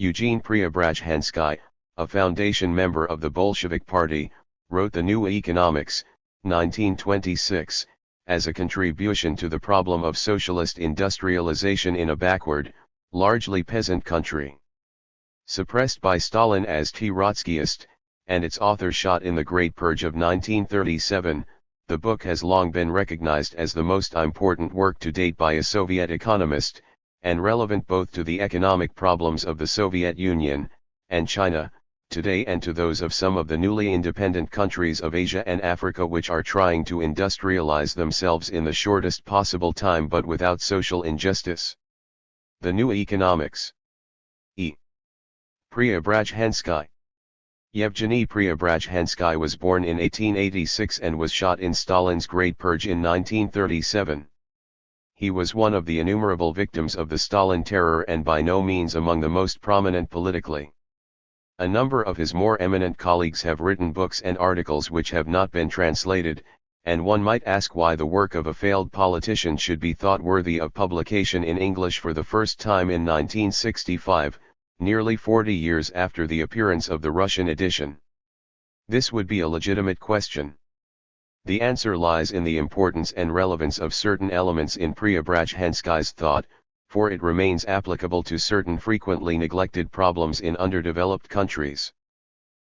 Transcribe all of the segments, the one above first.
Eugene Prebrazhensky, a foundation member of the Bolshevik Party, wrote The New Economics, 1926, as a contribution to the problem of socialist industrialization in a backward, largely peasant country. Suppressed by Stalin as Trotskyist, and its author shot in the Great Purge of 1937, the book has long been recognized as the most important work to date by a Soviet economist, and relevant both to the economic problems of the Soviet Union and China today and to those of some of the newly independent countries of Asia and Africa which are trying to industrialize themselves in the shortest possible time but without social injustice. The New Economics. E. Prebrazhensky. Evgeny Prebrazhensky was born in 1886 and was shot in Stalin's Great Purge in 1937. He was one of the innumerable victims of the Stalin terror and by no means among the most prominent politically. A number of his more eminent colleagues have written books and articles which have not been translated, and one might ask why the work of a failed politician should be thought worthy of publication in English for the first time in 1965, nearly 40 years after the appearance of the Russian edition. This would be a legitimate question. The answer lies in the importance and relevance of certain elements in Prebrazhensky's thought, for it remains applicable to certain frequently neglected problems in underdeveloped countries.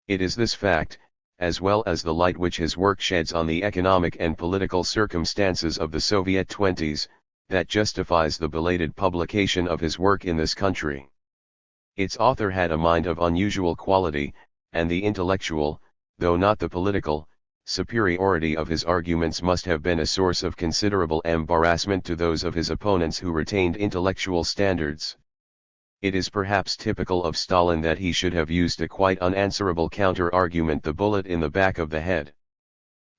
It is this fact, as well as the light which his work sheds on the economic and political circumstances of the Soviet 20s, that justifies the belated publication of his work in this country. Its author had a mind of unusual quality, and the intellectual, though not the political, superiority of his arguments must have been a source of considerable embarrassment to those of his opponents who retained intellectual standards. It is perhaps typical of Stalin that he should have used a quite unanswerable counter-argument, the bullet in the back of the head.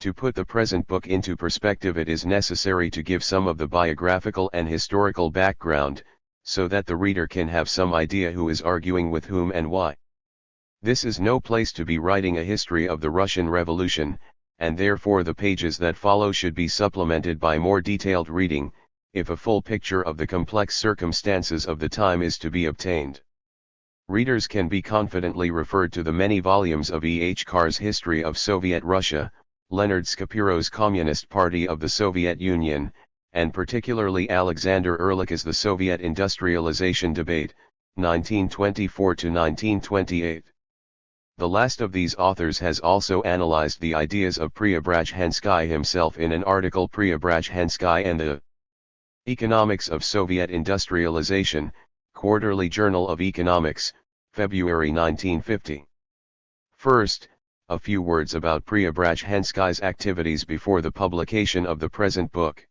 To put the present book into perspective, it is necessary to give some of the biographical and historical background, so that the reader can have some idea who is arguing with whom and why. This is no place to be writing a history of the Russian Revolution, and therefore the pages that follow should be supplemented by more detailed reading, if a full picture of the complex circumstances of the time is to be obtained. Readers can be confidently referred to the many volumes of E. H. Carr's History of Soviet Russia, Leonard Scapiro's Communist Party of the Soviet Union, and particularly Alexander Ehrlich's The Soviet Industrialization Debate, 1924–1928. The last of these authors has also analyzed the ideas of Prebrazhensky himself in an article, Prebrazhensky and the Economics of Soviet Industrialization, Quarterly Journal of Economics, February 1950. First, a few words about Prebrazhensky's activities before the publication of the present book.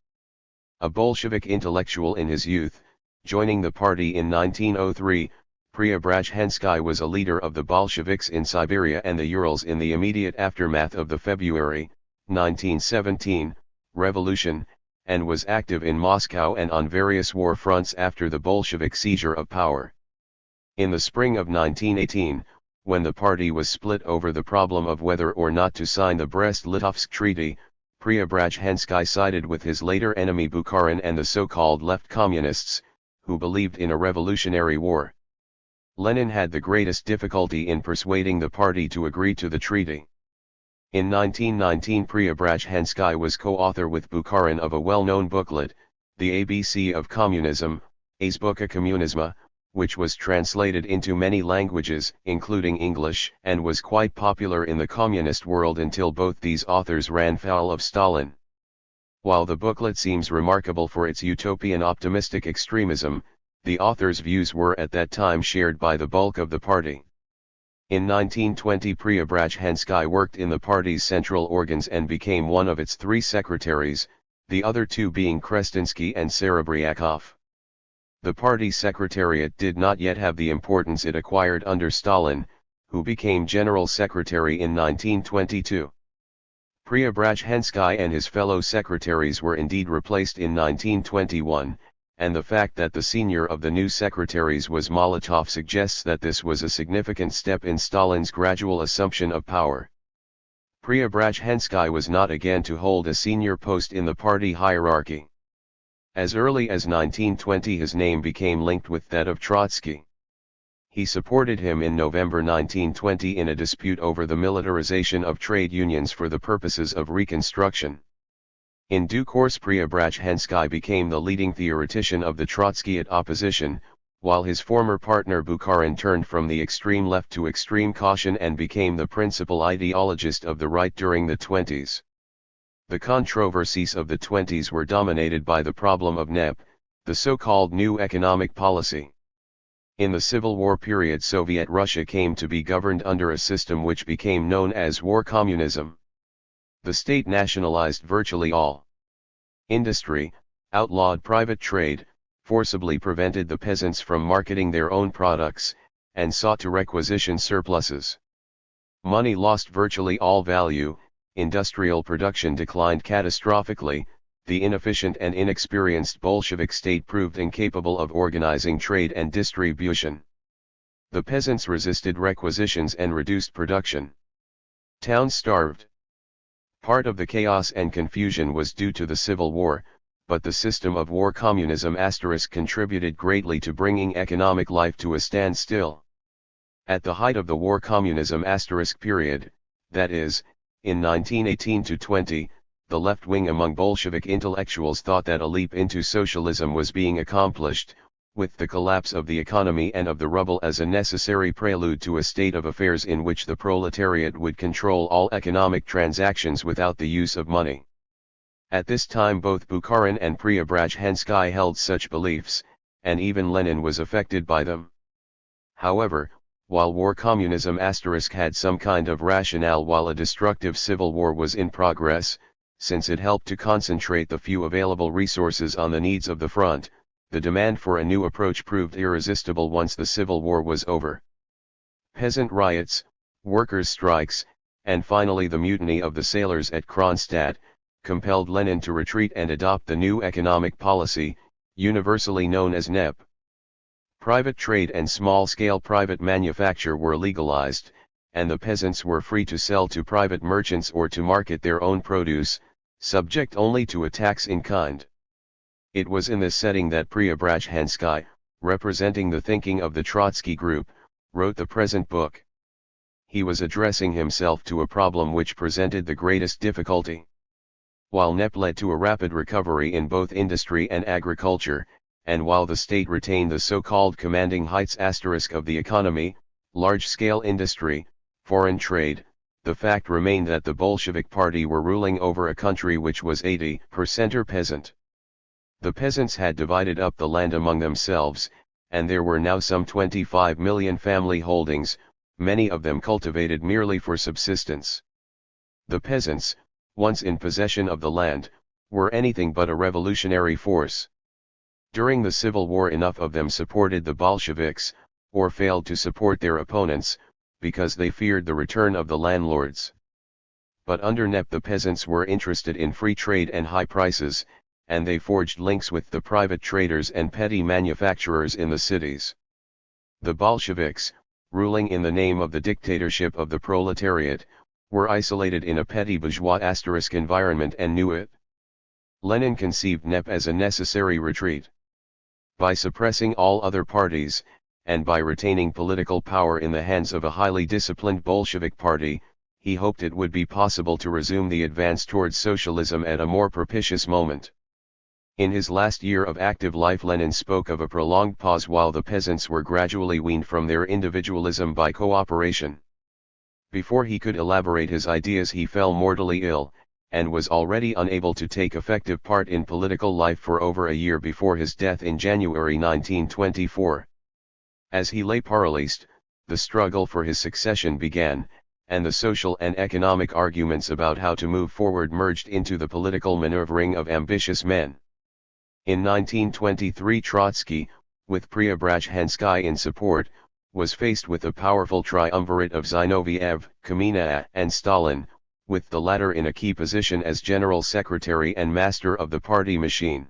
A Bolshevik intellectual in his youth, joining the party in 1903, Prebrazhensky was a leader of the Bolsheviks in Siberia and the Urals in the immediate aftermath of the February 1917 revolution, and was active in Moscow and on various war fronts after the Bolshevik seizure of power. In the spring of 1918, when the party was split over the problem of whether or not to sign the Brest-Litovsk Treaty, Prebrazhensky sided with his later enemy Bukharin and the so-called left communists, who believed in a revolutionary war. Lenin had the greatest difficulty in persuading the party to agree to the treaty. In 1919, Prebrazhensky was co-author with Bukharin of a well-known booklet, The ABC of Communism, Azbuka Kommunizma, which was translated into many languages, including English, and was quite popular in the communist world until both these authors ran foul of Stalin. While the booklet seems remarkable for its utopian optimistic extremism, the author's views were at that time shared by the bulk of the party. In 1920, Prebrazhensky worked in the party's central organs and became one of its 3 secretaries, the other 2 being Krestinsky and Serebryakov. The party secretariat did not yet have the importance it acquired under Stalin, who became general secretary in 1922. Prebrazhensky and his fellow secretaries were indeed replaced in 1921, and the fact that the senior of the new secretaries was Molotov suggests that this was a significant step in Stalin's gradual assumption of power. Prebrazhensky was not again to hold a senior post in the party hierarchy. As early as 1920 his name became linked with that of Trotsky. He supported him in November 1920 in a dispute over the militarization of trade unions for the purposes of reconstruction. In due course Prebrazhensky became the leading theoretician of the Trotskyite opposition, while his former partner Bukharin turned from the extreme left to extreme caution and became the principal ideologist of the right during the 20s. The controversies of the 20s were dominated by the problem of NEP, the so-called new economic policy. In the Civil War period, Soviet Russia came to be governed under a system which became known as war communism. The state nationalized virtually all industry, outlawed private trade, forcibly prevented the peasants from marketing their own products, and sought to requisition surpluses. Money lost virtually all value, industrial production declined catastrophically, the inefficient and inexperienced Bolshevik state proved incapable of organizing trade and distribution. The peasants resisted requisitions and reduced production. Towns starved. Part of the chaos and confusion was due to the Civil War, but the system of war communism * contributed greatly to bringing economic life to a standstill. At the height of the war communism * period, that is, in 1918-20, the left wing among Bolshevik intellectuals thought that a leap into socialism was being accomplished, with the collapse of the economy and of the ruble as a necessary prelude to a state of affairs in which the proletariat would control all economic transactions without the use of money. At this time both Bukharin and Prebrazhensky held such beliefs, and even Lenin was affected by them. However, while war communism * had some kind of rationale while a destructive civil war was in progress, since it helped to concentrate the few available resources on the needs of the front, the demand for a new approach proved irresistible once the civil war was over. Peasant riots, workers' strikes, and finally the mutiny of the sailors at Kronstadt, compelled Lenin to retreat and adopt the new economic policy, universally known as NEP. Private trade and small-scale private manufacture were legalized, and the peasants were free to sell to private merchants or to market their own produce, subject only to a tax in kind. It was in this setting that Prebrazhensky, representing the thinking of the Trotsky group, wrote the present book. He was addressing himself to a problem which presented the greatest difficulty. While NEP led to a rapid recovery in both industry and agriculture, and while the state retained the so-called commanding heights * of the economy, large-scale industry, foreign trade, the fact remained that the Bolshevik Party were ruling over a country which was 80% peasant. The peasants had divided up the land among themselves, and there were now some 25 million family holdings, many of them cultivated merely for subsistence. The peasants, once in possession of the land, were anything but a revolutionary force. During the Civil War enough of them supported the Bolsheviks, or failed to support their opponents, because they feared the return of the landlords. But under NEP the peasants were interested in free trade and high prices, and they forged links with the private traders and petty manufacturers in the cities. The Bolsheviks, ruling in the name of the dictatorship of the proletariat, were isolated in a petty bourgeois * environment and knew it. Lenin conceived NEP as a necessary retreat. By suppressing all other parties, and by retaining political power in the hands of a highly disciplined Bolshevik party, he hoped it would be possible to resume the advance towards socialism at a more propitious moment. In his last year of active life Lenin spoke of a prolonged pause while the peasants were gradually weaned from their individualism by cooperation. Before he could elaborate his ideas he fell mortally ill, and was already unable to take effective part in political life for over a year before his death in January 1924. As he lay paralyzed, the struggle for his succession began, and the social and economic arguments about how to move forward merged into the political maneuvering of ambitious men. In 1923 Trotsky, with Prebrazhensky in support, was faced with the powerful triumvirate of Zinoviev, Kamina and Stalin, with the latter in a key position as general secretary and master of the party machine.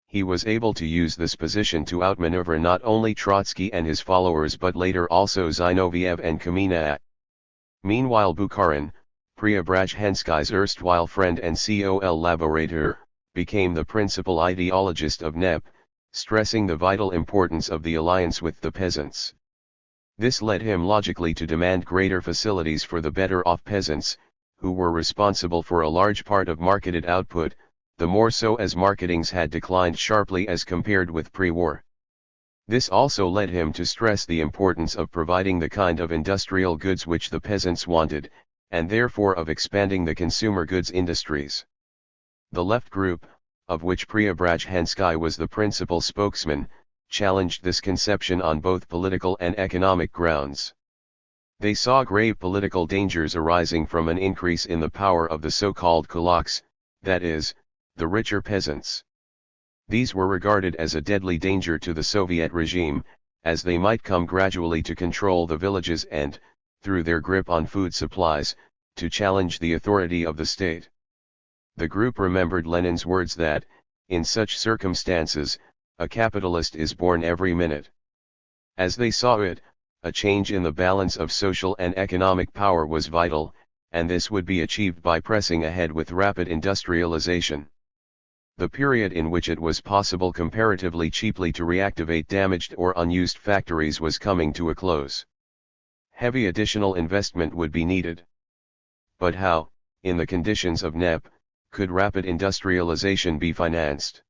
He was able to use this position to outmaneuver not only Trotsky and his followers but later also Zinoviev and Kamina. Meanwhile Bukharin, Prebrazhensky's erstwhile friend and collaborator, became the principal ideologist of NEP, stressing the vital importance of the alliance with the peasants. This led him logically to demand greater facilities for the better-off peasants, who were responsible for a large part of marketed output, the more so as marketings had declined sharply as compared with pre-war. This also led him to stress the importance of providing the kind of industrial goods which the peasants wanted, and therefore of expanding the consumer goods industries. The left group, of which Prebrazhensky was the principal spokesman, challenged this conception on both political and economic grounds. They saw grave political dangers arising from an increase in the power of the so-called kulaks, that is, the richer peasants. These were regarded as a deadly danger to the Soviet regime, as they might come gradually to control the villages and, through their grip on food supplies, to challenge the authority of the state. The group remembered Lenin's words that, in such circumstances, a capitalist is born every minute. As they saw it, a change in the balance of social and economic power was vital, and this would be achieved by pressing ahead with rapid industrialization. The period in which it was possible comparatively cheaply to reactivate damaged or unused factories was coming to a close. Heavy additional investment would be needed. But how, in the conditions of NEP, could rapid industrialization be financed?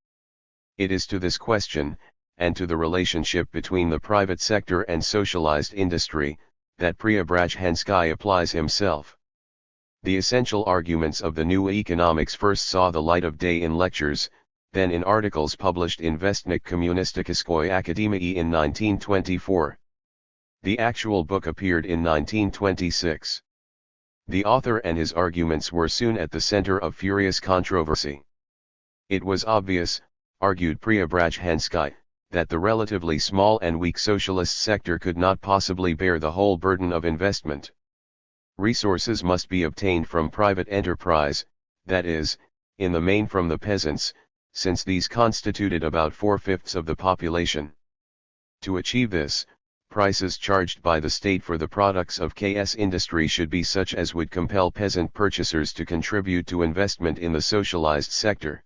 It is to this question, and to the relationship between the private sector and socialized industry, that Prebrazhensky applies himself. The essential arguments of the new economics first saw the light of day in lectures, then in articles published in Vestnik Komunistiskiskoy Akademii in 1924. The actual book appeared in 1926. The author and his arguments were soon at the center of furious controversy. It was obvious, argued Prebrazhensky, that the relatively small and weak socialist sector could not possibly bear the whole burden of investment. Resources must be obtained from private enterprise, that is, in the main from the peasants, since these constituted about 4/5 of the population. To achieve this, prices charged by the state for the products of KS industry should be such as would compel peasant purchasers to contribute to investment in the socialized sector.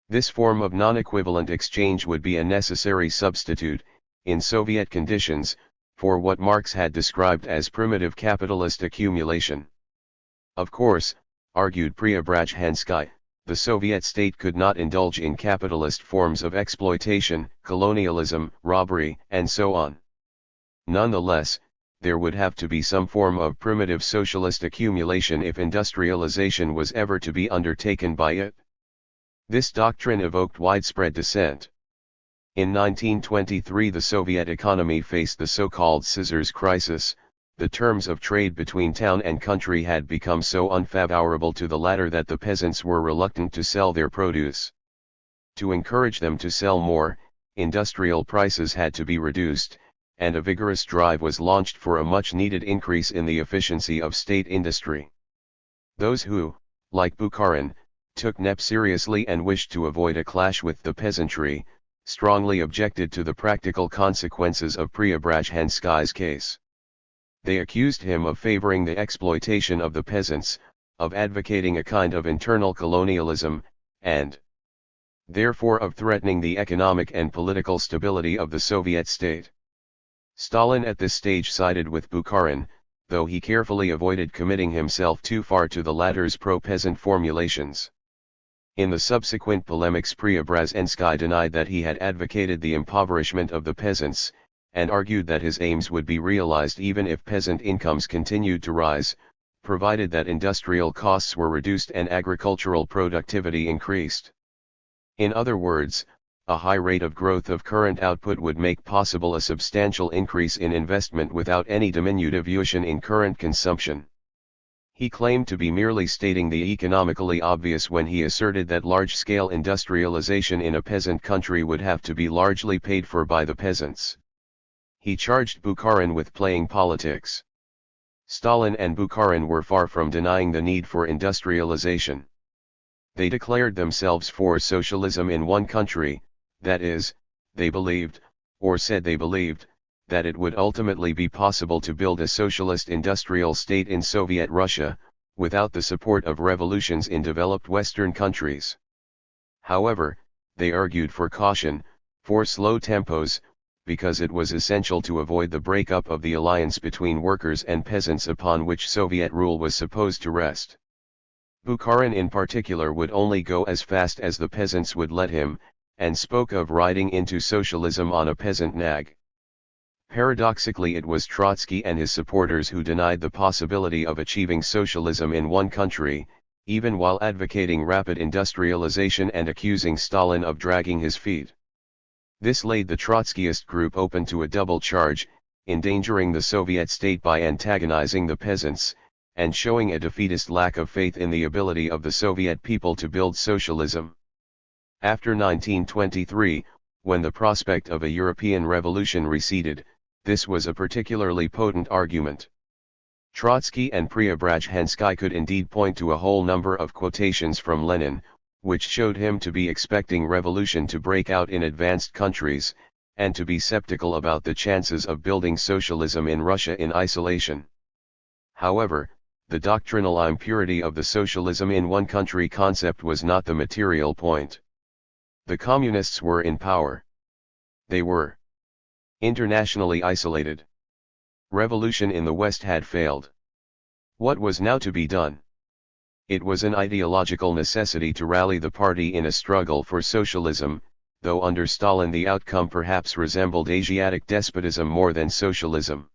This form of non-equivalent exchange would be a necessary substitute, in Soviet conditions, for what Marx had described as primitive capitalist accumulation. Of course, argued Prebrazhensky, the Soviet state could not indulge in capitalist forms of exploitation, colonialism, robbery, and so on. Nonetheless, there would have to be some form of primitive socialist accumulation if industrialization was ever to be undertaken by it. This doctrine evoked widespread dissent. In 1923 the Soviet economy faced the so-called scissors crisis. The terms of trade between town and country had become so unfavorable to the latter that the peasants were reluctant to sell their produce. To encourage them to sell more, industrial prices had to be reduced, and a vigorous drive was launched for a much-needed increase in the efficiency of state industry. Those who, like Bukharin, took NEP seriously and wished to avoid a clash with the peasantry, strongly objected to the practical consequences of Prebrazhensky's case. They accused him of favoring the exploitation of the peasants, of advocating a kind of internal colonialism, and therefore of threatening the economic and political stability of the Soviet state. Stalin at this stage sided with Bukharin, though he carefully avoided committing himself too far to the latter's pro-peasant formulations. In the subsequent polemics Prebrazhensky denied that he had advocated the impoverishment of the peasants, and argued that his aims would be realized even if peasant incomes continued to rise, provided that industrial costs were reduced and agricultural productivity increased. In other words, a high rate of growth of current output would make possible a substantial increase in investment without any diminution in current consumption. He claimed to be merely stating the economically obvious when he asserted that large-scale industrialization in a peasant country would have to be largely paid for by the peasants. He charged Bukharin with playing politics. Stalin and Bukharin were far from denying the need for industrialization. They declared themselves for socialism in one country, that is, they believed, or said they believed, that it would ultimately be possible to build a socialist industrial state in Soviet Russia, without the support of revolutions in developed Western countries. However, they argued for caution, for slow tempos, because it was essential to avoid the breakup of the alliance between workers and peasants upon which Soviet rule was supposed to rest. Bukharin in particular would only go as fast as the peasants would let him, and spoke of riding into socialism on a peasant nag. Paradoxically, it was Trotsky and his supporters who denied the possibility of achieving socialism in one country, even while advocating rapid industrialization and accusing Stalin of dragging his feet. This laid the Trotskyist group open to a double charge, endangering the Soviet state by antagonizing the peasants, and showing a defeatist lack of faith in the ability of the Soviet people to build socialism. After 1923, when the prospect of a European revolution receded, this was a particularly potent argument. Trotsky and Prebrazhensky could indeed point to a whole number of quotations from Lenin, which showed him to be expecting revolution to break out in advanced countries, and to be skeptical about the chances of building socialism in Russia in isolation. However, the doctrinal impurity of the socialism in one country concept was not the material point. The communists were in power. They were internationally isolated. Revolution in the West had failed. What was now to be done? It was an ideological necessity to rally the party in a struggle for socialism, though under Stalin the outcome perhaps resembled Asiatic despotism more than socialism.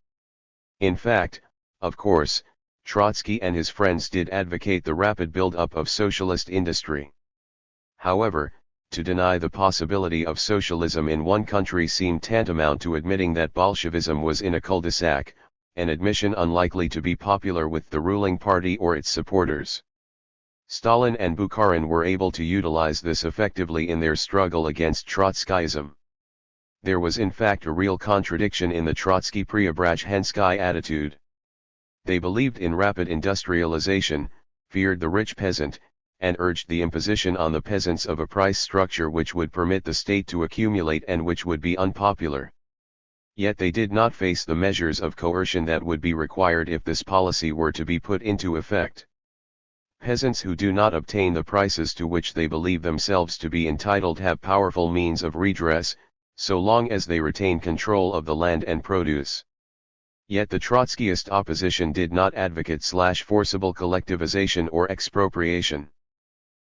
In fact, of course, Trotsky and his friends did advocate the rapid build-up of socialist industry. However, to deny the possibility of socialism in one country seemed tantamount to admitting that Bolshevism was in a cul-de-sac, an admission unlikely to be popular with the ruling party or its supporters. Stalin and Bukharin were able to utilize this effectively in their struggle against Trotskyism. There was in fact a real contradiction in the Trotsky-Prebrazhensky attitude. They believed in rapid industrialization, feared the rich peasant, and urged the imposition on the peasants of a price structure which would permit the state to accumulate and which would be unpopular. Yet they did not face the measures of coercion that would be required if this policy were to be put into effect. Peasants who do not obtain the prices to which they believe themselves to be entitled have powerful means of redress, so long as they retain control of the land and produce. Yet the Trotskyist opposition did not advocate forcible collectivization or expropriation.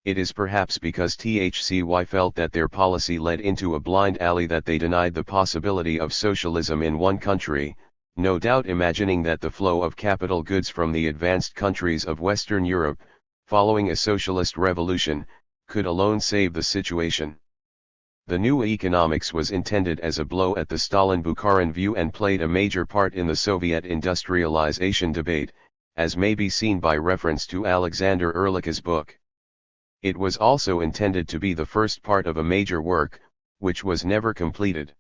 It is perhaps because THCY felt that their policy led into a blind alley that they denied the possibility of socialism in one country, no doubt imagining that the flow of capital goods from the advanced countries of Western Europe, following a socialist revolution, could alone save the situation. The new economics was intended as a blow at the Stalin-Bukharin view and played a major part in the Soviet industrialization debate, as may be seen by reference to Alexander Ehrlich's book. It was also intended to be the first part of a major work, which was never completed.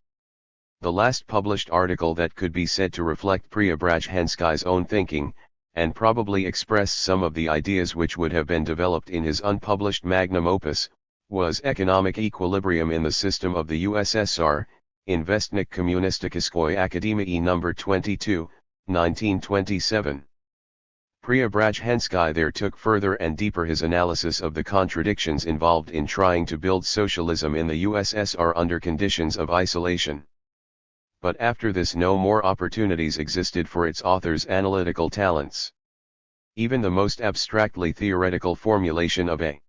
The last published article that could be said to reflect Prebrazhensky's own thinking, and probably express some of the ideas which would have been developed in his unpublished magnum opus, was Economic Equilibrium in the System of the USSR, in Vestnik Kommunistiskiskoy Akademii No. 22, 1927. Prebrazhensky there took further and deeper his analysis of the contradictions involved in trying to build socialism in the USSR under conditions of isolation. But after this no more opportunities existed for its author's analytical talents. Even the most abstractly theoretical formulation of a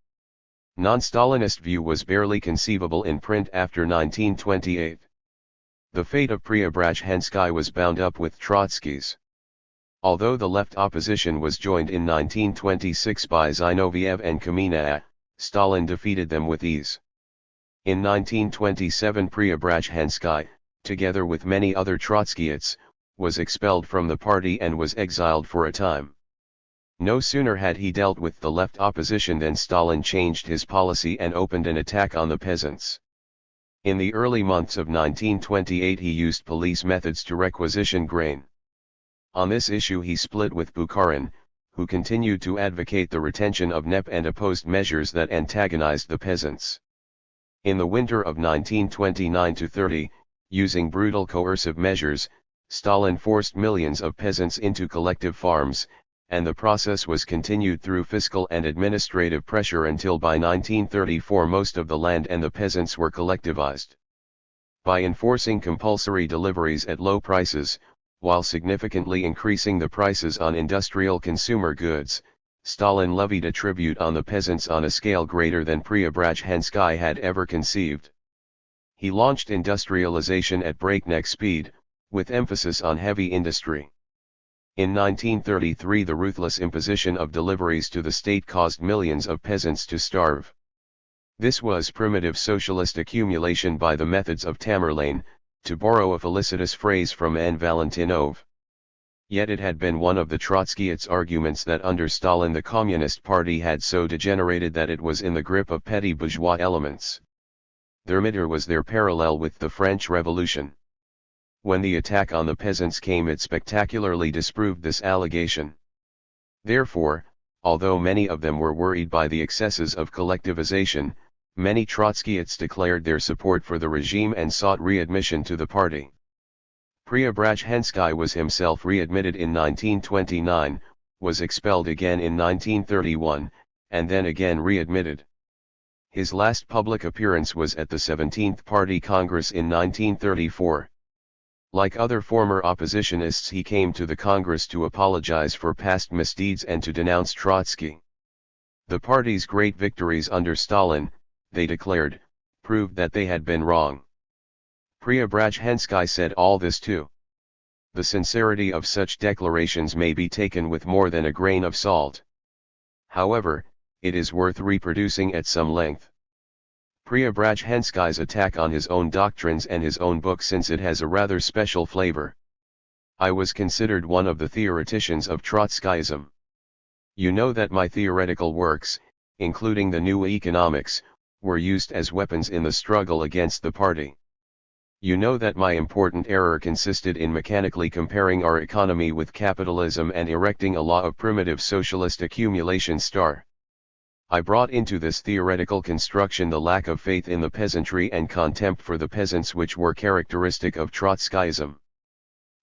non-Stalinist view was barely conceivable in print after 1928. The fate of Prebrazhensky was bound up with Trotsky's. Although the left opposition was joined in 1926 by Zinoviev and Kamina, Stalin defeated them with ease. In 1927 Prebrazhensky, together with many other Trotskyists, was expelled from the party and was exiled for a time. No sooner had he dealt with the left opposition than Stalin changed his policy and opened an attack on the peasants. In the early months of 1928 he used police methods to requisition grain. On this issue he split with Bukharin, who continued to advocate the retention of NEP and opposed measures that antagonized the peasants. In the winter of 1929-30, using brutal coercive measures, Stalin forced millions of peasants into collective farms, and the process was continued through fiscal and administrative pressure until by 1934 most of the land and the peasants were collectivized. By enforcing compulsory deliveries at low prices, while significantly increasing the prices on industrial consumer goods, Stalin levied a tribute on the peasants on a scale greater than Prebrazhensky had ever conceived. He launched industrialization at breakneck speed, with emphasis on heavy industry. In 1933 the ruthless imposition of deliveries to the state caused millions of peasants to starve. This was primitive socialist accumulation by the methods of Tamerlane, to borrow a felicitous phrase from N. Valentinov. Yet it had been one of the Trotskyists' arguments that under Stalin the Communist Party had so degenerated that it was in the grip of petty bourgeois elements. Their mitre was their parallel with the French Revolution. When the attack on the peasants came, it spectacularly disproved this allegation. Therefore, although many of them were worried by the excesses of collectivization, many Trotskyists declared their support for the regime and sought readmission to the party. Prebrazhensky was himself readmitted in 1929, was expelled again in 1931, and then again readmitted. His last public appearance was at the 17th Party Congress in 1934. Like other former oppositionists, he came to the Congress to apologize for past misdeeds and to denounce Trotsky. The party's great victories under Stalin, they declared, proved that they had been wrong. Prebrazhensky said all this too. The sincerity of such declarations may be taken with more than a grain of salt. However, it is worth reproducing at some length. Prebrazhensky's attack on his own doctrines and his own book, since it has a rather special flavor. I was considered one of the theoreticians of Trotskyism. You know that my theoretical works, including the New Economics, were used as weapons in the struggle against the party. You know that my important error consisted in mechanically comparing our economy with capitalism and erecting a law of primitive socialist accumulation. I brought into this theoretical construction the lack of faith in the peasantry and contempt for the peasants which were characteristic of Trotskyism.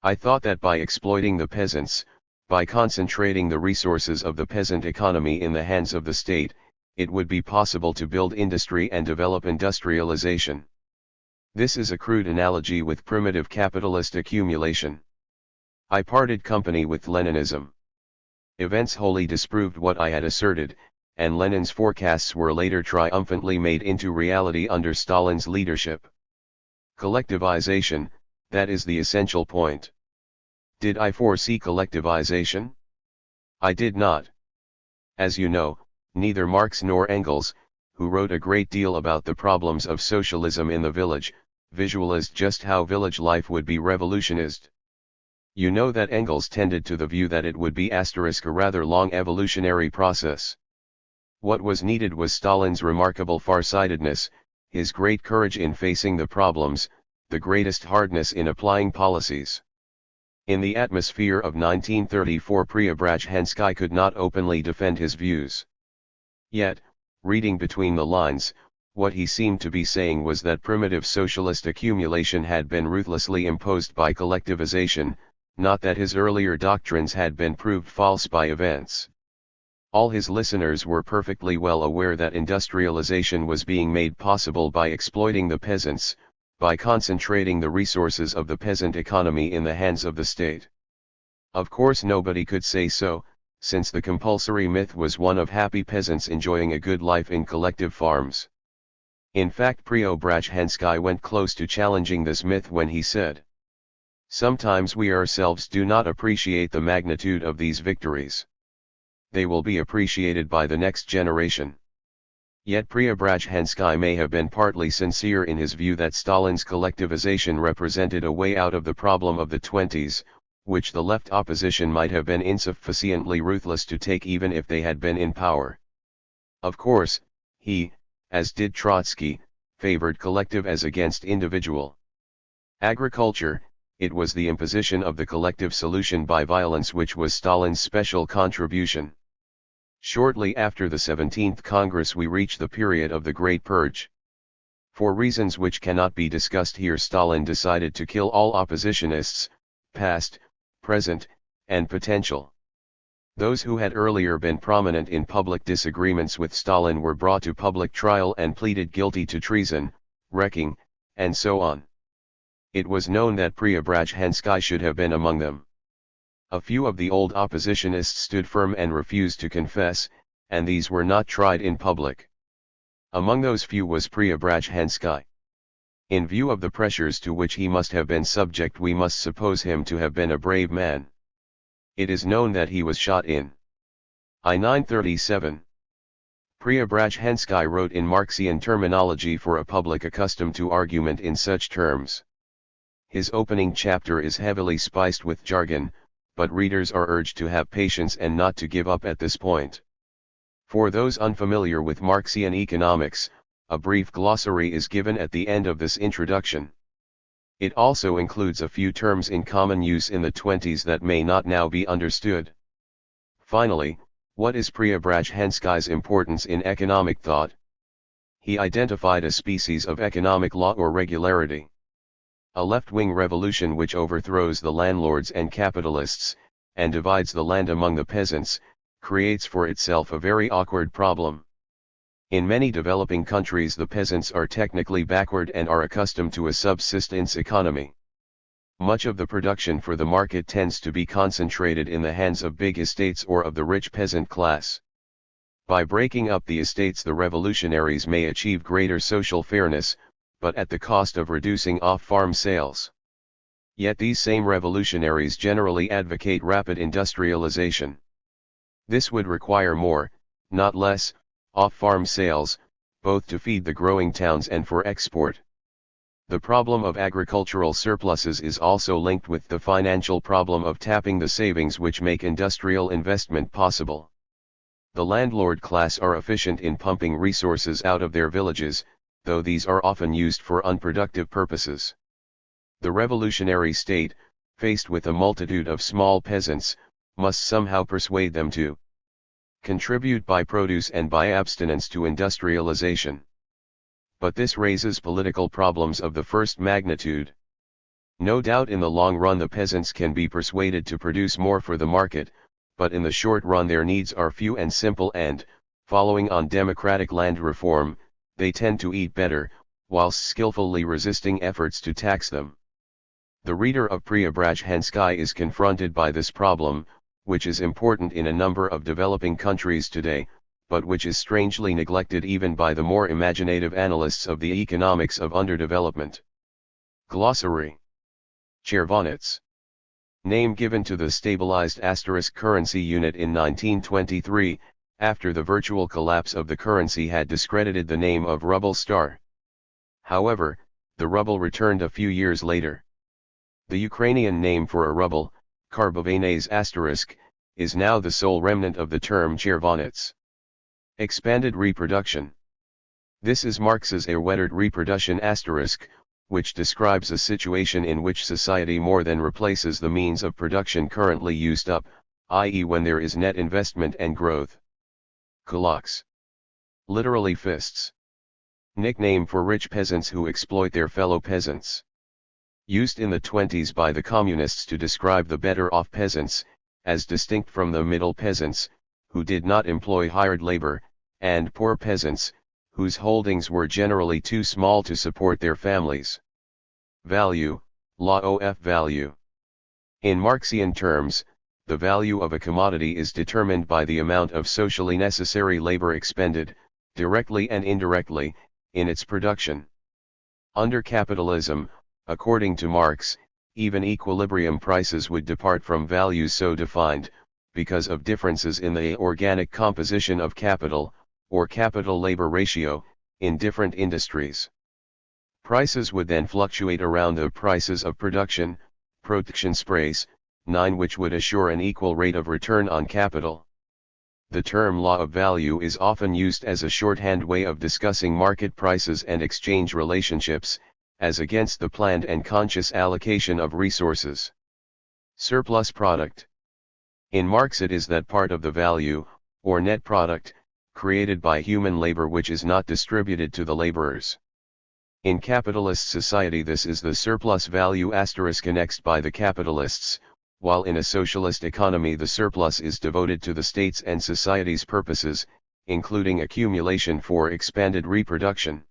I thought that by exploiting the peasants, by concentrating the resources of the peasant economy in the hands of the state, it would be possible to build industry and develop industrialization. This is a crude analogy with primitive capitalist accumulation. I parted company with Leninism. Events wholly disproved what I had asserted, and Lenin's forecasts were later triumphantly made into reality under Stalin's leadership. Collectivization, that is the essential point. Did I foresee collectivization? I did not. As you know, neither Marx nor Engels, who wrote a great deal about the problems of socialism in the village, visualized just how village life would be revolutionized. You know that Engels tended to the view that it would be a rather long evolutionary process. What was needed was Stalin's remarkable farsightedness, his great courage in facing the problems, the greatest hardness in applying policies. In the atmosphere of 1934, Prebrazhensky could not openly defend his views. Yet, reading between the lines, what he seemed to be saying was that primitive socialist accumulation had been ruthlessly imposed by collectivization, not that his earlier doctrines had been proved false by events. All his listeners were perfectly well aware that industrialization was being made possible by exploiting the peasants, by concentrating the resources of the peasant economy in the hands of the state. Of course nobody could say so, since the compulsory myth was one of happy peasants enjoying a good life in collective farms. In fact, Prebrazhensky went close to challenging this myth when he said, "Sometimes we ourselves do not appreciate the magnitude of these victories. They will be appreciated by the next generation." Yet Prebrazhensky may have been partly sincere in his view that Stalin's collectivization represented a way out of the problem of the 20s, which the left opposition might have been insufficiently ruthless to take even if they had been in power. Of course, he, as did Trotsky, favored collective as against individual. Agriculture, it was the imposition of the collective solution by violence which was Stalin's special contribution. Shortly after the 17th Congress we reached the period of the Great Purge. For reasons which cannot be discussed here, Stalin decided to kill all oppositionists, past, present, and potential. Those who had earlier been prominent in public disagreements with Stalin were brought to public trial and pleaded guilty to treason, wrecking, and so on. It was known that Prebrazhensky should have been among them. A few of the old oppositionists stood firm and refused to confess, and these were not tried in public. Among those few was Prebrazhensky. In view of the pressures to which he must have been subject, we must suppose him to have been a brave man. It is known that he was shot in I-937. Prebrazhensky wrote in Marxian terminology for a public accustomed to argument in such terms. His opening chapter is heavily spiced with jargon, but readers are urged to have patience and not to give up at this point. For those unfamiliar with Marxian economics, a brief glossary is given at the end of this introduction. It also includes a few terms in common use in the 20s that may not now be understood. Finally, what is Prebrazhensky's importance in economic thought? He identified a species of economic law or regularity. A left-wing revolution which overthrows the landlords and capitalists, and divides the land among the peasants, creates for itself a very awkward problem. In many developing countries the peasants are technically backward and are accustomed to a subsistence economy. Much of the production for the market tends to be concentrated in the hands of big estates or of the rich peasant class. By breaking up the estates, the revolutionaries may achieve greater social fairness, but at the cost of reducing off-farm sales. Yet these same revolutionaries generally advocate rapid industrialization. This would require more, not less, off-farm sales, both to feed the growing towns and for export. The problem of agricultural surpluses is also linked with the financial problem of tapping the savings which make industrial investment possible. The landlord class are efficient in pumping resources out of their villages, though these are often used for unproductive purposes. The revolutionary state, faced with a multitude of small peasants, must somehow persuade them to contribute by produce and by abstinence to industrialization. But this raises political problems of the first magnitude. No doubt in the long run the peasants can be persuaded to produce more for the market, but in the short run their needs are few and simple and, following on democratic land reform, they tend to eat better, whilst skillfully resisting efforts to tax them. The reader of Prebrazhensky is confronted by this problem, which is important in a number of developing countries today, but which is strangely neglected even by the more imaginative analysts of the economics of underdevelopment. Glossary. Chervonets. Name given to the stabilized asterisk currency unit in 1923, after the virtual collapse of the currency had discredited the name of ruble star. However, the ruble returned a few years later. The Ukrainian name for a ruble, karbovanets asterisk, is now the sole remnant of the term chervonets. Expanded reproduction. This is Marx's erweitert reproduction asterisk, which describes a situation in which society more than replaces the means of production currently used up, i.e. when there is net investment and growth. Kulaks. Literally fists. Nickname for rich peasants who exploit their fellow peasants. Used in the 20s by the communists to describe the better-off peasants, as distinct from the middle peasants, who did not employ hired labor, and poor peasants, whose holdings were generally too small to support their families. Value, law of value. In Marxian terms, the value of a commodity is determined by the amount of socially necessary labor expended, directly and indirectly, in its production. Under capitalism, according to Marx, even equilibrium prices would depart from values so defined, because of differences in the organic composition of capital, or capital-labor ratio, in different industries. Prices would then fluctuate around the prices of production, Produktionspreis, 9, which would assure an equal rate of return on capital. The term law of value is often used as a shorthand way of discussing market prices and exchange relationships, as against the planned and conscious allocation of resources. Surplus product. In Marx it is that part of the value, or net product, created by human labor which is not distributed to the laborers. In capitalist society this is the surplus value asterisk annexed by the capitalists, while in a socialist economy the surplus is devoted to the state's and society's purposes, including accumulation for expanded reproduction.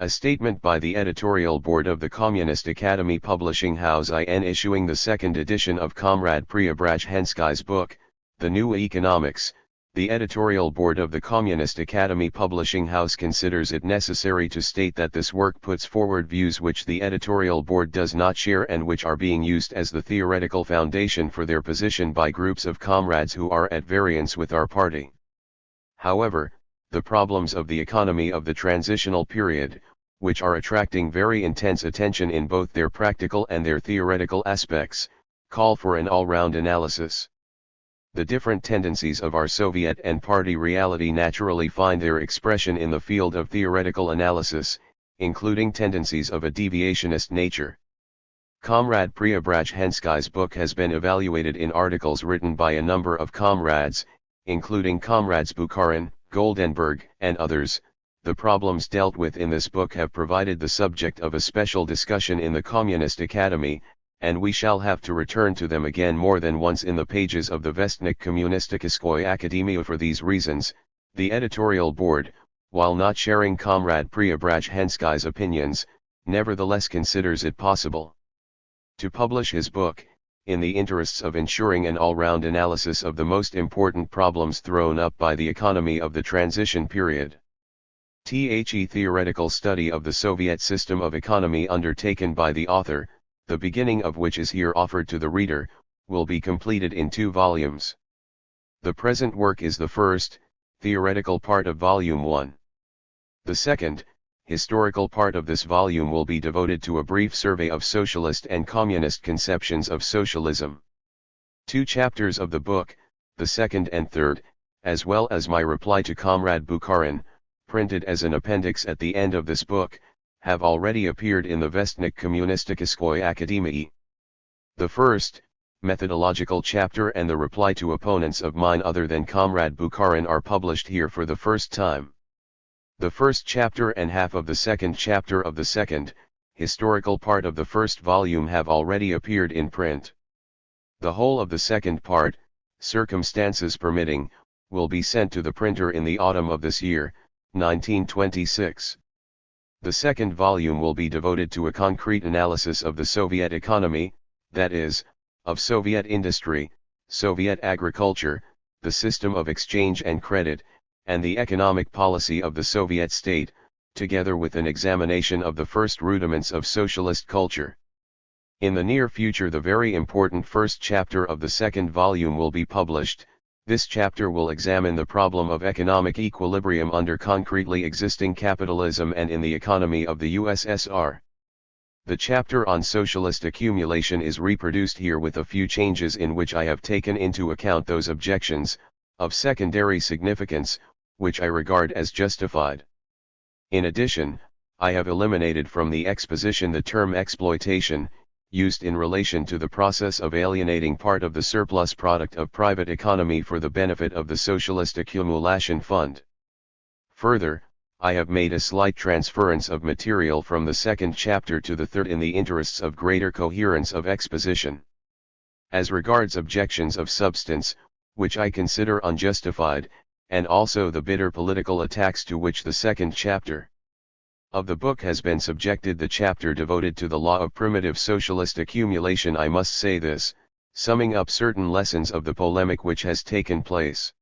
A statement by the editorial board of the Communist Academy Publishing House in issuing the second edition of Comrade Prebrazhensky's book, The New Economics. The editorial board of the Communist Academy Publishing House considers it necessary to state that this work puts forward views which the editorial board does not share and which are being used as the theoretical foundation for their position by groups of comrades who are at variance with our party. However, the problems of the economy of the transitional period, which are attracting very intense attention in both their practical and their theoretical aspects, call for an all-round analysis. The different tendencies of our Soviet and party reality naturally find their expression in the field of theoretical analysis, including tendencies of a deviationist nature. Comrade Prebrazhensky's book has been evaluated in articles written by a number of comrades, including comrades Bukharin, Goldenberg, and others. The problems dealt with in this book have provided the subject of a special discussion in the Communist Academy, and we shall have to return to them again more than once in the pages of the Vestnik Kommunistической Akademia. For these reasons, the editorial board, while not sharing Comrade Prebrazhensky's opinions, nevertheless considers it possible to publish his book, in the interests of ensuring an all-round analysis of the most important problems thrown up by the economy of the transition period. The theoretical study of the Soviet system of economy undertaken by the author, the beginning of which is here offered to the reader, will be completed in 2 volumes. The present work is the first, theoretical part of Volume 1. The second, historical part of this volume will be devoted to a brief survey of socialist and communist conceptions of socialism. 2 chapters of the book, the second and third, as well as my reply to Comrade Bukharin, printed as an appendix at the end of this book, have already appeared in the Vestnik Kommunistической Akademii. The first, methodological chapter and the reply to opponents of mine other than Comrade Bukharin are published here for the first time. The first chapter and half of the second chapter of the second, historical part of the first volume have already appeared in print. The whole of the second part, circumstances permitting, will be sent to the printer in the autumn of this year, 1926. The second volume will be devoted to a concrete analysis of the Soviet economy, that is, of Soviet industry, Soviet agriculture, the system of exchange and credit, and the economic policy of the Soviet state, together with an examination of the first rudiments of socialist culture. In the near future the very important first chapter of the second volume will be published. This chapter will examine the problem of economic equilibrium under concretely existing capitalism and in the economy of the USSR. The chapter on socialist accumulation is reproduced here with a few changes in which I have taken into account those objections, of secondary significance, which I regard as justified. In addition, I have eliminated from the exposition the term exploitation, used in relation to the process of alienating part of the surplus product of private economy for the benefit of the Socialist Accumulation Fund. Further, I have made a slight transference of material from the second chapter to the third in the interests of greater coherence of exposition. As regards objections of substance, which I consider unjustified, and also the bitter political attacks to which the second chapter of the book has been subjected, the chapter devoted to the law of primitive socialist accumulation, I must say this, summing up certain lessons of the polemic which has taken place.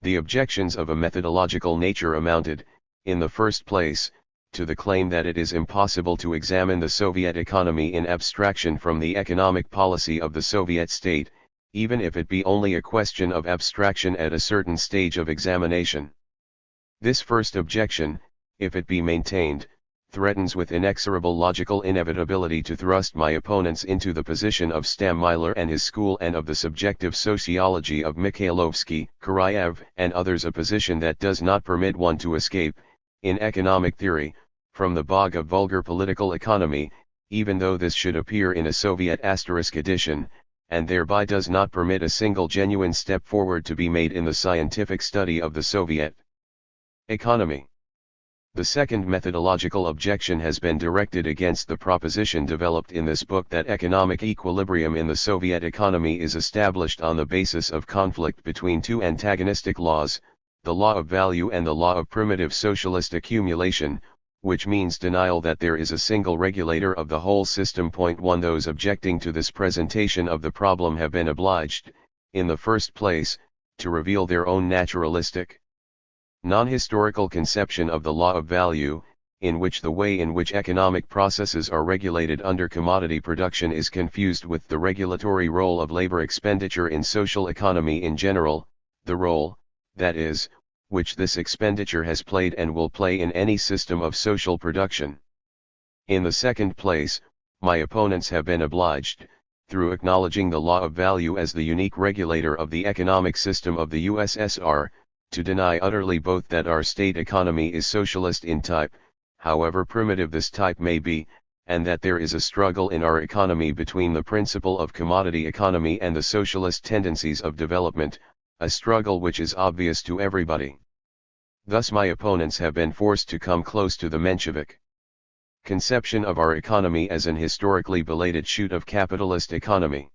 The objections of a methodological nature amounted, in the first place, to the claim that it is impossible to examine the Soviet economy in abstraction from the economic policy of the Soviet state, even if it be only a question of abstraction at a certain stage of examination. This first objection, if it be maintained, threatens with inexorable logical inevitability to thrust my opponents into the position of Stammeiler and his school and of the subjective sociology of Mikhailovsky, Karayev, and others, a position that does not permit one to escape, in economic theory, from the bog of vulgar political economy, even though this should appear in a Soviet asterisk edition, and thereby does not permit a single genuine step forward to be made in the scientific study of the Soviet economy. The second methodological objection has been directed against the proposition developed in this book that economic equilibrium in the Soviet economy is established on the basis of conflict between two antagonistic laws, the law of value and the law of primitive socialist accumulation, which means denial that there is a single regulator of the whole system. Point 1. Those objecting to this presentation of the problem have been obliged, in the first place, to reveal their own naturalistic, non-historical conception of the law of value, in which the way in which economic processes are regulated under commodity production is confused with the regulatory role of labor expenditure in social economy in general, the role, that is, which this expenditure has played and will play in any system of social production. In the second place, my opponents have been obliged, through acknowledging the law of value as the unique regulator of the economic system of the USSR, to deny utterly both that our state economy is socialist in type, however primitive this type may be, and that there is a struggle in our economy between the principle of commodity economy and the socialist tendencies of development, a struggle which is obvious to everybody. Thus my opponents have been forced to come close to the Menshevik conception of our economy as an historically belated shoot of capitalist economy.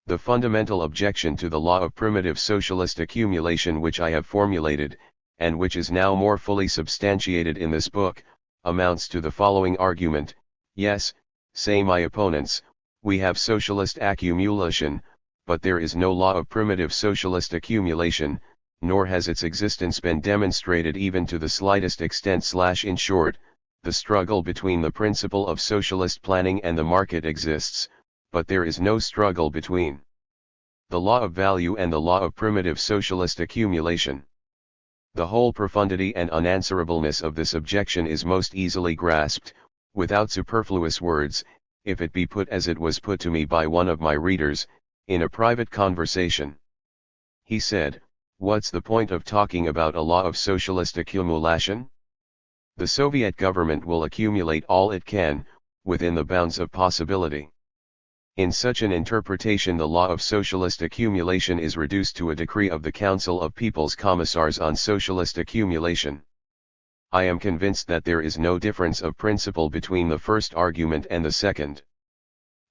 The fundamental objection to the law of primitive socialist accumulation which I have formulated, and which is now more fully substantiated in this book, amounts to the following argument: yes, say my opponents, we have socialist accumulation, but there is no law of primitive socialist accumulation, nor has its existence been demonstrated even to the slightest extent. In short, the struggle between the principle of socialist planning and the market exists, but there is no struggle between the law of value and the law of primitive socialist accumulation. The whole profundity and unanswerableness of this objection is most easily grasped, without superfluous words, if it be put as it was put to me by one of my readers, in a private conversation. He said, "What's the point of talking about a law of socialist accumulation? The Soviet government will accumulate all it can, within the bounds of possibility." In such an interpretation, the law of socialist accumulation is reduced to a decree of the Council of People's Commissars on Socialist Accumulation. I am convinced that there is no difference of principle between the first argument and the second.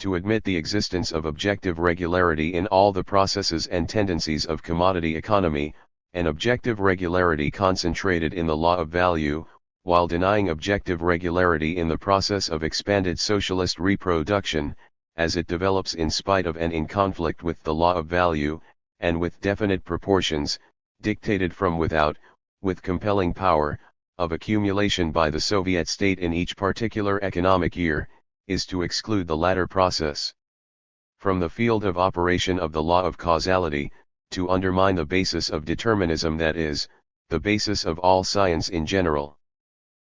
To admit the existence of objective regularity in all the processes and tendencies of commodity economy, an objective regularity concentrated in the law of value, while denying objective regularity in the process of expanded socialist reproduction, as it develops in spite of and in conflict with the law of value, and with definite proportions, dictated from without, with compelling power, of accumulation by the Soviet state in each particular economic year, is to exclude the latter process from the field of operation of the law of causality, to undermine the basis of determinism, that is, the basis of all science in general.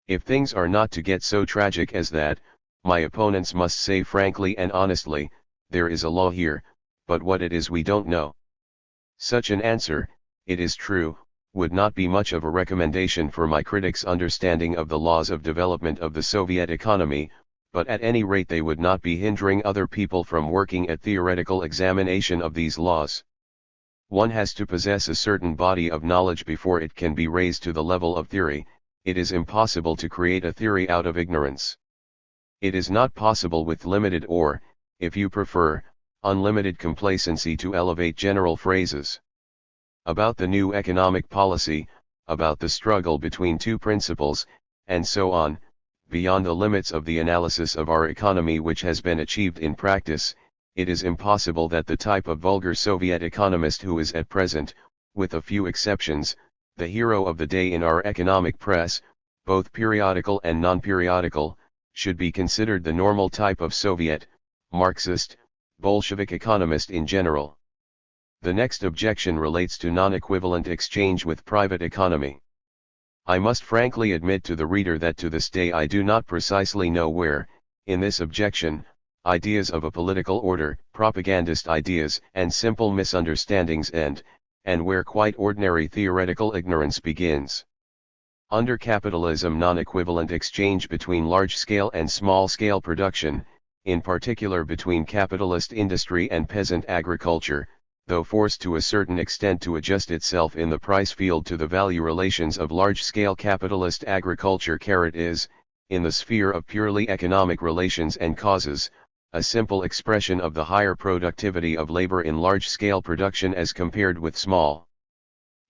If things are not to get so tragic as that, my opponents must say frankly and honestly, there is a law here, but what it is we don't know. Such an answer, it is true, would not be much of a recommendation for my critics' understanding of the laws of development of the Soviet economy, but at any rate they would not be hindering other people from working at theoretical examination of these laws. One has to possess a certain body of knowledge before it can be raised to the level of theory. It is impossible to create a theory out of ignorance. It is not possible with limited or, if you prefer, unlimited complacency to elevate general phrases about the new economic policy, about the struggle between two principles, and so on, beyond the limits of the analysis of our economy which has been achieved in practice. It is impossible that the type of vulgar Soviet economist who is at present, with a few exceptions, the hero of the day in our economic press, both periodical and non-periodical, should be considered the normal type of Soviet, Marxist, Bolshevik economist in general. The next objection relates to non-equivalent exchange with private economy. I must frankly admit to the reader that to this day I do not precisely know where, in this objection, ideas of a political order, propagandist ideas and simple misunderstandings end, and where quite ordinary theoretical ignorance begins. Under capitalism, non-equivalent exchange between large-scale and small-scale production, in particular between capitalist industry and peasant agriculture, though forced to a certain extent to adjust itself in the price field to the value relations of large-scale capitalist agriculture, is, in the sphere of purely economic relations and causes, a simple expression of the higher productivity of labor in large-scale production as compared with small.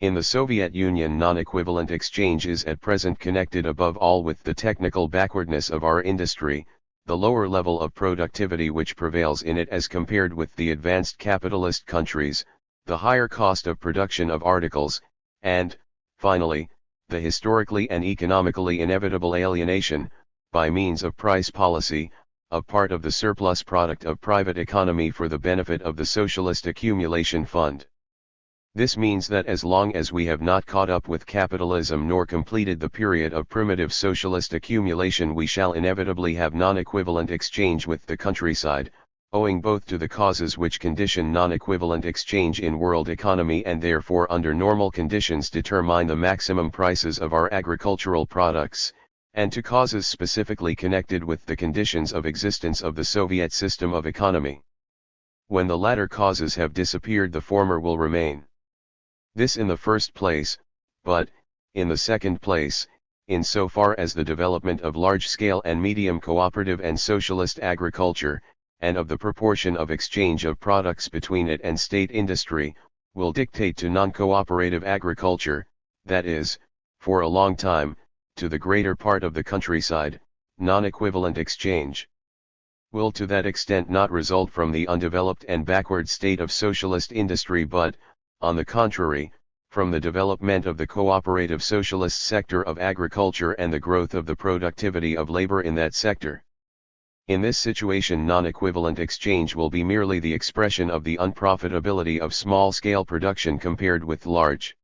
In the Soviet Union, non-equivalent exchange is at present connected above all with the technical backwardness of our industry, the lower level of productivity which prevails in it as compared with the advanced capitalist countries, the higher cost of production of articles, and, finally, the historically and economically inevitable alienation, by means of price policy, of part of the surplus product of private economy for the benefit of the socialist accumulation fund. This means that as long as we have not caught up with capitalism nor completed the period of primitive socialist accumulation, we shall inevitably have non-equivalent exchange with the countryside, owing both to the causes which condition non-equivalent exchange in world economy and therefore under normal conditions determine the maximum prices of our agricultural products, and to causes specifically connected with the conditions of existence of the Soviet system of economy. When the latter causes have disappeared, the former will remain. This in the first place, but, in the second place, in so far as the development of large-scale and medium cooperative and socialist agriculture, and of the proportion of exchange of products between it and state industry, will dictate to non-cooperative agriculture, that is, for a long time, to the greater part of the countryside, non-equivalent exchange will to that extent not result from the undeveloped and backward state of socialist industry but, on the contrary, from the development of the cooperative socialist sector of agriculture and the growth of the productivity of labor in that sector. In this situation, non-equivalent exchange will be merely the expression of the unprofitability of small-scale production compared with large.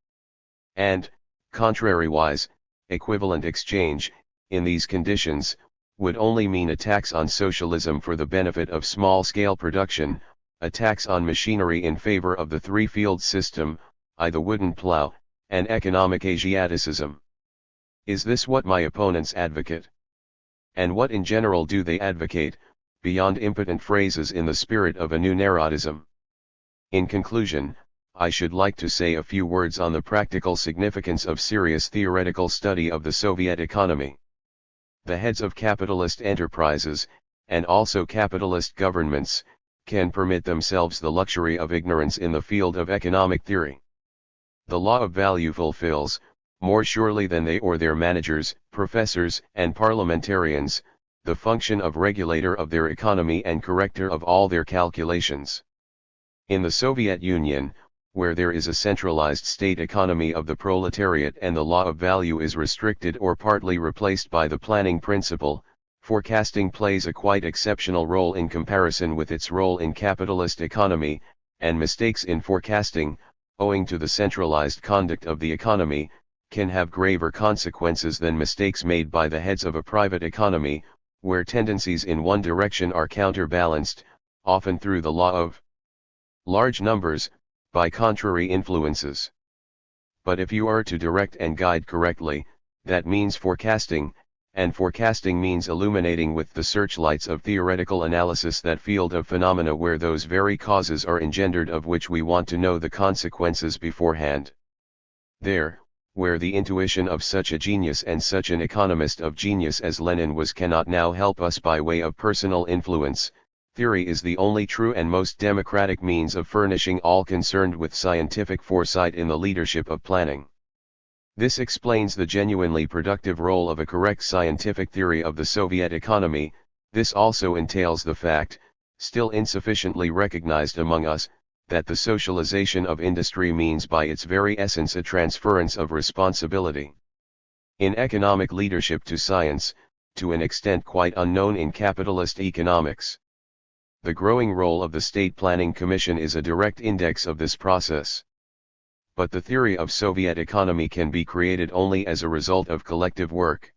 And, contrariwise, equivalent exchange, in these conditions, would only mean a tax on socialism for the benefit of small-scale production, a tax on machinery in favor of the three-field system, I the wooden plow, and economic Asiaticism. Is this what my opponents advocate? And what in general do they advocate, beyond impotent phrases in the spirit of a new Narodism? In conclusion, I should like to say a few words on the practical significance of serious theoretical study of the Soviet economy. The heads of capitalist enterprises, and also capitalist governments, can permit themselves the luxury of ignorance in the field of economic theory. The law of value fulfills, more surely than they or their managers, professors, and parliamentarians, the function of regulator of their economy and corrector of all their calculations. In the Soviet Union, where there is a centralized state economy of the proletariat and the law of value is restricted or partly replaced by the planning principle, forecasting plays a quite exceptional role in comparison with its role in capitalist economy, and mistakes in forecasting, owing to the centralized conduct of the economy, can have graver consequences than mistakes made by the heads of a private economy, where tendencies in one direction are counterbalanced, often through the law of large numbers, by contrary influences. But if you are to direct and guide correctly, that means forecasting, and forecasting means illuminating with the searchlights of theoretical analysis that field of phenomena where those very causes are engendered of which we want to know the consequences beforehand. There, where the intuition of such a genius and such an economist of genius as Lenin was cannot now help us by way of personal influence, theory is the only true and most democratic means of furnishing all concerned with scientific foresight in the leadership of planning. This explains the genuinely productive role of a correct scientific theory of the Soviet economy. This also entails the fact, still insufficiently recognized among us, that the socialization of industry means by its very essence a transference of responsibility in economic leadership to science, to an extent quite unknown in capitalist economics. The growing role of the State Planning Commission is a direct index of this process. But the theory of Soviet economy can be created only as a result of collective work.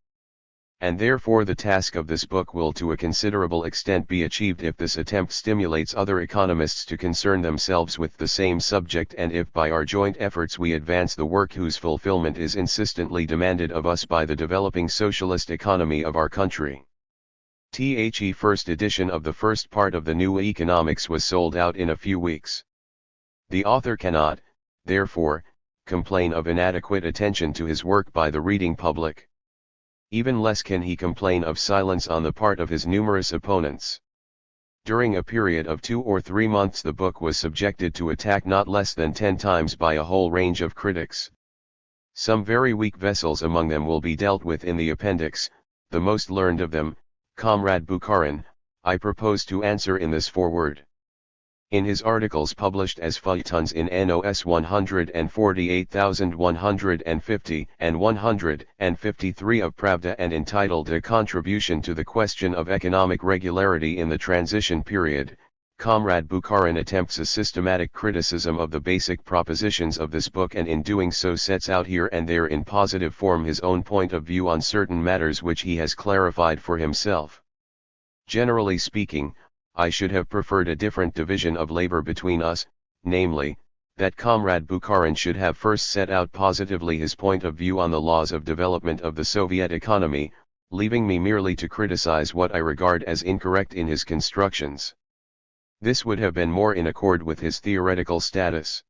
And therefore the task of this book will to a considerable extent be achieved if this attempt stimulates other economists to concern themselves with the same subject, and if by our joint efforts we advance the work whose fulfillment is insistently demanded of us by the developing socialist economy of our country. The first edition of the first part of the New Economics was sold out in a few weeks. The author cannot, therefore, complain of inadequate attention to his work by the reading public. Even less can he complain of silence on the part of his numerous opponents. During a period of 2 or 3 months the book was subjected to attack not less than 10 times by a whole range of critics. Some very weak vessels among them will be dealt with in the appendix. The most learned of them, Comrade Bukharin, I propose to answer in this foreword. In his articles published as feuilletons in NOS 148,150 and 153 of Pravda and entitled A Contribution to the Question of Economic Regularity in the Transition Period, Comrade Bukharin attempts a systematic criticism of the basic propositions of this book, and in doing so sets out here and there in positive form his own point of view on certain matters which he has clarified for himself. Generally speaking, I should have preferred a different division of labor between us, namely, that Comrade Bukharin should have first set out positively his point of view on the laws of development of the Soviet economy, leaving me merely to criticize what I regard as incorrect in his constructions. This would have been more in accord with his theoretical status.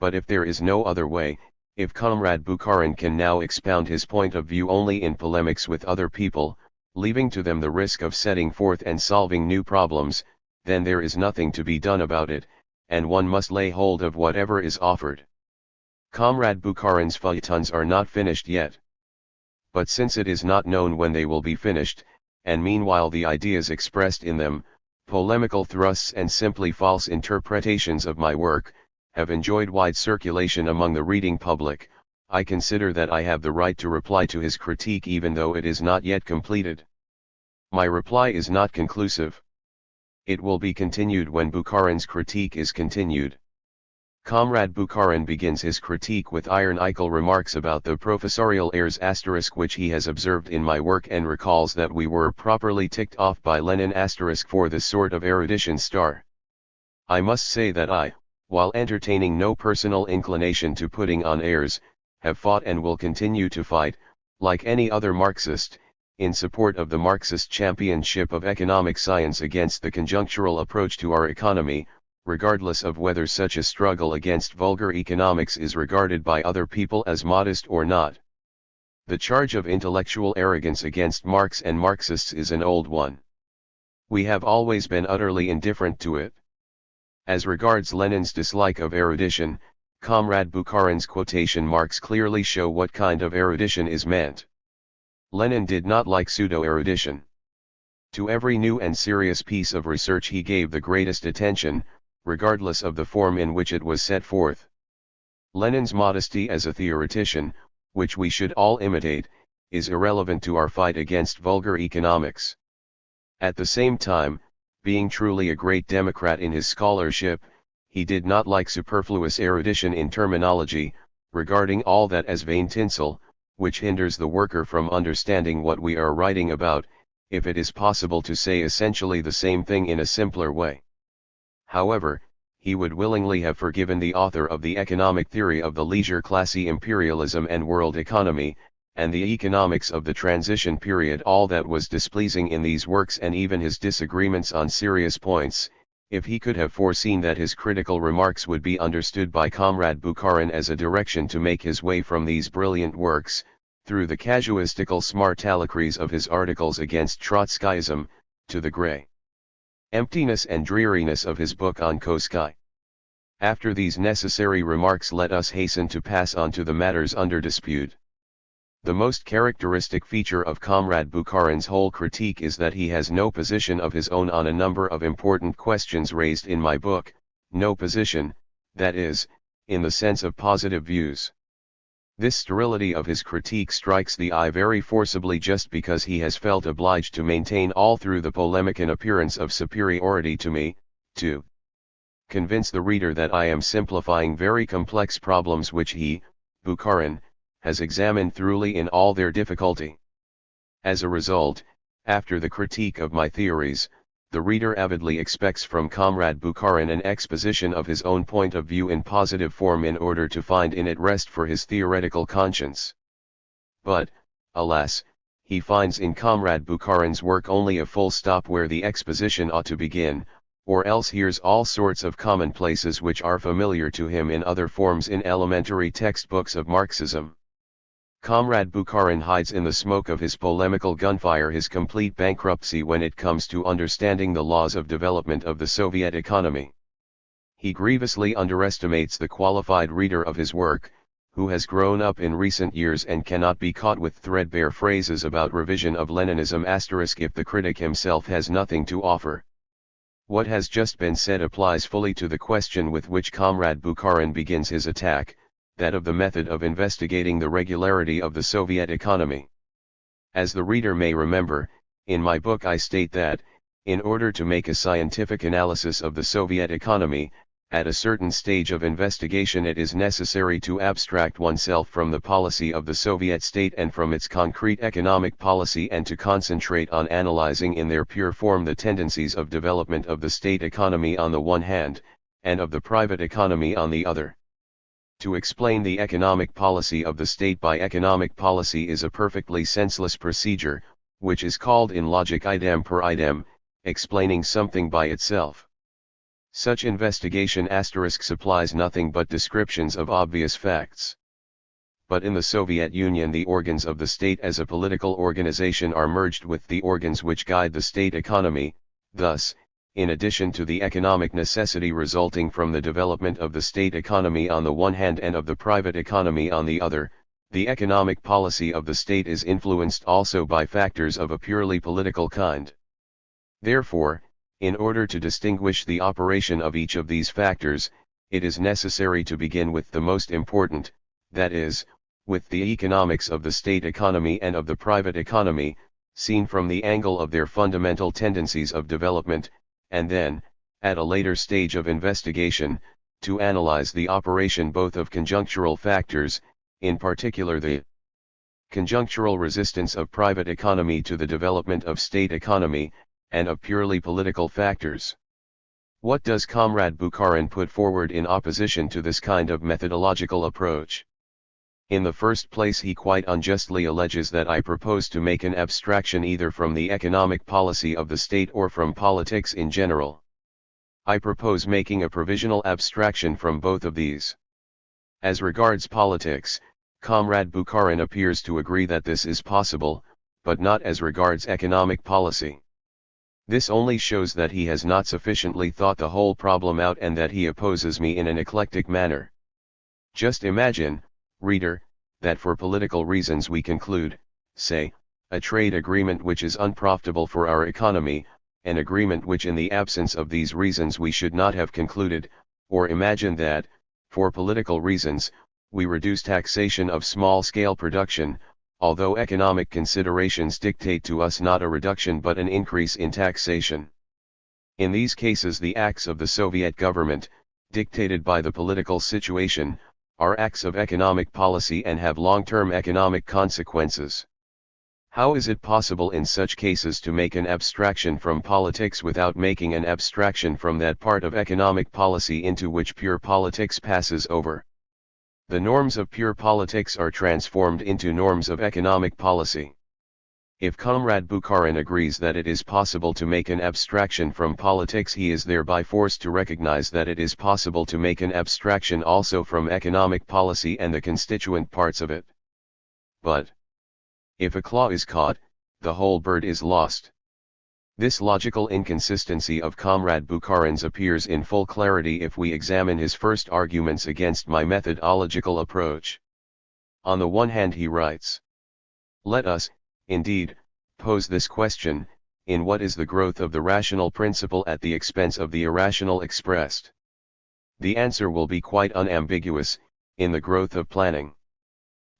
But if there is no other way, if Comrade Bukharin can now expound his point of view only in polemics with other people, leaving to them the risk of setting forth and solving new problems, then there is nothing to be done about it, and one must lay hold of whatever is offered. Comrade Bukharin's feuilletons are not finished yet. But since it is not known when they will be finished, and meanwhile the ideas expressed in them, polemical thrusts and simply false interpretations of my work, have enjoyed wide circulation among the reading public, I consider that I have the right to reply to his critique even though it is not yet completed. My reply is not conclusive. It will be continued when Bukharin's critique is continued. Comrade Bukharin begins his critique with ironical remarks about the professorial airs * which he has observed in my work, and recalls that we were properly ticked off by Lenin * for this sort of erudition *. I must say that I, while entertaining no personal inclination to putting on airs, have fought and will continue to fight, like any other Marxist, in support of the Marxist championship of economic science against the conjunctural approach to our economy, regardless of whether such a struggle against vulgar economics is regarded by other people as modest or not. The charge of intellectual arrogance against Marx and Marxists is an old one. We have always been utterly indifferent to it. As regards Lenin's dislike of erudition, Comrade Bukharin's quotation marks clearly show what kind of erudition is meant. Lenin did not like pseudo-erudition. To every new and serious piece of research he gave the greatest attention, regardless of the form in which it was set forth. Lenin's modesty as a theoretician, which we should all imitate, is irrelevant to our fight against vulgar economics. At the same time, being truly a great democrat in his scholarship, he did not like superfluous erudition in terminology, regarding all that as vain tinsel, which hinders the worker from understanding what we are writing about, if it is possible to say essentially the same thing in a simpler way. However, he would willingly have forgiven the author of the economic theory of the leisure-classy imperialism and world economy, and the economics of the transition period, all that was displeasing in these works and even his disagreements on serious points, if he could have foreseen that his critical remarks would be understood by Comrade Bukharin as a direction to make his way from these brilliant works, through the casuistical smartalecries of his articles against Trotskyism, to the grey emptiness and dreariness of his book on Koski. After these necessary remarks, let us hasten to pass on to the matters under dispute. The most characteristic feature of Comrade Bukharin's whole critique is that he has no position of his own on a number of important questions raised in my book, no position, that is, in the sense of positive views. This sterility of his critique strikes the eye very forcibly just because he has felt obliged to maintain all through the polemic an appearance of superiority to me, to convince the reader that I am simplifying very complex problems which he, Bukharin, has examined thoroughly in all their difficulty. As a result, after the critique of my theories, the reader avidly expects from Comrade Bukharin an exposition of his own point of view in positive form in order to find in it rest for his theoretical conscience. But, alas, he finds in Comrade Bukharin's work only a full stop where the exposition ought to begin, or else hears all sorts of commonplaces which are familiar to him in other forms in elementary textbooks of Marxism. Comrade Bukharin hides in the smoke of his polemical gunfire his complete bankruptcy when it comes to understanding the laws of development of the Soviet economy. He grievously underestimates the qualified reader of his work, who has grown up in recent years and cannot be caught with threadbare phrases about revision of Leninism * if the critic himself has nothing to offer. What has just been said applies fully to the question with which Comrade Bukharin begins his attack, that of the method of investigating the regularity of the Soviet economy. As the reader may remember, in my book I state that, in order to make a scientific analysis of the Soviet economy, at a certain stage of investigation it is necessary to abstract oneself from the policy of the Soviet state and from its concrete economic policy and to concentrate on analyzing in their pure form the tendencies of development of the state economy on the one hand, and of the private economy on the other. To explain the economic policy of the state by economic policy is a perfectly senseless procedure, which is called in logic idem per idem, explaining something by itself. Such investigation * supplies nothing but descriptions of obvious facts. But in the Soviet Union the organs of the state as a political organization are merged with the organs which guide the state economy, thus, in addition to the economic necessity resulting from the development of the state economy on the one hand and of the private economy on the other, the economic policy of the state is influenced also by factors of a purely political kind. Therefore, in order to distinguish the operation of each of these factors, it is necessary to begin with the most important, that is, with the economics of the state economy and of the private economy, seen from the angle of their fundamental tendencies of development, and then, at a later stage of investigation, to analyze the operation both of conjunctural factors, in particular the conjunctural resistance of private economy to the development of state economy, and of purely political factors. What does Comrade Bukharin put forward in opposition to this kind of methodological approach? In the first place he quite unjustly alleges that I propose to make an abstraction either from the economic policy of the state or from politics in general. I propose making a provisional abstraction from both of these. As regards politics, Comrade Bukharin appears to agree that this is possible, but not as regards economic policy. This only shows that he has not sufficiently thought the whole problem out and that he opposes me in an eclectic manner. Just imagine, reader, that for political reasons we conclude, say, a trade agreement which is unprofitable for our economy, an agreement which in the absence of these reasons we should not have concluded, or imagine that, for political reasons, we reduce taxation of small-scale production, although economic considerations dictate to us not a reduction but an increase in taxation. In these cases the acts of the Soviet government, dictated by the political situation, are acts of economic policy and have long-term economic consequences. How is it possible in such cases to make an abstraction from politics without making an abstraction from that part of economic policy into which pure politics passes over? The norms of pure politics are transformed into norms of economic policy. If Comrade Bukharin agrees that it is possible to make an abstraction from politics, he is thereby forced to recognize that it is possible to make an abstraction also from economic policy and the constituent parts of it. But if a claw is caught, the whole bird is lost. This logical inconsistency of Comrade Bukharin's appears in full clarity if we examine his first arguments against my methodological approach. On the one hand he writes, "Let us, indeed, pose this question, in what is the growth of the rational principle at the expense of the irrational expressed? The answer will be quite unambiguous, in the growth of planning.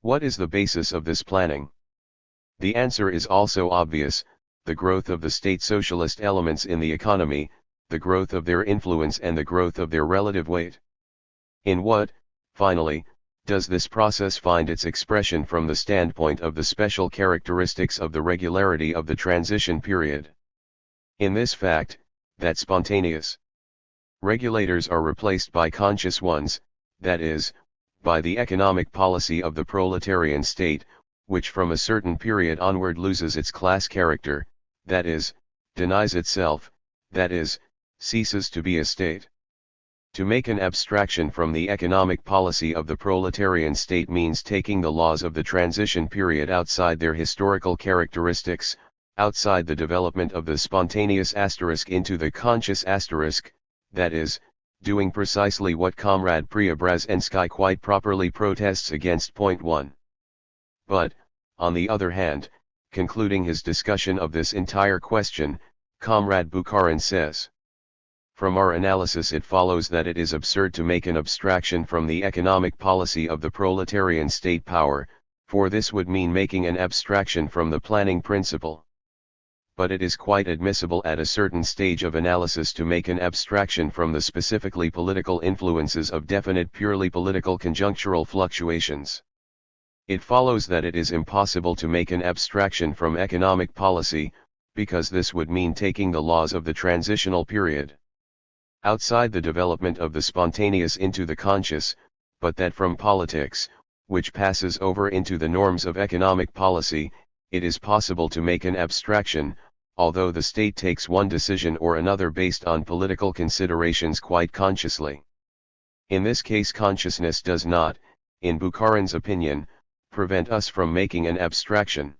What is the basis of this planning? The answer is also obvious, the growth of the state socialist elements in the economy, the growth of their influence and the growth of their relative weight. In what, finally, does this process find its expression from the standpoint of the special characteristics of the regularity of the transition period? In this fact, that spontaneous regulators are replaced by conscious ones, that is, by the economic policy of the proletarian state, which from a certain period onward loses its class character, that is, denies itself, that is, ceases to be a state. To make an abstraction from the economic policy of the proletarian state means taking the laws of the transition period outside their historical characteristics, outside the development of the spontaneous asterisk into the conscious asterisk, that is, doing precisely what Comrade Prebrazhensky quite properly protests against. Point 1. But, on the other hand, concluding his discussion of this entire question, Comrade Bukharin says, from our analysis it follows that it is absurd to make an abstraction from the economic policy of the proletarian state power, for this would mean making an abstraction from the planning principle. But it is quite admissible at a certain stage of analysis to make an abstraction from the specifically political influences of definite purely political conjunctural fluctuations. It follows that it is impossible to make an abstraction from economic policy, because this would mean taking the laws of the transitional period outside the development of the spontaneous into the conscious, but that from politics, which passes over into the norms of economic policy, it is possible to make an abstraction, although the state takes one decision or another based on political considerations quite consciously. In this case consciousness does not, in Bukharin's opinion, prevent us from making an abstraction.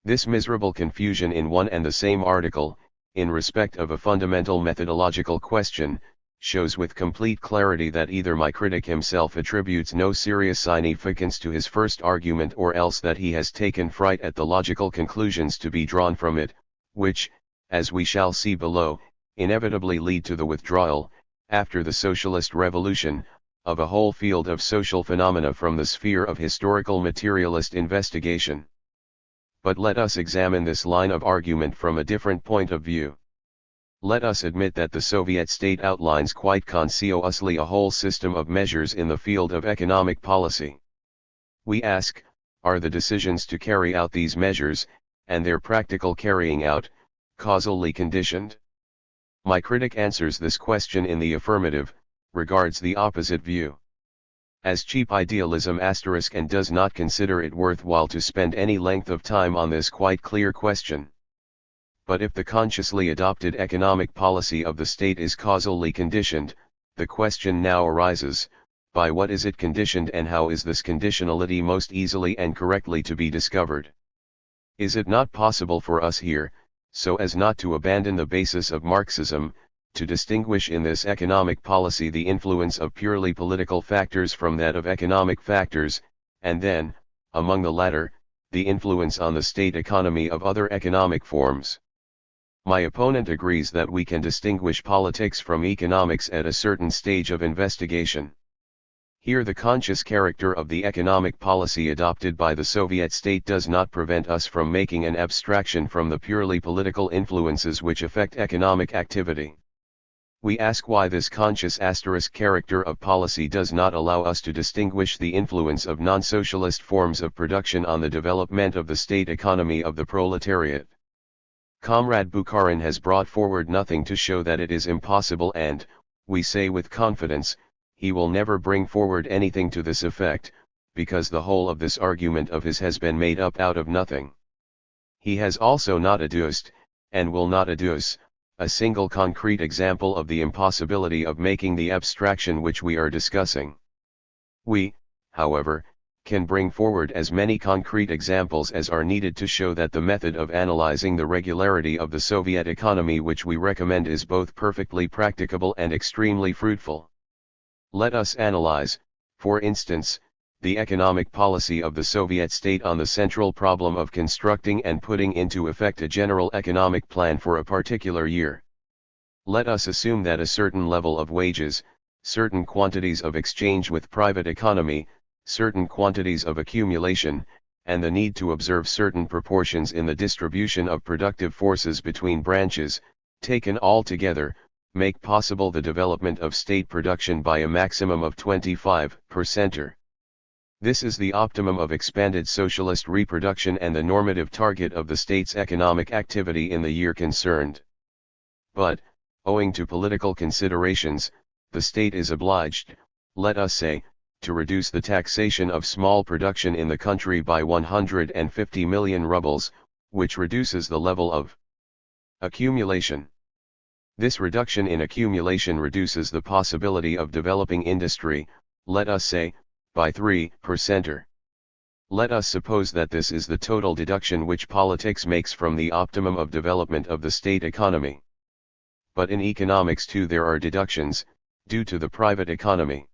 This miserable confusion in one and the same article, in respect of a fundamental methodological question, shows with complete clarity that either my critic himself attributes no serious significance to his first argument or else that he has taken fright at the logical conclusions to be drawn from it, which, as we shall see below, inevitably lead to the withdrawal, after the socialist revolution, of a whole field of social phenomena from the sphere of historical materialist investigation. But let us examine this line of argument from a different point of view. Let us admit that the Soviet state outlines quite consciously a whole system of measures in the field of economic policy. We ask, are the decisions to carry out these measures, and their practical carrying out, causally conditioned? My critic answers this question in the affirmative, regards the opposite view as cheap idealism and does not consider it worthwhile to spend any length of time on this quite clear question. But if the consciously adopted economic policy of the state is causally conditioned, the question now arises, by what is it conditioned and how is this conditionality most easily and correctly to be discovered? Is it not possible for us here, so as not to abandon the basis of Marxism, to distinguish in this economic policy the influence of purely political factors from that of economic factors, and then, among the latter, the influence on the state economy of other economic forms? My opponent agrees that we can distinguish politics from economics at a certain stage of investigation. Here the conscious character of the economic policy adopted by the Soviet state does not prevent us from making an abstraction from the purely political influences which affect economic activity. We ask why this conscious character of policy does not allow us to distinguish the influence of non-socialist forms of production on the development of the state economy of the proletariat. Comrade Bukharin has brought forward nothing to show that it is impossible and, we say with confidence, he will never bring forward anything to this effect, because the whole of this argument of his has been made up out of nothing. He has also not adduced, and will not adduce, a single concrete example of the impossibility of making the abstraction which we are discussing. We, however, can bring forward as many concrete examples as are needed to show that the method of analyzing the regularity of the Soviet economy which we recommend is both perfectly practicable and extremely fruitful. Let us analyze, for instance, the economic policy of the Soviet state on the central problem of constructing and putting into effect a general economic plan for a particular year. Let us assume that a certain level of wages, certain quantities of exchange with private economy, certain quantities of accumulation, and the need to observe certain proportions in the distribution of productive forces between branches, taken all together, make possible the development of state production by a maximum of 25%. This is the optimum of expanded socialist reproduction and the normative target of the state's economic activity in the year concerned. But, owing to political considerations, the state is obliged, let us say, to reduce the taxation of small production in the country by 150 million rubles, which reduces the level of accumulation. This reduction in accumulation reduces the possibility of developing industry, let us say, by 3%. Let us suppose that this is the total deduction which politics makes from the optimum of development of the state economy. But in economics too there are deductions, due to the private economy.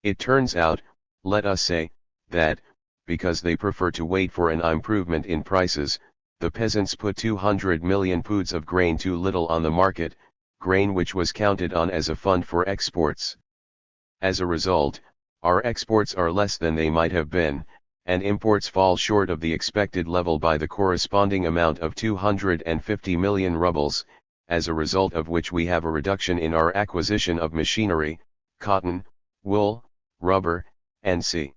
It turns out, let us say, that, because they prefer to wait for an improvement in prices, the peasants put 200 million poods of grain too little on the market, grain which was counted on as a fund for exports. As a result, our exports are less than they might have been, and imports fall short of the expected level by the corresponding amount of 250 million rubles, as a result of which we have a reduction in our acquisition of machinery, cotton, wool, rubber, and c.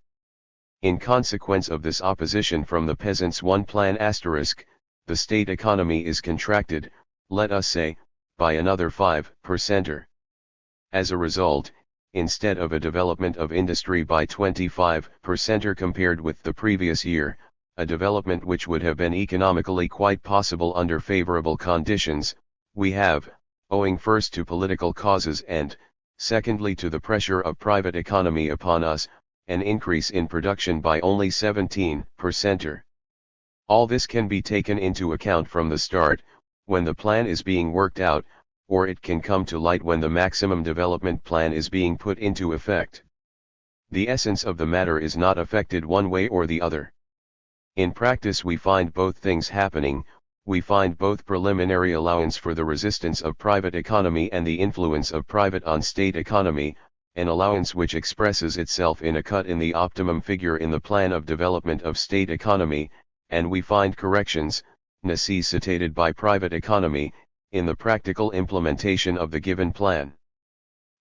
In consequence of this opposition from the peasants' one plan asterisk, the state economy is contracted, let us say, by another 5%. As a result, instead of a development of industry by 25% compared with the previous year, a development which would have been economically quite possible under favorable conditions, we have, owing first to political causes and, secondly to the pressure of private economy upon us, an increase in production by only 17%. All this can be taken into account from the start, when the plan is being worked out, or it can come to light when the maximum development plan is being put into effect. The essence of the matter is not affected one way or the other. In practice we find both things happening. We find both preliminary allowance for the resistance of private economy and the influence of private on state economy, an allowance which expresses itself in a cut in the optimum figure in the plan of development of state economy, and we find corrections, necessitated by private economy, in the practical implementation of the given plan.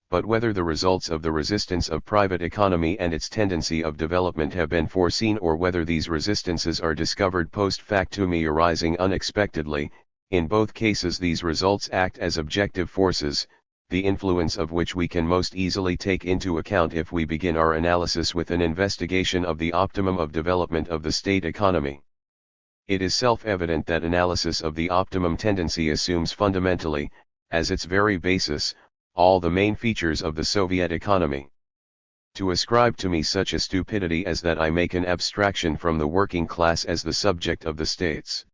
But whether the results of the resistance of private economy and its tendency of development have been foreseen or whether these resistances are discovered post factum arising unexpectedly, in both cases these results act as objective forces, the influence of which we can most easily take into account if we begin our analysis with an investigation of the optimum of development of the state economy. It is self-evident that analysis of the optimum tendency assumes fundamentally, as its very basis, all the main features of the Soviet economy. To ascribe to me such a stupidity as that I make an abstraction from the working class as the subject of the state's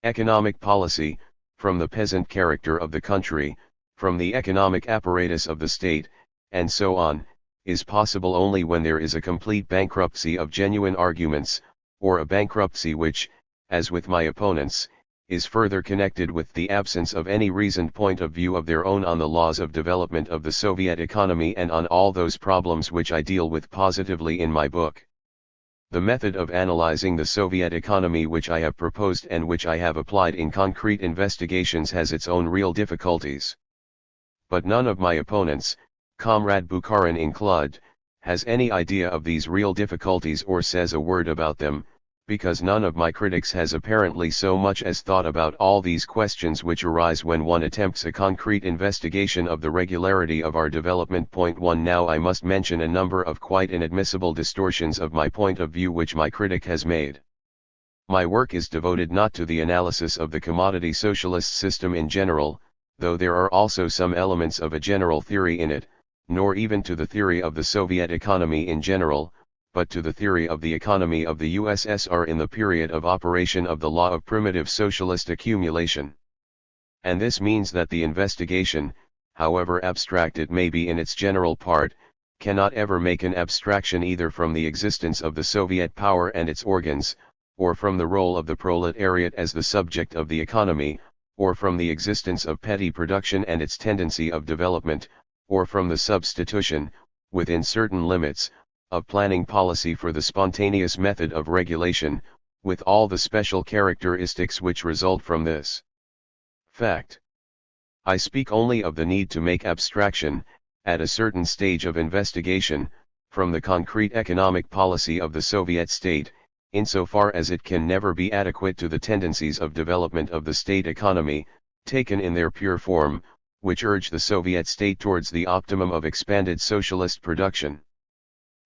economic policy, from the peasant character of the country, from the economic apparatus of the state, and so on, is possible only when there is a complete bankruptcy of genuine arguments, or a bankruptcy which, as with my opponents, is further connected with the absence of any reasoned point of view of their own on the laws of development of the Soviet economy and on all those problems which I deal with positively in my book. The method of analyzing the Soviet economy which I have proposed and which I have applied in concrete investigations has its own real difficulties. But none of my opponents, Comrade Bukharin included, has any idea of these real difficulties or says a word about them, because none of my critics has apparently so much as thought about all these questions which arise when one attempts a concrete investigation of the regularity of our development. Point 1. Now I must mention a number of quite inadmissible distortions of my point of view which my critic has made. My work is devoted not to the analysis of the commodity socialist system in general, though there are also some elements of a general theory in it, nor even to the theory of the Soviet economy in general, but to the theory of the economy of the USSR in the period of operation of the law of primitive socialist accumulation. And this means that the investigation, however abstract it may be in its general part, cannot ever make an abstraction either from the existence of the Soviet power and its organs, or from the role of the proletariat as the subject of the economy, or from the existence of petty production and its tendency of development, or from the substitution, within certain limits, of planning policy for the spontaneous method of regulation, with all the special characteristics which result from this fact. I speak only of the need to make abstraction, at a certain stage of investigation, from the concrete economic policy of the Soviet state, insofar as it can never be adequate to the tendencies of development of the state economy, taken in their pure form, which urge the Soviet state towards the optimum of expanded socialist production.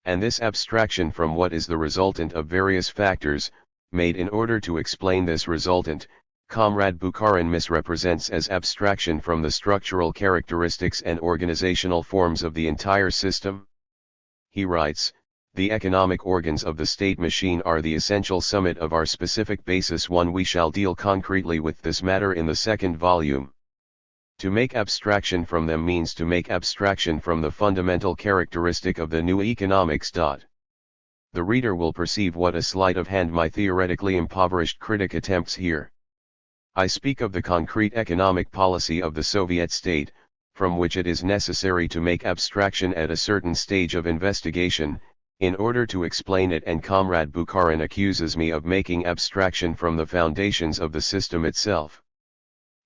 And this abstraction from what is the resultant of various factors, made in order to explain this resultant, Comrade Bukharin misrepresents as abstraction from the structural characteristics and organizational forms of the entire system. He writes, "The economic organs of the state machine are the essential summit of our specific basis." We shall deal concretely with this matter in the second volume. To make abstraction from them means to make abstraction from the fundamental characteristic of the new economics. The reader will perceive what a sleight of hand my theoretically impoverished critic attempts here. I speak of the concrete economic policy of the Soviet state, from which it is necessary to make abstraction at a certain stage of investigation, in order to explain it, and Comrade Bukharin accuses me of making abstraction from the foundations of the system itself.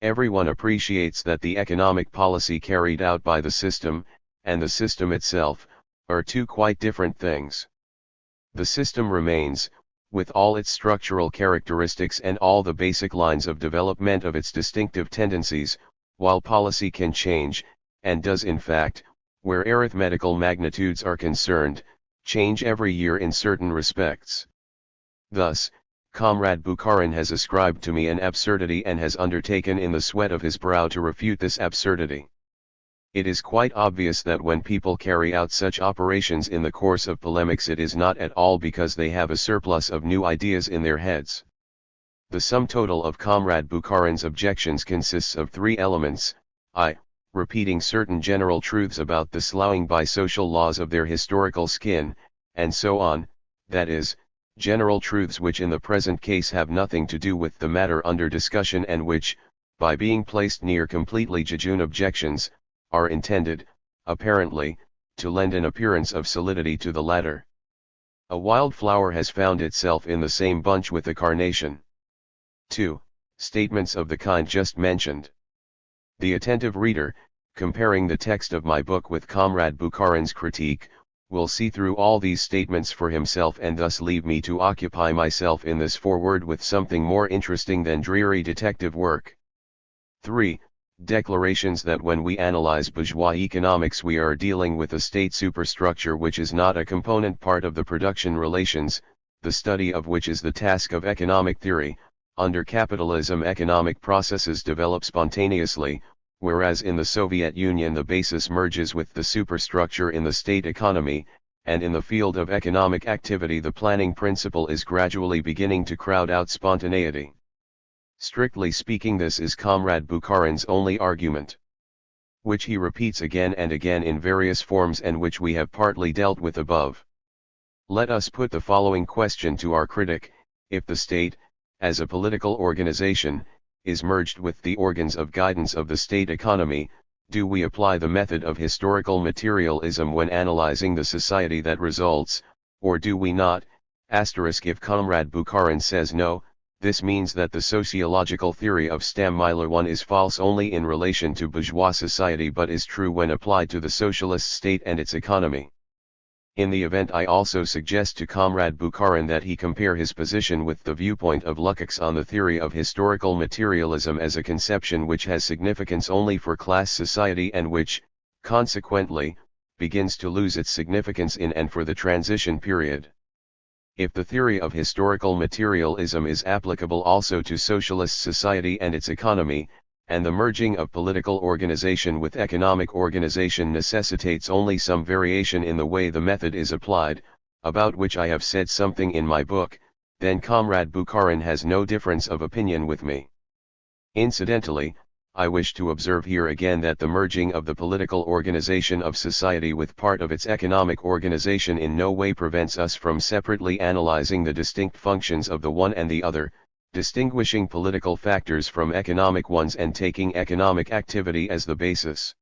Everyone appreciates that the economic policy carried out by the system, and the system itself, are two quite different things. The system remains, with all its structural characteristics and all the basic lines of development of its distinctive tendencies, while policy can change, and does in fact, where arithmetical magnitudes are concerned, change every year in certain respects. Thus, Comrade Bukharin has ascribed to me an absurdity and has undertaken in the sweat of his brow to refute this absurdity. It is quite obvious that when people carry out such operations in the course of polemics, it is not at all because they have a surplus of new ideas in their heads. The sum total of Comrade Bukharin's objections consists of three elements: I, repeating certain general truths about the sloughing by social laws of their historical skin, and so on, that is, general truths which in the present case have nothing to do with the matter under discussion, and which, by being placed near completely jejune objections, are intended, apparently, to lend an appearance of solidity to the latter. A wild flower has found itself in the same bunch with the carnation. 2. Statements of the kind just mentioned. The attentive reader, comparing the text of my book with Comrade Bukharin's critique, will see through all these statements for himself, and thus leave me to occupy myself in this foreword with something more interesting than dreary detective work. 3. Declarations that when we analyze bourgeois economics we are dealing with a state superstructure which is not a component part of the production relations, the study of which is the task of economic theory. Under capitalism economic processes develop spontaneously, whereas in the Soviet Union the basis merges with the superstructure in the state economy, and in the field of economic activity the planning principle is gradually beginning to crowd out spontaneity. Strictly speaking, this is Comrade Bukharin's only argument, which he repeats again and again in various forms and which we have partly dealt with above. Let us put the following question to our critic: if the state, as a political organization, is merged with the organs of guidance of the state economy, do we apply the method of historical materialism when analyzing the society that results, or do we not? If Comrade Bukharin says no, this means that the sociological theory of Stammeiler 1 is false only in relation to bourgeois society but is true when applied to the socialist state and its economy. In the event, I also suggest to Comrade Bukharin that he compare his position with the viewpoint of Lukács on the theory of historical materialism as a conception which has significance only for class society and which, consequently, begins to lose its significance in and for the transition period. If the theory of historical materialism is applicable also to socialist society and its economy, and the merging of political organization with economic organization necessitates only some variation in the way the method is applied, about which I have said something in my book, then Comrade Bukharin has no difference of opinion with me. Incidentally, I wish to observe here again that the merging of the political organization of society with part of its economic organization in no way prevents us from separately analyzing the distinct functions of the one and the other, distinguishing political factors from economic ones and taking economic activity as the basis.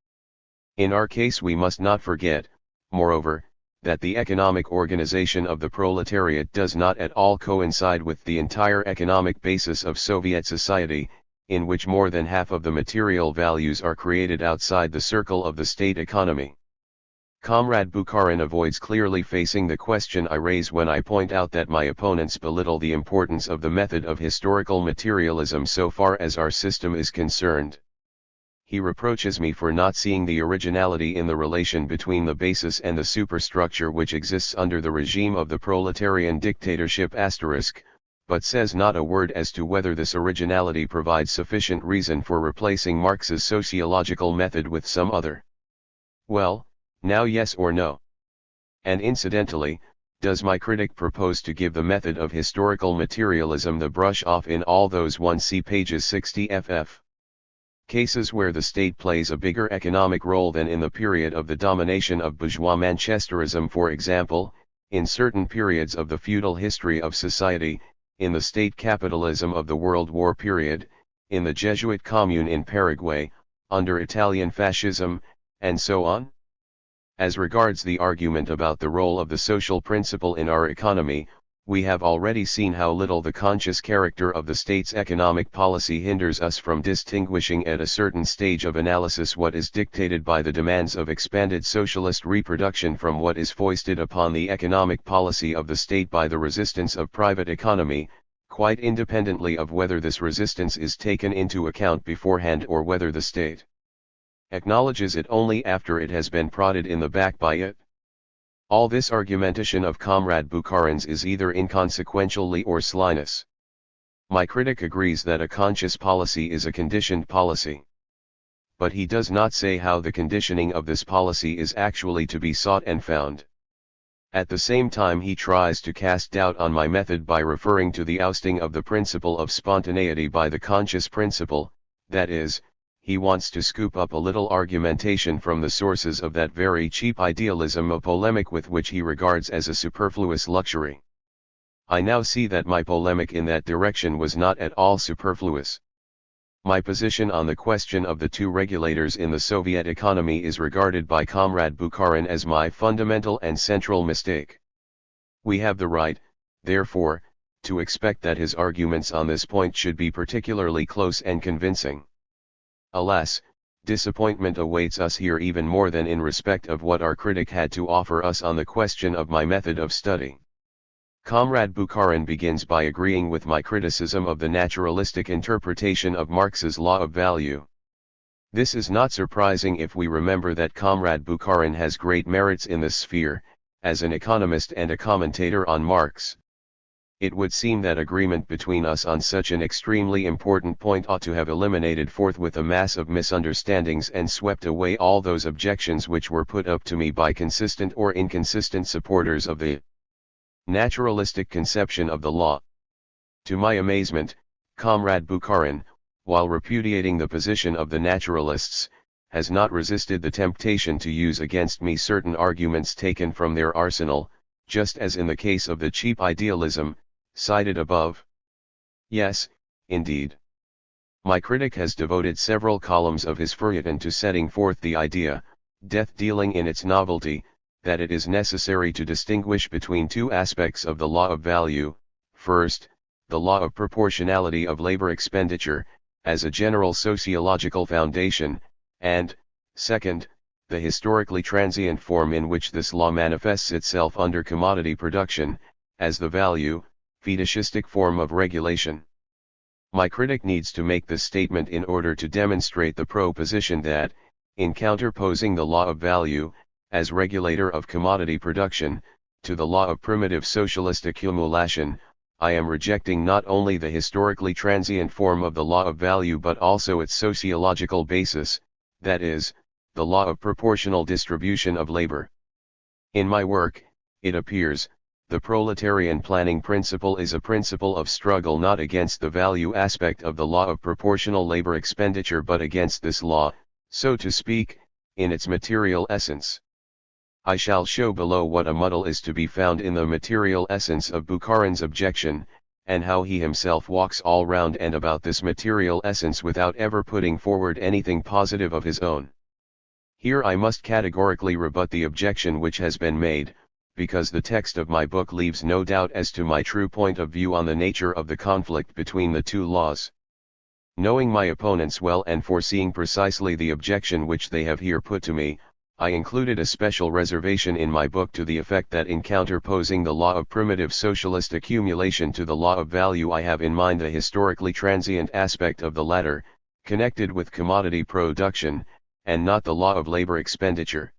In our case we must not forget, moreover, that the economic organization of the proletariat does not at all coincide with the entire economic basis of Soviet society, in which more than half of the material values are created outside the circle of the state economy. Comrade Bukharin avoids clearly facing the question I raise when I point out that my opponents belittle the importance of the method of historical materialism so far as our system is concerned. He reproaches me for not seeing the originality in the relation between the basis and the superstructure which exists under the regime of the proletarian dictatorship *, but says not a word as to whether this originality provides sufficient reason for replacing Marx's sociological method with some other. Well, now yes or no? And incidentally, does my critic propose to give the method of historical materialism the brush off in all those 1c pages 60 ff? Cases where the state plays a bigger economic role than in the period of the domination of bourgeois Manchesterism, for example, in certain periods of the feudal history of society, in the state capitalism of the World War period, in the Jesuit commune in Paraguay, under Italian fascism, and so on? As regards the argument about the role of the social principle in our economy, we have already seen how little the conscious character of the state's economic policy hinders us from distinguishing at a certain stage of analysis what is dictated by the demands of expanded socialist reproduction from what is foisted upon the economic policy of the state by the resistance of private economy, quite independently of whether this resistance is taken into account beforehand or whether the state acknowledges it only after it has been prodded in the back by it. All this argumentation of Comrade Bukharin's is either inconsequentiality or slyness. My critic agrees that a conscious policy is a conditioned policy. But he does not say how the conditioning of this policy is actually to be sought and found. At the same time he tries to cast doubt on my method by referring to the ousting of the principle of spontaneity by the conscious principle, that is, he wants to scoop up a little argumentation from the sources of that very cheap idealism, a polemic with which he regards as a superfluous luxury. I now see that my polemic in that direction was not at all superfluous. My position on the question of the two regulators in the Soviet economy is regarded by Comrade Bukharin as my fundamental and central mistake. We have the right, therefore, to expect that his arguments on this point should be particularly close and convincing. Alas, disappointment awaits us here even more than in respect of what our critic had to offer us on the question of my method of study. Comrade Bukharin begins by agreeing with my criticism of the naturalistic interpretation of Marx's law of value. This is not surprising if we remember that Comrade Bukharin has great merits in this sphere, as an economist and a commentator on Marx. It would seem that agreement between us on such an extremely important point ought to have eliminated forthwith a mass of misunderstandings and swept away all those objections which were put up to me by consistent or inconsistent supporters of the naturalistic conception of the law. To my amazement, Comrade Bukharin, while repudiating the position of the naturalists, has not resisted the temptation to use against me certain arguments taken from their arsenal, just as in the case of the cheap idealism, cited above. Yes, indeed. My critic has devoted several columns of his feuilleton to setting forth the idea, death-dealing in its novelty, that it is necessary to distinguish between two aspects of the law of value: first, the law of proportionality of labor expenditure, as a general sociological foundation, and, second, the historically transient form in which this law manifests itself under commodity production, as the value, fetishistic form of regulation. My critic needs to make this statement in order to demonstrate the proposition that, in counterposing the law of value, as regulator of commodity production, to the law of primitive socialist accumulation, I am rejecting not only the historically transient form of the law of value but also its sociological basis, that is, the law of proportional distribution of labor. In my work, it appears, the proletarian planning principle is a principle of struggle not against the value aspect of the law of proportional labor expenditure but against this law, so to speak, in its material essence. I shall show below what a muddle is to be found in the material essence of Bukharin's objection, and how he himself walks all round and about this material essence without ever putting forward anything positive of his own. Here I must categorically rebut the objection which has been made, because the text of my book leaves no doubt as to my true point of view on the nature of the conflict between the two laws. Knowing my opponents well and foreseeing precisely the objection which they have here put to me, I included a special reservation in my book to the effect that in counterposing the law of primitive socialist accumulation to the law of value I have in mind the historically transient aspect of the latter, connected with commodity production, and not the law of labor expenditure.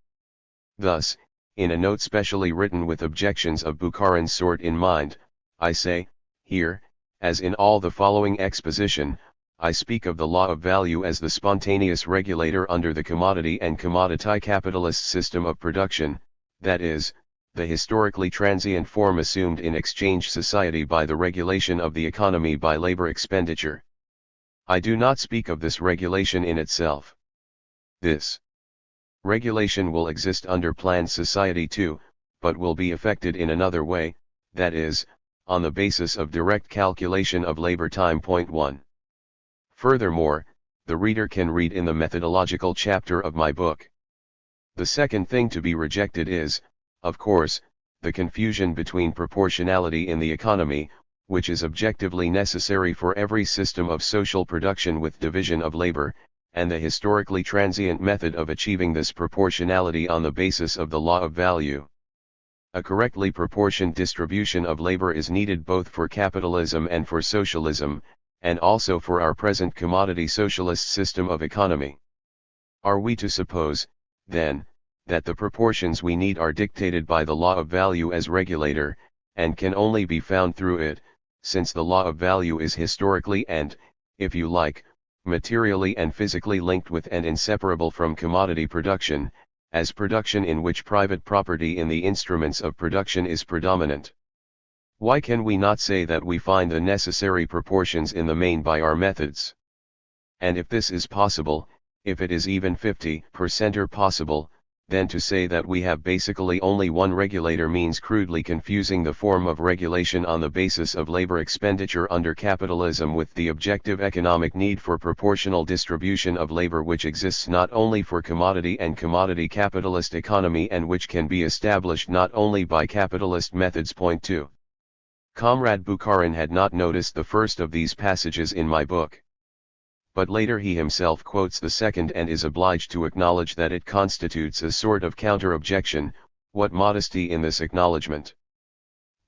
Thus, in a note specially written with objections of Bukharin's sort in mind, I say, here, As in all the following exposition, I speak of the law of value as the spontaneous regulator under the commodity and commodity capitalist system of production, that is, the historically transient form assumed in exchange society by the regulation of the economy by labor expenditure. I do not speak of this regulation in itself. This regulation will exist under planned society too, but will be effected in another way, that is, on the basis of direct calculation of labor time. 1. Furthermore, the reader can read in the methodological chapter of my book. The second thing to be rejected is, of course, the confusion between proportionality in the economy, which is objectively necessary for every system of social production with division of labor, and the historically transient method of achieving this proportionality on the basis of the law of value. A correctly proportioned distribution of labor is needed both for capitalism and for socialism, and also for our present commodity socialist system of economy. Are we to suppose, then, that the proportions we need are dictated by the law of value as regulator, and can only be found through it, since the law of value is historically and, if you like, materially and physically linked with and inseparable from commodity production, as production in which private property in the instruments of production is predominant? Why can we not say that we find the necessary proportions in the main by our methods? And if this is possible, if it is even 50% or possible, then to say that we have basically only one regulator means crudely confusing the form of regulation on the basis of labor expenditure under capitalism with the objective economic need for proportional distribution of labor which exists not only for commodity and commodity capitalist economy and which can be established not only by capitalist methods. 2. Comrade Bukharin had not noticed the first of these passages in my book. But later he himself quotes the second and is obliged to acknowledge that it constitutes a sort of counter-objection. What modesty in this acknowledgement!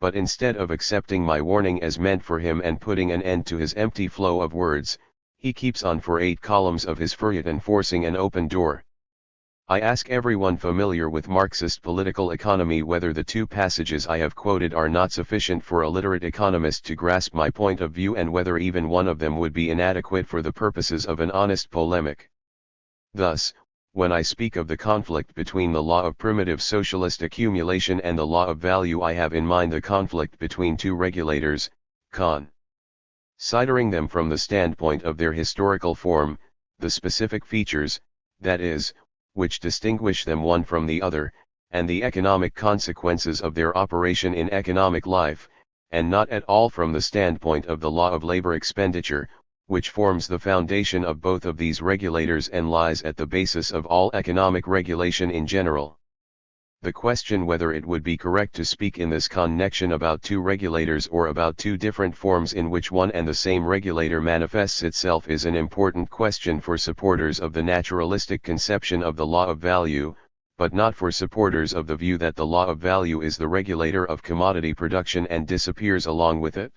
But instead of accepting my warning as meant for him and putting an end to his empty flow of words, he keeps on for 8 columns of his feuilleton forcing an open door. I ask everyone familiar with Marxist political economy whether the 2 passages I have quoted are not sufficient for a literate economist to grasp my point of view and whether even one of them would be inadequate for the purposes of an honest polemic. Thus, when I speak of the conflict between the law of primitive socialist accumulation and the law of value, I have in mind the conflict between 2 regulators, considering them from the standpoint of their historical form, the specific features, that is, which distinguish them one from the other, and the economic consequences of their operation in economic life, and not at all from the standpoint of the law of labor expenditure, which forms the foundation of both of these regulators and lies at the basis of all economic regulation in general. The question whether it would be correct to speak in this connection about 2 regulators or about 2 different forms in which one and the same regulator manifests itself is an important question for supporters of the naturalistic conception of the law of value, but not for supporters of the view that the law of value is the regulator of commodity production and disappears along with it.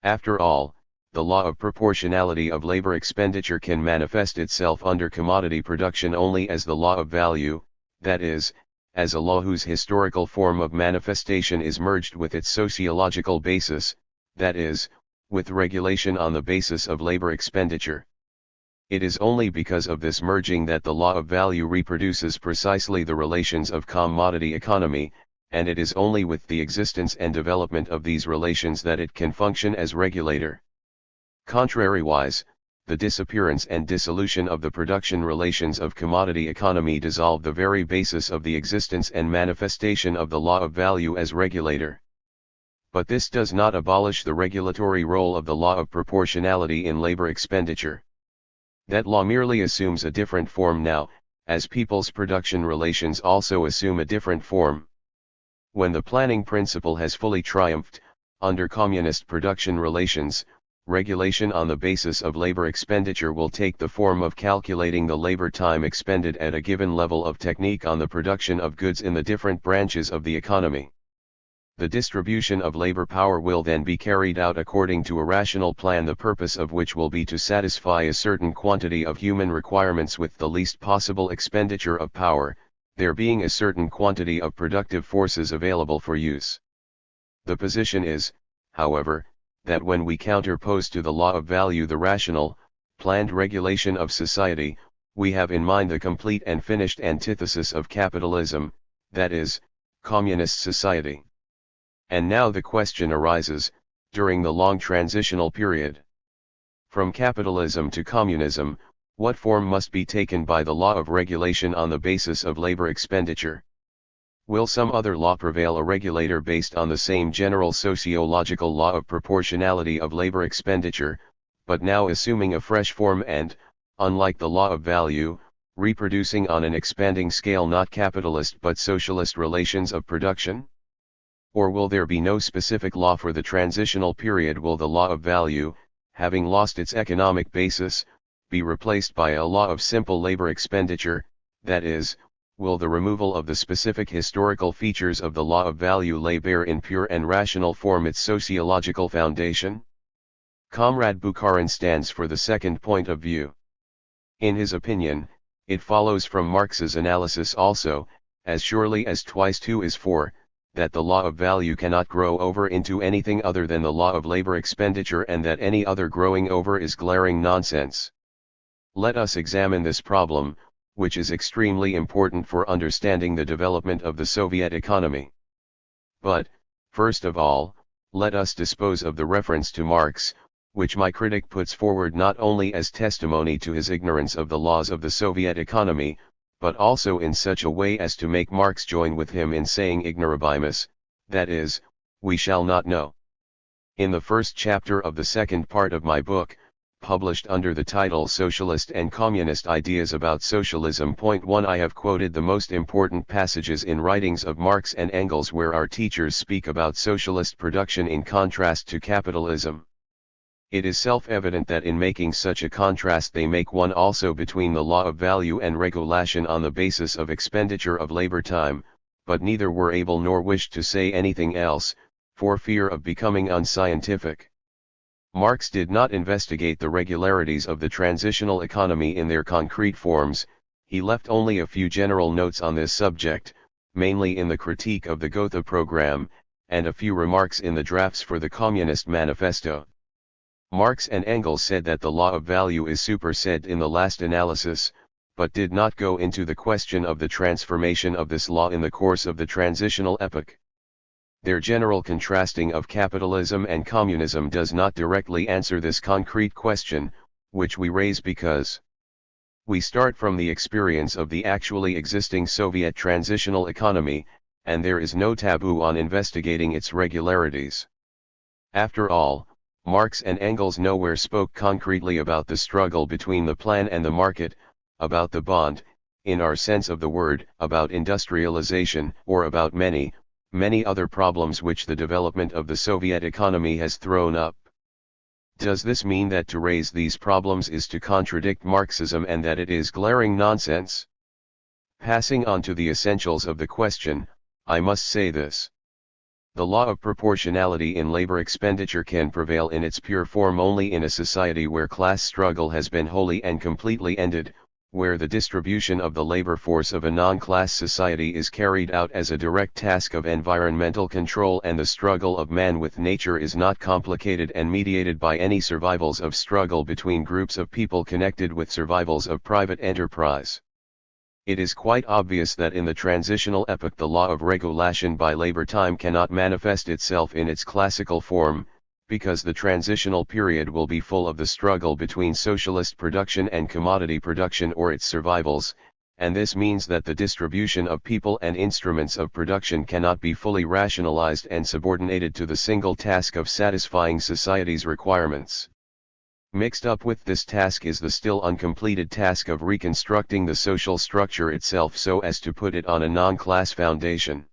After all, the law of proportionality of labor expenditure can manifest itself under commodity production only as the law of value, that is, as a law whose historical form of manifestation is merged with its sociological basis, that is, with regulation on the basis of labor expenditure. It is only because of this merging that the law of value reproduces precisely the relations of commodity economy, and it is only with the existence and development of these relations that it can function as regulator. Contrariwise, the disappearance and dissolution of the production relations of commodity economy dissolve the very basis of the existence and manifestation of the law of value as regulator. But this does not abolish the regulatory role of the law of proportionality in labor expenditure. That law merely assumes a different form now, as people's production relations also assume a different form. When the planning principle has fully triumphed, under communist production relations, regulation on the basis of labor expenditure will take the form of calculating the labor time expended at a given level of technique on the production of goods in the different branches of the economy. The distribution of labor power will then be carried out according to a rational plan, the purpose of which will be to satisfy a certain quantity of human requirements with the least possible expenditure of power, there being a certain quantity of productive forces available for use. The position is, however, that when we counterpose to the law of value the rational, planned regulation of society, we have in mind the complete and finished antithesis of capitalism, that is, communist society. And now the question arises, during the long transitional period, from capitalism to communism, what form must be taken by the law of regulation on the basis of labor expenditure? Will some other law prevail, a regulator based on the same general sociological law of proportionality of labor expenditure, but now assuming a fresh form and, unlike the law of value, reproducing on an expanding scale not capitalist but socialist relations of production? Or will there be no specific law for the transitional period? Will the law of value, having lost its economic basis, be replaced by a law of simple labor expenditure, that is, will the removal of the specific historical features of the law of value lay bare in pure and rational form its sociological foundation? Comrade Bukharin stands for the second point of view. In his opinion, it follows from Marx's analysis also, as surely as twice two is four, that the law of value cannot grow over into anything other than the law of labor expenditure, and that any other growing over is glaring nonsense. Let us examine this problem, which is extremely important for understanding the development of the Soviet economy. But, first of all, let us dispose of the reference to Marx, which my critic puts forward not only as testimony to his ignorance of the laws of the Soviet economy, but also in such a way as to make Marx join with him in saying ignorabimus, that is, we shall not know. In the first chapter of the second part of my book, published under the title Socialist and Communist Ideas about Socialism. Point 1, I have quoted the most important passages in writings of Marx and Engels where our teachers speak about socialist production in contrast to capitalism. It is self-evident that in making such a contrast they make one also between the law of value and regulation on the basis of expenditure of labor time, but neither were able nor wished to say anything else, for fear of becoming unscientific. Marx did not investigate the regularities of the transitional economy in their concrete forms, he left only a few general notes on this subject, mainly in the critique of the Gotha program, and a few remarks in the drafts for the Communist Manifesto. Marx and Engels said that the law of value is supersed in the last analysis, but did not go into the question of the transformation of this law in the course of the transitional epoch. Their general contrasting of capitalism and communism does not directly answer this concrete question, which we raise because we start from the experience of the actually existing Soviet transitional economy, and there is no taboo on investigating its regularities. After all, Marx and Engels nowhere spoke concretely about the struggle between the plan and the market, about the bond, in our sense of the word, about industrialization, or about many other problems which the development of the Soviet economy has thrown up. Does this mean that to raise these problems is to contradict Marxism and that it is glaring nonsense? Passing on to the essentials of the question, I must say this. The law of proportionality in labor expenditure can prevail in its pure form only in a society where class struggle has been wholly and completely ended, where the distribution of the labor force of a non-class society is carried out as a direct task of environmental control, and the struggle of man with nature is not complicated and mediated by any survivals of struggle between groups of people connected with survivals of private enterprise. It is quite obvious that in the transitional epoch the law of regulation by labor time cannot manifest itself in its classical form, because the transitional period will be full of the struggle between socialist production and commodity production or its survivals, and this means that the distribution of people and instruments of production cannot be fully rationalized and subordinated to the single task of satisfying society's requirements. Mixed up with this task is the still uncompleted task of reconstructing the social structure itself so as to put it on a non-class foundation.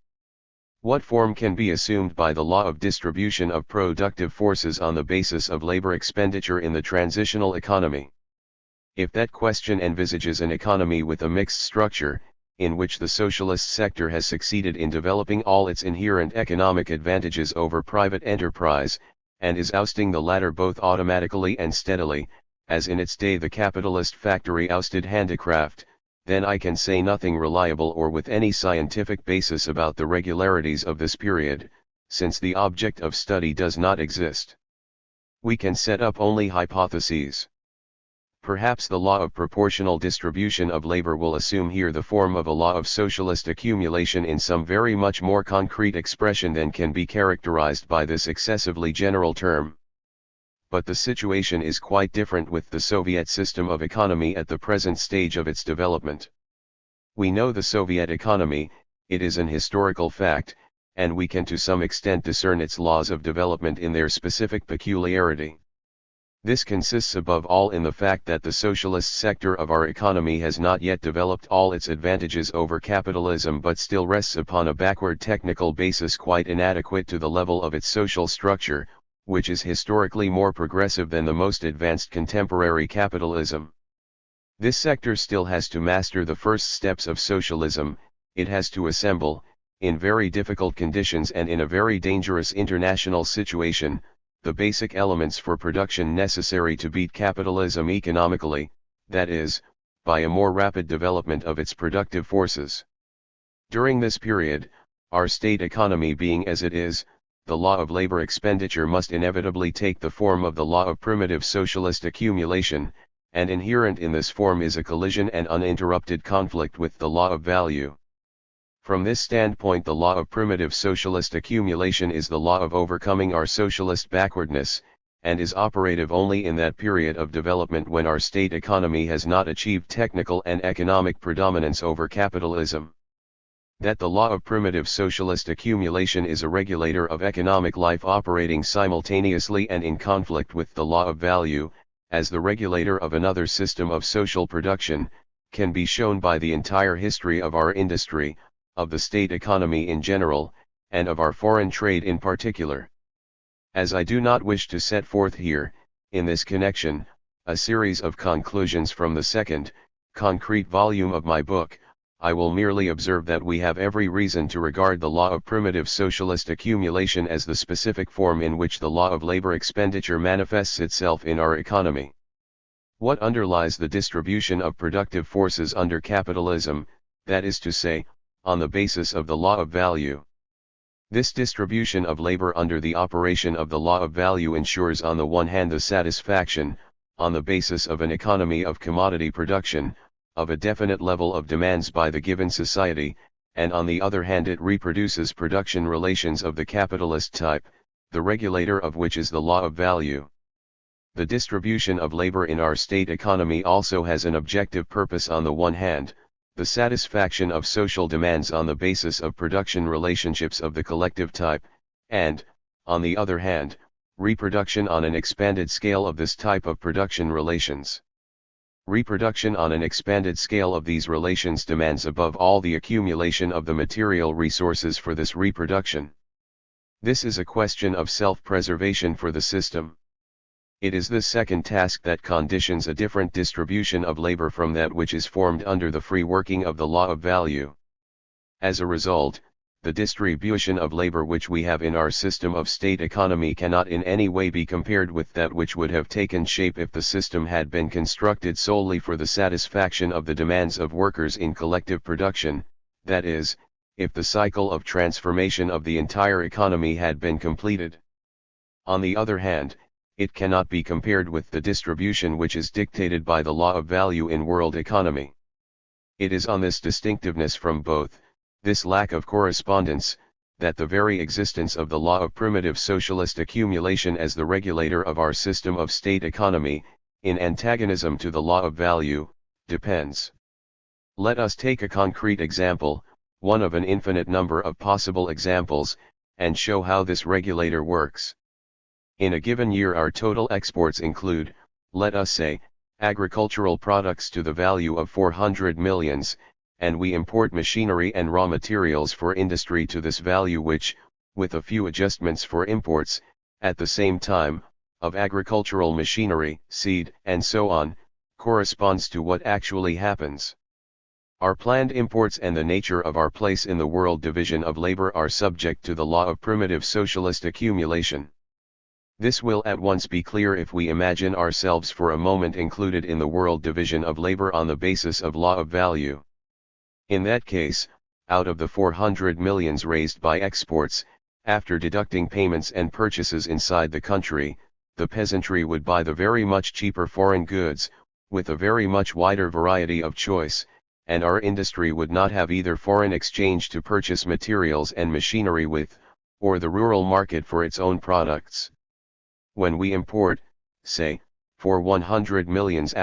What form can be assumed by the law of distribution of productive forces on the basis of labor expenditure in the transitional economy? If that question envisages an economy with a mixed structure, in which the socialist sector has succeeded in developing all its inherent economic advantages over private enterprise, and is ousting the latter both automatically and steadily, as in its day the capitalist factory ousted handicraft, then I can say nothing reliable or with any scientific basis about the regularities of this period, since the object of study does not exist. We can set up only hypotheses. Perhaps the law of proportional distribution of labor will assume here the form of a law of socialist accumulation in some very much more concrete expression than can be characterized by this excessively general term. But the situation is quite different with the Soviet system of economy at the present stage of its development. We know the Soviet economy, it is an historical fact, and we can to some extent discern its laws of development in their specific peculiarity. This consists above all in the fact that the socialist sector of our economy has not yet developed all its advantages over capitalism but still rests upon a backward technical basis quite inadequate to the level of its social structure, which is historically more progressive than the most advanced contemporary capitalism. This sector still has to master the first steps of socialism. It has to assemble, in very difficult conditions and in a very dangerous international situation, the basic elements for production necessary to beat capitalism economically, that is, by a more rapid development of its productive forces. During this period, our state economy being as it is, the law of labor expenditure must inevitably take the form of the law of primitive socialist accumulation, and inherent in this form is a collision and uninterrupted conflict with the law of value. From this standpoint, the law of primitive socialist accumulation is the law of overcoming our socialist backwardness, and is operative only in that period of development when our state economy has not achieved technical and economic predominance over capitalism. That the law of primitive socialist accumulation is a regulator of economic life operating simultaneously and in conflict with the law of value, as the regulator of another system of social production, can be shown by the entire history of our industry, of the state economy in general, and of our foreign trade in particular. As I do not wish to set forth here, in this connection, a series of conclusions from the second, concrete volume of my book, I will merely observe that we have every reason to regard the law of primitive socialist accumulation as the specific form in which the law of labor expenditure manifests itself in our economy. What underlies the distribution of productive forces under capitalism, that is to say, on the basis of the law of value? This distribution of labor under the operation of the law of value ensures on the one hand the satisfaction, on the basis of an economy of commodity production, of a definite level of demands by the given society, and on the other hand it reproduces production relations of the capitalist type, the regulator of which is the law of value. The distribution of labor in our state economy also has an objective purpose: on the one hand, the satisfaction of social demands on the basis of production relationships of the collective type, and, on the other hand, reproduction on an expanded scale of this type of production relations. Reproduction on an expanded scale of these relations demands above all the accumulation of the material resources for this reproduction. This is a question of self-preservation for the system. It is this second task that conditions a different distribution of labor from that which is formed under the free working of the law of value. As a result, the distribution of labor which we have in our system of state economy cannot in any way be compared with that which would have taken shape if the system had been constructed solely for the satisfaction of the demands of workers in collective production, that is, if the cycle of transformation of the entire economy had been completed. On the other hand, it cannot be compared with the distribution which is dictated by the law of value in world economy. It is on this distinctiveness from both, this lack of correspondence, that the very existence of the law of primitive socialist accumulation as the regulator of our system of state economy, in antagonism to the law of value, depends. Let us take a concrete example, one of an infinite number of possible examples, and show how this regulator works. In a given year our total exports include, let us say, agricultural products to the value of 400 millions, and we import machinery and raw materials for industry to this value which, with a few adjustments for imports, at the same time, of agricultural machinery, seed, and so on, corresponds to what actually happens. Our planned imports and the nature of our place in the world division of labor are subject to the law of primitive socialist accumulation. This will at once be clear if we imagine ourselves for a moment included in the world division of labor on the basis of law of value. In that case, out of the 400 millions raised by exports, after deducting payments and purchases inside the country, the peasantry would buy the very much cheaper foreign goods, with a very much wider variety of choice, and our industry would not have either foreign exchange to purchase materials and machinery with, or the rural market for its own products. When we import, say, for 100 millions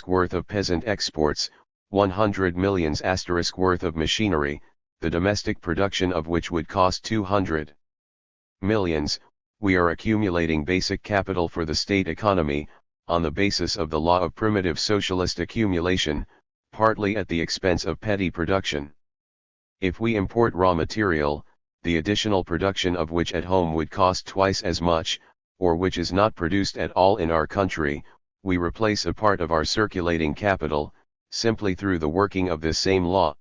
worth of peasant exports, 100 millions worth of machinery, the domestic production of which would cost 200 millions, we are accumulating basic capital for the state economy, on the basis of the law of primitive socialist accumulation, partly at the expense of petty production. If we import raw material, the additional production of which at home would cost twice as much, or which is not produced at all in our country, we replace a part of our circulating capital, simply through the working of this same law.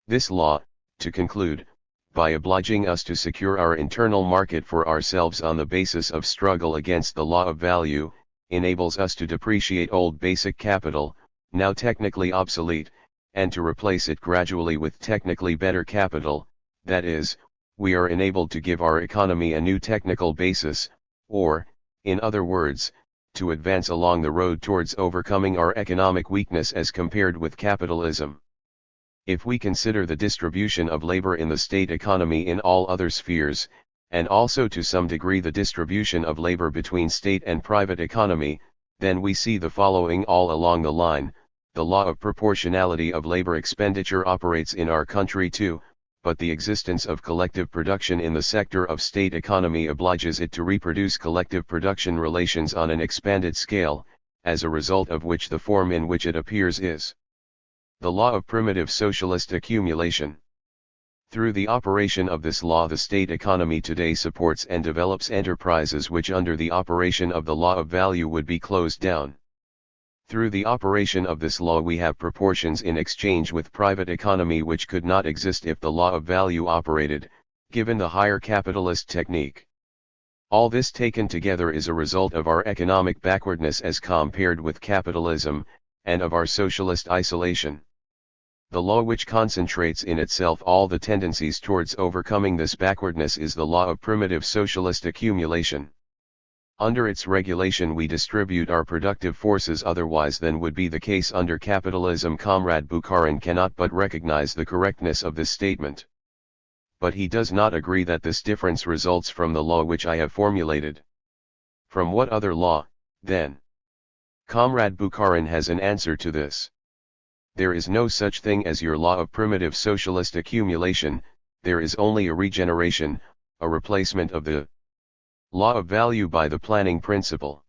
This law, to conclude, by obliging us to secure our internal market for ourselves on the basis of struggle against the law of value, enables us to depreciate old basic capital, now technically obsolete, and to replace it gradually with technically better capital, that is, we are enabled to give our economy a new technical basis, or, in other words, to advance along the road towards overcoming our economic weakness as compared with capitalism. If we consider the distribution of labor in the state economy in all other spheres, and also to some degree the distribution of labor between state and private economy, then we see the following all along the line: the law of proportionality of labor expenditure operates in our country too, but the existence of collective production in the sector of state economy obliges it to reproduce collective production relations on an expanded scale, as a result of which the form in which it appears is the law of primitive socialist accumulation. Through the operation of this law, the state economy today supports and develops enterprises which under the operation of the law of value would be closed down. Through the operation of this law we have proportions in exchange with private economy which could not exist if the law of value operated, given the higher capitalist technique. All this taken together is a result of our economic backwardness as compared with capitalism, and of our socialist isolation. The law which concentrates in itself all the tendencies towards overcoming this backwardness is the law of primitive socialist accumulation. Under its regulation we distribute our productive forces otherwise than would be the case under capitalism. Comrade Bukharin cannot but recognize the correctness of this statement. But he does not agree that this difference results from the law which I have formulated. From what other law, then? Comrade Bukharin has an answer to this. There is no such thing as your law of primitive socialist accumulation, there is only a regeneration, a replacement of the law of value by the planning principle.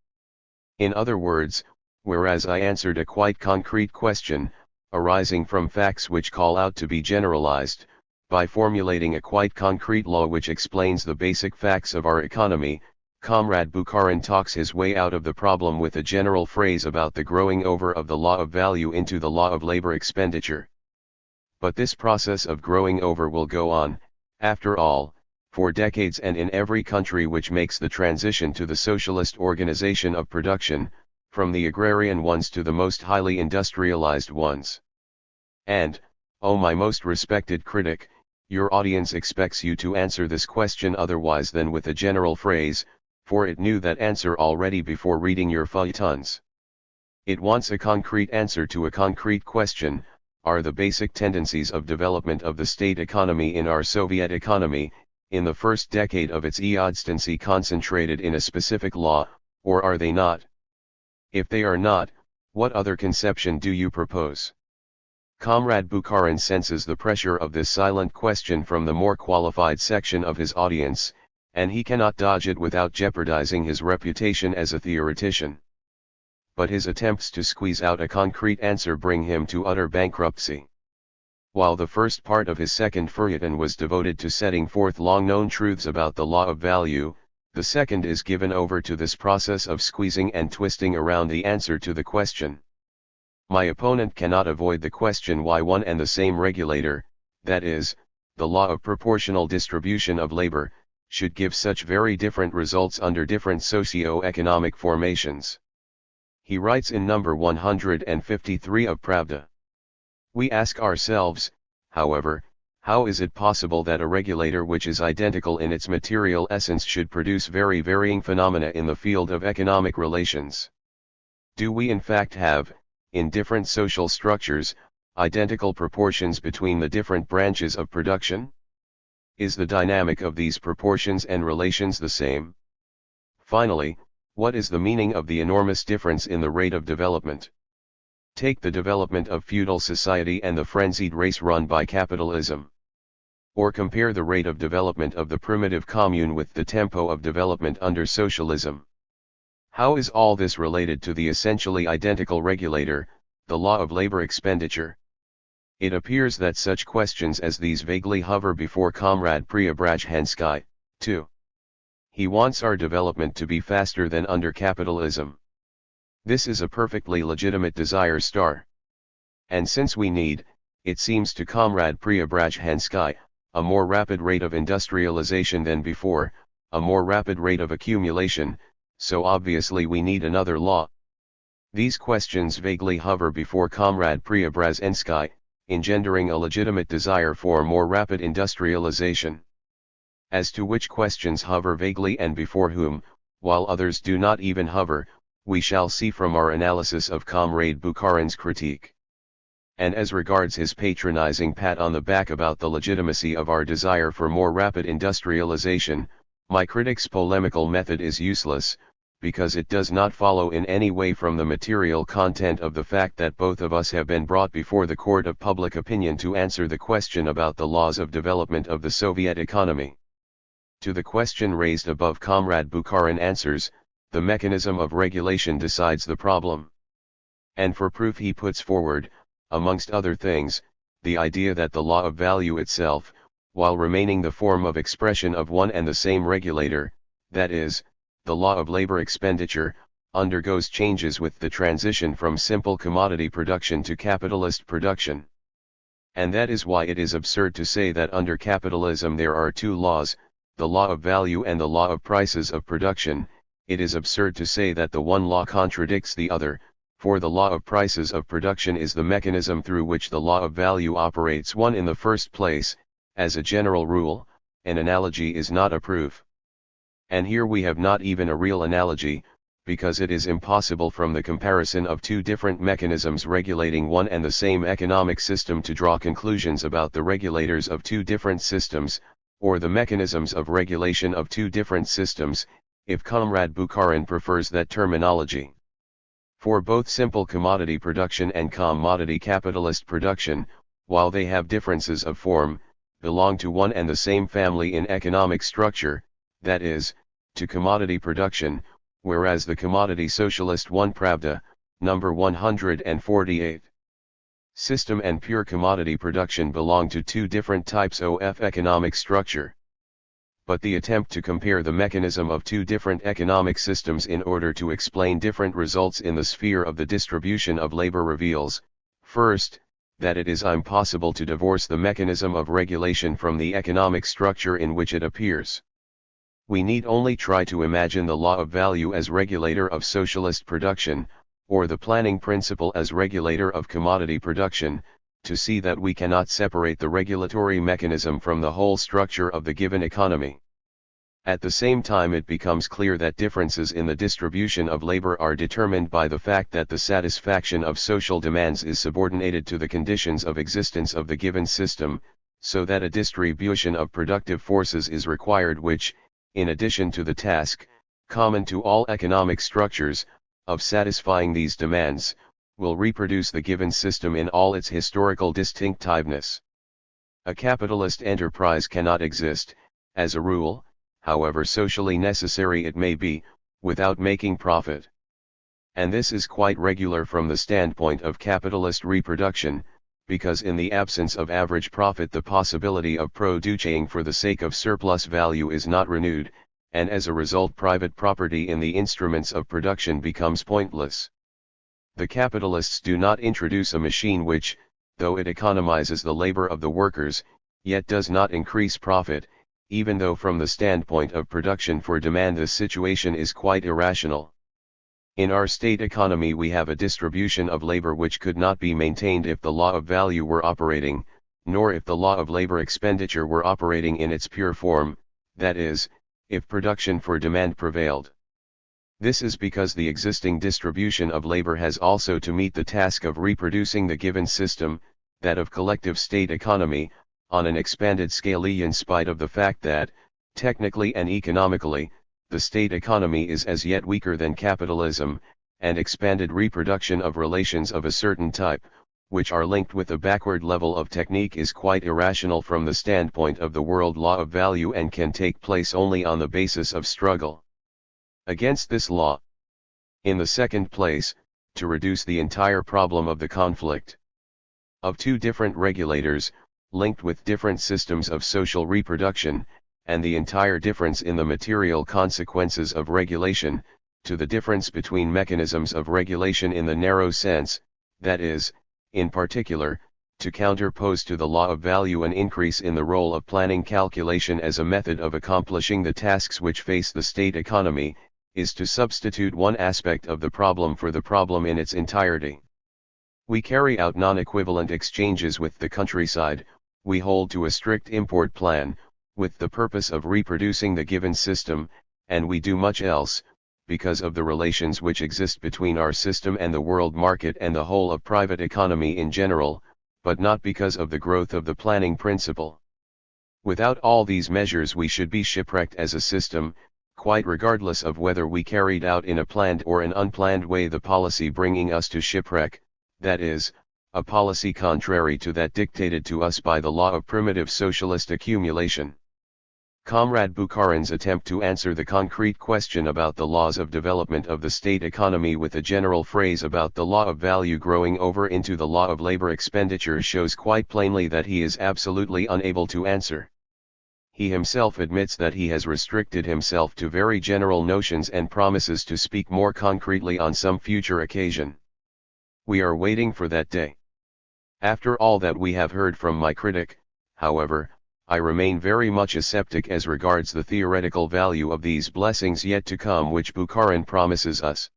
In other words, whereas I answered a quite concrete question, arising from facts which call out to be generalized, by formulating a quite concrete law which explains the basic facts of our economy, Comrade Bukharin talks his way out of the problem with a general phrase about the growing over of the law of value into the law of labor expenditure. But this process of growing over will go on, after all, for decades and in every country which makes the transition to the socialist organization of production, from the agrarian ones to the most highly industrialized ones. And, oh my most respected critic, your audience expects you to answer this question otherwise than with a general phrase, for it knew that answer already before reading your feuilletons. It wants a concrete answer to a concrete question: are the basic tendencies of development of the state economy in our Soviet economy, in the first decade of its existence, concentrated in a specific law, or are they not? If they are not, what other conception do you propose? Comrade Bukharin senses the pressure of this silent question from the more qualified section of his audience, and he cannot dodge it without jeopardizing his reputation as a theoretician. But his attempts to squeeze out a concrete answer bring him to utter bankruptcy. While the first part of his second feuilleton was devoted to setting forth long-known truths about the law of value, the second is given over to this process of squeezing and twisting around the answer to the question. My opponent cannot avoid the question why one and the same regulator, that is, the law of proportional distribution of labor, should give such very different results under different socio-economic formations. He writes in number 153 of Pravda. We ask ourselves, however, How is it possible that a regulator which is identical in its material essence should produce very varying phenomena in the field of economic relations? Do we in fact have, in different social structures, identical proportions between the different branches of production? Is the dynamic of these proportions and relations the same? Finally, what is the meaning of the enormous difference in the rate of development? Take the development of feudal society and the frenzied race run by capitalism. Or compare the rate of development of the primitive commune with the tempo of development under socialism. How is all this related to the essentially identical regulator, the law of labor expenditure? It appears that such questions as these vaguely hover before Comrade Prebrazhensky, too. He wants our development to be faster than under capitalism. This is a perfectly legitimate desire. And since we need, it seems to Comrade Prebrazhensky, a more rapid rate of industrialization than before, a more rapid rate of accumulation, so obviously we need another law. These questions vaguely hover before Comrade Prebrazhensky, engendering a legitimate desire for more rapid industrialization. As to which questions hover vaguely and before whom, while others do not even hover, we shall see from our analysis of Comrade Bukharin's critique. And as regards his patronizing pat on the back about the legitimacy of our desire for more rapid industrialization, my critic's polemical method is useless, because it does not follow in any way from the material content of the fact that both of us have been brought before the court of public opinion to answer the question about the laws of development of the Soviet economy. To the question raised above, Comrade Bukharin answers, the mechanism of regulation decides the problem. And for proof he puts forward, amongst other things, the idea that the law of value itself, while remaining the form of expression of one and the same regulator, that is, the law of labor expenditure, undergoes changes with the transition from simple commodity production to capitalist production. And that is why it is absurd to say that under capitalism there are two laws, the law of value and the law of prices of production. It is absurd to say that the one law contradicts the other, for the law of prices of production is the mechanism through which the law of value operates. One in the first place, as a general rule, an analogy is not a proof. And here we have not even a real analogy, because it is impossible from the comparison of two different mechanisms regulating one and the same economic system to draw conclusions about the regulators of two different systems, or the mechanisms of regulation of two different systems, if Comrade Bukharin prefers that terminology. For both simple commodity production and commodity capitalist production, while they have differences of form, belong to one and the same family in economic structure, that is, to commodity production, whereas the commodity socialist one Pravda, number 148. System and pure commodity production belong to two different types of economic structure. But the attempt to compare the mechanism of two different economic systems in order to explain different results in the sphere of the distribution of labor reveals, first, that it is impossible to divorce the mechanism of regulation from the economic structure in which it appears. We need only try to imagine the law of value as regulator of socialist production, or the planning principle as regulator of commodity production, to see that we cannot separate the regulatory mechanism from the whole structure of the given economy. At the same time, it becomes clear that differences in the distribution of labor are determined by the fact that the satisfaction of social demands is subordinated to the conditions of existence of the given system, so that a distribution of productive forces is required which, in addition to the task, common to all economic structures, of satisfying these demands, will reproduce the given system in all its historical distinctiveness. A capitalist enterprise cannot exist, as a rule, however socially necessary it may be, without making profit. And this is quite regular from the standpoint of capitalist reproduction, because in the absence of average profit the possibility of producing for the sake of surplus value is not renewed, and as a result private property in the instruments of production becomes pointless. The capitalists do not introduce a machine which, though it economizes the labor of the workers, yet does not increase profit, even though from the standpoint of production for demand the situation is quite irrational. In our state economy we have a distribution of labor which could not be maintained if the law of value were operating, nor if the law of labor expenditure were operating in its pure form, that is, if production for demand prevailed. This is because the existing distribution of labor has also to meet the task of reproducing the given system, that of collective state economy, on an expanded scale in spite of the fact that, technically and economically, the state economy is as yet weaker than capitalism, and expanded reproduction of relations of a certain type, which are linked with a backward level of technique, is quite irrational from the standpoint of the world law of value and can take place only on the basis of struggle against this law. In the second place, to reduce the entire problem of the conflict of two different regulators, linked with different systems of social reproduction, and the entire difference in the material consequences of regulation, to the difference between mechanisms of regulation in the narrow sense, that is, in particular, to counterpose to the law of value an increase in the role of planning calculation as a method of accomplishing the tasks which face the state economy, is to substitute one aspect of the problem for the problem in its entirety. We carry out non-equivalent exchanges with the countryside, we hold to a strict import plan, with the purpose of reproducing the given system, and we do much else, because of the relations which exist between our system and the world market and the whole of private economy in general, but not because of the growth of the planning principle. Without all these measures we should be shipwrecked as a system, quite regardless of whether we carried out in a planned or an unplanned way the policy bringing us to shipwreck, that is, a policy contrary to that dictated to us by the law of primitive socialist accumulation. Comrade Bukharin's attempt to answer the concrete question about the laws of development of the state economy with a general phrase about the law of value growing over into the law of labor expenditure shows quite plainly that he is absolutely unable to answer. He himself admits that he has restricted himself to very general notions and promises to speak more concretely on some future occasion. We are waiting for that day. After all that we have heard from my critic, however, I remain very much a skeptic as regards the theoretical value of these blessings yet to come which Bukharin promises us.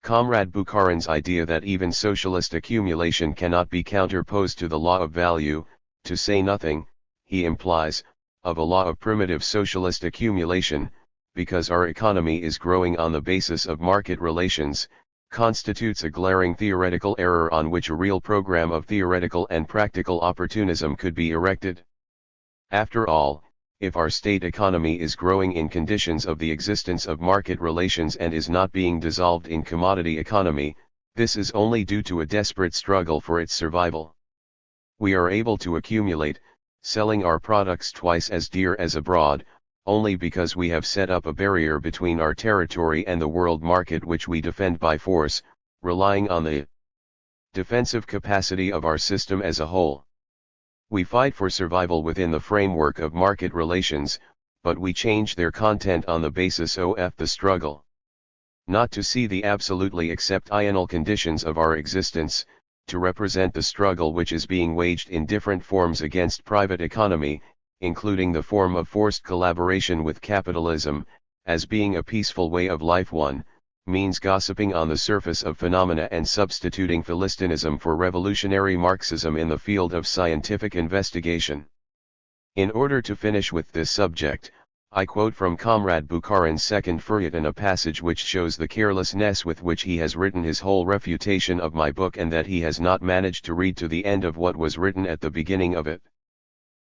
Comrade Bukharin's idea that even socialist accumulation cannot be counterposed to the law of value, to say nothing, he implies, of a law of primitive socialist accumulation, because our economy is growing on the basis of market relations, constitutes a glaring theoretical error on which a real program of theoretical and practical opportunism could be erected. After all, if our state economy is growing in conditions of the existence of market relations and is not being dissolved in commodity economy, this is only due to a desperate struggle for its survival. We are able to accumulate, selling our products twice as dear as abroad, only because we have set up a barrier between our territory and the world market which we defend by force, relying on the defensive capacity of our system as a whole. We fight for survival within the framework of market relations, but we change their content on the basis of the struggle. Not to see the absolutely exceptional conditions of our existence, to represent the struggle which is being waged in different forms against private economy, including the form of forced collaboration with capitalism, as being a peaceful way of life one, means gossiping on the surface of phenomena and substituting Philistinism for revolutionary Marxism in the field of scientific investigation. In order to finish with this subject, I quote from Comrade Bukharin's second feuilleton a passage which shows the carelessness with which he has written his whole refutation of my book and that he has not managed to read to the end of what was written at the beginning of it.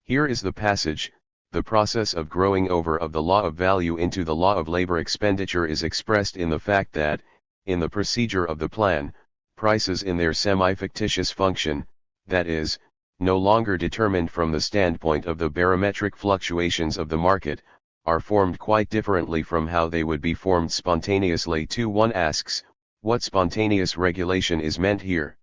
Here is the passage: the process of growing over of the law of value into the law of labor expenditure is expressed in the fact that, in the procedure of the plan, prices in their semi-fictitious function, that is, no longer determined from the standpoint of the barometric fluctuations of the market, are formed quite differently from how they would be formed spontaneously. One asks, what spontaneous regulation is meant here?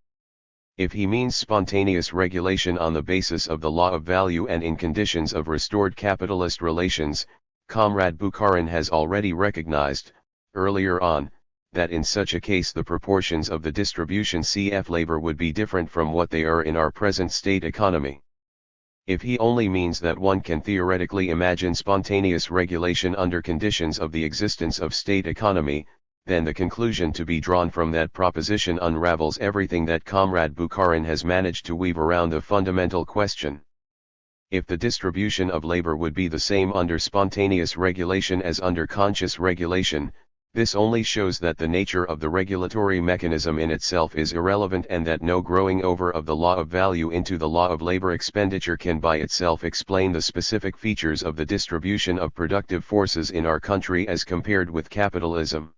If he means spontaneous regulation on the basis of the law of value and in conditions of restored capitalist relations, Comrade Bukharin has already recognized, earlier on, that in such a case the proportions of the distribution cf labor would be different from what they are in our present state economy. If he only means that one can theoretically imagine spontaneous regulation under conditions of the existence of state economy, then the conclusion to be drawn from that proposition unravels everything that Comrade Bukharin has managed to weave around the fundamental question. If the distribution of labor would be the same under spontaneous regulation as under conscious regulation, this only shows that the nature of the regulatory mechanism in itself is irrelevant and that no growing over of the law of value into the law of labor expenditure can by itself explain the specific features of the distribution of productive forces in our country as compared with capitalism.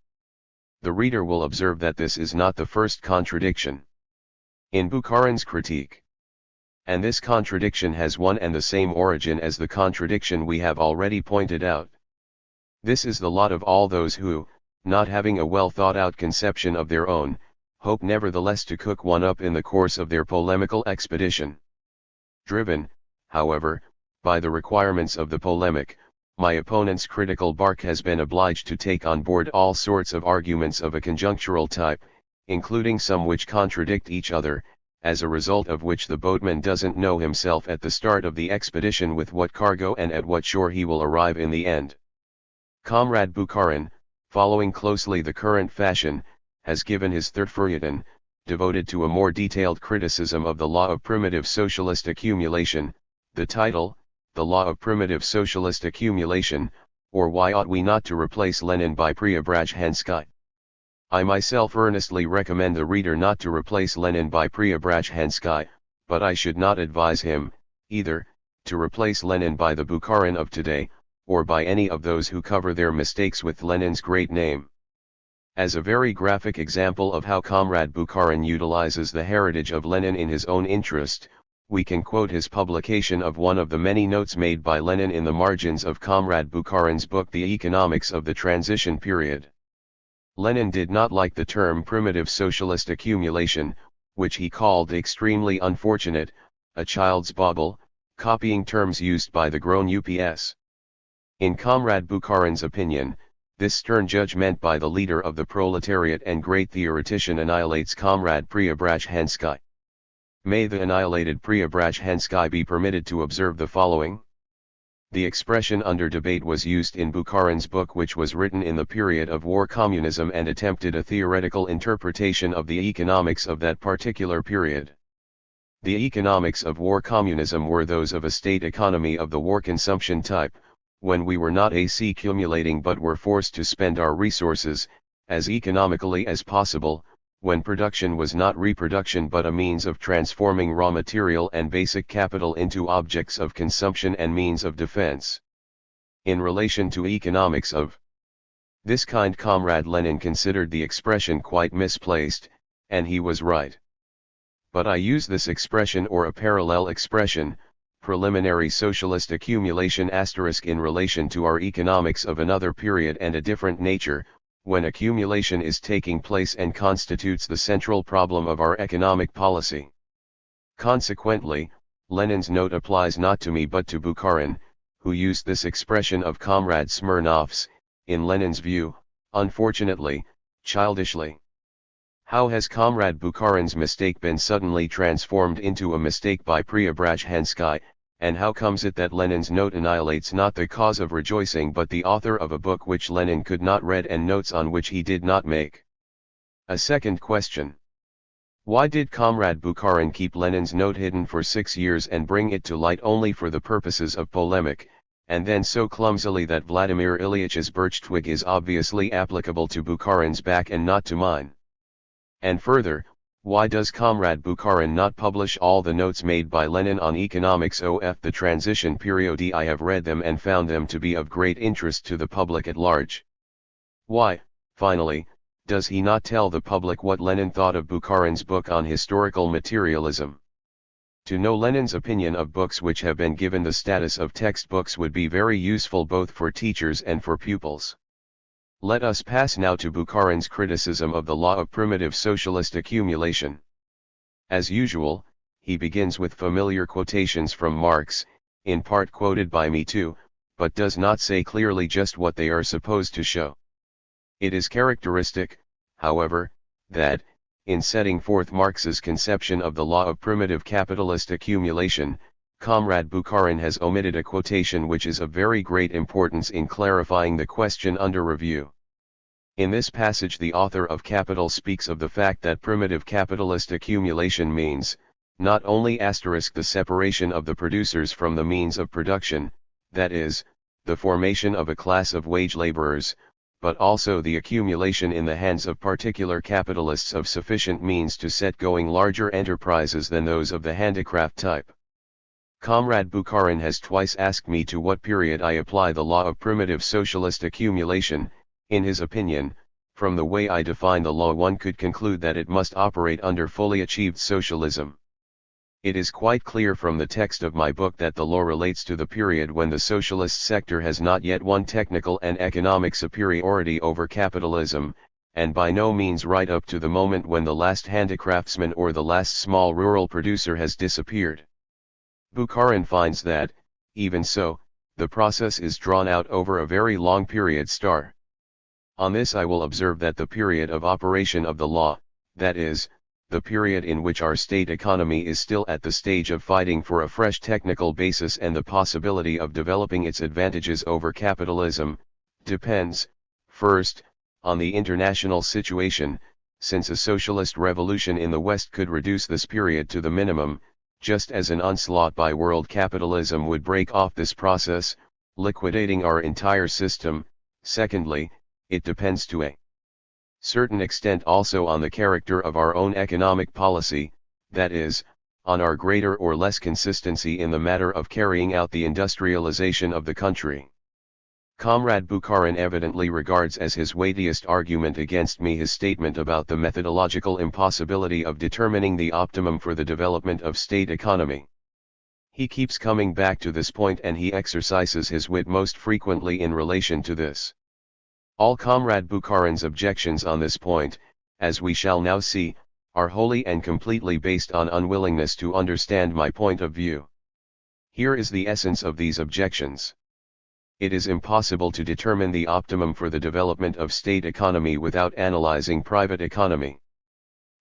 The reader will observe that this is not the first contradiction in Bukharin's critique. And this contradiction has one and the same origin as the contradiction we have already pointed out. This is the lot of all those who, not having a well thought out conception of their own, hope nevertheless to cook one up in the course of their polemical expedition. Driven, however, by the requirements of the polemic, my opponent's critical bark has been obliged to take on board all sorts of arguments of a conjunctural type, including some which contradict each other, as a result of which the boatman doesn't know himself at the start of the expedition with what cargo and at what shore he will arrive in the end. Comrade Bukharin, following closely the current fashion, has given his third feuilleton, devoted to a more detailed criticism of the law of primitive socialist accumulation, the title, The Law of Primitive Socialist Accumulation, or Why Ought We Not to Replace Lenin by Prebrazhensky. I myself earnestly recommend the reader not to replace Lenin by Prebrazhensky, but I should not advise him, either, to replace Lenin by the Bukharin of today, or by any of those who cover their mistakes with Lenin's great name. As a very graphic example of how Comrade Bukharin utilizes the heritage of Lenin in his own interest, we can quote his publication of one of the many notes made by Lenin in the margins of Comrade Bukharin's book The Economics of the Transition Period. Lenin did not like the term primitive socialist accumulation, which he called extremely unfortunate, a child's bauble, copying terms used by the grown ups. In Comrade Bukharin's opinion, this stern judgment by the leader of the proletariat and great theoretician annihilates Comrade Prebrazhensky. May the annihilated Prebrazhensky be permitted to observe the following. The expression under debate was used in Bukharin's book, which was written in the period of war communism and attempted a theoretical interpretation of the economics of that particular period. The economics of war communism were those of a state economy of the war consumption type, when we were not accumulating but were forced to spend our resources, as economically as possible, when production was not reproduction but a means of transforming raw material and basic capital into objects of consumption and means of defense. In relation to economics of this kind, Comrade Lenin considered the expression quite misplaced, and he was right. But I use this expression or a parallel expression, preliminary socialist accumulation * in relation to our economics of another period and a different nature, when accumulation is taking place and constitutes the central problem of our economic policy. Consequently, Lenin's note applies not to me but to Bukharin, who used this expression of Comrade Smirnov's, in Lenin's view, unfortunately, childishly. How has Comrade Bukharin's mistake been suddenly transformed into a mistake by Prebrazhensky, and how comes it that Lenin's note annihilates not the cause of rejoicing but the author of a book which Lenin could not read and notes on which he did not make? A second question. Why did Comrade Bukharin keep Lenin's note hidden for 6 years and bring it to light only for the purposes of polemic, and then so clumsily that Vladimir Ilyitch's birch twig is obviously applicable to Bukharin's back and not to mine? And further, why does Comrade Bukharin not publish all the notes made by Lenin on economics of the transition period? I have read them and found them to be of great interest to the public at large. Why, finally, does he not tell the public what Lenin thought of Bukharin's book on historical materialism? To know Lenin's opinion of books which have been given the status of textbooks would be very useful both for teachers and for pupils. Let us pass now to Bukharin's criticism of the law of primitive socialist accumulation. As usual, he begins with familiar quotations from Marx, in part quoted by me too, but does not say clearly just what they are supposed to show. It is characteristic, however, that, in setting forth Marx's conception of the law of primitive capitalist accumulation, Comrade Bukharin has omitted a quotation which is of very great importance in clarifying the question under review. In this passage the author of Capital speaks of the fact that primitive capitalist accumulation means, not only the separation of the producers from the means of production, that is, the formation of a class of wage laborers, but also the accumulation in the hands of particular capitalists of sufficient means to set going larger enterprises than those of the handicraft type. Comrade Bukharin has twice asked me to what period I apply the law of primitive socialist accumulation. In his opinion, from the way I define the law one could conclude that it must operate under fully achieved socialism. It is quite clear from the text of my book that the law relates to the period when the socialist sector has not yet won technical and economic superiority over capitalism, and by no means right up to the moment when the last handicraftsman or the last small rural producer has disappeared. Bukharin finds that, even so, the process is drawn out over a very long period. On this I will observe that the period of operation of the law, that is, the period in which our state economy is still at the stage of fighting for a fresh technical basis and the possibility of developing its advantages over capitalism, depends, first, on the international situation, since a socialist revolution in the West could reduce this period to the minimum, just as an onslaught by world capitalism would break off this process, liquidating our entire system. Secondly, it depends to a certain extent also on the character of our own economic policy, that is, on our greater or less consistency in the matter of carrying out the industrialization of the country. Comrade Bukharin evidently regards as his weightiest argument against me his statement about the methodological impossibility of determining the optimum for the development of state economy. He keeps coming back to this point and he exercises his wit most frequently in relation to this. All Comrade Bukharin's objections on this point, as we shall now see, are wholly and completely based on unwillingness to understand my point of view. Here is the essence of these objections. It is impossible to determine the optimum for the development of state economy without analyzing private economy.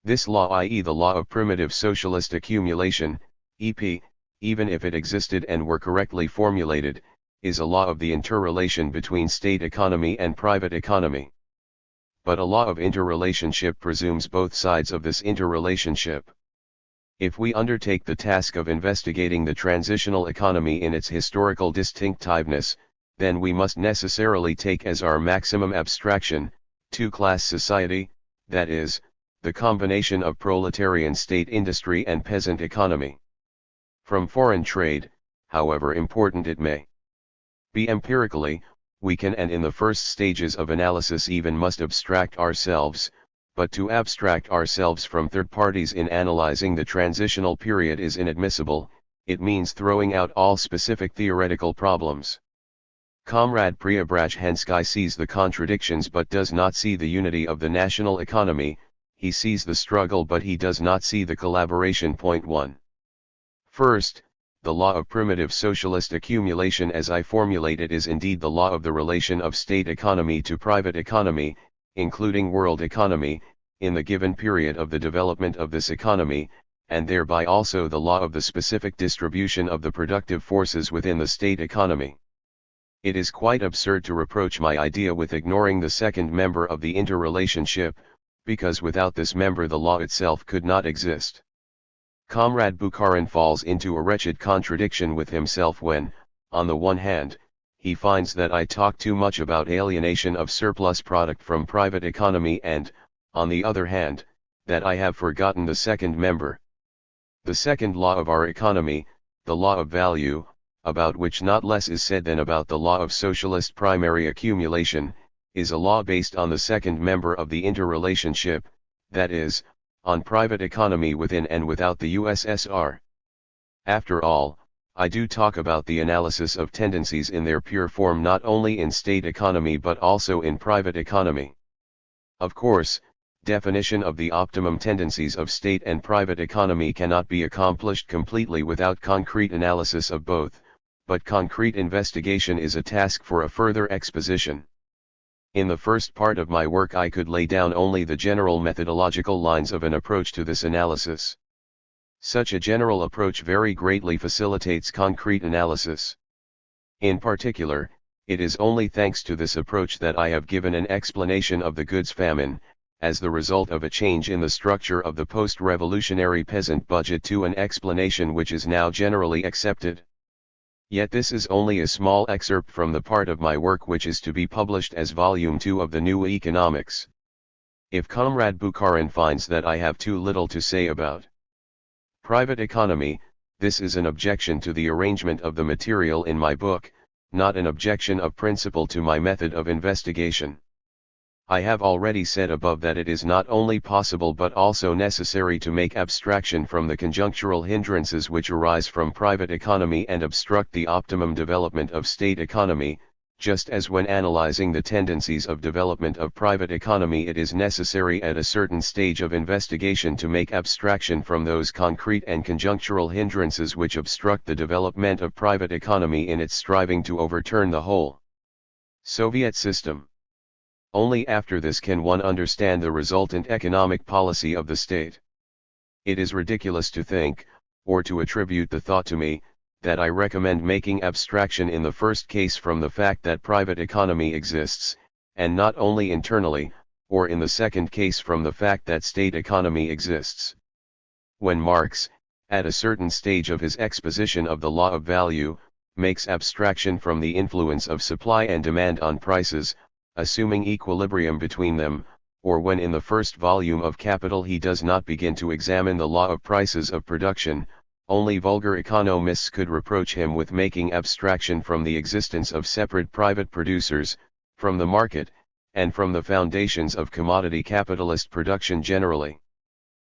This law, i.e. the law of primitive socialist accumulation, EP, even if it existed and were correctly formulated, is a law of the interrelation between state economy and private economy. But a law of interrelationship presumes both sides of this interrelationship. If we undertake the task of investigating the transitional economy in its historical distinctiveness, then we must necessarily take as our maximum abstraction, two-class society, that is, the combination of proletarian state industry and peasant economy. From foreign trade, however important it may be empirically, we can and in the first stages of analysis even must abstract ourselves, but to abstract ourselves from third parties in analyzing the transitional period is inadmissible, it means throwing out all specific theoretical problems. Comrade Prebrazhensky sees the contradictions but does not see the unity of the national economy, he sees the struggle but he does not see the collaboration. Point 1. First, the law of primitive socialist accumulation as I formulate it is indeed the law of the relation of state economy to private economy, including world economy, in the given period of the development of this economy, and thereby also the law of the specific distribution of the productive forces within the state economy. It is quite absurd to reproach my idea with ignoring the second member of the interrelationship, because without this member the law itself could not exist. Comrade Bukharin falls into a wretched contradiction with himself when, on the one hand, he finds that I talk too much about alienation of surplus product from private economy and, on the other hand, that I have forgotten the second member. The second law of our economy, the law of value, about which not less is said than about the law of socialist primary accumulation, is a law based on the second member of the interrelationship, that is, on private economy within and without the USSR. After all, I do talk about the analysis of tendencies in their pure form not only in state economy but also in private economy. Of course, definition of the optimum tendencies of state and private economy cannot be accomplished completely without concrete analysis of both, but concrete investigation is a task for a further exposition. In the first part of my work I could lay down only the general methodological lines of an approach to this analysis. Such a general approach very greatly facilitates concrete analysis. In particular, It is only thanks to this approach that I have given an explanation of the goods famine, as the result of a change in the structure of the post-revolutionary peasant budget, to an explanation which is now generally accepted. Yet this is only a small excerpt from the part of my work which is to be published as Volume 2 of the New Economics. If Comrade Bukharin finds that I have too little to say about private economy, this is an objection to the arrangement of the material in my book, not an objection of principle to my method of investigation. I have already said above that it is not only possible but also necessary to make abstraction from the conjunctural hindrances which arise from private economy and obstruct the optimum development of state economy, just as when analyzing the tendencies of development of private economy it is necessary at a certain stage of investigation to make abstraction from those concrete and conjunctural hindrances which obstruct the development of private economy in its striving to overturn the whole Soviet system. Only after this can one understand the resultant economic policy of the state. It is ridiculous to think, or to attribute the thought to me, that I recommend making abstraction in the first case from the fact that private economy exists, and not only internally, or in the second case from the fact that state economy exists. When Marx, at a certain stage of his exposition of the law of value, makes abstraction from the influence of supply and demand on prices, assuming equilibrium between them, or when in the first volume of Capital he does not begin to examine the law of prices of production, only vulgar economists could reproach him with making abstraction from the existence of separate private producers, from the market, and from the foundations of commodity capitalist production generally.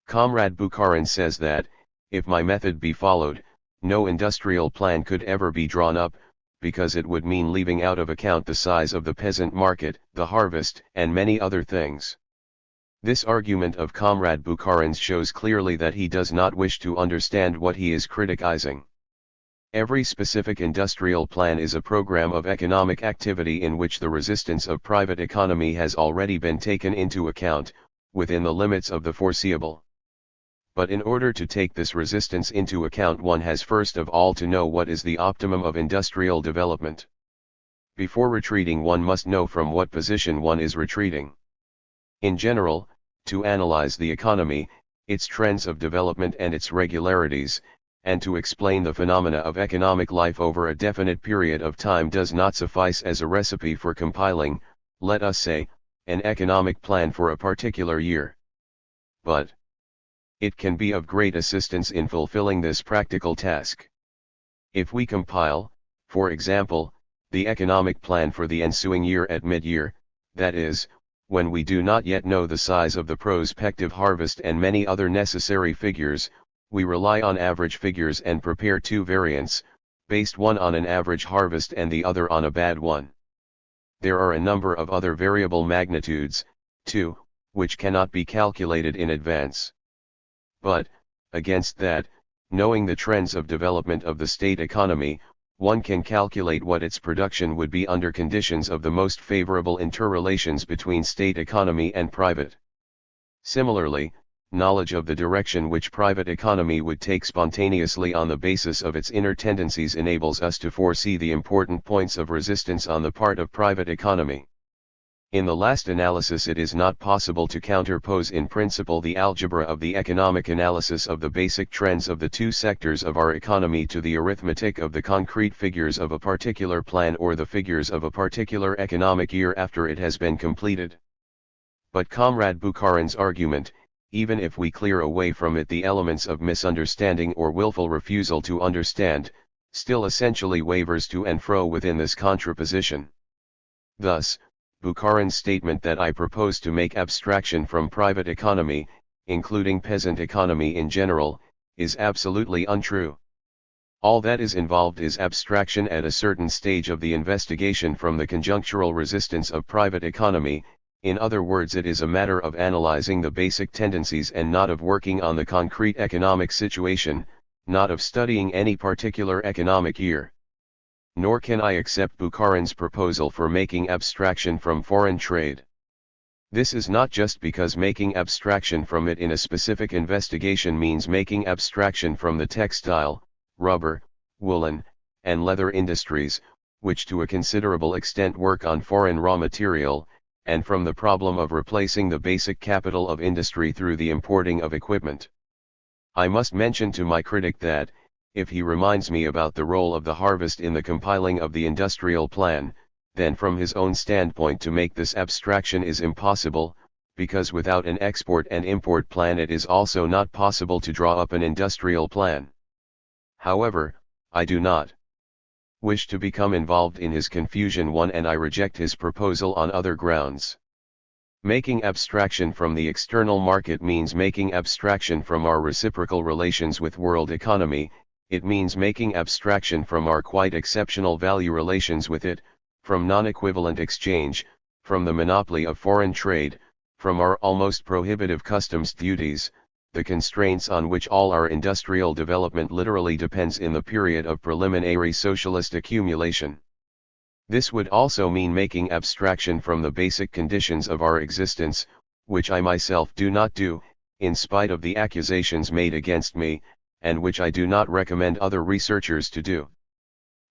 Comrade Bukharin says that, if my method be followed, no industrial plan could ever be drawn up, because it would mean leaving out of account the size of the peasant market, the harvest, and many other things. This argument of Comrade Bukharin's shows clearly that he does not wish to understand what he is criticizing. Every specific industrial plan is a program of economic activity in which the resistance of private economy has already been taken into account, within the limits of the foreseeable. But in order to take this resistance into account, one has first of all to know what is the optimum of industrial development. Before retreating, one must know from what position one is retreating. In general, to analyze the economy, its trends of development and its regularities, and to explain the phenomena of economic life over a definite period of time does not suffice as a recipe for compiling, let us say, an economic plan for a particular year. But it can be of great assistance in fulfilling this practical task. If we compile, for example, the economic plan for the ensuing year at mid-year, that is, when we do not yet know the size of the prospective harvest and many other necessary figures, we rely on average figures and prepare two variants, based one on an average harvest and the other on a bad one. There are a number of other variable magnitudes, too, which cannot be calculated in advance. But, against that, knowing the trends of development of the state economy, one can calculate what its production would be under conditions of the most favorable interrelations between state economy and private. Similarly, knowledge of the direction which private economy would take spontaneously on the basis of its inner tendencies enables us to foresee the important points of resistance on the part of private economy. In the last analysis, it is not possible to counterpose in principle the algebra of the economic analysis of the basic trends of the two sectors of our economy to the arithmetic of the concrete figures of a particular plan or the figures of a particular economic year after it has been completed. But Comrade Bukharin's argument, even if we clear away from it the elements of misunderstanding or willful refusal to understand, still essentially wavers to and fro within this contraposition. Thus, Bukharin's statement that I propose to make abstraction from private economy, including peasant economy in general, is absolutely untrue. All that is involved is abstraction at a certain stage of the investigation from the conjunctural resistance of private economy. In other words, it is a matter of analyzing the basic tendencies and not of working on the concrete economic situation, not of studying any particular economic year. Nor can I accept Bukharin's proposal for making abstraction from foreign trade. This is not just because making abstraction from it in a specific investigation means making abstraction from the textile, rubber, woolen, and leather industries, which to a considerable extent work on foreign raw material, and from the problem of replacing the basic capital of industry through the importing of equipment. I must mention to my critic that, if he reminds me about the role of the harvest in the compiling of the industrial plan, then from his own standpoint to make this abstraction is impossible, because without an export and import plan it is also not possible to draw up an industrial plan. However, I do not wish to become involved in his confusion one, and I reject his proposal on other grounds. Making abstraction from the external market means making abstraction from our reciprocal relations with world economy. It means making abstraction from our quite exceptional value relations with it, from non-equivalent exchange, from the monopoly of foreign trade, from our almost prohibitive customs duties, the constraints on which all our industrial development literally depends in the period of preliminary socialist accumulation. This would also mean making abstraction from the basic conditions of our existence, which I myself do not do, in spite of the accusations made against me, and which I do not recommend other researchers to do.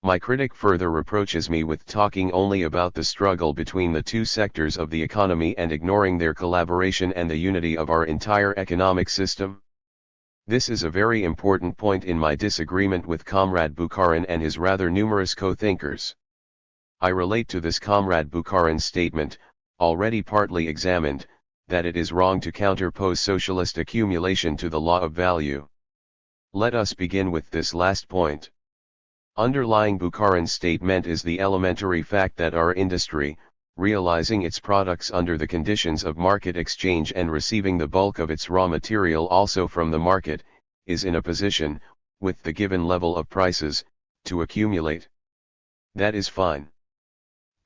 My critic further reproaches me with talking only about the struggle between the two sectors of the economy and ignoring their collaboration and the unity of our entire economic system. This is a very important point in my disagreement with Comrade Bukharin and his rather numerous co-thinkers. I relate to this Comrade Bukharin's statement, already partly examined, that it is wrong to counterpose socialist accumulation to the law of value. Let us begin with this last point. Underlying Bukharin's statement is the elementary fact that our industry, realizing its products under the conditions of market exchange and receiving the bulk of its raw material also from the market, is in a position, with the given level of prices, to accumulate. That is fine.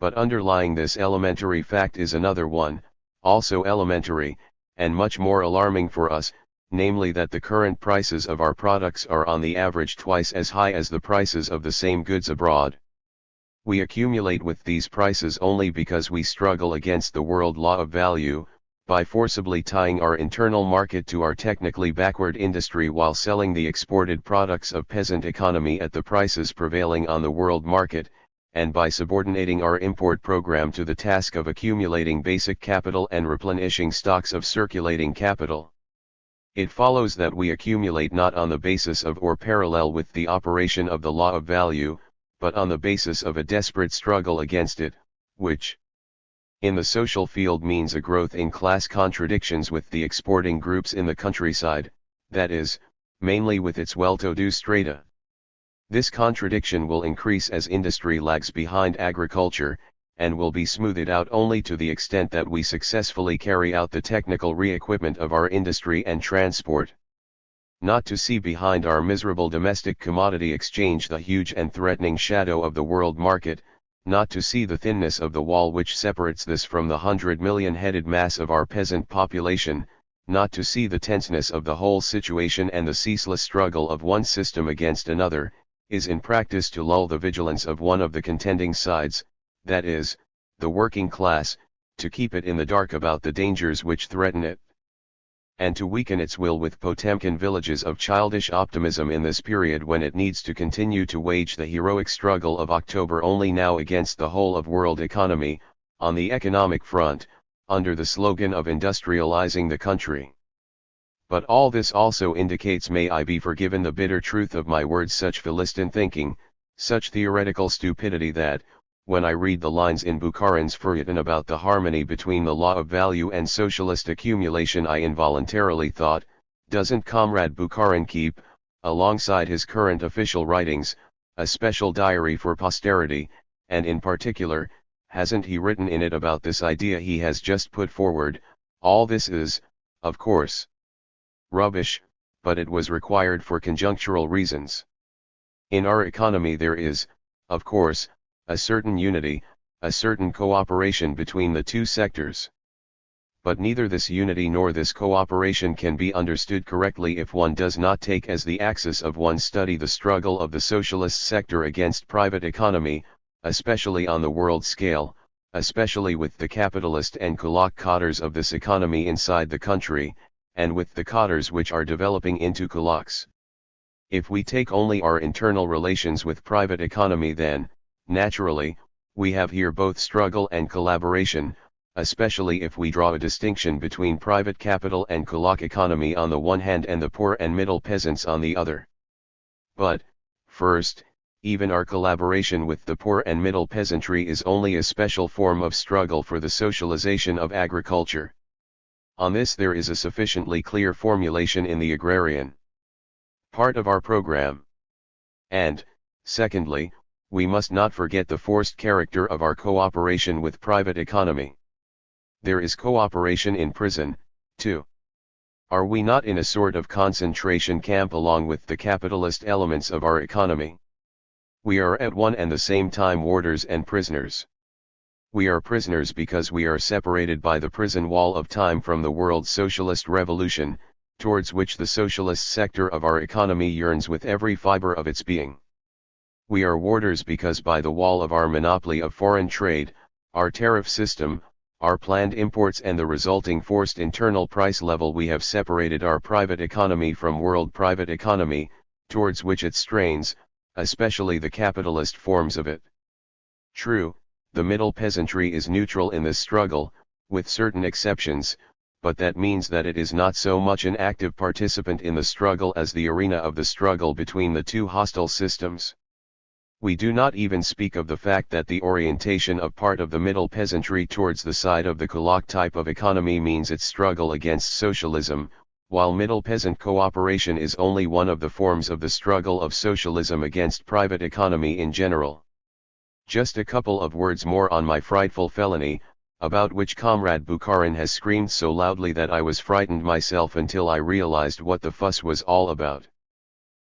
But underlying this elementary fact is another one, also elementary, and much more alarming for us, namely that the current prices of our products are on the average twice as high as the prices of the same goods abroad. We accumulate with these prices only because we struggle against the world law of value, by forcibly tying our internal market to our technically backward industry while selling the exported products of peasant economy at the prices prevailing on the world market, and by subordinating our import program to the task of accumulating basic capital and replenishing stocks of circulating capital. It follows that we accumulate not on the basis of or parallel with the operation of the law of value, but on the basis of a desperate struggle against it, which, in the social field means a growth in class contradictions with the exporting groups in the countryside, that is, mainly with its well-to-do strata. This contradiction will increase as industry lags behind agriculture, and will be smoothed out only to the extent that we successfully carry out the technical re-equipment of our industry and transport. Not to see behind our miserable domestic commodity exchange the huge and threatening shadow of the world market, not to see the thinness of the wall which separates this from the 100-million-headed mass of our peasant population, not to see the tenseness of the whole situation and the ceaseless struggle of one system against another, is in practice to lull the vigilance of one of the contending sides, that is, the working class, to keep it in the dark about the dangers which threaten it, and to weaken its will with Potemkin villages of childish optimism in this period when it needs to continue to wage the heroic struggle of October only now against the whole of world economy, on the economic front, under the slogan of industrializing the country. But all this also indicates, may I be forgiven the bitter truth of my words, such Philistine thinking, such theoretical stupidity that, when I read the lines in Bukharin's feuilleton about the harmony between the law of value and socialist accumulation, I involuntarily thought, doesn't Comrade Bukharin keep, alongside his current official writings, a special diary for posterity, and in particular, hasn't he written in it about this idea he has just put forward? All this is, of course, rubbish, but it was required for conjunctural reasons. In our economy there is, of course, a certain unity, a certain cooperation between the two sectors. But neither this unity nor this cooperation can be understood correctly if one does not take as the axis of one's study the struggle of the socialist sector against private economy, especially on the world scale, especially with the capitalist and kulak cadres of this economy inside the country, and with the cadres which are developing into kulaks. If we take only our internal relations with private economy, then, Naturally, we have here both struggle and collaboration, especially if we draw a distinction between private capital and kulak economy on the one hand and the poor and middle peasants on the other. But, first, even our collaboration with the poor and middle peasantry is only a special form of struggle for the socialization of agriculture. On this there is a sufficiently clear formulation in the agrarian part of our program. And, secondly, we must not forget the forced character of our cooperation with private economy. There is cooperation in prison, too. Are we not in a sort of concentration camp along with the capitalist elements of our economy? We are at one and the same time warders and prisoners. We are prisoners because we are separated by the prison wall of time from the world's socialist revolution, towards which the socialist sector of our economy yearns with every fiber of its being. We are warders because by the wall of our monopoly of foreign trade, our tariff system, our planned imports and the resulting forced internal price level we have separated our private economy from world private economy, towards which it strains, especially the capitalist forms of it. True, the middle peasantry is neutral in this struggle, with certain exceptions, but that means that it is not so much an active participant in the struggle as the arena of the struggle between the two hostile systems. We do not even speak of the fact that the orientation of part of the middle peasantry towards the side of the kulak type of economy means its struggle against socialism, while middle peasant cooperation is only one of the forms of the struggle of socialism against private economy in general. Just a couple of words more on my frightful felony, about which Comrade Bukharin has screamed so loudly that I was frightened myself until I realized what the fuss was all about.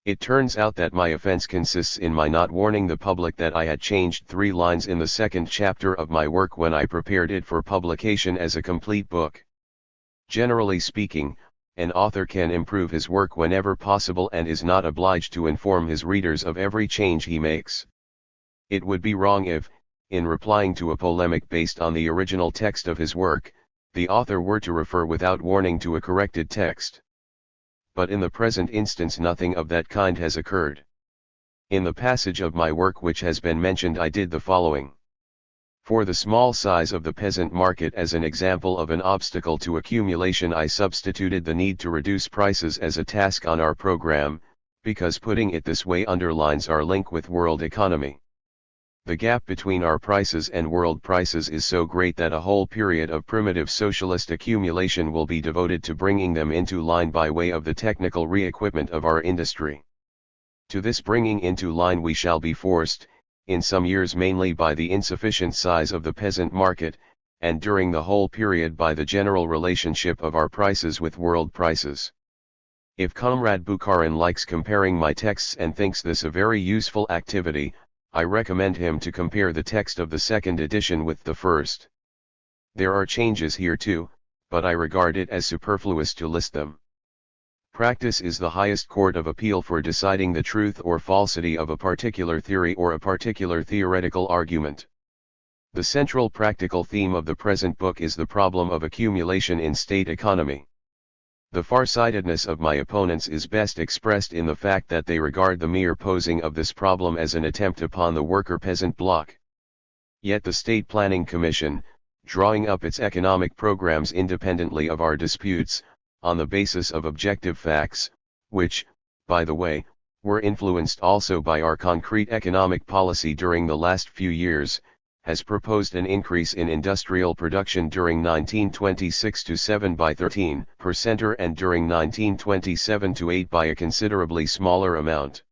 It turns out that my offense consists in my not warning the public that I had changed 3 lines in the second chapter of my work when I prepared it for publication as a complete book. Generally speaking, an author can improve his work whenever possible and is not obliged to inform his readers of every change he makes. It would be wrong if, in replying to a polemic based on the original text of his work, the author were to refer without warning to a corrected text. But in the present instance nothing of that kind has occurred. In the passage of my work which has been mentioned I did the following. For the small size of the peasant market as an example of an obstacle to accumulation I substituted the need to reduce prices as a task on our program, because putting it this way underlines our link with world economy. The gap between our prices and world prices is so great that a whole period of primitive socialist accumulation will be devoted to bringing them into line by way of the technical re-equipment of our industry. To this bringing into line we shall be forced, in some years mainly by the insufficient size of the peasant market, and during the whole period by the general relationship of our prices with world prices. If Comrade Bukharin likes comparing my texts and thinks this a very useful activity, I recommend him to compare the text of the second edition with the first. There are changes here too, but I regard it as superfluous to list them. Practice is the highest court of appeal for deciding the truth or falsity of a particular theory or a particular theoretical argument. The central practical theme of the present book is the problem of accumulation in state economy. The farsightedness of my opponents is best expressed in the fact that they regard the mere posing of this problem as an attempt upon the worker-peasant bloc. Yet the State Planning Commission, drawing up its economic programs independently of our disputes, on the basis of objective facts, which, by the way, were influenced also by our concrete economic policy during the last few years, has proposed an increase in industrial production during 1926 to 7 by 13% and during 1927 to 8 by a considerably smaller amount.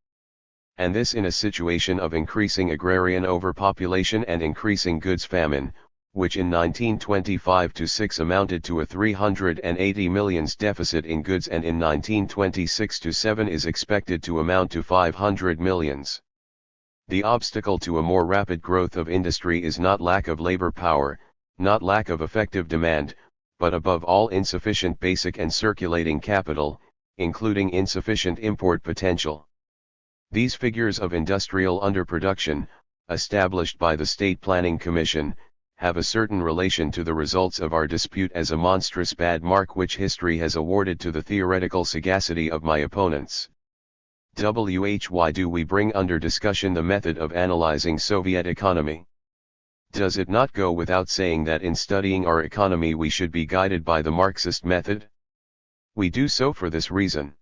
And this in a situation of increasing agrarian overpopulation and increasing goods famine, which in 1925 to 6 amounted to a 380 millions deficit in goods and in 1926 to 7 is expected to amount to 500 millions. The obstacle to a more rapid growth of industry is not lack of labor power, not lack of effective demand, but above all insufficient basic and circulating capital, including insufficient import potential. These figures of industrial underproduction, established by the State Planning Commission, have a certain relation to the results of our dispute as a monstrous bad mark which history has awarded to the theoretical sagacity of my opponents. Why do we bring under discussion the method of analyzing Soviet economy? Does it not go without saying that in studying our economy we should be guided by the Marxist method? We do so for this reason.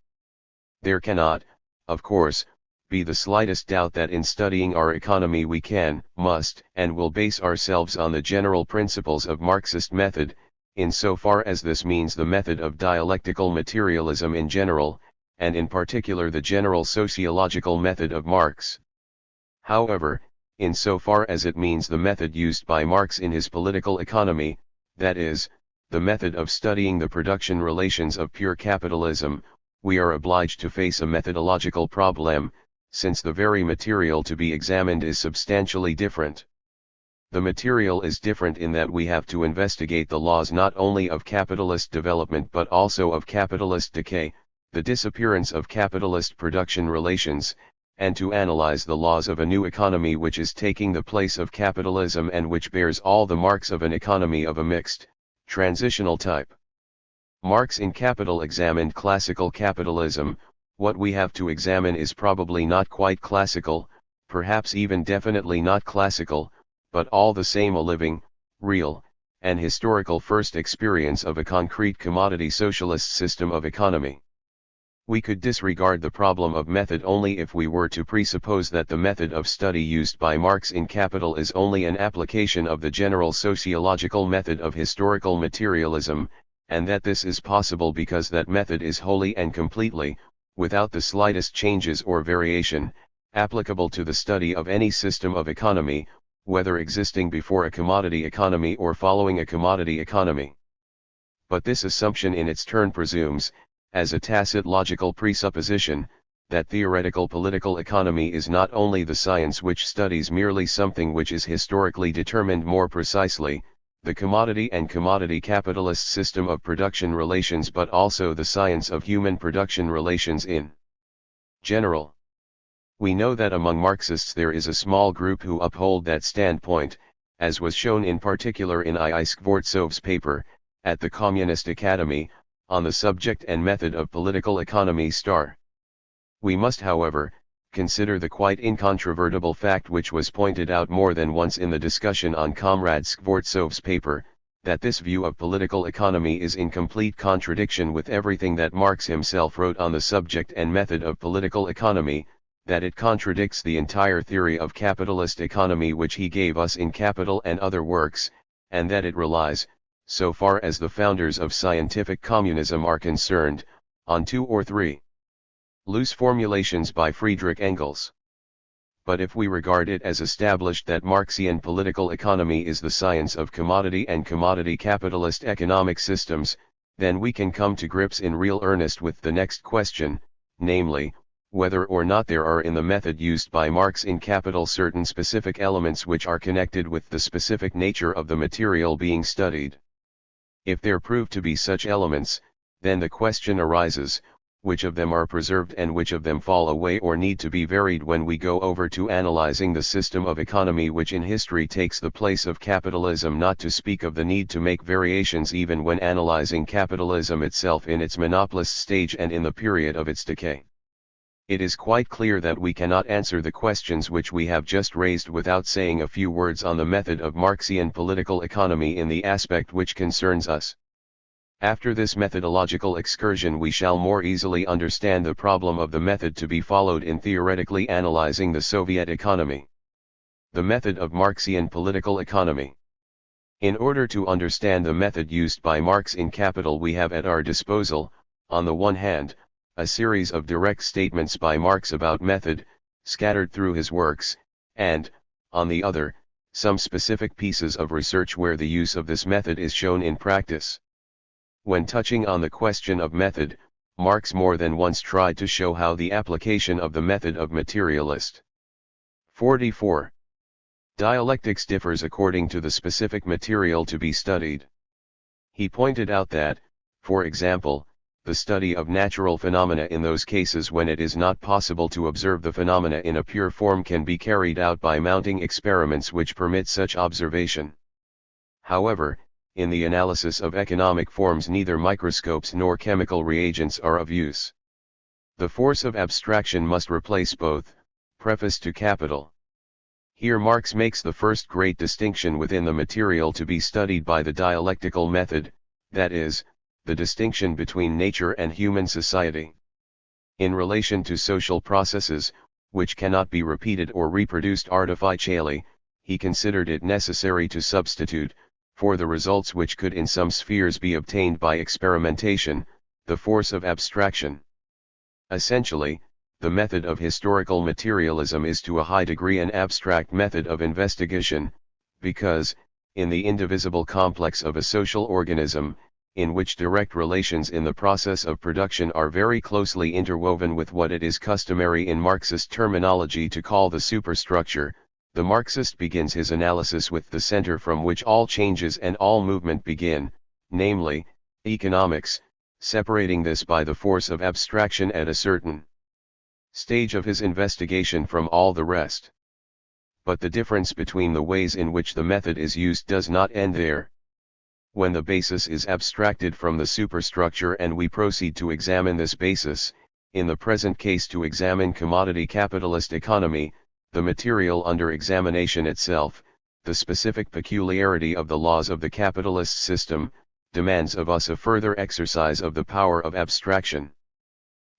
There cannot, of course, be the slightest doubt that in studying our economy we can, must, and will base ourselves on the general principles of Marxist method, insofar as this means the method of dialectical materialism in general, and in particular the general sociological method of Marx. However, insofar as it means the method used by Marx in his political economy, that is, the method of studying the production relations of pure capitalism, we are obliged to face a methodological problem, since the very material to be examined is substantially different. The material is different in that we have to investigate the laws not only of capitalist development but also of capitalist decay, the disappearance of capitalist production relations, and to analyze the laws of a new economy which is taking the place of capitalism and which bears all the marks of an economy of a mixed, transitional type. Marx in Capital examined classical capitalism. What we have to examine is probably not quite classical, perhaps even definitely not classical, but all the same a living, real, and historical first experience of a concrete commodity socialist system of economy. We could disregard the problem of method only if we were to presuppose that the method of study used by Marx in Capital is only an application of the general sociological method of historical materialism, and that this is possible because that method is wholly and completely, without the slightest changes or variation, applicable to the study of any system of economy, whether existing before a commodity economy or following a commodity economy. But this assumption in its turn presumes, as a tacit logical presupposition, that theoretical political economy is not only the science which studies merely something which is historically determined more precisely, the commodity and commodity capitalist system of production relations, but also the science of human production relations in general. We know that among Marxists there is a small group who uphold that standpoint, as was shown in particular in I. Skvortsov's paper, at the Communist Academy, on the subject and method of political economy. We must, however, consider the quite incontrovertible fact which was pointed out more than once in the discussion on Comrade Skvortsov's paper, that this view of political economy is in complete contradiction with everything that Marx himself wrote on the subject and method of political economy, that it contradicts the entire theory of capitalist economy which he gave us in Capital and other works, and that it relies, so far as the founders of scientific communism are concerned, on 2 or 3 loose formulations by Friedrich Engels. But if we regard it as established that Marxian political economy is the science of commodity and commodity capitalist economic systems, then we can come to grips in real earnest with the next question, namely, whether or not there are in the method used by Marx in Capital certain specific elements which are connected with the specific nature of the material being studied. If there prove to be such elements, then the question arises, which of them are preserved and which of them fall away or need to be varied when we go over to analyzing the system of economy which in history takes the place of capitalism, not to speak of the need to make variations even when analyzing capitalism itself in its monopolist stage and in the period of its decay. It is quite clear that we cannot answer the questions which we have just raised without saying a few words on the method of Marxian political economy in the aspect which concerns us. After this methodological excursion we shall more easily understand the problem of the method to be followed in theoretically analyzing the Soviet economy. The method of Marxian political economy. In order to understand the method used by Marx in Capital we have at our disposal, on the one hand, a series of direct statements by Marx about method, scattered through his works, and, on the other, some specific pieces of research where the use of this method is shown in practice. When touching on the question of method, Marx more than once tried to show how the application of the method of materialist 44. Dialectics differs according to the specific material to be studied. He pointed out that, for example, the study of natural phenomena in those cases when it is not possible to observe the phenomena in a pure form can be carried out by mounting experiments which permit such observation. However, in the analysis of economic forms neither microscopes nor chemical reagents are of use. The force of abstraction must replace both. Preface to Capital. Here Marx makes the first great distinction within the material to be studied by the dialectical method, that is, the distinction between nature and human society. In relation to social processes, which cannot be repeated or reproduced artificially, he considered it necessary to substitute, for the results which could in some spheres be obtained by experimentation, the force of abstraction. Essentially, the method of historical materialism is to a high degree an abstract method of investigation, because, in the indivisible complex of a social organism, in which direct relations in the process of production are very closely interwoven with what it is customary in Marxist terminology to call the superstructure, the Marxist begins his analysis with the center from which all changes and all movement begin, namely, economics, separating this by the force of abstraction at a certain stage of his investigation from all the rest. But the difference between the ways in which the method is used does not end there. When the basis is abstracted from the superstructure and we proceed to examine this basis, in the present case to examine commodity capitalist economy, the material under examination itself, the specific peculiarity of the laws of the capitalist system, demands of us a further exercise of the power of abstraction.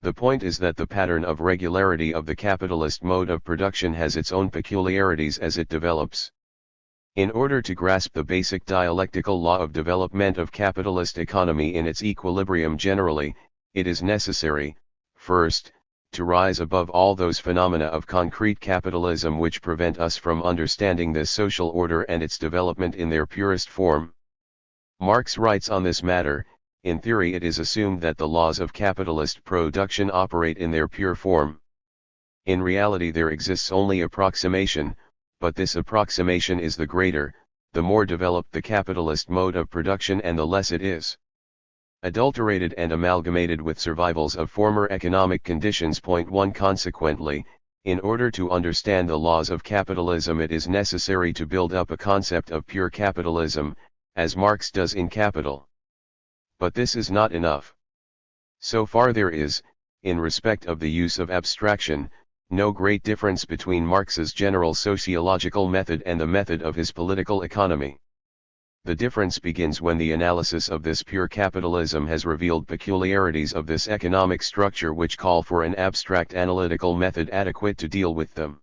The point is that the pattern of regularity of the capitalist mode of production has its own peculiarities as it develops. In order to grasp the basic dialectical law of development of capitalist economy in its equilibrium generally, it is necessary, first, to rise above all those phenomena of concrete capitalism which prevent us from understanding this social order and its development in their purest form. Marx writes on this matter, in theory it is assumed that the laws of capitalist production operate in their pure form. In reality there exists only approximation, but this approximation is the greater, the more developed the capitalist mode of production and the less it is adulterated and amalgamated with survivals of former economic conditions. Point 1 Consequently, in order to understand the laws of capitalism it is necessary to build up a concept of pure capitalism, as Marx does in Capital. But this is not enough. So far there is, in respect of the use of abstraction, no great difference between Marx's general sociological method and the method of his political economy. The difference begins when the analysis of this pure capitalism has revealed peculiarities of this economic structure which call for an abstract analytical method adequate to deal with them.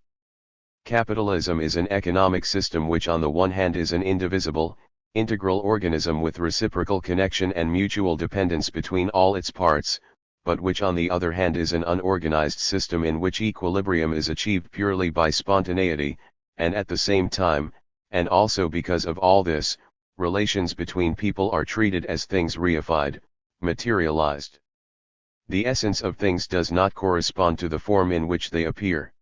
Capitalism is an economic system which on the one hand is an indivisible, integral organism with reciprocal connection and mutual dependence between all its parts, but which on the other hand is an unorganized system in which equilibrium is achieved purely by spontaneity, and at the same time, and also because of all this, relations between people are treated as things reified, materialized. The essence of things does not correspond to the form in which they appear.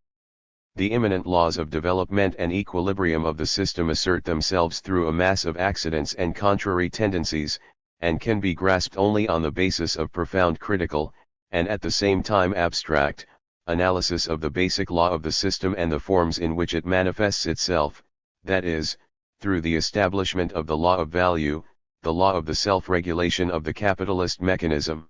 The immanent laws of development and equilibrium of the system assert themselves through a mass of accidents and contrary tendencies, and can be grasped only on the basis of profound critical, and at the same time abstract, analysis of the basic law of the system and the forms in which it manifests itself, that is, through the establishment of the law of value, the law of the self-regulation of the capitalist mechanism.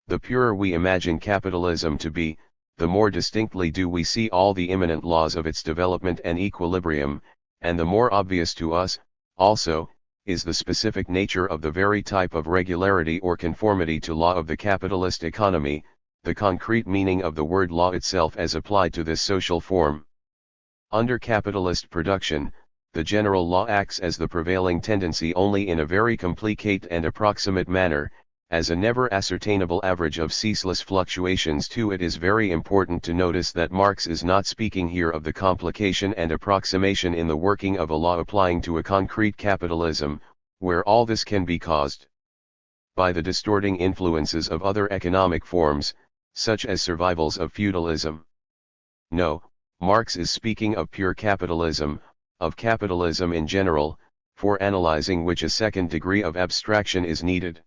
The purer we imagine capitalism to be, the more distinctly do we see all the immanent laws of its development and equilibrium, and the more obvious to us, also, is the specific nature of the very type of regularity or conformity to law of the capitalist economy, the concrete meaning of the word law itself as applied to this social form. Under capitalist production, the general law acts as the prevailing tendency only in a very complicate and approximate manner, as a never ascertainable average of ceaseless fluctuations. It is very important to notice that Marx is not speaking here of the complication and approximation in the working of a law applying to a concrete capitalism, where all this can be caused by the distorting influences of other economic forms, such as survivals of feudalism. No, Marx is speaking of pure capitalism, of capitalism in general, for analyzing which a second degree of abstraction is needed.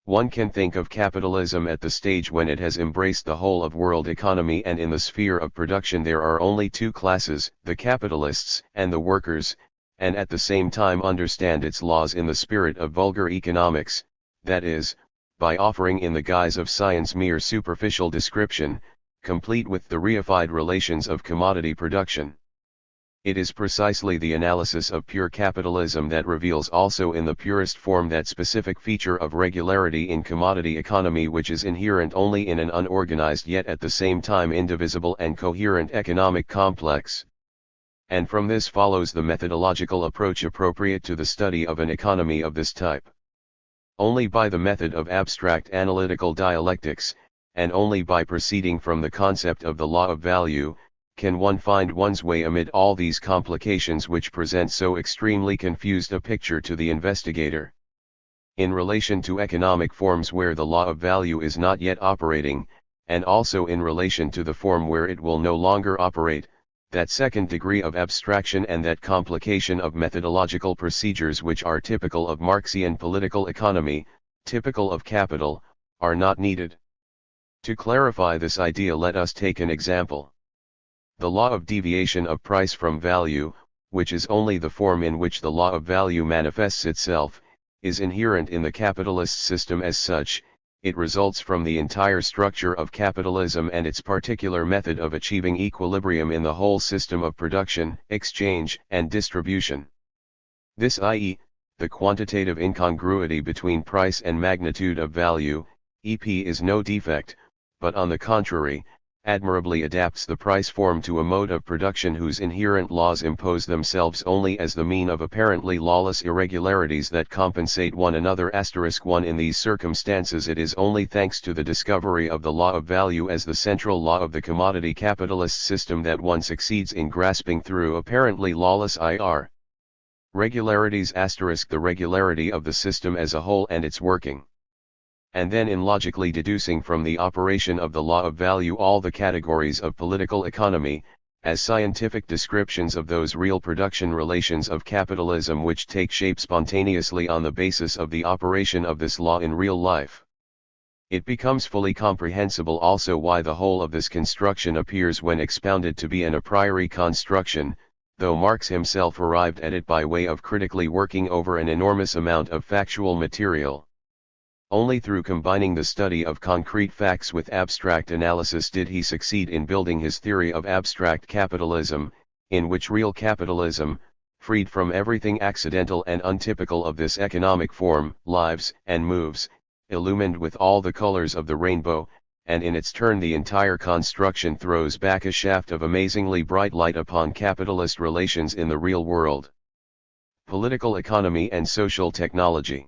One can think of capitalism at the stage when it has embraced the whole of world economy, and in the sphere of production there are only two classes, the capitalists and the workers, and at the same time understand its laws in the spirit of vulgar economics, that is, by offering in the guise of science mere superficial description, complete with the reified relations of commodity production. It is precisely the analysis of pure capitalism that reveals also in the purest form that specific feature of regularity in commodity economy which is inherent only in an unorganized yet at the same time indivisible and coherent economic complex. And from this follows the methodological approach appropriate to the study of an economy of this type. Only by the method of abstract analytical dialectics, and only by proceeding from the concept of the law of value, can one find one's way amid all these complications which present so extremely confused a picture to the investigator. In relation to economic forms where the law of value is not yet operating, and also in relation to the form where it will no longer operate, that second degree of abstraction and that complication of methodological procedures which are typical of Marxian political economy, typical of capital, are not needed. To clarify this idea, let us take an example. The law of deviation of price from value, which is only the form in which the law of value manifests itself, is inherent in the capitalist system as such. It results from the entire structure of capitalism and its particular method of achieving equilibrium in the whole system of production, exchange, and distribution. This, i.e., the quantitative incongruity between price and magnitude of value, EP, is no defect, but on the contrary, admirably adapts the price form to a mode of production whose inherent laws impose themselves only as the mean of apparently lawless irregularities that compensate one another. *1 In these circumstances it is only thanks to the discovery of the law of value as the central law of the commodity capitalist system that one succeeds in grasping through apparently lawless regularities *, the regularity of the system as a whole and its working. And then in logically deducing from the operation of the law of value all the categories of political economy, as scientific descriptions of those real production relations of capitalism which take shape spontaneously on the basis of the operation of this law in real life. It becomes fully comprehensible also why the whole of this construction appears when expounded to be an a priori construction, though Marx himself arrived at it by way of critically working over an enormous amount of factual material. Only through combining the study of concrete facts with abstract analysis did he succeed in building his theory of abstract capitalism, in which real capitalism, freed from everything accidental and untypical of this economic form, lives and moves, illumined with all the colors of the rainbow, and in its turn the entire construction throws back a shaft of amazingly bright light upon capitalist relations in the real world. Political economy and social technology.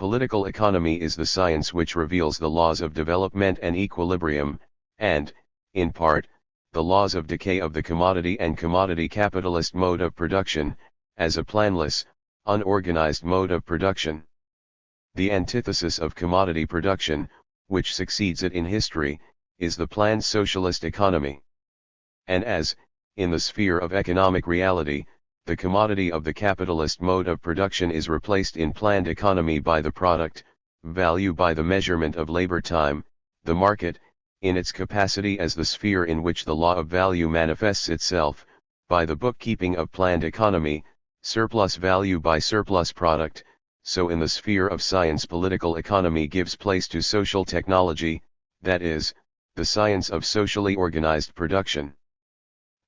Political economy is the science which reveals the laws of development and equilibrium, and, in part, the laws of decay of the commodity and commodity capitalist mode of production, as a planless, unorganized mode of production. The antithesis of commodity production, which succeeds it in history, is the planned socialist economy. And as, in the sphere of economic reality, the commodity of the capitalist mode of production is replaced in planned economy by the product, value by the measurement of labor time, the market, in its capacity as the sphere in which the law of value manifests itself, by the bookkeeping of planned economy, surplus value by surplus product, so in the sphere of science political economy gives place to social technology, that is, the science of socially organized production.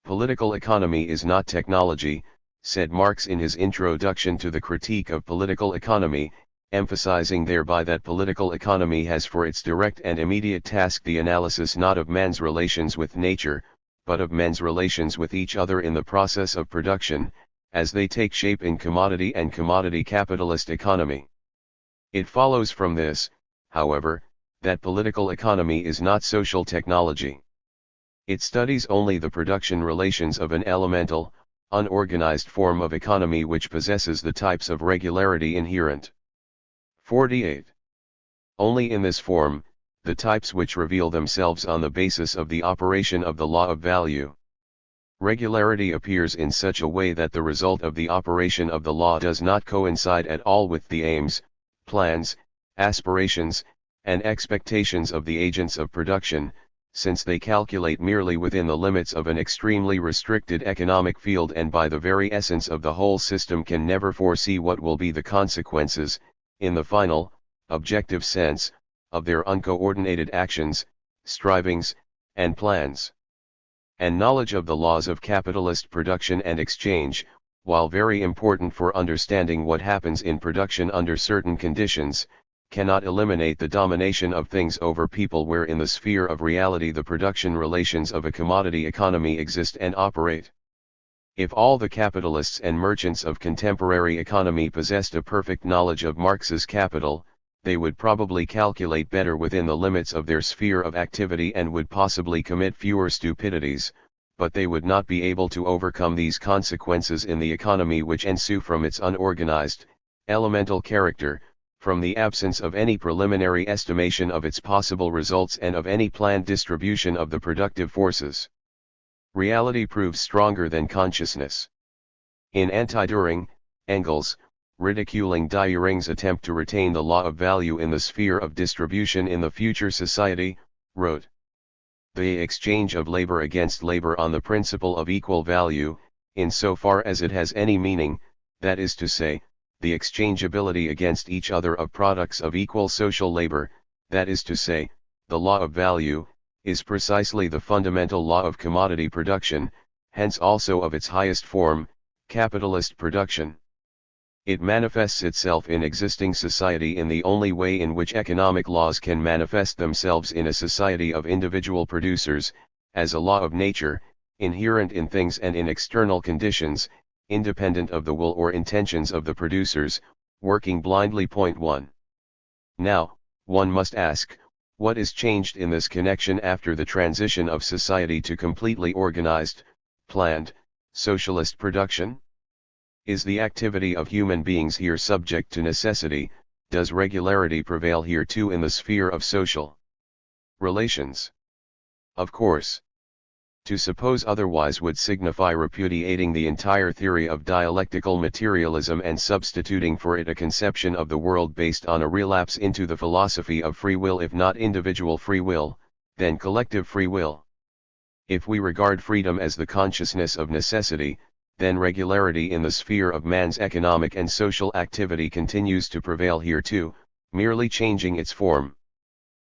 Political economy is not technology, said Marx in his introduction to the Critique of Political Economy, emphasizing thereby that political economy has for its direct and immediate task the analysis not of man's relations with nature, but of men's relations with each other in the process of production, as they take shape in commodity and commodity capitalist economy. It follows from this, however, that political economy is not social technology. It studies only the production relations of an elemental, unorganized form of economy which possesses the types of regularity inherent. 48. Only in this form, the types which reveal themselves on the basis of the operation of the law of value. Regularity appears in such a way that the result of the operation of the law does not coincide at all with the aims, plans, aspirations, and expectations of the agents of production, since they calculate merely within the limits of an extremely restricted economic field and by the very essence of the whole system can never foresee what will be the consequences, in the final, objective sense, of their uncoordinated actions, strivings, and plans. And knowledge of the laws of capitalist production and exchange, while very important for understanding what happens in production under certain conditions, cannot eliminate the domination of things over people where in the sphere of reality the production relations of a commodity economy exist and operate. If all the capitalists and merchants of contemporary economy possessed a perfect knowledge of Marx's Capital, they would probably calculate better within the limits of their sphere of activity and would possibly commit fewer stupidities, but they would not be able to overcome these consequences in the economy which ensue from its unorganized, elemental character, from the absence of any preliminary estimation of its possible results and of any planned distribution of the productive forces. Reality proves stronger than consciousness. In Anti-Düring, Engels, ridiculing Düring's attempt to retain the law of value in the sphere of distribution in the future society, wrote, "The exchange of labor against labor on the principle of equal value, in so far as it has any meaning, that is to say, the exchangeability against each other of products of equal social labor, that is to say, the law of value, is precisely the fundamental law of commodity production, hence also of its highest form, capitalist production. It manifests itself in existing society in the only way in which economic laws can manifest themselves in a society of individual producers, as a law of nature, inherent in things and in external conditions, independent of the will or intentions of the producers, working blindly. 1. Now, one must ask, what is changed in this connection after the transition of society to completely organized, planned, socialist production? Is the activity of human beings here subject to necessity? Does regularity prevail here too in the sphere of social relations? Of course. To suppose otherwise would signify repudiating the entire theory of dialectical materialism and substituting for it a conception of the world based on a relapse into the philosophy of free will, if not individual free will, then collective free will. If we regard freedom as the consciousness of necessity, then regularity in the sphere of man's economic and social activity continues to prevail here too, merely changing its form.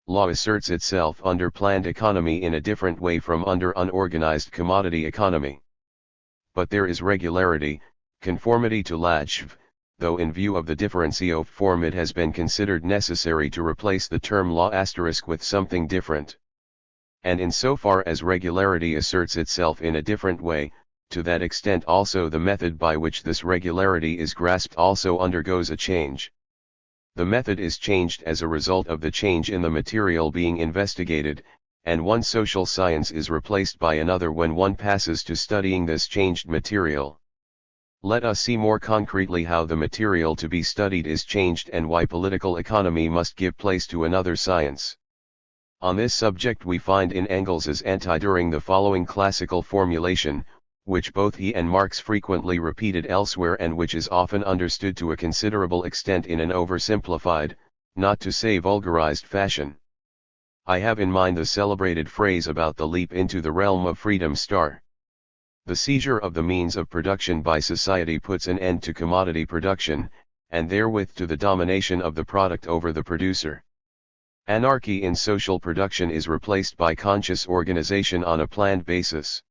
Law asserts itself under planned economy in a different way from under unorganized commodity economy. But there is regularity, conformity to Lajv, though in view of the differentio form it has been considered necessary to replace the term law * with something different. And in so far as regularity asserts itself in a different way, to that extent also the method by which this regularity is grasped also undergoes a change. The method is changed as a result of the change in the material being investigated, and one social science is replaced by another when one passes to studying this changed material. Let us see more concretely how the material to be studied is changed and why political economy must give place to another science. On this subject we find in Engels's Anti-Düring the following classical formulation, which both he and Marx frequently repeated elsewhere and which is often understood to a considerable extent in an oversimplified, not to say vulgarized fashion. I have in mind the celebrated phrase about the leap into the realm of freedom. The seizure of the means of production by society puts an end to commodity production, and therewith to the domination of the product over the producer. Anarchy in social production is replaced by conscious organization on a planned basis.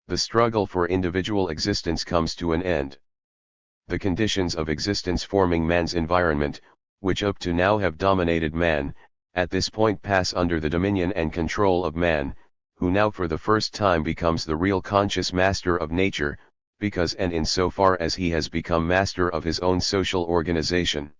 The struggle for individual existence comes to an end. The conditions of existence forming man's environment, which up to now have dominated man, at this point pass under the dominion and control of man, who now for the first time becomes the real conscious master of nature, because and in so far as he has become master of his own social organization.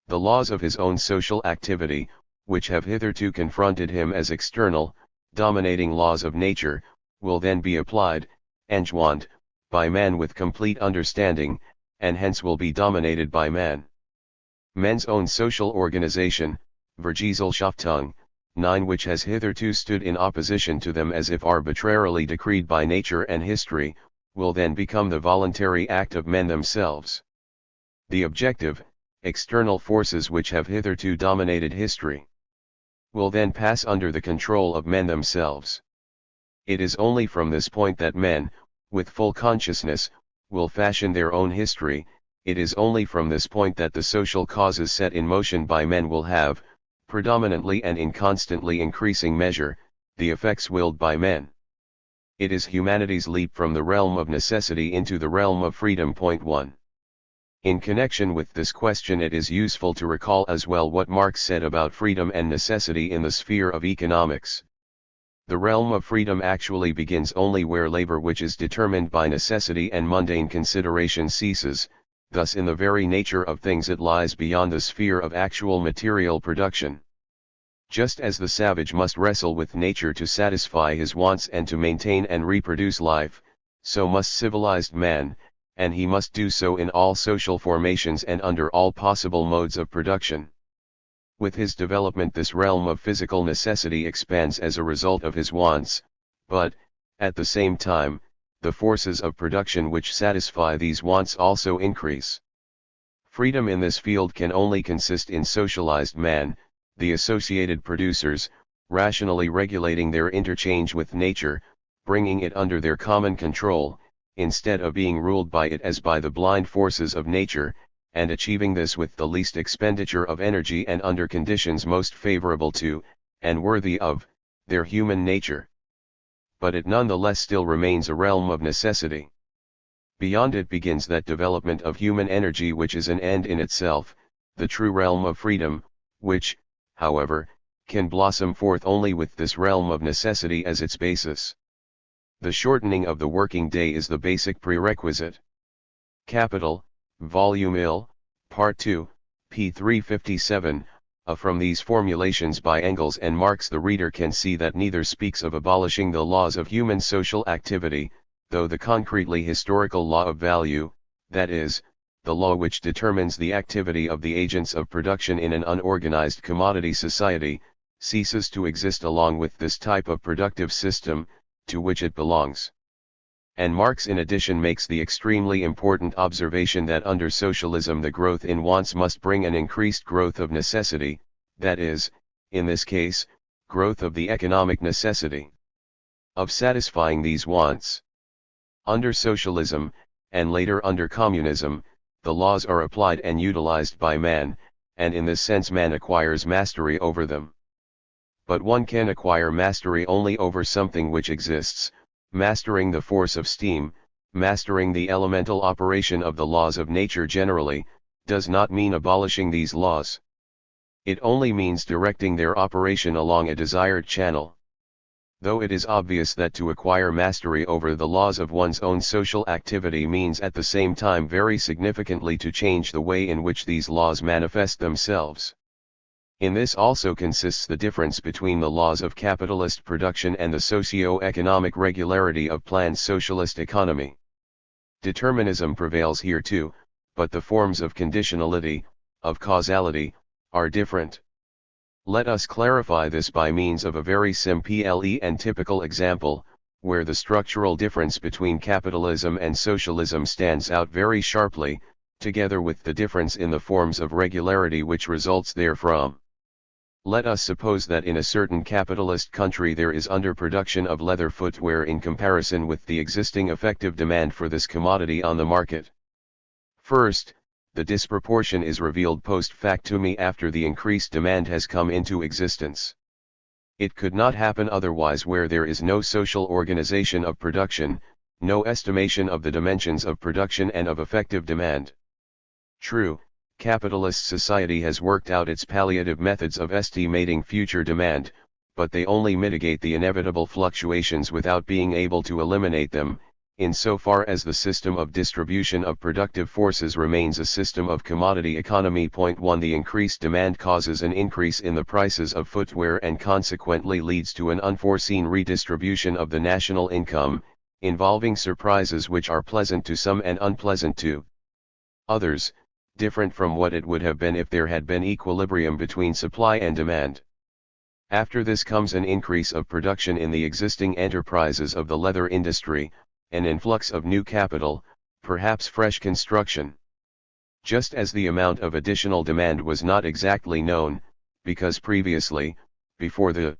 The laws of his own social activity, which have hitherto confronted him as external, dominating laws of nature, will then be applied, angewandt, by man with complete understanding, and hence will be dominated by man. Men's own social organization, Vergesellschaftung, 9, which has hitherto stood in opposition to them as if arbitrarily decreed by nature and history, will then become the voluntary act of men themselves. The objective, external forces which have hitherto dominated history will then pass under the control of men themselves. It is only from this point that men, with full consciousness, will fashion their own history, it is only from this point that the social causes set in motion by men will have, predominantly and in constantly increasing measure, the effects willed by men. It is humanity's leap from the realm of necessity into the realm of freedom. Point 1. In connection with this question, it is useful to recall as well what Marx said about freedom and necessity in the sphere of economics. The realm of freedom actually begins only where labor which is determined by necessity and mundane consideration ceases, thus in the very nature of things it lies beyond the sphere of actual material production. Just as the savage must wrestle with nature to satisfy his wants and to maintain and reproduce life, so must civilized man, and he must do so in all social formations and under all possible modes of production. With his development, this realm of physical necessity expands as a result of his wants, but, at the same time, the forces of production which satisfy these wants also increase. Freedom in this field can only consist in socialized man, the associated producers, rationally regulating their interchange with nature, bringing it under their common control, instead of being ruled by it as by the blind forces of nature, and achieving this with the least expenditure of energy and under conditions most favorable to, and worthy of, their human nature. But it nonetheless still remains a realm of necessity. Beyond it begins that development of human energy which is an end in itself, the true realm of freedom, which, however, can blossom forth only with this realm of necessity as its basis. The shortening of the working day is the basic prerequisite. Capital, Volume IL, Part 2, p. 357, from these formulations by Engels and Marx the reader can see that neither speaks of abolishing the laws of human social activity, though the concretely historical law of value, that is, the law which determines the activity of the agents of production in an unorganized commodity society, ceases to exist along with this type of productive system, to which it belongs. And Marx in addition makes the extremely important observation that under socialism the growth in wants must bring an increased growth of necessity, that is, in this case, growth of the economic necessity of satisfying these wants. Under socialism, and later under communism, the laws are applied and utilized by man, and in this sense man acquires mastery over them. But one can acquire mastery only over something which exists. Mastering the force of steam, mastering the elemental operation of the laws of nature generally, does not mean abolishing these laws. It only means directing their operation along a desired channel. Though it is obvious that to acquire mastery over the laws of one's own social activity means at the same time very significantly to change the way in which these laws manifest themselves. In this also consists the difference between the laws of capitalist production and the socio-economic regularity of planned socialist economy. Determinism prevails here too, but the forms of conditionality, of causality, are different. Let us clarify this by means of a very simple and typical example, where the structural difference between capitalism and socialism stands out very sharply, together with the difference in the forms of regularity which results therefrom. Let us suppose that in a certain capitalist country there is underproduction of leather footwear in comparison with the existing effective demand for this commodity on the market. First, the disproportion is revealed post factum after the increased demand has come into existence. It could not happen otherwise where there is no social organization of production, no estimation of the dimensions of production and of effective demand. True, capitalist society has worked out its palliative methods of estimating future demand, but they only mitigate the inevitable fluctuations without being able to eliminate them, insofar as the system of distribution of productive forces remains a system of commodity economy. Point 1. The increased demand causes an increase in the prices of footwear and consequently leads to an unforeseen redistribution of the national income, involving surprises which are pleasant to some and unpleasant to others, different from what it would have been if there had been equilibrium between supply and demand. After this comes an increase of production in the existing enterprises of the leather industry, an influx of new capital, perhaps fresh construction. Just as the amount of additional demand was not exactly known, because previously, before the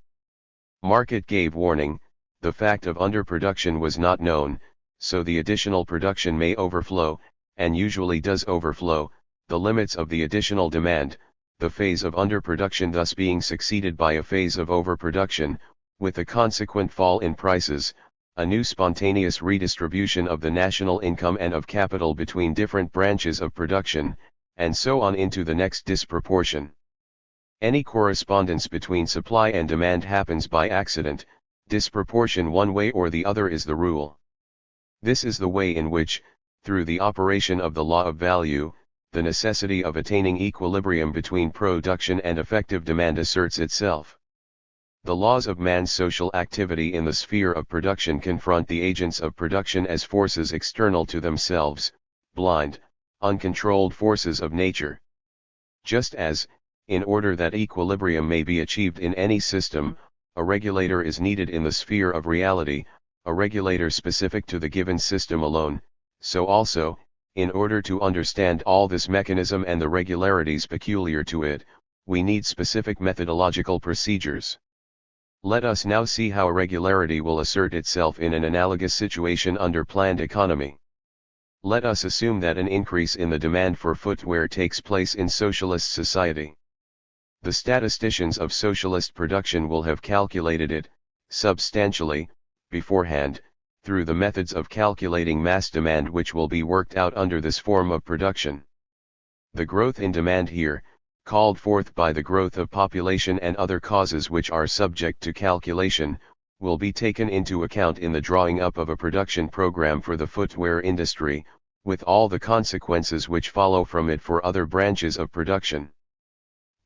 market gave warning, the fact of underproduction was not known, so the additional production may overflow, and usually does overflow, the limits of the additional demand, the phase of underproduction thus being succeeded by a phase of overproduction, with a consequent fall in prices, a new spontaneous redistribution of the national income and of capital between different branches of production, and so on into the next disproportion. Any correspondence between supply and demand happens by accident, disproportion one way or the other is the rule. This is the way in which, through the operation of the law of value, the necessity of attaining equilibrium between production and effective demand asserts itself. The laws of man's social activity in the sphere of production confront the agents of production as forces external to themselves, blind, uncontrolled forces of nature. Just as, in order that equilibrium may be achieved in any system, a regulator is needed in the sphere of reality, a regulator specific to the given system alone, so also, in order to understand all this mechanism and the regularities peculiar to it, we need specific methodological procedures. Let us now see how regularity will assert itself in an analogous situation under planned economy. Let us assume that an increase in the demand for footwear takes place in socialist society. The statisticians of socialist production will have calculated it, substantially, beforehand, through the methods of calculating mass demand which will be worked out under this form of production. The growth in demand here, called forth by the growth of population and other causes which are subject to calculation, will be taken into account in the drawing up of a production program for the footwear industry, with all the consequences which follow from it for other branches of production.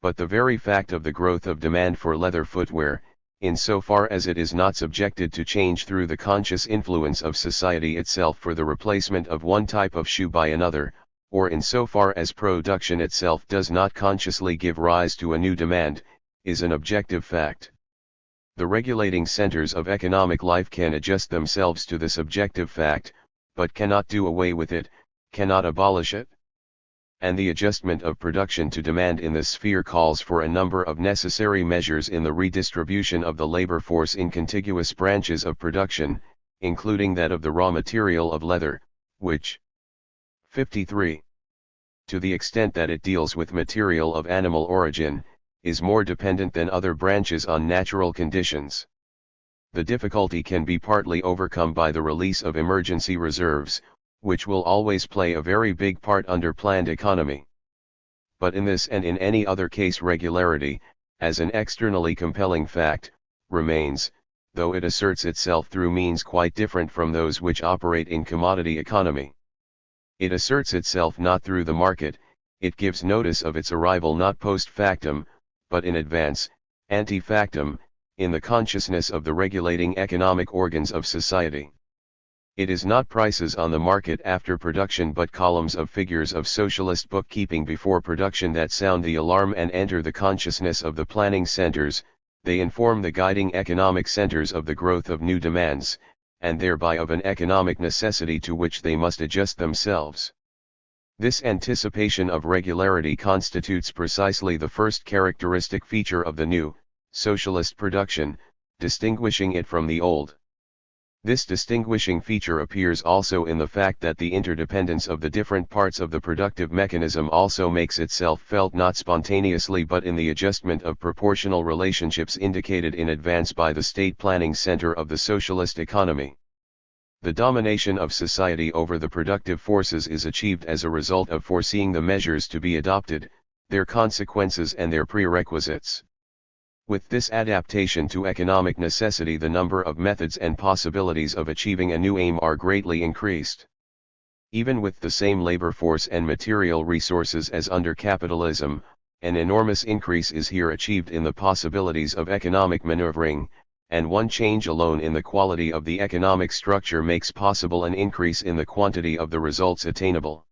But the very fact of the growth of demand for leather footwear, insofar as it is not subjected to change through the conscious influence of society itself for the replacement of one type of shoe by another, or insofar as production itself does not consciously give rise to a new demand, is an objective fact. The regulating centers of economic life can adjust themselves to this objective fact, but cannot do away with it, cannot abolish it. And the adjustment of production to demand in this sphere calls for a number of necessary measures in the redistribution of the labor force in contiguous branches of production, including that of the raw material of leather, which 53. To the extent that it deals with material of animal origin, is more dependent than other branches on natural conditions. The difficulty can be partly overcome by the release of emergency reserves, which will always play a very big part under planned economy. But in this and in any other case regularity, as an externally compelling fact, remains, though it asserts itself through means quite different from those which operate in commodity economy. It asserts itself not through the market, it gives notice of its arrival not post factum, but in advance, ante factum, in the consciousness of the regulating economic organs of society. It is not prices on the market after production but columns of figures of socialist bookkeeping before production that sound the alarm and enter the consciousness of the planning centers. They inform the guiding economic centers of the growth of new demands, and thereby of an economic necessity to which they must adjust themselves. This anticipation of regularity constitutes precisely the first characteristic feature of the new, socialist production, distinguishing it from the old. This distinguishing feature appears also in the fact that the interdependence of the different parts of the productive mechanism also makes itself felt not spontaneously but in the adjustment of proportional relationships indicated in advance by the state planning center of the socialist economy. The domination of society over the productive forces is achieved as a result of foreseeing the measures to be adopted, their consequences and their prerequisites. With this adaptation to economic necessity, the number of methods and possibilities of achieving a new aim are greatly increased. Even with the same labor force and material resources as under capitalism, an enormous increase is here achieved in the possibilities of economic maneuvering, and one change alone in the quality of the economic structure makes possible an increase in the quantity of the results attainable.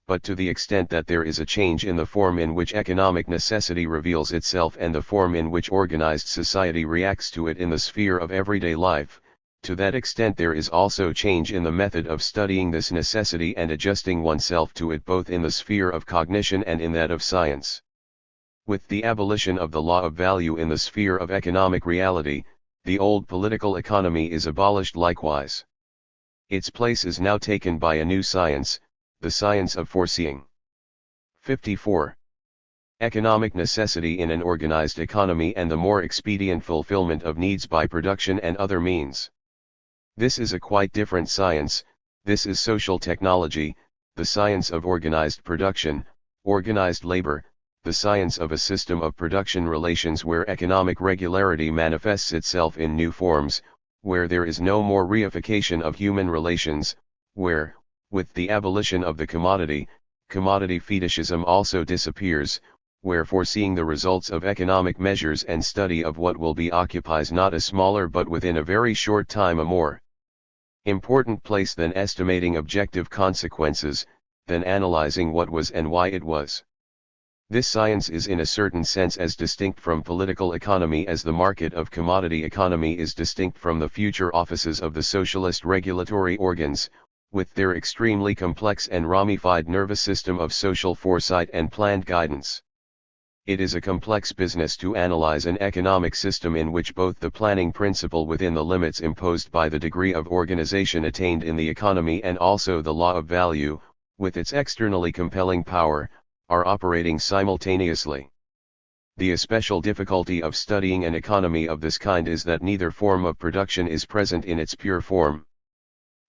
But to the extent that there is a change in the form in which economic necessity reveals itself and the form in which organized society reacts to it in the sphere of everyday life, to that extent there is also change in the method of studying this necessity and adjusting oneself to it both in the sphere of cognition and in that of science. With the abolition of the law of value in the sphere of economic reality, the old political economy is abolished likewise. Its place is now taken by a new science, the science of foreseeing. 54. Economic necessity in an organized economy and the more expedient fulfillment of needs by production and other means. This is a quite different science. This is social technology, the science of organized production, organized labor, the science of a system of production relations where economic regularity manifests itself in new forms, where there is no more reification of human relations, where, with the abolition of the commodity fetishism also disappears, where foreseeing the results of economic measures and study of what will be occupies not a smaller but within a very short time a more important place than estimating objective consequences, than analyzing what was and why it was. This science is in a certain sense as distinct from political economy as the market of commodity economy is distinct from the future offices of the socialist regulatory organs, with their extremely complex and ramified nervous system of social foresight and planned guidance. It is a complex business to analyze an economic system in which both the planning principle within the limits imposed by the degree of organization attained in the economy and also the law of value, with its externally compelling power, are operating simultaneously. The especial difficulty of studying an economy of this kind is that neither form of production is present in its pure form.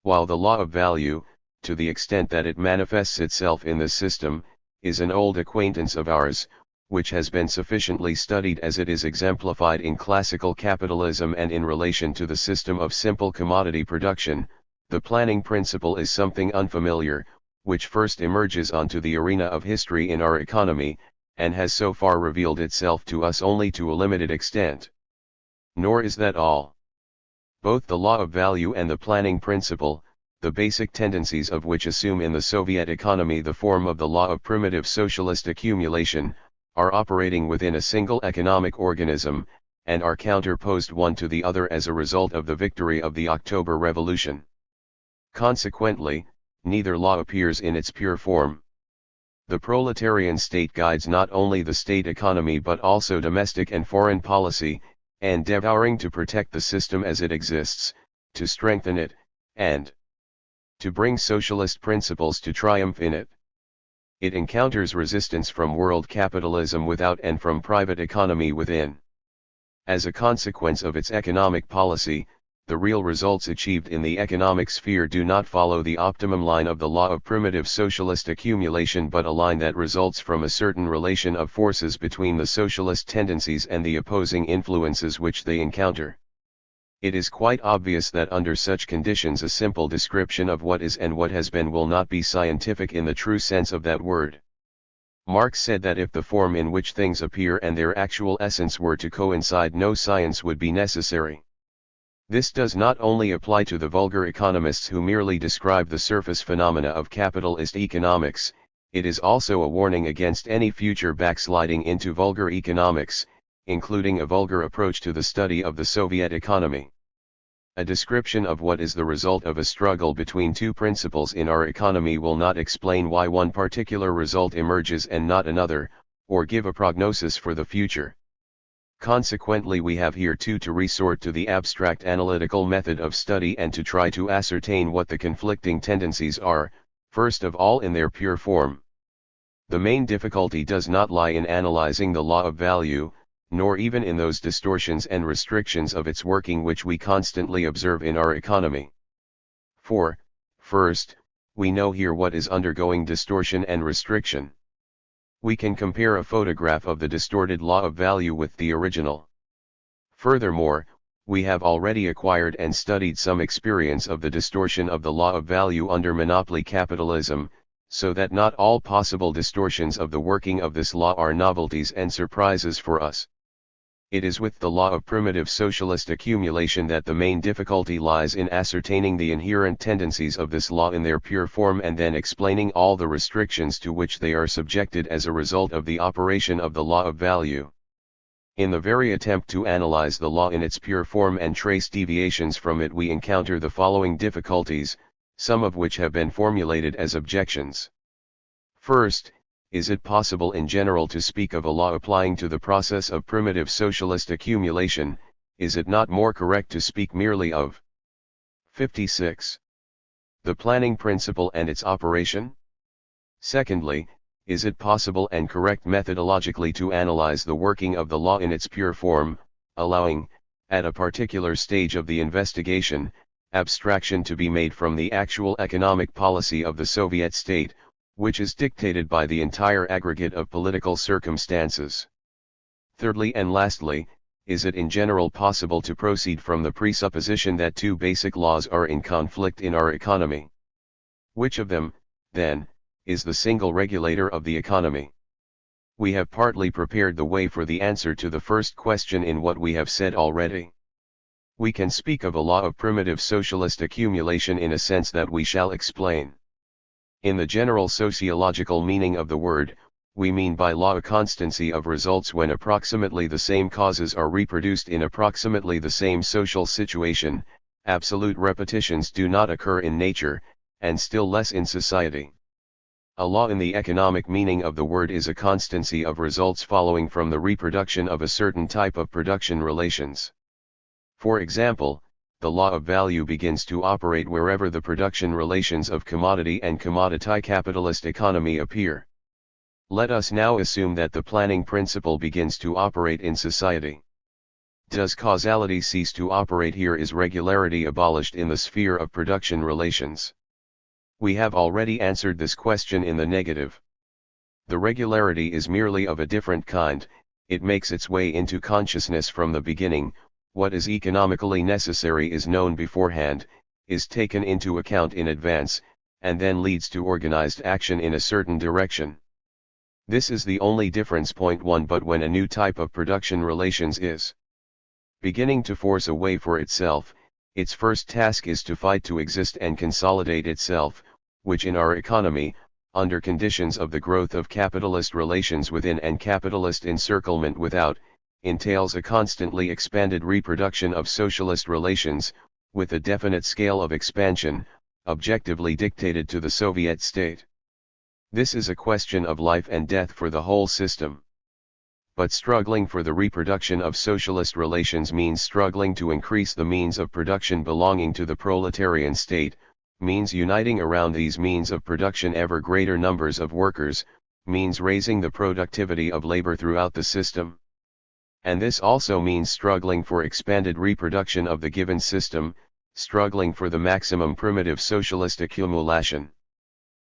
While the law of value, to the extent that it manifests itself in this system, is an old acquaintance of ours, which has been sufficiently studied as it is exemplified in classical capitalism and in relation to the system of simple commodity production, the planning principle is something unfamiliar, which first emerges onto the arena of history in our economy, and has so far revealed itself to us only to a limited extent. Nor is that all. Both the law of value and the planning principle, the basic tendencies of which assume in the Soviet economy the form of the law of primitive socialist accumulation, are operating within a single economic organism, and are counterposed one to the other as a result of the victory of the October Revolution. Consequently, neither law appears in its pure form. The proletarian state guides not only the state economy but also domestic and foreign policy, endeavoring to protect the system as it exists, to strengthen it, and to bring socialist principles to triumph in it. It encounters resistance from world capitalism without and from private economy within. As a consequence of its economic policy, the real results achieved in the economic sphere do not follow the optimum line of the law of primitive socialist accumulation but a line that results from a certain relation of forces between the socialist tendencies and the opposing influences which they encounter. It is quite obvious that under such conditions a simple description of what is and what has been will not be scientific in the true sense of that word. Marx said that if the form in which things appear and their actual essence were to coincide, no science would be necessary. This does not only apply to the vulgar economists who merely describe the surface phenomena of capitalist economics, it is also a warning against any future backsliding into vulgar economics, including a vulgar approach to the study of the Soviet economy. A description of what is the result of a struggle between two principles in our economy will not explain why one particular result emerges and not another, or give a prognosis for the future. Consequently, we have here too to resort to the abstract analytical method of study and to try to ascertain what the conflicting tendencies are, first of all in their pure form. The main difficulty does not lie in analyzing the law of value, nor even in those distortions and restrictions of its working which we constantly observe in our economy. For, first, we know here what is undergoing distortion and restriction. We can compare a photograph of the distorted law of value with the original. Furthermore, we have already acquired and studied some experience of the distortion of the law of value under monopoly capitalism, so that not all possible distortions of the working of this law are novelties and surprises for us. It is with the law of primitive socialist accumulation that the main difficulty lies in ascertaining the inherent tendencies of this law in their pure form and then explaining all the restrictions to which they are subjected as a result of the operation of the law of value. In the very attempt to analyze the law in its pure form and trace deviations from it, we encounter the following difficulties, some of which have been formulated as objections. First, is it possible in general to speak of a law applying to the process of primitive socialist accumulation? Is it not more correct to speak merely of 56. The planning principle and its operation? Secondly, is it possible and correct methodologically to analyze the working of the law in its pure form, allowing, at a particular stage of the investigation, abstraction to be made from the actual economic policy of the Soviet state, which is dictated by the entire aggregate of political circumstances? Thirdly and lastly, is it in general possible to proceed from the presupposition that two basic laws are in conflict in our economy? Which of them, then, is the single regulator of the economy? We have partly prepared the way for the answer to the first question in what we have said already. We can speak of a law of primitive socialist accumulation in a sense that we shall explain. In the general sociological meaning of the word, we mean by law a constancy of results when approximately the same causes are reproduced in approximately the same social situation. Absolute repetitions do not occur in nature, and still less in society. A law in the economic meaning of the word is a constancy of results following from the reproduction of a certain type of production relations. For example, the law of value begins to operate wherever the production relations of commodity and commodity capitalist economy appear. Let us now assume that the planning principle begins to operate in society. Does causality cease to operate here? Is regularity abolished in the sphere of production relations? We have already answered this question in the negative. The regularity is merely of a different kind. It makes its way into consciousness from the beginning. What is economically necessary is known beforehand, is taken into account in advance, and then leads to organized action in a certain direction. This is the only difference. Point 1. But when a new type of production relations is beginning to force a way for itself, its first task is to fight to exist and consolidate itself, which in our economy, under conditions of the growth of capitalist relations within and capitalist encirclement without, entails a constantly expanded reproduction of socialist relations, with a definite scale of expansion, objectively dictated to the Soviet state. This is a question of life and death for the whole system. But struggling for the reproduction of socialist relations means struggling to increase the means of production belonging to the proletarian state, means uniting around these means of production ever greater numbers of workers, means raising the productivity of labor throughout the system. And this also means struggling for expanded reproduction of the given system, struggling for the maximum primitive socialist accumulation.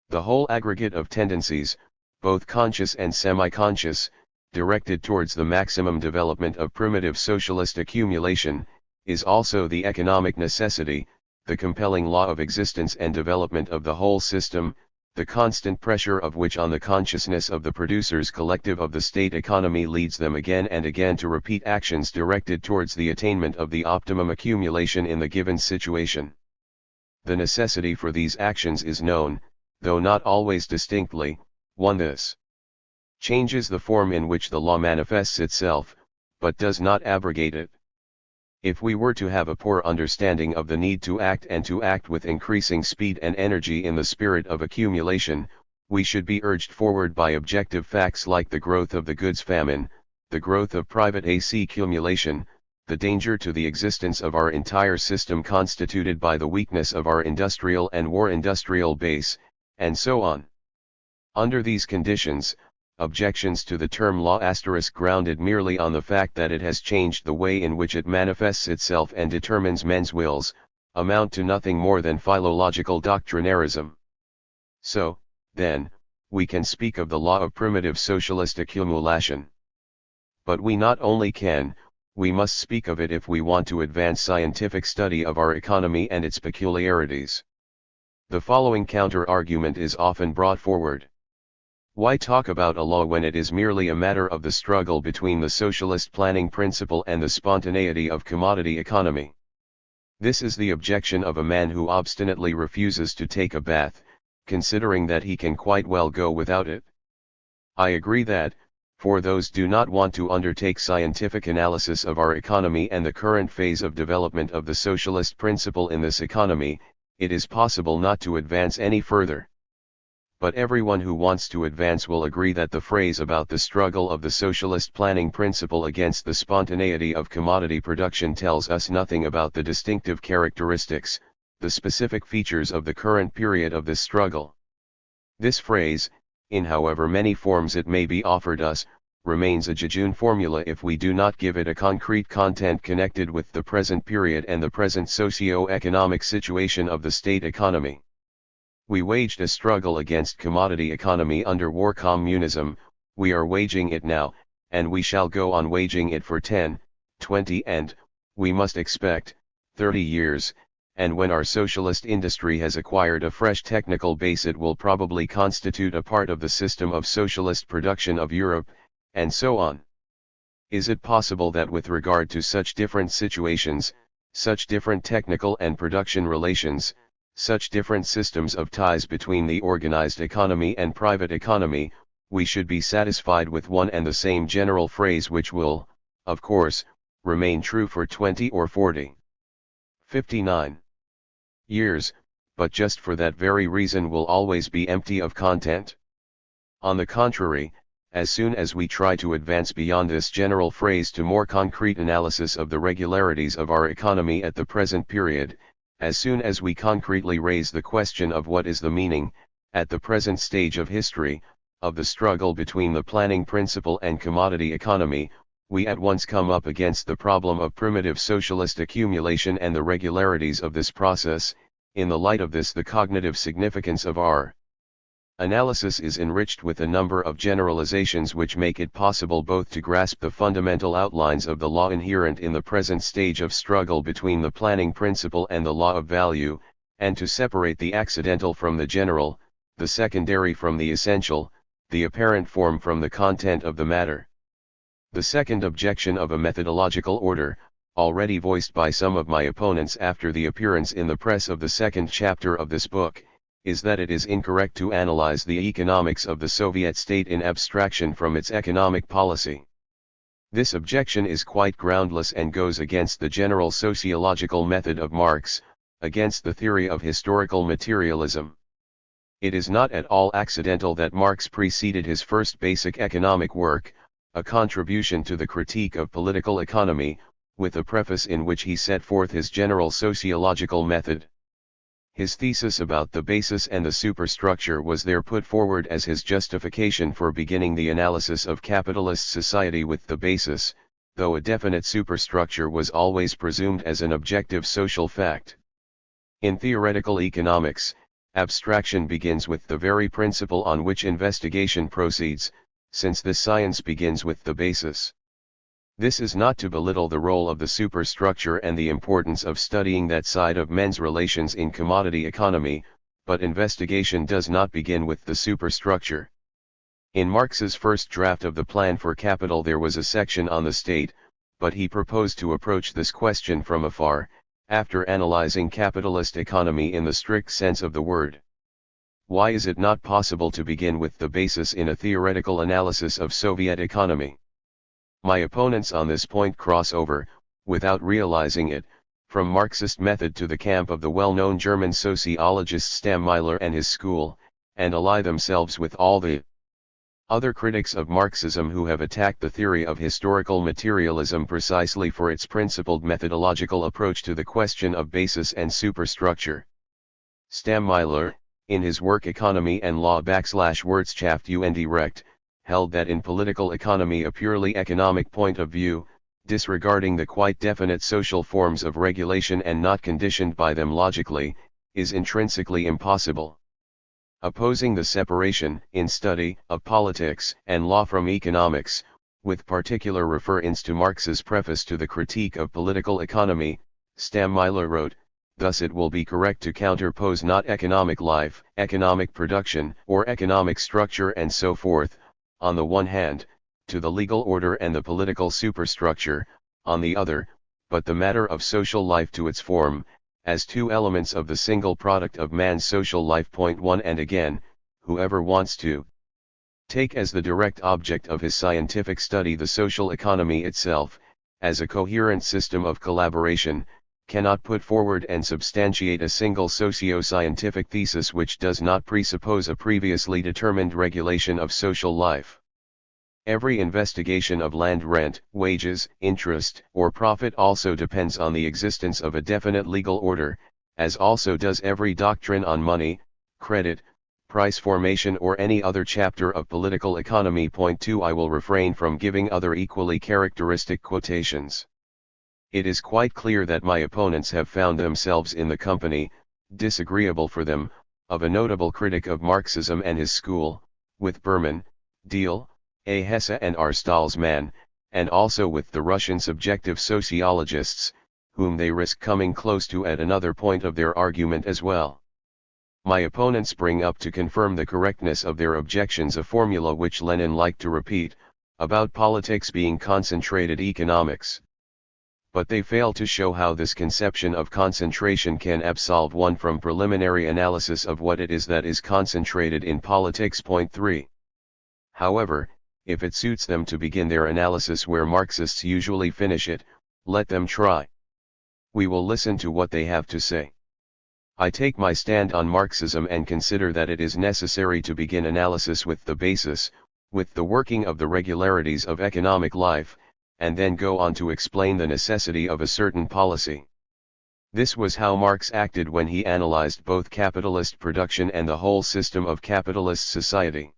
The whole aggregate of tendencies, both conscious and semi-conscious, directed towards the maximum development of primitive socialist accumulation, is also the economic necessity, the compelling law of existence and development of the whole system, the constant pressure of which on the consciousness of the producers collective of the state economy leads them again and again to repeat actions directed towards the attainment of the optimum accumulation in the given situation. The necessity for these actions is known, though not always distinctly. 1. This changes the form in which the law manifests itself, but does not abrogate it. If we were to have a poor understanding of the need to act and to act with increasing speed and energy in the spirit of accumulation, we should be urged forward by objective facts like the growth of the goods famine, the growth of private accumulation, the danger to the existence of our entire system constituted by the weakness of our industrial and war industrial base, and so on. Under these conditions, objections to the term law * grounded merely on the fact that it has changed the way in which it manifests itself and determines men's wills, amount to nothing more than philological doctrinarism. So, then, we can speak of the law of primitive socialist accumulation. But we not only can, we must speak of it if we want to advance scientific study of our economy and its peculiarities. The following counter-argument is often brought forward. Why talk about a law when it is merely a matter of the struggle between the socialist planning principle and the spontaneity of commodity economy? This is the objection of a man who obstinately refuses to take a bath, considering that he can quite well go without it. I agree that, for those who do not want to undertake scientific analysis of our economy and the current phase of development of the socialist principle in this economy, it is possible not to advance any further. But everyone who wants to advance will agree that the phrase about the struggle of the socialist planning principle against the spontaneity of commodity production tells us nothing about the distinctive characteristics, the specific features of the current period of this struggle. This phrase, in however many forms it may be offered us, remains a jejune formula if we do not give it a concrete content connected with the present period and the present socio-economic situation of the state economy. We waged a struggle against commodity economy under war communism, we are waging it now, and we shall go on waging it for 10, 20 and, we must expect, 30 years, and when our socialist industry has acquired a fresh technical base it will probably constitute a part of the system of socialist production of Europe, and so on. Is it possible that with regard to such different situations, such different technical and production relations, such different systems of ties between the organized economy and private economy, we should be satisfied with one and the same general phrase which will, of course, remain true for 20 or 40, 59 years, but just for that very reason will always be empty of content? On the contrary, as soon as we try to advance beyond this general phrase to more concrete analysis of the regularities of our economy at the present period, as soon as we concretely raise the question of what is the meaning, at the present stage of history, of the struggle between the planning principle and commodity economy, we at once come up against the problem of primitive socialist accumulation and the regularities of this process. In the light of this, the cognitive significance of our analysis is enriched with a number of generalizations which make it possible both to grasp the fundamental outlines of the law inherent in the present stage of struggle between the planning principle and the law of value, and to separate the accidental from the general, the secondary from the essential, the apparent form from the content of the matter. The second objection of a methodological order, already voiced by some of my opponents after the appearance in the press of the second chapter of this book, is that it is incorrect to analyze the economics of the Soviet state in abstraction from its economic policy. This objection is quite groundless and goes against the general sociological method of Marx, against the theory of historical materialism. It is not at all accidental that Marx preceded his first basic economic work, a contribution to the critique of political economy, with a preface in which he set forth his general sociological method. His thesis about the basis and the superstructure was there put forward as his justification for beginning the analysis of capitalist society with the basis, though a definite superstructure was always presumed as an objective social fact. In theoretical economics, abstraction begins with the very principle on which investigation proceeds, since this science begins with the basis. This is not to belittle the role of the superstructure and the importance of studying that side of men's relations in commodity economy, but investigation does not begin with the superstructure. In Marx's first draft of the Plan for Capital there was a section on the state, but he proposed to approach this question from afar, after analyzing capitalist economy in the strict sense of the word. Why is it not possible to begin with the basis in a theoretical analysis of Soviet economy? My opponents on this point cross over, without realizing it, from Marxist method to the camp of the well-known German sociologist Stammeiler and his school, and ally themselves with all the other critics of Marxism who have attacked the theory of historical materialism precisely for its principled methodological approach to the question of basis and superstructure. Stammeiler, in his work Economy and Law /Wirtschaft und Recht, held that in political economy a purely economic point of view, disregarding the quite definite social forms of regulation and not conditioned by them logically, is intrinsically impossible. Opposing the separation, in study, of politics and law from economics, with particular reference to Marx's preface to the Critique of Political Economy, Stammeiler wrote, "Thus it will be correct to counterpose not economic life, economic production, or economic structure and so forth, on the one hand, to the legal order and the political superstructure, on the other, but the matter of social life to its form, as two elements of the single product of man's social life. 1 And again, whoever wants to take as the direct object of his scientific study the social economy itself, as a coherent system of collaboration, cannot put forward and substantiate a single socio-scientific thesis which does not presuppose a previously determined regulation of social life. Every investigation of land rent, wages, interest, or profit also depends on the existence of a definite legal order, as also does every doctrine on money, credit, price formation or any other chapter of political economy. Point 2. I will refrain from giving other equally characteristic quotations. It is quite clear that my opponents have found themselves in the company, disagreeable for them, of a notable critic of Marxism and his school, with Berman, Diehl, A. Hesse and R. Stalzmann, and also with the Russian subjective sociologists, whom they risk coming close to at another point of their argument as well. My opponents bring up to confirm the correctness of their objections a formula which Lenin liked to repeat, about politics being concentrated economics. But they fail to show how this conception of concentration can absolve one from preliminary analysis of what it is that is concentrated in politics. Point 3. However, if it suits them to begin their analysis where Marxists usually finish it, let them try. We will listen to what they have to say. I take my stand on Marxism and consider that it is necessary to begin analysis with the basis, with the working of the regularities of economic life, and then go on to explain the necessity of a certain policy. This was how Marx acted when he analyzed both capitalist production and the whole system of capitalist society.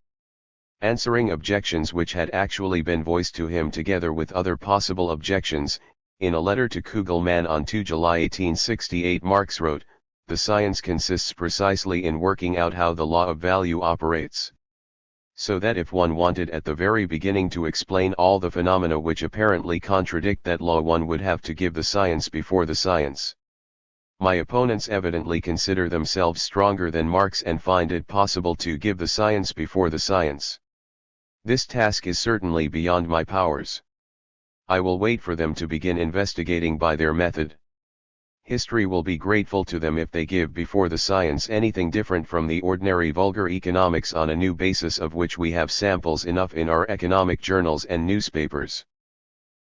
Answering objections which had actually been voiced to him together with other possible objections, in a letter to Kugelmann on 2 July 1868 Marx wrote, "The science consists precisely in working out how the law of value operates. So that if one wanted at the very beginning to explain all the phenomena which apparently contradict that law, one would have to give the science before the science." My opponents evidently consider themselves stronger than Marx and find it possible to give the science before the science. This task is certainly beyond my powers. I will wait for them to begin investigating by their method. History will be grateful to them if they give before the science anything different from the ordinary vulgar economics on a new basis of which we have samples enough in our economic journals and newspapers.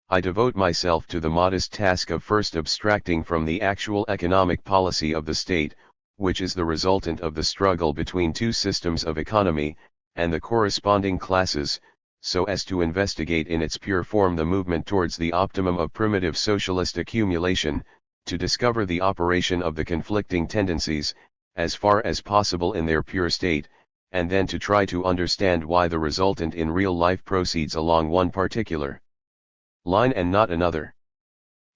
I devote myself to the modest task of first abstracting from the actual economic policy of the state, which is the resultant of the struggle between two systems of economy, and the corresponding classes, so as to investigate in its pure form the movement towards the optimum of primitive socialist accumulation, to discover the operation of the conflicting tendencies, as far as possible in their pure state, and then to try to understand why the resultant in real life proceeds along one particular line and not another.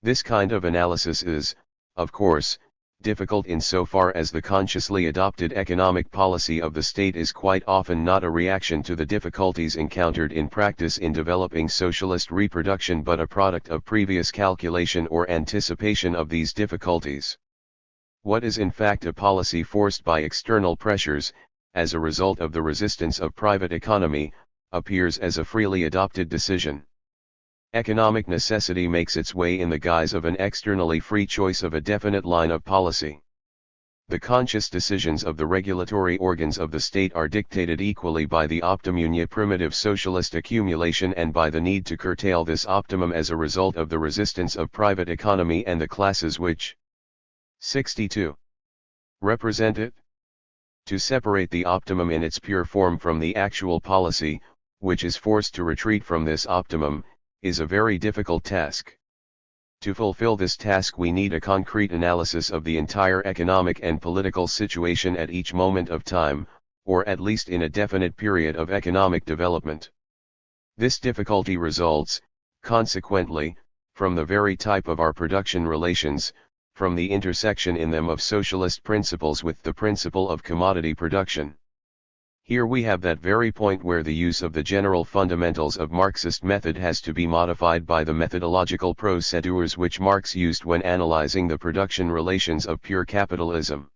This kind of analysis is, of course, difficult in so far as the consciously adopted economic policy of the state is quite often not a reaction to the difficulties encountered in practice in developing socialist reproduction but a product of previous calculation or anticipation of these difficulties. What is in fact a policy forced by external pressures, as a result of the resistance of private economy, appears as a freely adopted decision. Economic necessity makes its way in the guise of an externally free choice of a definite line of policy. The conscious decisions of the regulatory organs of the state are dictated equally by the optimum primitive socialist accumulation and by the need to curtail this optimum as a result of the resistance of private economy and the classes which 62 represent it. To separate the optimum in its pure form from the actual policy, which is forced to retreat from this optimum, is a very difficult task. To fulfill this task we need a concrete analysis of the entire economic and political situation at each moment of time, or at least in a definite period of economic development. This difficulty results, consequently, from the very type of our production relations, from the intersection in them of socialist principles with the principle of commodity production. Here we have that very point where the use of the general fundamentals of Marxist method has to be modified by the methodological procedures which Marx used when analyzing the production relations of pure capitalism.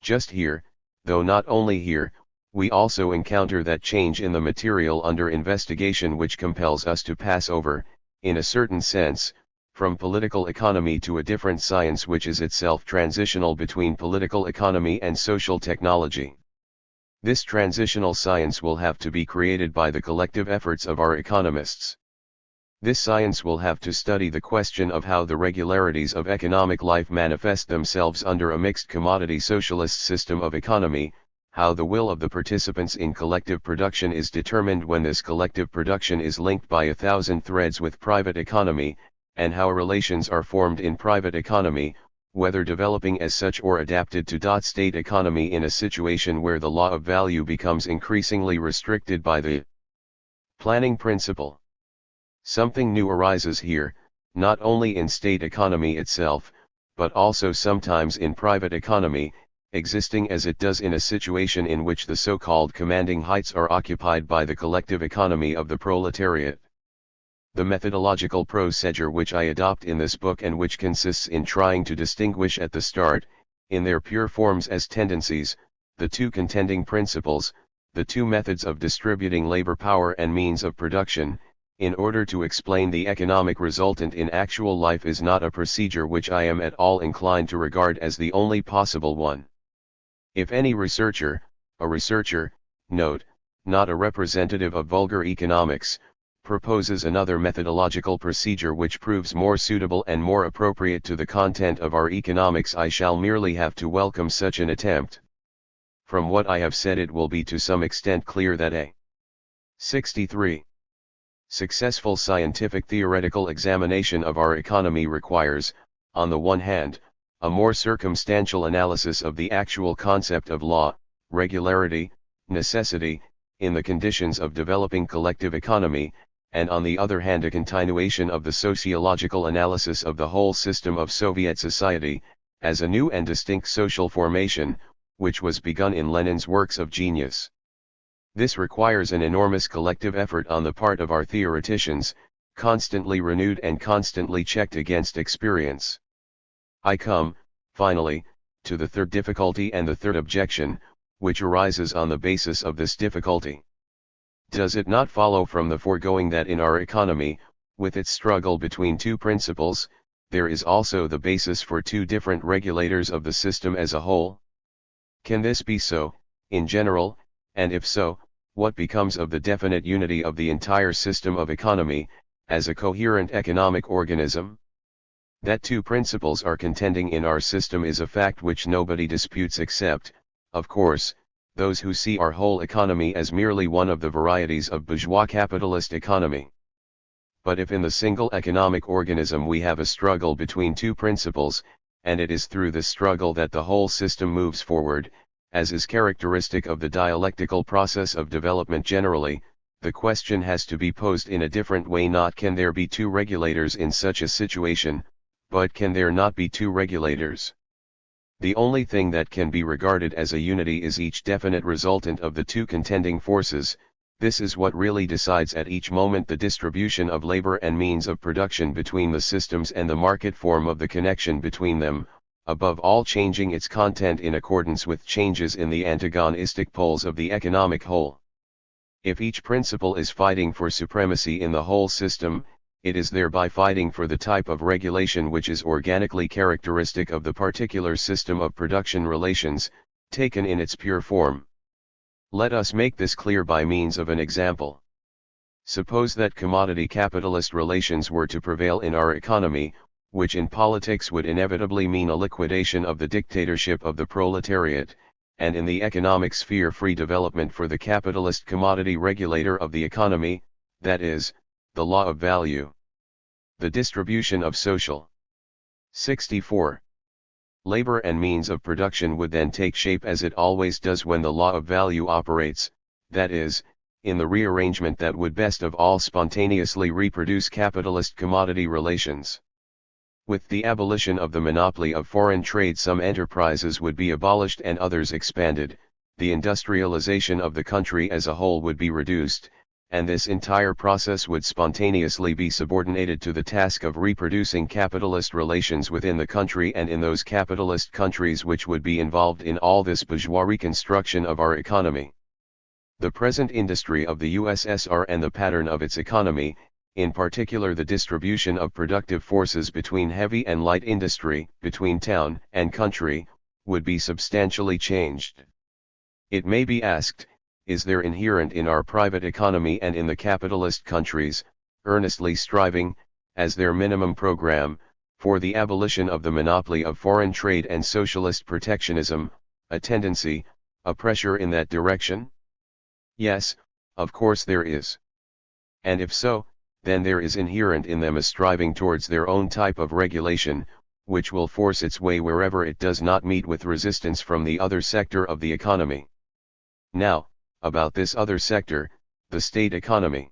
Just here, though not only here, we also encounter that change in the material under investigation which compels us to pass over, in a certain sense, from political economy to a different science which is itself transitional between political economy and social technology. This transitional science will have to be created by the collective efforts of our economists. This science will have to study the question of how the regularities of economic life manifest themselves under a mixed commodity socialist system of economy, how the will of the participants in collective production is determined when this collective production is linked by 1,000 threads with private economy, and how relations are formed in private economy, whether developing as such or adapted to state economy in a situation where the law of value becomes increasingly restricted by the planning principle. Something new arises here, not only in state economy itself, but also sometimes in private economy, existing as it does in a situation in which the so-called commanding heights are occupied by the collective economy of the proletariat. The methodological procedure which I adopt in this book, and which consists in trying to distinguish at the start, in their pure forms as tendencies, the two contending principles, the two methods of distributing labor power and means of production, in order to explain the economic resultant in actual life, is not a procedure which I am at all inclined to regard as the only possible one. If any researcher, a researcher, note, not a representative of vulgar economics, proposes another methodological procedure which proves more suitable and more appropriate to the content of our economics, I shall merely have to welcome such an attempt. From what I have said, it will be to some extent clear that a 63. Successful scientific theoretical examination of our economy requires, on the one hand, a more circumstantial analysis of the actual concept of law, regularity, necessity, in the conditions of developing collective economy, and on the other hand a continuation of the sociological analysis of the whole system of Soviet society, as a new and distinct social formation, which was begun in Lenin's works of genius. This requires an enormous collective effort on the part of our theoreticians, constantly renewed and constantly checked against experience. I come, finally, to the third difficulty and the third objection, which arises on the basis of this difficulty. Does it not follow from the foregoing that in our economy, with its struggle between two principles, there is also the basis for two different regulators of the system as a whole? Can this be so, in general, and if so, what becomes of the definite unity of the entire system of economy, as a coherent economic organism? That two principles are contending in our system is a fact which nobody disputes except, of course, those who see our whole economy as merely one of the varieties of bourgeois capitalist economy. But if in the single economic organism we have a struggle between two principles, and it is through this struggle that the whole system moves forward, as is characteristic of the dialectical process of development generally, the question has to be posed in a different way: not can there be two regulators in such a situation, but can there not be two regulators? The only thing that can be regarded as a unity is each definite resultant of the two contending forces. This is what really decides at each moment the distribution of labor and means of production between the systems and the market form of the connection between them, above all changing its content in accordance with changes in the antagonistic poles of the economic whole. If each principle is fighting for supremacy in the whole system, it is thereby fighting for the type of regulation which is organically characteristic of the particular system of production relations, taken in its pure form. Let us make this clear by means of an example. Suppose that commodity capitalist relations were to prevail in our economy, which in politics would inevitably mean a liquidation of the dictatorship of the proletariat, and in the economic sphere free development for the capitalist commodity regulator of the economy, that is, the law of value. The distribution of social 64. Labor and means of production would then take shape as it always does when the law of value operates, that is, in the rearrangement that would best of all spontaneously reproduce capitalist commodity relations. With the abolition of the monopoly of foreign trade, some enterprises would be abolished and others expanded, the industrialization of the country as a whole would be reduced, and this entire process would spontaneously be subordinated to the task of reproducing capitalist relations within the country and in those capitalist countries which would be involved in all this bourgeois reconstruction of our economy. The present industry of the USSR and the pattern of its economy, in particular the distribution of productive forces between heavy and light industry, between town and country, would be substantially changed. It may be asked, is there inherent in our private economy and in the capitalist countries, earnestly striving, as their minimum program, for the abolition of the monopoly of foreign trade and socialist protectionism, a tendency, a pressure in that direction? Yes, of course there is. And if so, then there is inherent in them a striving towards their own type of regulation, which will force its way wherever it does not meet with resistance from the other sector of the economy. Now, about this other sector, the state economy.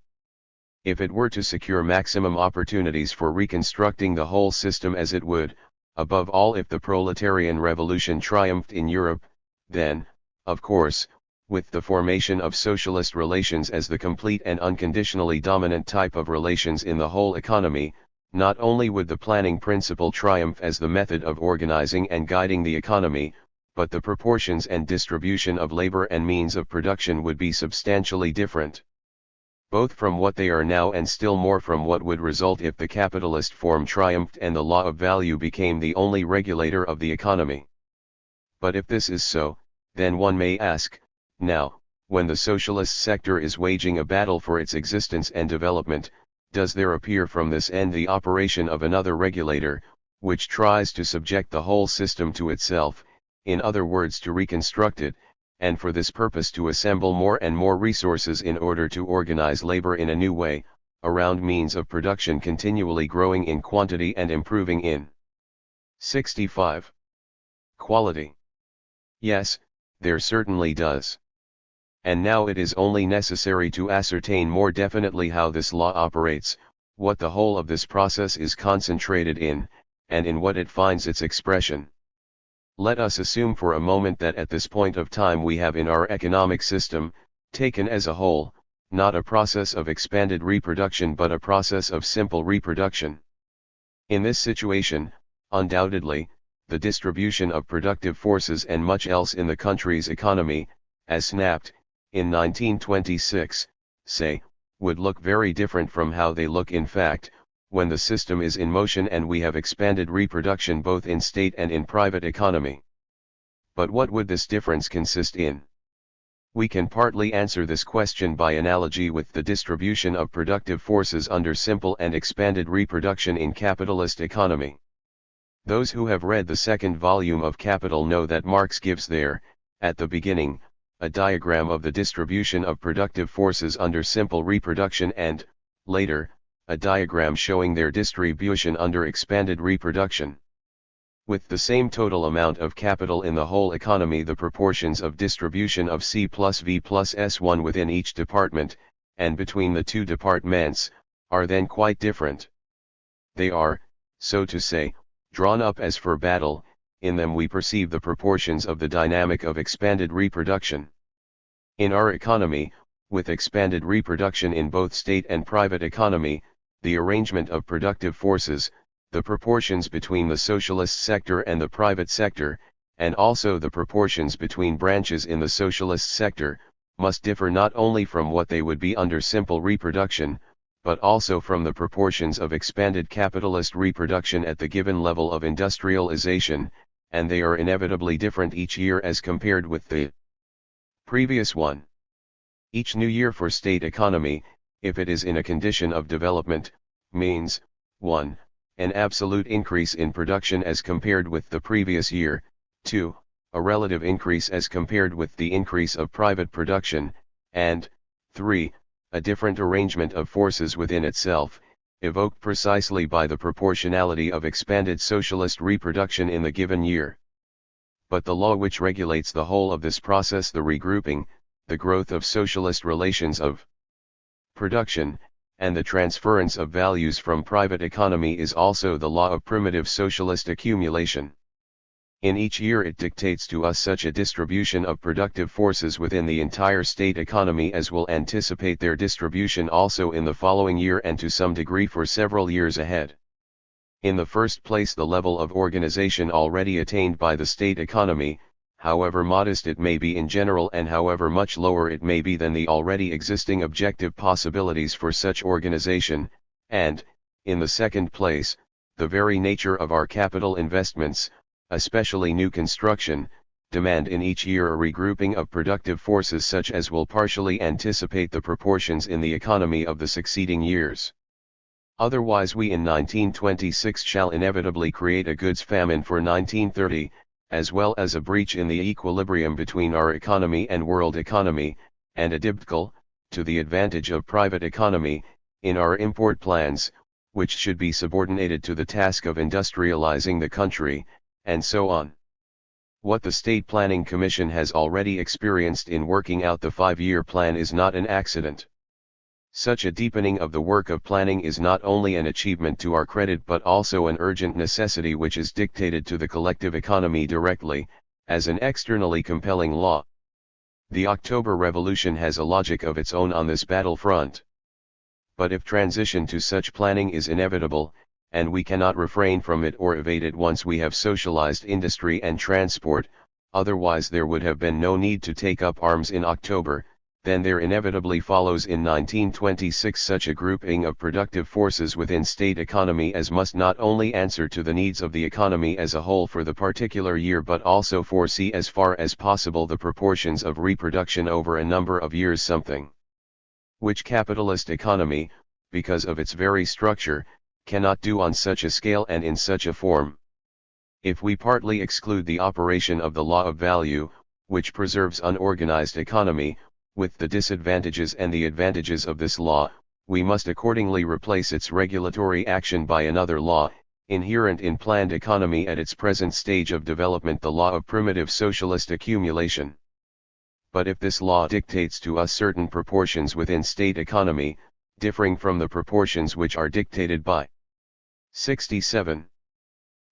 If it were to secure maximum opportunities for reconstructing the whole system as it would, above all if the proletarian revolution triumphed in Europe, then, of course, with the formation of socialist relations as the complete and unconditionally dominant type of relations in the whole economy, not only would the planning principle triumph as the method of organizing and guiding the economy, but the proportions and distribution of labor and means of production would be substantially different, both from what they are now and still more from what would result if the capitalist form triumphed and the law of value became the only regulator of the economy. But if this is so, then one may ask, now, when the socialist sector is waging a battle for its existence and development, does there appear from this end the operation of another regulator, which tries to subject the whole system to itself, in other words to reconstruct it, and for this purpose to assemble more and more resources in order to organize labor in a new way, around means of production continually growing in quantity and improving in 65 quality? Yes, there certainly does. And now it is only necessary to ascertain more definitely how this law operates, what the whole of this process is concentrated in, and in what it finds its expression. Let us assume for a moment that at this point of time we have in our economic system, taken as a whole, not a process of expanded reproduction but a process of simple reproduction. In this situation, undoubtedly, the distribution of productive forces and much else in the country's economy, as snapped, in 1926, say, would look very different from how they look in fact, when the system is in motion and we have expanded reproduction both in state and in private economy. But what would this difference consist in? We can partly answer this question by analogy with the distribution of productive forces under simple and expanded reproduction in capitalist economy. Those who have read the second volume of Capital know that Marx gives there, at the beginning, a diagram of the distribution of productive forces under simple reproduction and, later, a diagram showing their distribution under expanded reproduction. With the same total amount of capital in the whole economy, the proportions of distribution of C plus V plus S1 within each department, and between the two departments, are then quite different. They are, so to say, drawn up as for battle. In them we perceive the proportions of the dynamic of expanded reproduction. In our economy, with expanded reproduction in both state and private economy, the arrangement of productive forces, the proportions between the socialist sector and the private sector, and also the proportions between branches in the socialist sector, must differ not only from what they would be under simple reproduction, but also from the proportions of expanded capitalist reproduction at the given level of industrialization, and they are inevitably different each year as compared with the previous one. Each new year for state economy, if it is in a condition of development, means, 1. An absolute increase in production as compared with the previous year, 2. A relative increase as compared with the increase of private production, and 3. A different arrangement of forces within itself, evoked precisely by the proportionality of expanded socialist reproduction in the given year. But the law which regulates the whole of this process, the regrouping, the growth of socialist relations of production, and the transference of values from private economy is also the law of primitive socialist accumulation. In each year it dictates to us such a distribution of productive forces within the entire state economy as will anticipate their distribution also in the following year and to some degree for several years ahead. In the first place, the level of organization already attained by the state economy, however modest it may be in general and however much lower it may be than the already existing objective possibilities for such organization, and, in the second place, the very nature of our capital investments, especially new construction, demand in each year a regrouping of productive forces such as will partially anticipate the proportions in the economy of the succeeding years. Otherwise we in 1926 shall inevitably create a goods famine for 1930, as well as a breach in the equilibrium between our economy and world economy, and a debacle, to the advantage of private economy, in our import plans, which should be subordinated to the task of industrializing the country, and so on. What the State Planning Commission has already experienced in working out the 5-year plan is not an accident. Such a deepening of the work of planning is not only an achievement to our credit but also an urgent necessity which is dictated to the collective economy directly, as an externally compelling law. The October Revolution has a logic of its own on this battlefront. But if transition to such planning is inevitable, and we cannot refrain from it or evade it once we have socialized industry and transport, otherwise there would have been no need to take up arms in October, then there inevitably follows in 1926 such a grouping of productive forces within state economy as must not only answer to the needs of the economy as a whole for the particular year but also foresee as far as possible the proportions of reproduction over a number of years, something which capitalist economy, because of its very structure, cannot do on such a scale and in such a form. If we partly exclude the operation of the law of value, which preserves unorganized economy, with the disadvantages and the advantages of this law, we must accordingly replace its regulatory action by another law, inherent in planned economy at its present stage of development, the law of primitive socialist accumulation. But if this law dictates to us certain proportions within state economy, differing from the proportions which are dictated by 67.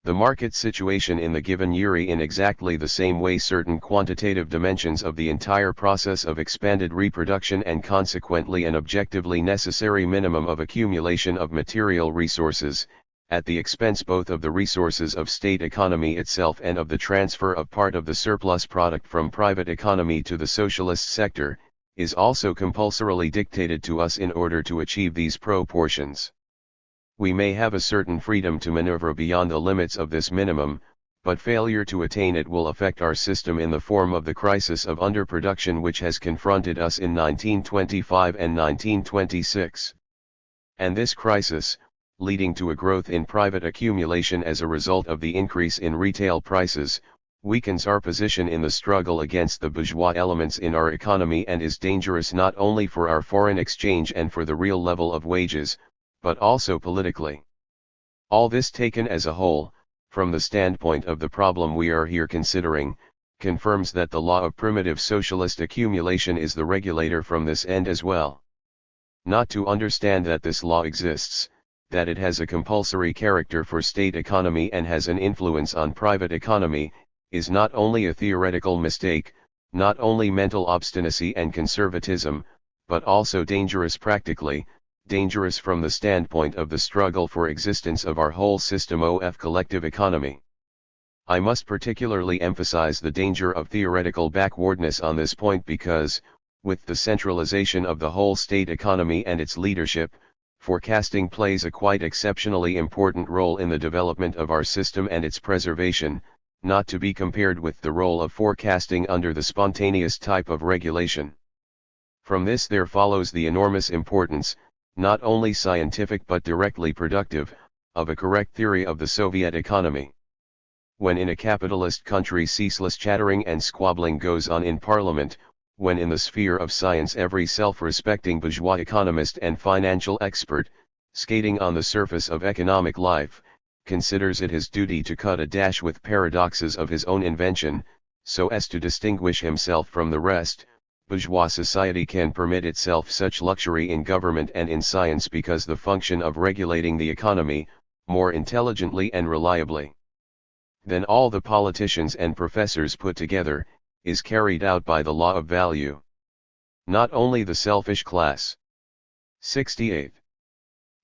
The market situation in the given year in exactly the same way certain quantitative dimensions of the entire process of expanded reproduction and consequently an objectively necessary minimum of accumulation of material resources, at the expense both of the resources of state economy itself and of the transfer of part of the surplus product from private economy to the socialist sector, is also compulsorily dictated to us in order to achieve these proportions. We may have a certain freedom to maneuver beyond the limits of this minimum, but failure to attain it will affect our system in the form of the crisis of underproduction which has confronted us in 1925 and 1926. And this crisis, leading to a growth in private accumulation as a result of the increase in retail prices, weakens our position in the struggle against the bourgeois elements in our economy and is dangerous not only for our foreign exchange and for the real level of wages, but also politically. All this taken as a whole, from the standpoint of the problem we are here considering, confirms that the law of primitive socialist accumulation is the regulator from this end as well. Not to understand that this law exists, that it has a compulsory character for state economy and has an influence on private economy, is not only a theoretical mistake, not only mental obstinacy and conservatism, but also dangerous practically, dangerous from the standpoint of the struggle for existence of our whole system of collective economy. I must particularly emphasize the danger of theoretical backwardness on this point because, with the centralization of the whole state economy and its leadership, forecasting plays a quite exceptionally important role in the development of our system and its preservation, not to be compared with the role of forecasting under the spontaneous type of regulation. From this there follows the enormous importance, not only scientific but directly productive, of a correct theory of the Soviet economy. When in a capitalist country ceaseless chattering and squabbling goes on in parliament, when in the sphere of science every self-respecting bourgeois economist and financial expert, skating on the surface of economic life, considers it his duty to cut a dash with paradoxes of his own invention, so as to distinguish himself from the rest, bourgeois society can permit itself such luxury in government and in science because the function of regulating the economy, more intelligently and reliably than all the politicians and professors put together, is carried out by the law of value. Not only the selfish class. 68.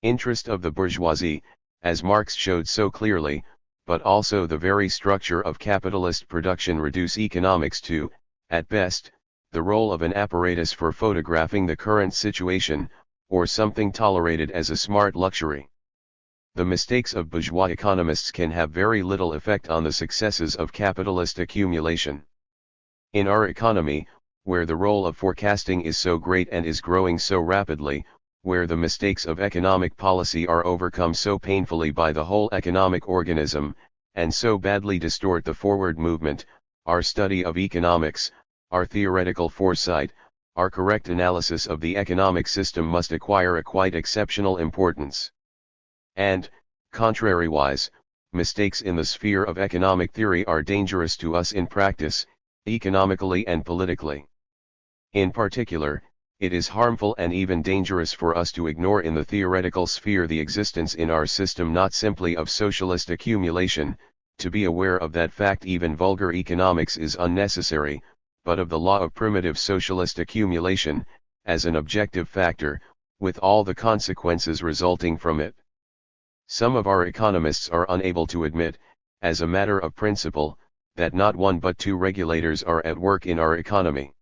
Interest of the bourgeoisie, as Marx showed so clearly, but also the very structure of capitalist production reduce economics to, at best, the role of an apparatus for photographing the current situation, or something tolerated as a smart luxury. The mistakes of bourgeois economists can have very little effect on the successes of capitalist accumulation. In our economy, where the role of forecasting is so great and is growing so rapidly, where the mistakes of economic policy are overcome so painfully by the whole economic organism, and so badly distort the forward movement, our study of economics, our theoretical foresight, our correct analysis of the economic system must acquire a quite exceptional importance. And, contrariwise, mistakes in the sphere of economic theory are dangerous to us in practice, economically and politically. In particular, it is harmful and even dangerous for us to ignore in the theoretical sphere the existence in our system not simply of socialist accumulation. To be aware of that fact even vulgar economics is unnecessary, but of the law of primitive socialist accumulation, as an objective factor, with all the consequences resulting from it. Some of our economists are unable to admit, as a matter of principle, that not one but two regulators are at work in our economy.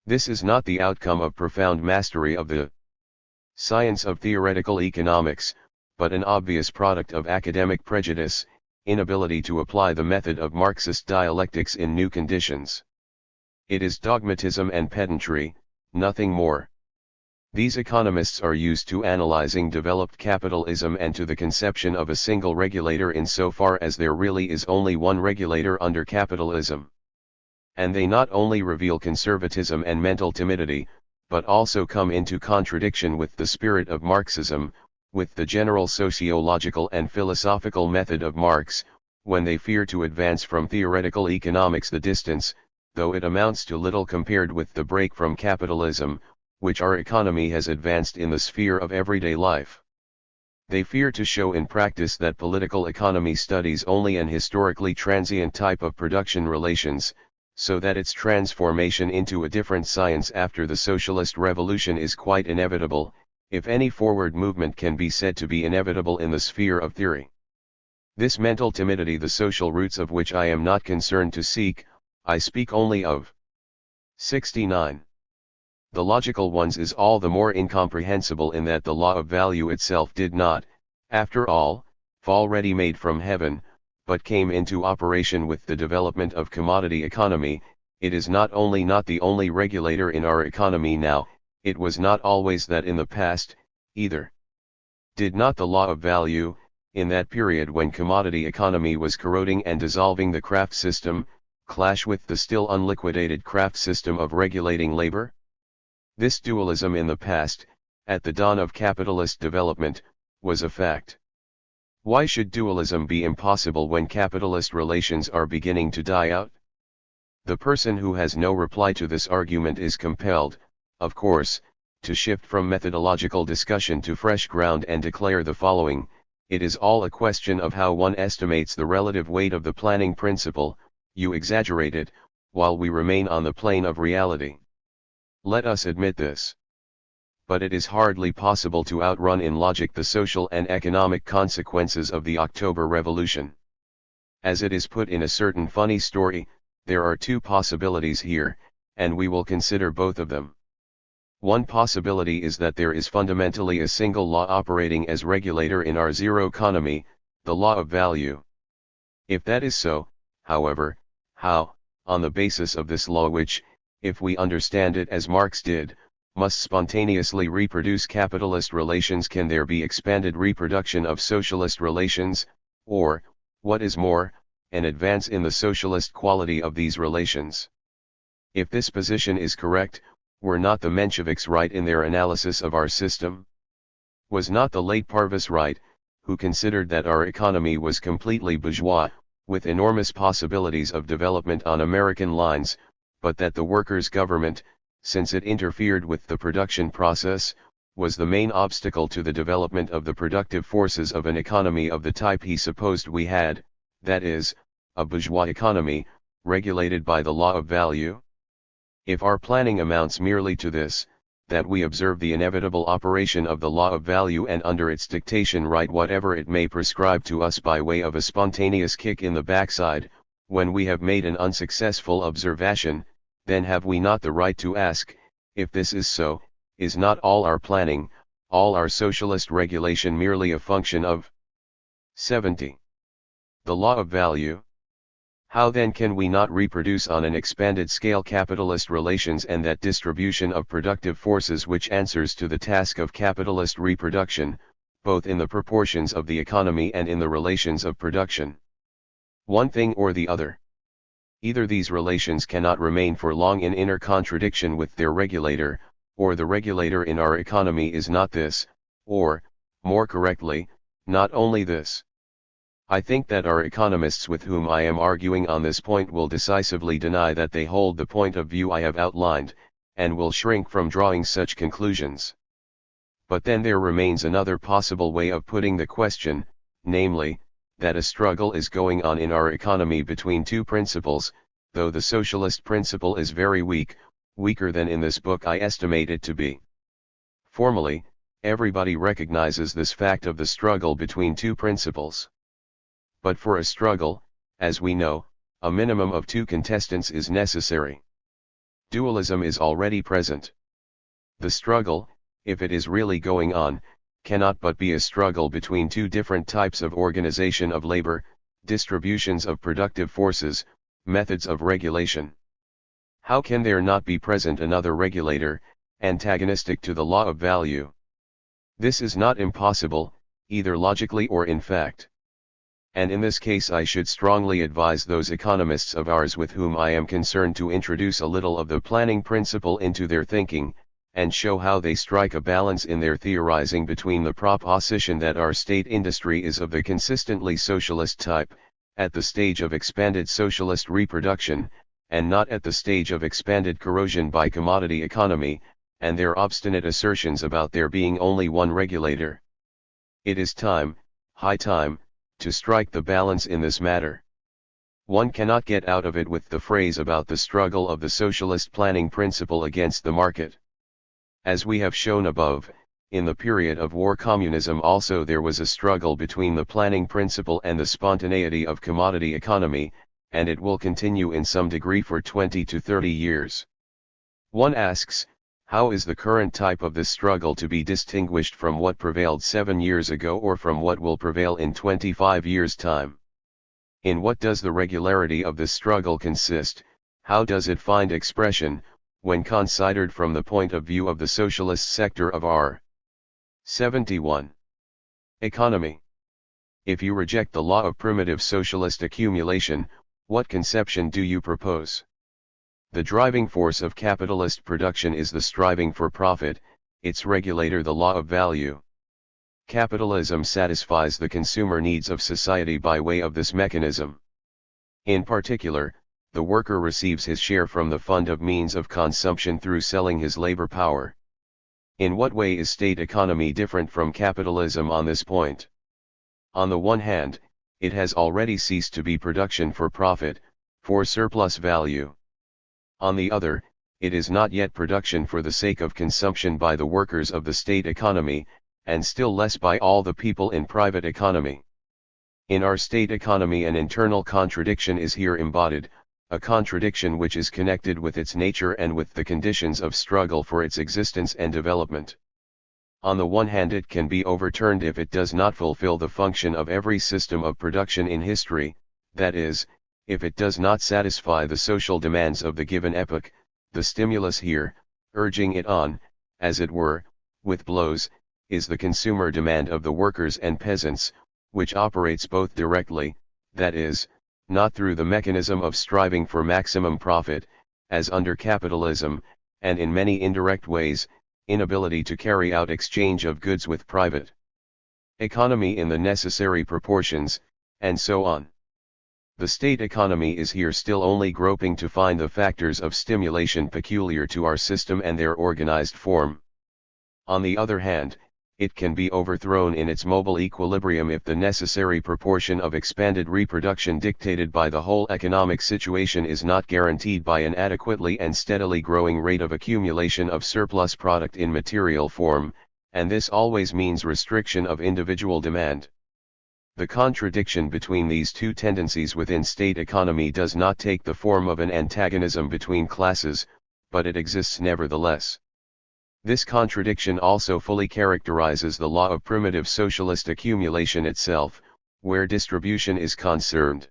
This is not the outcome of profound mastery of the science of theoretical economics, but an obvious product of academic prejudice, inability to apply the method of Marxist dialectics in new conditions. It is dogmatism and pedantry, nothing more. These economists are used to analyzing developed capitalism and to the conception of a single regulator insofar as there really is only one regulator under capitalism. And they not only reveal conservatism and mental timidity, but also come into contradiction with the spirit of Marxism, with the general sociological and philosophical method of Marx, when they fear to advance from theoretical economics the distance, though it amounts to little compared with the break from capitalism, which our economy has advanced in the sphere of everyday life. They fear to show in practice that political economy studies only an historically transient type of production relations, so that its transformation into a different science after the socialist revolution is quite inevitable, if any forward movement can be said to be inevitable in the sphere of theory. This mental timidity, the social roots of which I am not concerned to seek, I speak only of. 69. The logical ones is all the more incomprehensible in that the law of value itself did not, after all, fall ready-made from heaven, but came into operation with the development of commodity economy. It is not only not the only regulator in our economy now, it was not always that in the past, either. Did not the law of value, in that period when commodity economy was corroding and dissolving the craft system, clash with the still unliquidated craft system of regulating labor? This dualism in the past, at the dawn of capitalist development, was a fact. Why should dualism be impossible when capitalist relations are beginning to die out? The person who has no reply to this argument is compelled, of course, to shift from methodological discussion to fresh ground and declare the following: it is all a question of how one estimates the relative weight of the planning principle. You exaggerate it, while we remain on the plane of reality. Let us admit this. But it is hardly possible to outrun in logic the social and economic consequences of the October Revolution. As it is put in a certain funny story, there are two possibilities here, and we will consider both of them. One possibility is that there is fundamentally a single law operating as regulator in our zero economy, the law of value. If that is so, however, how, on the basis of this law which, if we understand it as Marx did, must spontaneously reproduce capitalist relations, can there be expanded reproduction of socialist relations, or, what is more, an advance in the socialist quality of these relations? If this position is correct, were not the Mensheviks right in their analysis of our system? Was not the late Parvus right, who considered that our economy was completely bourgeois, with enormous possibilities of development on American lines, but that the workers' government, since it interfered with the production process, was the main obstacle to the development of the productive forces of an economy of the type he supposed we had, that is, a bourgeois economy, regulated by the law of value? If our planning amounts merely to this, that we observe the inevitable operation of the law of value and under its dictation write whatever it may prescribe to us by way of a spontaneous kick in the backside, when we have made an unsuccessful observation, then have we not the right to ask, if this is so, is not all our planning, all our socialist regulation merely a function of 70. The law of value? How then can we not reproduce on an expanded scale capitalist relations and that distribution of productive forces which answers to the task of capitalist reproduction, both in the proportions of the economy and in the relations of production? One thing or the other. Either these relations cannot remain for long in inner contradiction with their regulator, or the regulator in our economy is not this, or, more correctly, Not only this. I think that our economists with whom I am arguing on this point will decisively deny that they hold the point of view I have outlined, and will shrink from drawing such conclusions. But then there remains another possible way of putting the question, namely, that a struggle is going on in our economy between two principles, though the socialist principle is very weak, weaker than in this book I estimate it to be. Formally, everybody recognizes this fact of the struggle between two principles. But for a struggle, as we know, a minimum of two contestants is necessary. Dualism is already present. The struggle, if it is really going on, cannot but be a struggle between two different types of organization of labor, distributions of productive forces, methods of regulation. How can there not be present another regulator, antagonistic to the law of value? This is not impossible, either logically or in fact. And in this case I should strongly advise those economists of ours with whom I am concerned to introduce a little of the planning principle into their thinking, and show how they strike a balance in their theorizing between the proposition that our state industry is of the consistently socialist type, at the stage of expanded socialist reproduction, and not at the stage of expanded corrosion by commodity economy, and their obstinate assertions about there being only one regulator. It is time, high time, to strike the balance in this matter. One cannot get out of it with the phrase about the struggle of the socialist planning principle against the market. As we have shown above, in the period of war communism also there was a struggle between the planning principle and the spontaneity of commodity economy, and it will continue in some degree for 20 to 30 years. One asks, how is the current type of this struggle to be distinguished from what prevailed 7 years ago or from what will prevail in 25 years' time? In what does the regularity of this struggle consist? How does it find expression, when considered from the point of view of the socialist sector of our 71. Economy? If you reject the law of primitive socialist accumulation, what conception do you propose? The driving force of capitalist production is the striving for profit, its regulator the law of value. Capitalism satisfies the consumer needs of society by way of this mechanism. In particular, the worker receives his share from the fund of means of consumption through selling his labor power. In what way is state economy different from capitalism on this point? On the one hand, it has already ceased to be production for profit, for surplus value. On the other, it is not yet production for the sake of consumption by the workers of the state economy, and still less by all the people in private economy. In our state economy an internal contradiction is here embodied, a contradiction which is connected with its nature and with the conditions of struggle for its existence and development. On the one hand it can be overturned if it does not fulfill the function of every system of production in history, that is, if it does not satisfy the social demands of the given epoch. The stimulus here, urging it on, as it were, with blows, is the consumer demand of the workers and peasants, which operates both directly, that is, not through the mechanism of striving for maximum profit, as under capitalism, and in many indirect ways, inability to carry out exchange of goods with private economy in the necessary proportions, and so on. The state economy is here still only groping to find the factors of stimulation peculiar to our system and their organized form. On the other hand, it can be overthrown in its mobile equilibrium if the necessary proportion of expanded reproduction dictated by the whole economic situation is not guaranteed by an adequately and steadily growing rate of accumulation of surplus product in material form, and this always means restriction of individual demand. The contradiction between these two tendencies within state economy does not take the form of an antagonism between classes, but it exists nevertheless. This contradiction also fully characterizes the law of primitive socialist accumulation itself, where distribution is concerned.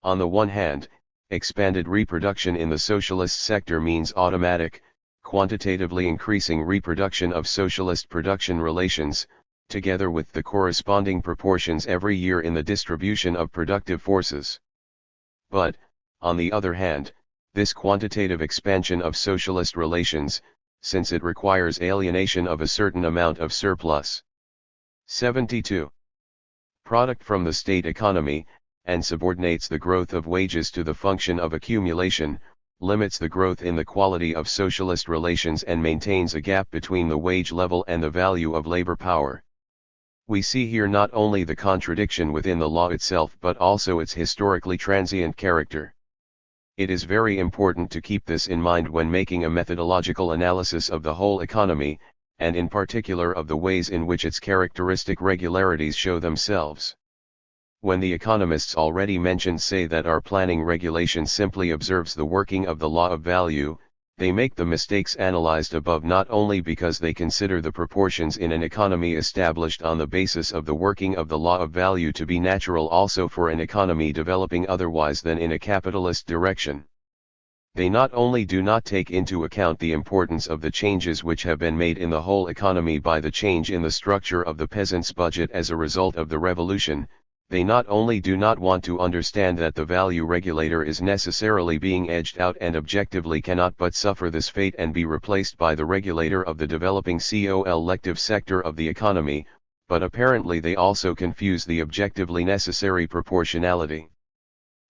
On the one hand, expanded reproduction in the socialist sector means automatic, quantitatively increasing reproduction of socialist production relations, together with the corresponding proportions every year in the distribution of productive forces. But, on the other hand, this quantitative expansion of socialist relations, since it requires alienation of a certain amount of surplus 72 product from the state economy, and subordinates the growth of wages to the function of accumulation, limits the growth in the quality of socialist relations and maintains a gap between the wage level and the value of labor power. We see here not only the contradiction within the law itself but also its historically transient character. It is very important to keep this in mind when making a methodological analysis of the whole economy, and in particular of the ways in which its characteristic regularities show themselves. When the economists already mentioned say that our planning regulation simply observes the working of the law of value, they make the mistakes analyzed above not only because they consider the proportions in an economy established on the basis of the working of the law of value to be natural also for an economy developing otherwise than in a capitalist direction. They not only do not take into account the importance of the changes which have been made in the whole economy by the change in the structure of the peasant's budget as a result of the revolution, they not only do not want to understand that the value regulator is necessarily being edged out and objectively cannot but suffer this fate and be replaced by the regulator of the developing collective sector of the economy, but apparently they also confuse the objectively necessary proportionality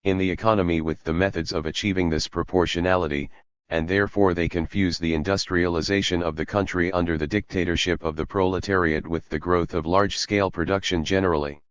in the economy with the methods of achieving this proportionality, and therefore they confuse the industrialization of the country under the dictatorship of the proletariat with the growth of large-scale production generally.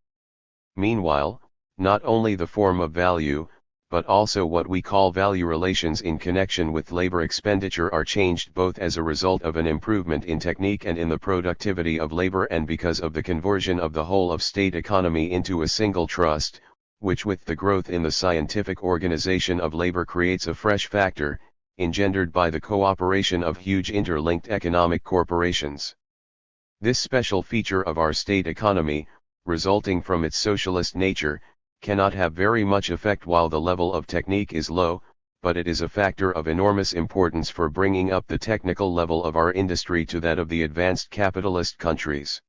Meanwhile, not only the form of value, but also what we call value relations in connection with labor expenditure are changed both as a result of an improvement in technique and in the productivity of labor and because of the conversion of the whole of state economy into a single trust, which with the growth in the scientific organization of labor creates a fresh factor, engendered by the cooperation of huge interlinked economic corporations. This special feature of our state economy, resulting from its socialist nature, cannot have very much effect while the level of technique is low, but it is a factor of enormous importance for bringing up the technical level of our industry to that of the advanced capitalist countries.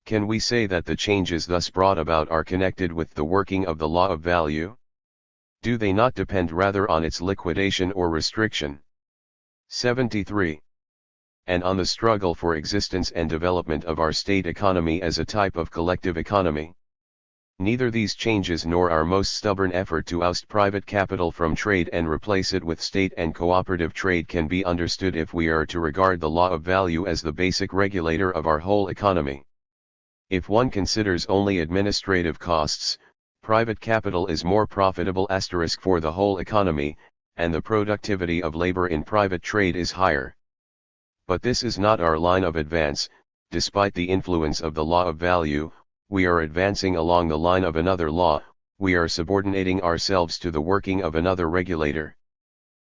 Can we say that the changes thus brought about are connected with the working of the law of value? Do they not depend rather on its liquidation or restriction? 73. And on the struggle for existence and development of our state economy as a type of collective economy. Neither these changes nor our most stubborn effort to oust private capital from trade and replace it with state and cooperative trade can be understood if we are to regard the law of value as the basic regulator of our whole economy. If one considers only administrative costs, private capital is more profitable for the whole economy, and the productivity of labor in private trade is higher. But this is not our line of advance. Despite the influence of the law of value, we are advancing along the line of another law, we are subordinating ourselves to the working of another regulator.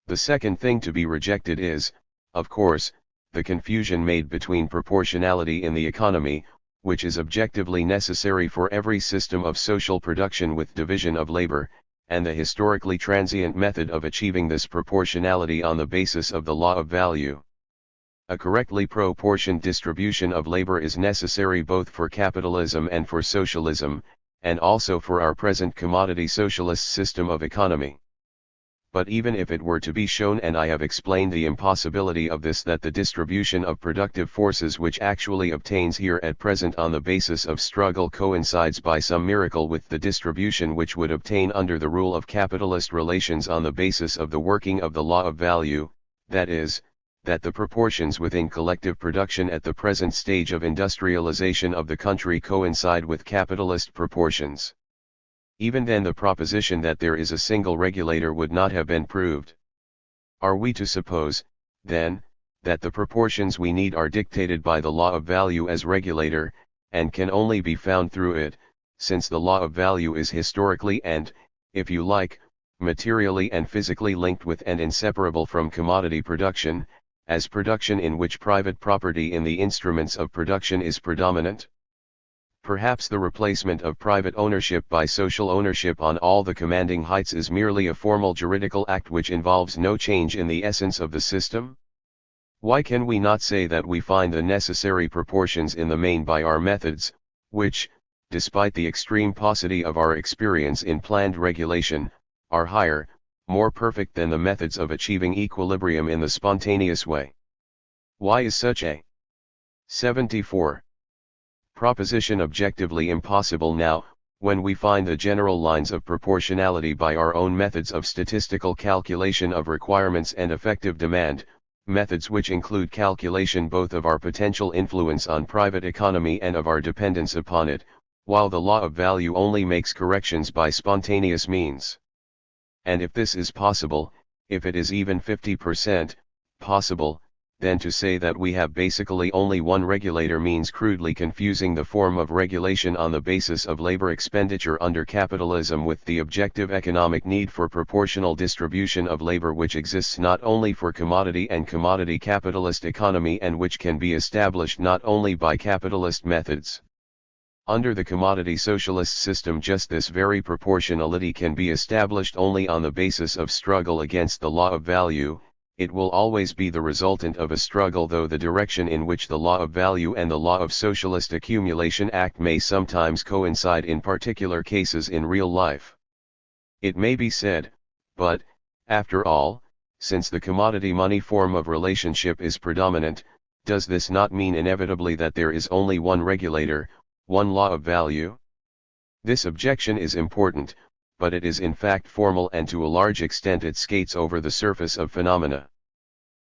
The second thing to be rejected is, of course, the confusion made between proportionality in the economy, which is objectively necessary for every system of social production with division of labor, and the historically transient method of achieving this proportionality on the basis of the law of value. A correctly proportioned distribution of labor is necessary both for capitalism and for socialism, and also for our present commodity socialist system of economy. But even if it were to be shown, and I have explained the impossibility of this, that the distribution of productive forces which actually obtains here at present on the basis of struggle coincides by some miracle with the distribution which would obtain under the rule of capitalist relations on the basis of the working of the law of value, that is, that the proportions within collective production at the present stage of industrialization of the country coincide with capitalist proportions. Even then the proposition that there is a single regulator would not have been proved. Are we to suppose, then, that the proportions we need are dictated by the law of value as regulator, and can only be found through it, since the law of value is historically and, if you like, materially and physically linked with and inseparable from commodity production, as production in which private property in the instruments of production is predominant? Perhaps the replacement of private ownership by social ownership on all the commanding heights is merely a formal juridical act which involves no change in the essence of the system? Why can we not say that we find the necessary proportions in the main by our methods, which, despite the extreme paucity of our experience in planned regulation, are higher, more perfect than the methods of achieving equilibrium in the spontaneous way? Why is such a 74. Proposition objectively impossible now, when we find the general lines of proportionality by our own methods of statistical calculation of requirements and effective demand, methods which include calculation both of our potential influence on private economy and of our dependence upon it, while the law of value only makes corrections by spontaneous means. And if this is possible, if it is even 50% possible, then to say that we have basically only one regulator means crudely confusing the form of regulation on the basis of labor expenditure under capitalism with the objective economic need for proportional distribution of labor which exists not only for commodity and commodity capitalist economy and which can be established not only by capitalist methods. Under the commodity socialist system just this very proportionality can be established only on the basis of struggle against the law of value. It will always be the resultant of a struggle, though the direction in which the law of value and the law of socialist accumulation act may sometimes coincide in particular cases in real life. It may be said, but, after all, since the commodity money form of relationship is predominant, does this not mean inevitably that there is only one regulator, one law of value? This objection is important, but it is in fact formal and to a large extent it skates over the surface of phenomena.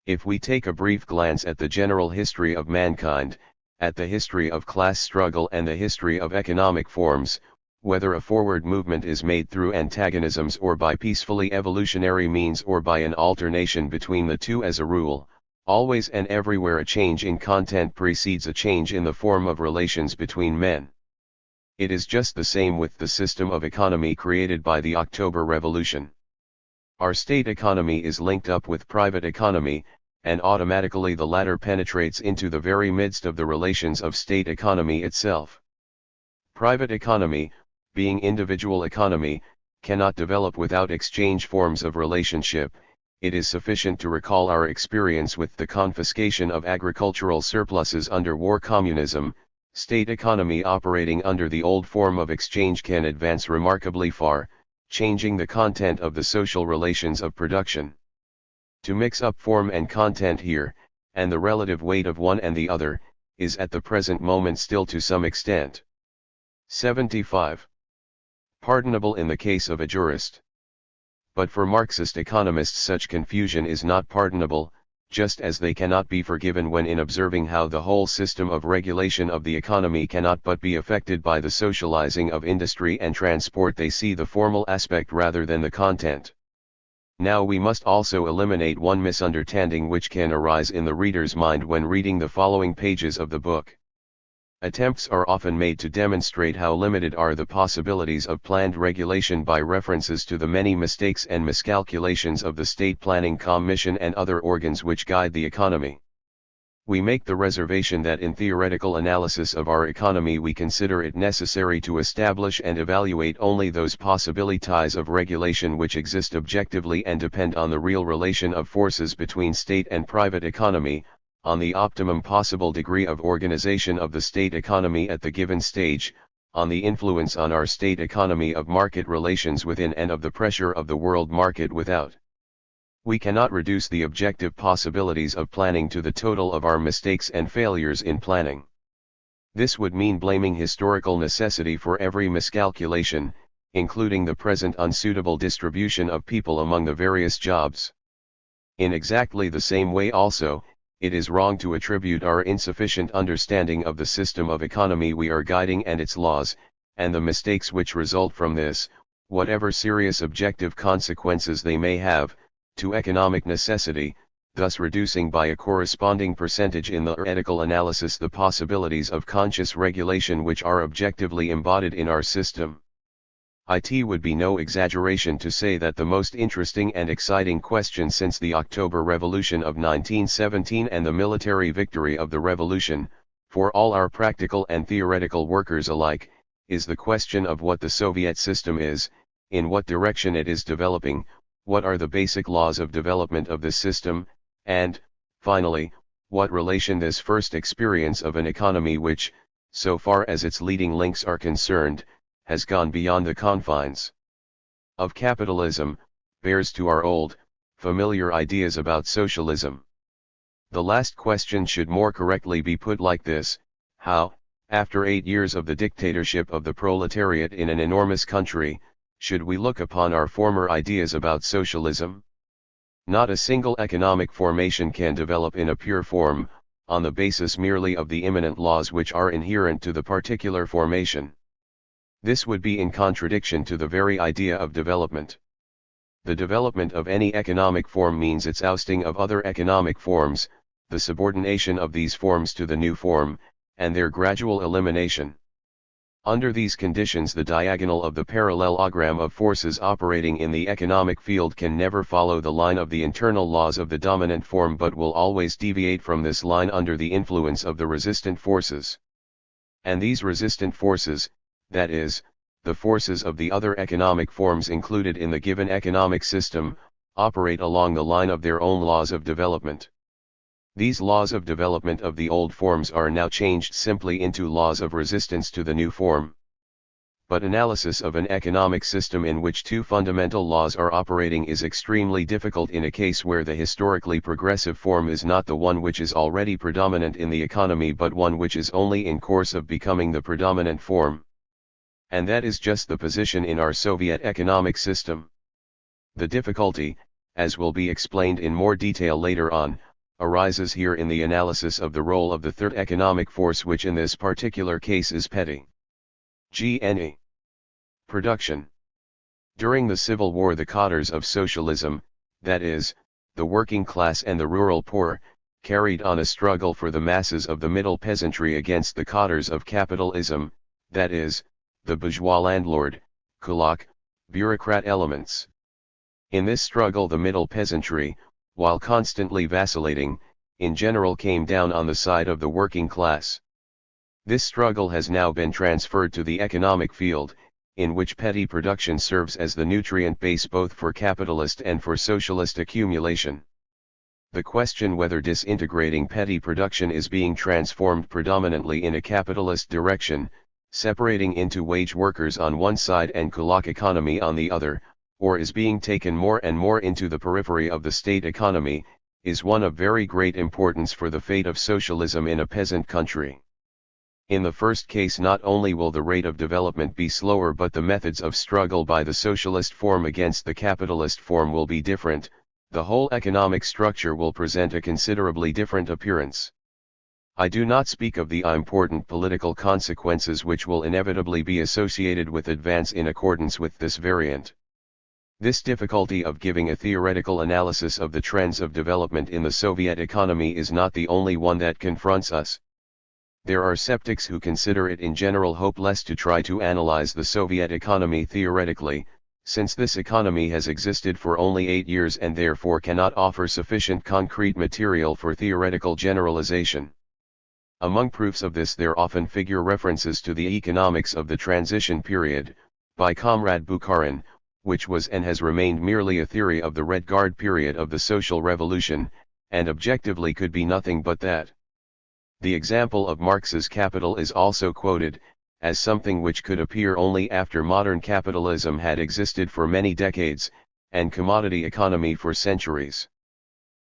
If we take a brief glance at the general history of mankind, at the history of class struggle and the history of economic forms, whether a forward movement is made through antagonisms or by peacefully evolutionary means or by an alternation between the two, as a rule, always and everywhere a change in content precedes a change in the form of relations between men. It is just the same with the system of economy created by the October Revolution. Our state economy is linked up with private economy, and automatically the latter penetrates into the very midst of the relations of state economy itself. Private economy, being individual economy, cannot develop without exchange forms of relationship. It is sufficient to recall our experience with the confiscation of agricultural surpluses under war communism. State economy operating under the old form of exchange can advance remarkably far, changing the content of the social relations of production. To mix up form and content here, and the relative weight of one and the other, is at the present moment still to some extent 75. Pardonable in the case of a jurist. But for Marxist economists such confusion is not pardonable, just as they cannot be forgiven when in observing how the whole system of regulation of the economy cannot but be affected by the socializing of industry and transport they see the formal aspect rather than the content. Now we must also eliminate one misunderstanding which can arise in the reader's mind when reading the following pages of the book. Attempts are often made to demonstrate how limited are the possibilities of planned regulation by references to the many mistakes and miscalculations of the State Planning Commission and other organs which guide the economy. We make the reservation that in theoretical analysis of our economy we consider it necessary to establish and evaluate only those possibilities of regulation which exist objectively and depend on the real relation of forces between state and private economy, on the optimum possible degree of organization of the state economy at the given stage, on the influence on our state economy of market relations within and of the pressure of the world market without. We cannot reduce the objective possibilities of planning to the total of our mistakes and failures in planning. This would mean blaming historical necessity for every miscalculation, including the present unsuitable distribution of people among the various jobs. In exactly the same way also, it is wrong to attribute our insufficient understanding of the system of economy we are guiding and its laws, and the mistakes which result from this, whatever serious objective consequences they may have, to economic necessity, thus reducing by a corresponding percentage in the theoretical analysis the possibilities of conscious regulation which are objectively embodied in our system. It would be no exaggeration to say that the most interesting and exciting question since the October Revolution of 1917 and the military victory of the revolution, for all our practical and theoretical workers alike, is the question of what the Soviet system is, in what direction it is developing, what are the basic laws of development of this system, and, finally, what relation this first experience of an economy which, so far as its leading links are concerned, has gone beyond the confines of capitalism, bears to our old, familiar ideas about socialism. The last question should more correctly be put like this: how, After 8 years of the dictatorship of the proletariat in an enormous country, should we look upon our former ideas about socialism? Not a single economic formation can develop in a pure form, on the basis merely of the immanent laws which are inherent to the particular formation. This would be in contradiction to the very idea of development. The development of any economic form means its ousting of other economic forms, the subordination of these forms to the new form, and their gradual elimination. Under these conditions, the diagonal of the parallelogram of forces operating in the economic field can never follow the line of the internal laws of the dominant form, but will always deviate from this line under the influence of the resistant forces. And these resistant forces, that is, the forces of the other economic forms included in the given economic system, operate along the line of their own laws of development. These laws of development of the old forms are now changed simply into laws of resistance to the new form. But analysis of an economic system in which two fundamental laws are operating is extremely difficult in a case where the historically progressive form is not the one which is already predominant in the economy, but one which is only in course of becoming the predominant form. And that is just the position in our Soviet economic system. The difficulty, as will be explained in more detail later on, arises here in the analysis of the role of the third economic force, which in this particular case is petty. Evgeny. Production. During the Civil War, the cadres of socialism, that is, the working class and the rural poor, carried on a struggle for the masses of the middle peasantry against the cadres of capitalism, that is, the bourgeois landlord, kulak, bureaucrat elements. In this struggle, the middle peasantry, while constantly vacillating, in general came down on the side of the working class. This struggle has now been transferred to the economic field, in which petty production serves as the nutrient base both for capitalist and for socialist accumulation. The question whether disintegrating petty production is being transformed predominantly in a capitalist direction, separating into wage workers on one side and kulak economy on the other, or is being taken more and more into the periphery of the state economy, is one of very great importance for the fate of socialism in a peasant country. In the first case, not only will the rate of development be slower, but the methods of struggle by the socialist form against the capitalist form will be different, the whole economic structure will present a considerably different appearance. I do not speak of the important political consequences which will inevitably be associated with advance in accordance with this variant. This difficulty of giving a theoretical analysis of the trends of development in the Soviet economy is not the only one that confronts us. There are skeptics who consider it in general hopeless to try to analyze the Soviet economy theoretically, since this economy has existed for only 8 years and therefore cannot offer sufficient concrete material for theoretical generalization. Among proofs of this, there often figure references to the economics of the transition period, by Comrade Bukharin, which was and has remained merely a theory of the Red Guard period of the social revolution, and objectively could be nothing but that. The example of Marx's Capital is also quoted, as something which could appear only after modern capitalism had existed for many decades, and commodity economy for centuries.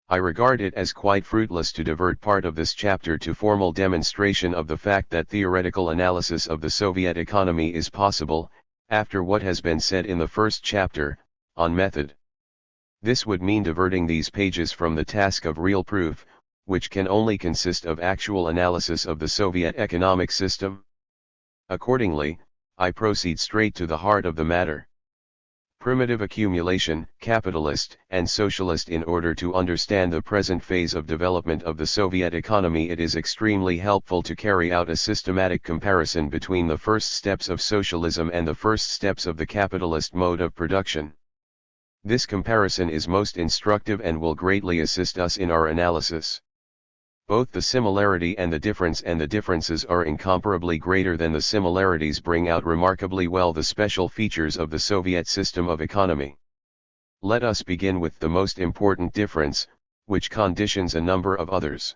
I regard it as quite fruitless to divert part of this chapter to formal demonstration of the fact that theoretical analysis of the Soviet economy is possible, after what has been said in the first chapter, on method. This would mean diverting these pages from the task of real proof, which can only consist of actual analysis of the Soviet economic system. Accordingly, I proceed straight to the heart of the matter. Primitive accumulation, capitalist and socialist. In order to understand the present phase of development of the Soviet economy, it is extremely helpful to carry out a systematic comparison between the first steps of socialism and the first steps of the capitalist mode of production. This comparison is most instructive and will greatly assist us in our analysis. Both the similarity and the differences are incomparably greater than the similarities bring out remarkably well the special features of the Soviet system of economy. Let us begin with the most important difference, which conditions a number of others.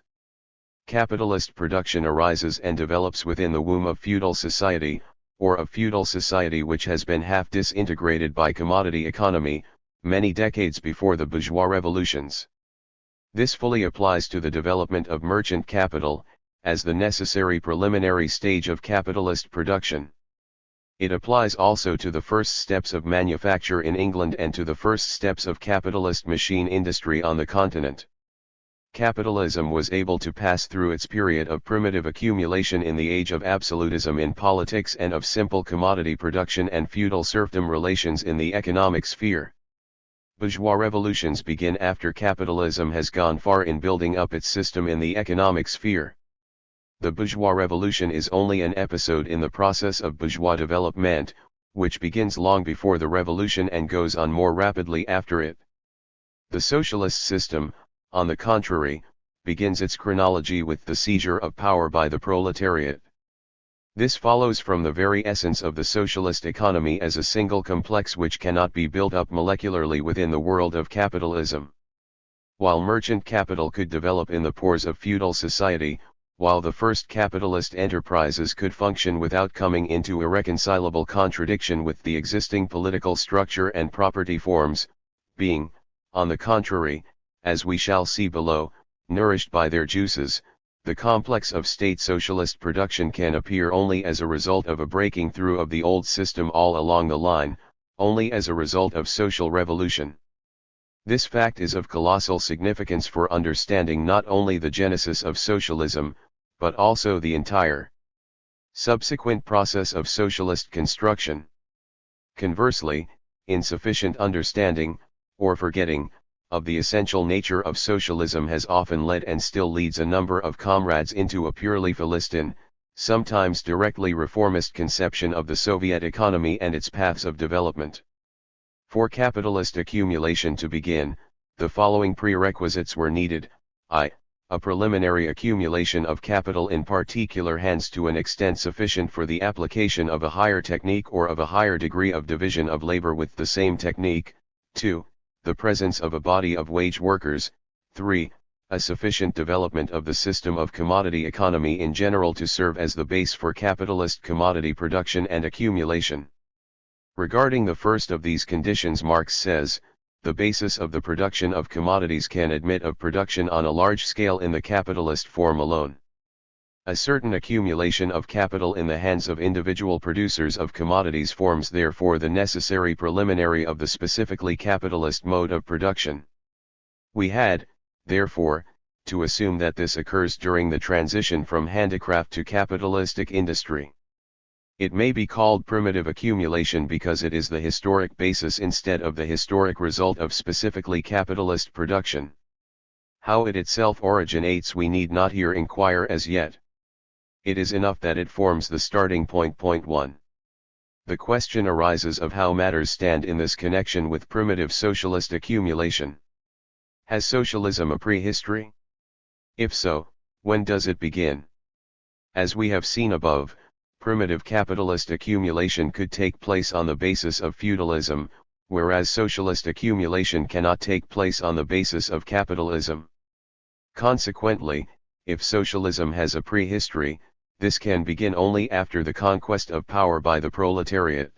Capitalist production arises and develops within the womb of feudal society, or of feudal society which has been half disintegrated by commodity economy, many decades before the bourgeois revolutions. This fully applies to the development of merchant capital, as the necessary preliminary stage of capitalist production. It applies also to the first steps of manufacture in England and to the first steps of capitalist machine industry on the continent. Capitalism was able to pass through its period of primitive accumulation in the age of absolutism in politics and of simple commodity production and feudal serfdom relations in the economic sphere. Bourgeois revolutions begin after capitalism has gone far in building up its system in the economic sphere. The bourgeois revolution is only an episode in the process of bourgeois development, which begins long before the revolution and goes on more rapidly after it. The socialist system, on the contrary, begins its chronology with the seizure of power by the proletariat. This follows from the very essence of the socialist economy as a single complex which cannot be built up molecularly within the world of capitalism. While merchant capital could develop in the pores of feudal society, while the first capitalist enterprises could function without coming into irreconcilable contradiction with the existing political structure and property forms, being, on the contrary, as we shall see below, nourished by their juices, the complex of state socialist production can appear only as a result of a breaking through of the old system all along the line, only as a result of social revolution. This fact is of colossal significance for understanding not only the genesis of socialism, but also the entire subsequent process of socialist construction. Conversely, insufficient understanding, or forgetting, of the essential nature of socialism has often led and still leads a number of comrades into a purely Philistine, sometimes directly reformist conception of the Soviet economy and its paths of development. For capitalist accumulation to begin, the following prerequisites were needed: a preliminary accumulation of capital in particular hands to an extent sufficient for the application of a higher technique or of a higher degree of division of labor with the same technique. 2. The presence of a body of wage workers. 3. A sufficient development of the system of commodity economy in general to serve as the base for capitalist commodity production and accumulation. Regarding the first of these conditions, Marx says, the basis of the production of commodities can admit of production on a large scale in the capitalist form alone. A certain accumulation of capital in the hands of individual producers of commodities forms therefore the necessary preliminary of the specifically capitalist mode of production. We had, therefore, to assume that this occurs during the transition from handicraft to capitalistic industry. It may be called primitive accumulation because it is the historic basis instead of the historic result of specifically capitalist production. How it itself originates we need not here inquire as yet. It is enough that it forms the starting point. 1. The question arises of how matters stand in this connection with primitive socialist accumulation. Has socialism a prehistory? If so, when does it begin? As we have seen above, primitive capitalist accumulation could take place on the basis of feudalism, whereas socialist accumulation cannot take place on the basis of capitalism. Consequently, if socialism has a prehistory, this can begin only after the conquest of power by the proletariat.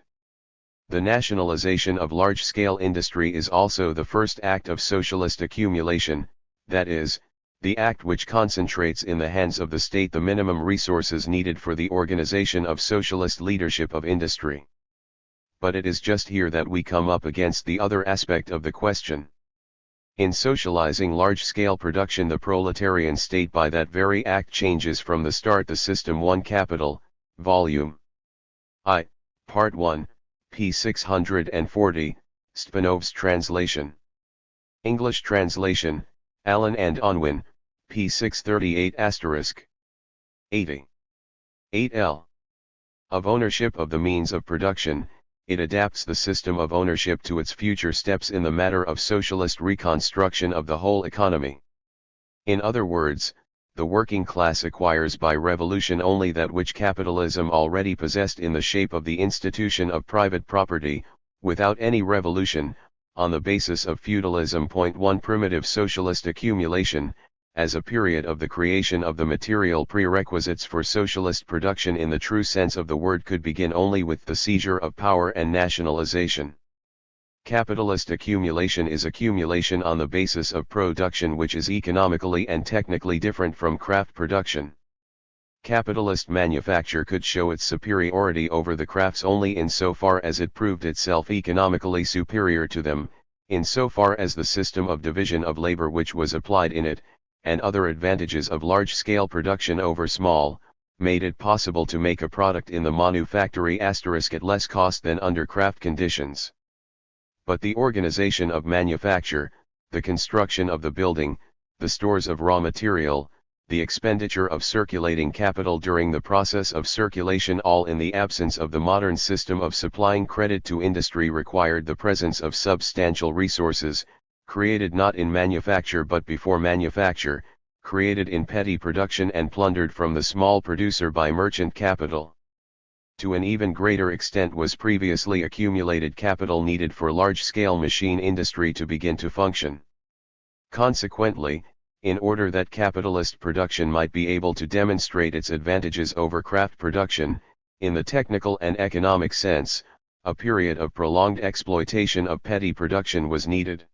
The nationalization of large-scale industry is also the first act of socialist accumulation, that is, the act which concentrates in the hands of the state the minimum resources needed for the organization of socialist leadership of industry. But it is just here that we come up against the other aspect of the question. In socializing large-scale production, the proletarian state by that very act changes from the start the system 1 capital, volume I, part 1, p. 640, Spanov's translation. English translation, Allen and Unwin, p. 638 *. 80. 8l. Of ownership of the means of production, it adapts the system of ownership to its future steps in the matter of socialist reconstruction of the whole economy. In other words, the working class acquires by revolution only that which capitalism already possessed in the shape of the institution of private property, without any revolution, on the basis of feudalism. 1. Primitive socialist accumulation, as a period of the creation of the material prerequisites for socialist production in the true sense of the word, could begin only with the seizure of power and nationalization. Capitalist accumulation is accumulation on the basis of production which is economically and technically different from craft production. Capitalist manufacture could show its superiority over the crafts only insofar as it proved itself economically superior to them, insofar as the system of division of labor which was applied in it, and other advantages of large-scale production over small, made it possible to make a product in the manufactory at less cost than under craft conditions. But the organization of manufacture, the construction of the building, the stores of raw material, the expenditure of circulating capital during the process of circulation, all in the absence of the modern system of supplying credit to industry, required the presence of substantial resources, created not in manufacture but before manufacture, created in petty production and plundered from the small producer by merchant capital. To an even greater extent was previously accumulated capital needed for large-scale machine industry to begin to function. Consequently, in order that capitalist production might be able to demonstrate its advantages over craft production, in the technical and economic sense, a period of prolonged exploitation of petty production was needed.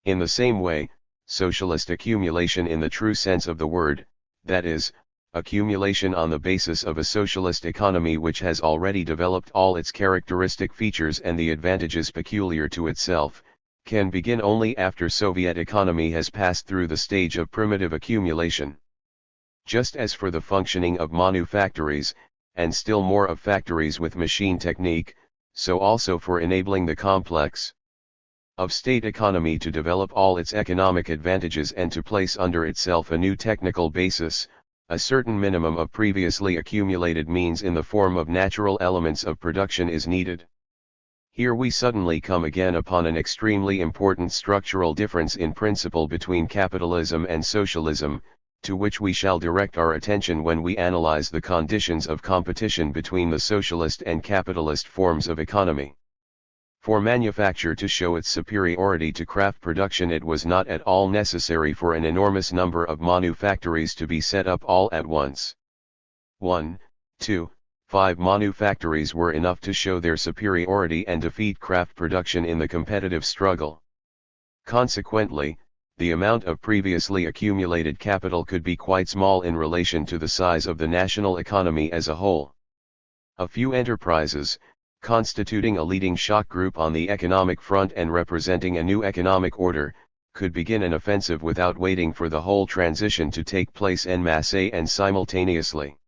In the same way, socialist accumulation in the true sense of the word, that is, accumulation on the basis of a socialist economy which has already developed all its characteristic features and the advantages peculiar to itself, can begin only after Soviet economy has passed through the stage of primitive accumulation. Just as for the functioning of manufactories, and still more of factories with machine technique, so also for enabling the complex of state economy to develop all its economic advantages and to place under itself a new technical basis, a certain minimum of previously accumulated means in the form of natural elements of production is needed. Here we suddenly come again upon an extremely important structural difference in principle between capitalism and socialism, to which we shall direct our attention when we analyze the conditions of competition between the socialist and capitalist forms of economy. For manufacture to show its superiority to craft production, it was not at all necessary for an enormous number of manufactories to be set up all at once. 1, 2, 5 manufactories were enough to show their superiority and defeat craft production in the competitive struggle. Consequently, the amount of previously accumulated capital could be quite small in relation to the size of the national economy as a whole. A few enterprises, constituting a leading shock group on the economic front and representing a new economic order, could begin an offensive without waiting for the whole transition to take place en masse and simultaneously.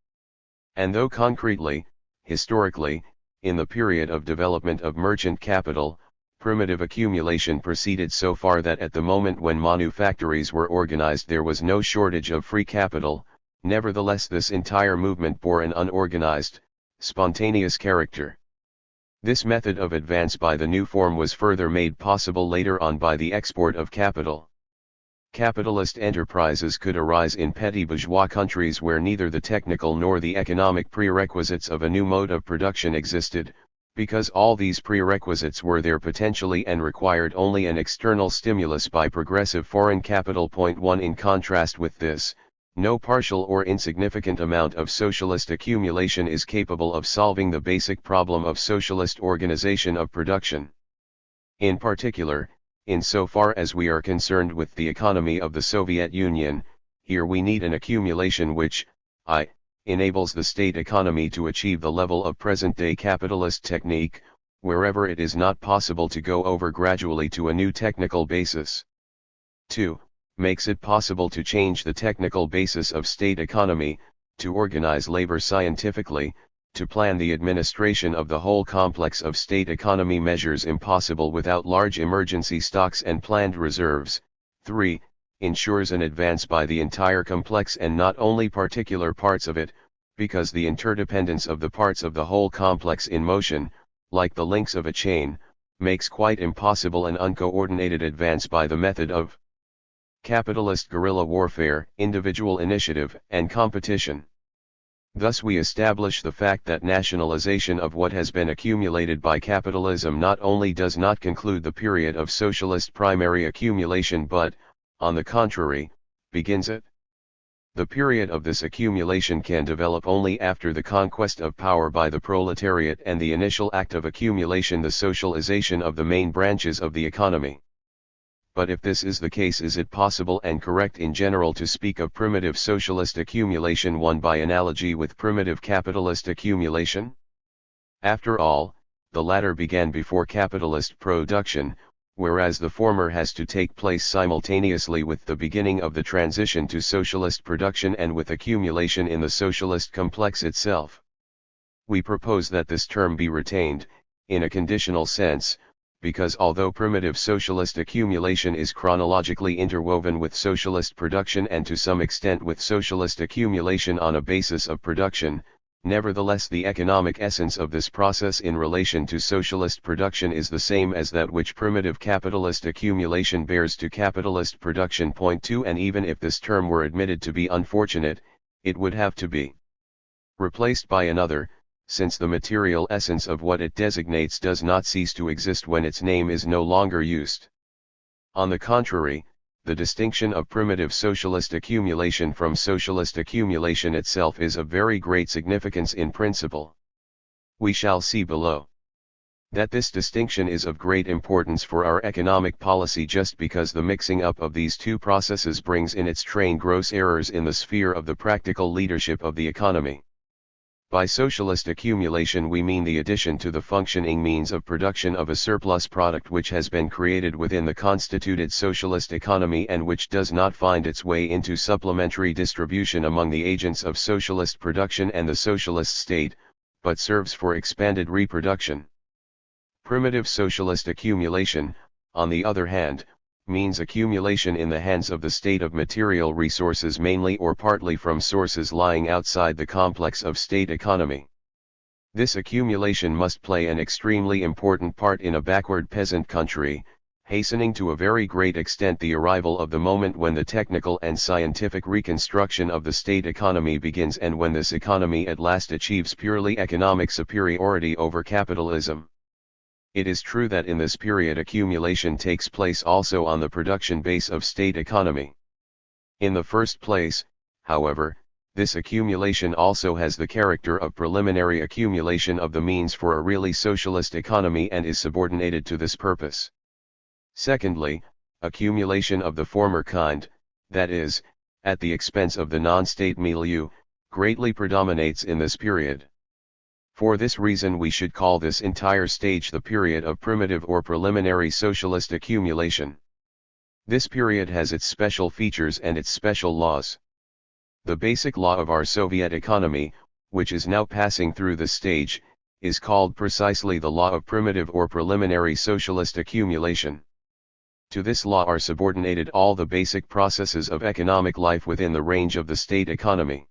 And though concretely, historically, in the period of development of merchant capital, primitive accumulation proceeded so far that at the moment when manufactories were organized there was no shortage of free capital, nevertheless this entire movement bore an unorganized, spontaneous character. This method of advance by the new form was further made possible later on by the export of capital. Capitalist enterprises could arise in petty bourgeois countries where neither the technical nor the economic prerequisites of a new mode of production existed, because all these prerequisites were there potentially and required only an external stimulus by progressive foreign capital. 1 In contrast with this, no partial or insignificant amount of socialist accumulation is capable of solving the basic problem of socialist organization of production. In particular, insofar as we are concerned with the economy of the Soviet Union, here we need an accumulation which, enables the state economy to achieve the level of present-day capitalist technique, wherever it is not possible to go over gradually to a new technical basis. 2. Makes it possible to change the technical basis of state economy, to organize labor scientifically, to plan the administration of the whole complex of state economy measures impossible without large emergency stocks and planned reserves. 3. Ensures an advance by the entire complex and not only particular parts of it, because the interdependence of the parts of the whole complex in motion, like the links of a chain, makes quite impossible an uncoordinated advance by the method of capitalist guerrilla warfare, individual initiative, and competition. Thus we establish the fact that nationalization of what has been accumulated by capitalism not only does not conclude the period of socialist primary accumulation but, on the contrary, begins it. The period of this accumulation can develop only after the conquest of power by the proletariat and the initial act of accumulation, the socialization of the main branches of the economy. But if this is the case, is it possible and correct in general to speak of primitive socialist accumulation one by analogy with primitive capitalist accumulation? After all, the latter began before capitalist production, whereas the former has to take place simultaneously with the beginning of the transition to socialist production and with accumulation in the socialist complex itself. We propose that this term be retained, in a conditional sense, because although primitive socialist accumulation is chronologically interwoven with socialist production and to some extent with socialist accumulation on a basis of production, nevertheless the economic essence of this process in relation to socialist production is the same as that which primitive capitalist accumulation bears to capitalist production. Point 2. And even if this term were admitted to be unfortunate, it would have to be replaced by another, since the material essence of what it designates does not cease to exist when its name is no longer used. On the contrary, the distinction of primitive socialist accumulation from socialist accumulation itself is of very great significance in principle. We shall see below that this distinction is of great importance for our economic policy just because the mixing up of these two processes brings in its train gross errors in the sphere of the practical leadership of the economy. By socialist accumulation we mean the addition to the functioning means of production of a surplus product which has been created within the constituted socialist economy and which does not find its way into supplementary distribution among the agents of socialist production and the socialist state, but serves for expanded reproduction. Primitive socialist accumulation, on the other hand, means accumulation in the hands of the state of material resources mainly or partly from sources lying outside the complex of state economy. This accumulation must play an extremely important part in a backward peasant country, hastening to a very great extent the arrival of the moment when the technical and scientific reconstruction of the state economy begins and when this economy at last achieves purely economic superiority over capitalism. It is true that in this period accumulation takes place also on the production base of state economy. In the first place, however, this accumulation also has the character of preliminary accumulation of the means for a really socialist economy and is subordinated to this purpose. Secondly, accumulation of the former kind, that is, at the expense of the non-state milieu, greatly predominates in this period. For this reason we should call this entire stage the period of primitive or preliminary socialist accumulation. This period has its special features and its special laws. The basic law of our Soviet economy, which is now passing through this stage, is called precisely the law of primitive or preliminary socialist accumulation. To this law are subordinated all the basic processes of economic life within the range of the state economy.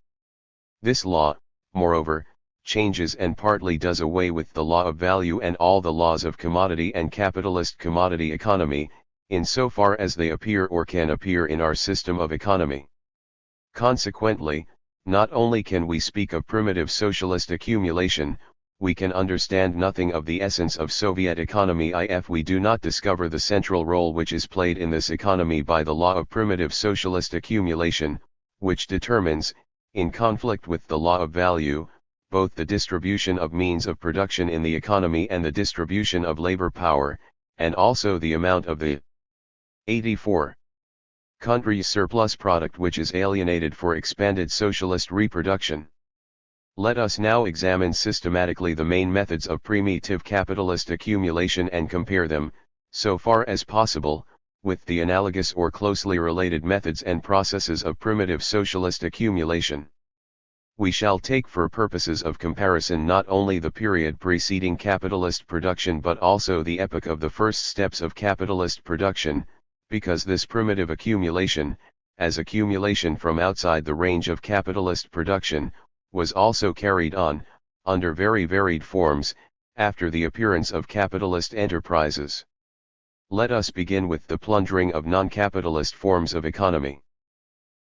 This law, moreover, changes and partly does away with the law of value and all the laws of commodity and capitalist commodity economy, insofar as they appear or can appear in our system of economy. Consequently, not only can we speak of primitive socialist accumulation, we can understand nothing of the essence of Soviet economy if we do not discover the central role which is played in this economy by the law of primitive socialist accumulation, which determines, in conflict with the law of value, both the distribution of means of production in the economy and the distribution of labor power, and also the amount of the 84 country's surplus product which is alienated for expanded socialist reproduction. Let us now examine systematically the main methods of primitive capitalist accumulation and compare them, so far as possible, with the analogous or closely related methods and processes of primitive socialist accumulation. We shall take for purposes of comparison not only the period preceding capitalist production but also the epoch of the first steps of capitalist production, because this primitive accumulation, as accumulation from outside the range of capitalist production, was also carried on, under very varied forms, after the appearance of capitalist enterprises. Let us begin with the plundering of non-capitalist forms of economy.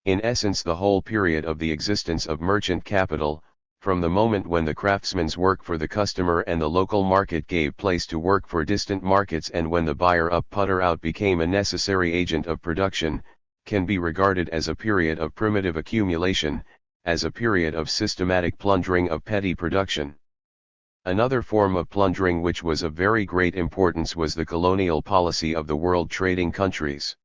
In essence, the whole period of the existence of merchant capital, from the moment when the craftsman's work for the customer and the local market gave place to work for distant markets and when the buyer up putter out became a necessary agent of production, can be regarded as a period of primitive accumulation, as a period of systematic plundering of petty production. Another form of plundering which was of very great importance was the colonial policy of the world trading countries.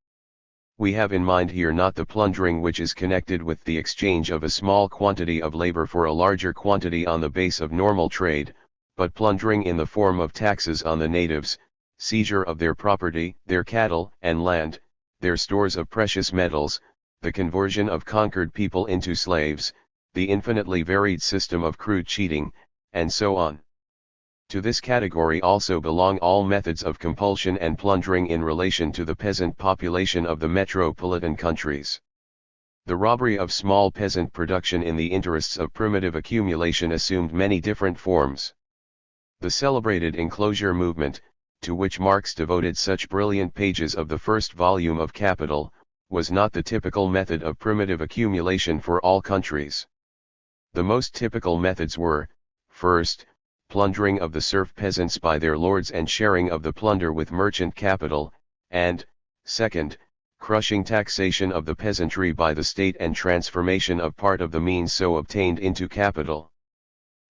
We have in mind here not the plundering which is connected with the exchange of a small quantity of labor for a larger quantity on the base of normal trade, but plundering in the form of taxes on the natives, seizure of their property, their cattle and land, their stores of precious metals, the conversion of conquered people into slaves, the infinitely varied system of crude cheating, and so on. To this category also belong all methods of compulsion and plundering in relation to the peasant population of the metropolitan countries. The robbery of small peasant production in the interests of primitive accumulation assumed many different forms. The celebrated enclosure movement, to which Marx devoted such brilliant pages of the first volume of Capital, was not the typical method of primitive accumulation for all countries. The most typical methods were, first, plundering of the serf peasants by their lords and sharing of the plunder with merchant capital, and, second, crushing taxation of the peasantry by the state and transformation of part of the means so obtained into capital.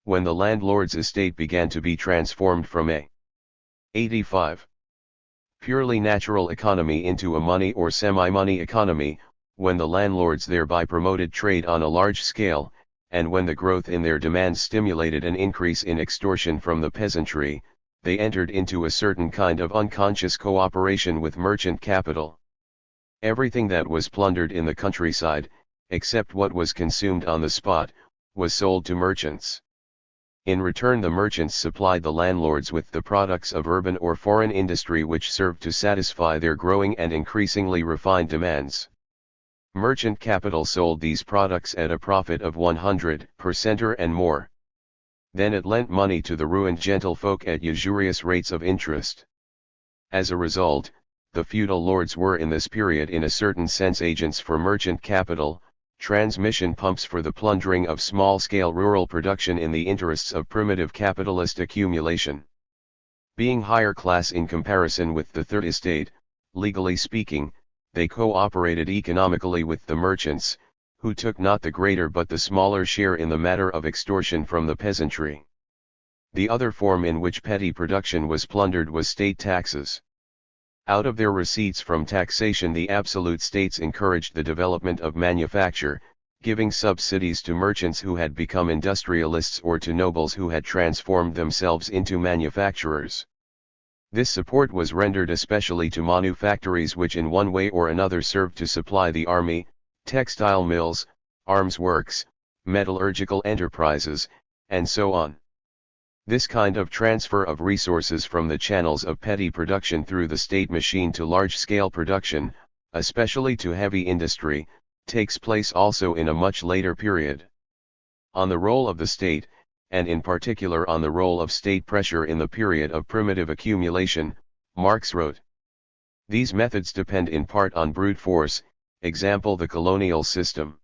When the landlord's estate began to be transformed from a 85. Purely natural economy into a money or semi-money economy, when the landlords thereby promoted trade on a large scale, and when the growth in their demands stimulated an increase in extortion from the peasantry, they entered into a certain kind of unconscious cooperation with merchant capital. Everything that was plundered in the countryside, except what was consumed on the spot, was sold to merchants. In return the merchants supplied the landlords with the products of urban or foreign industry which served to satisfy their growing and increasingly refined demands. Merchant capital sold these products at a profit of 100% or and more. Then it lent money to the ruined gentlefolk at usurious rates of interest. As a result, the feudal lords were in this period in a certain sense agents for merchant capital, transmission pumps for the plundering of small-scale rural production in the interests of primitive capitalist accumulation. Being higher class in comparison with the third estate, legally speaking, they cooperated economically with the merchants, who took not the greater but the smaller share in the matter of extortion from the peasantry. The other form in which petty production was plundered was state taxes. Out of their receipts from taxation the absolute states encouraged the development of manufacture, giving subsidies to merchants who had become industrialists or to nobles who had transformed themselves into manufacturers. This support was rendered especially to manufactories which in one way or another served to supply the army, textile mills, arms works, metallurgical enterprises, and so on. This kind of transfer of resources from the channels of petty production through the state machine to large-scale production, especially to heavy industry, takes place also in a much later period. On the role of the state, and in particular on the role of state pressure in the period of primitive accumulation, Marx wrote: "These methods depend in part on brute force, example the colonial system.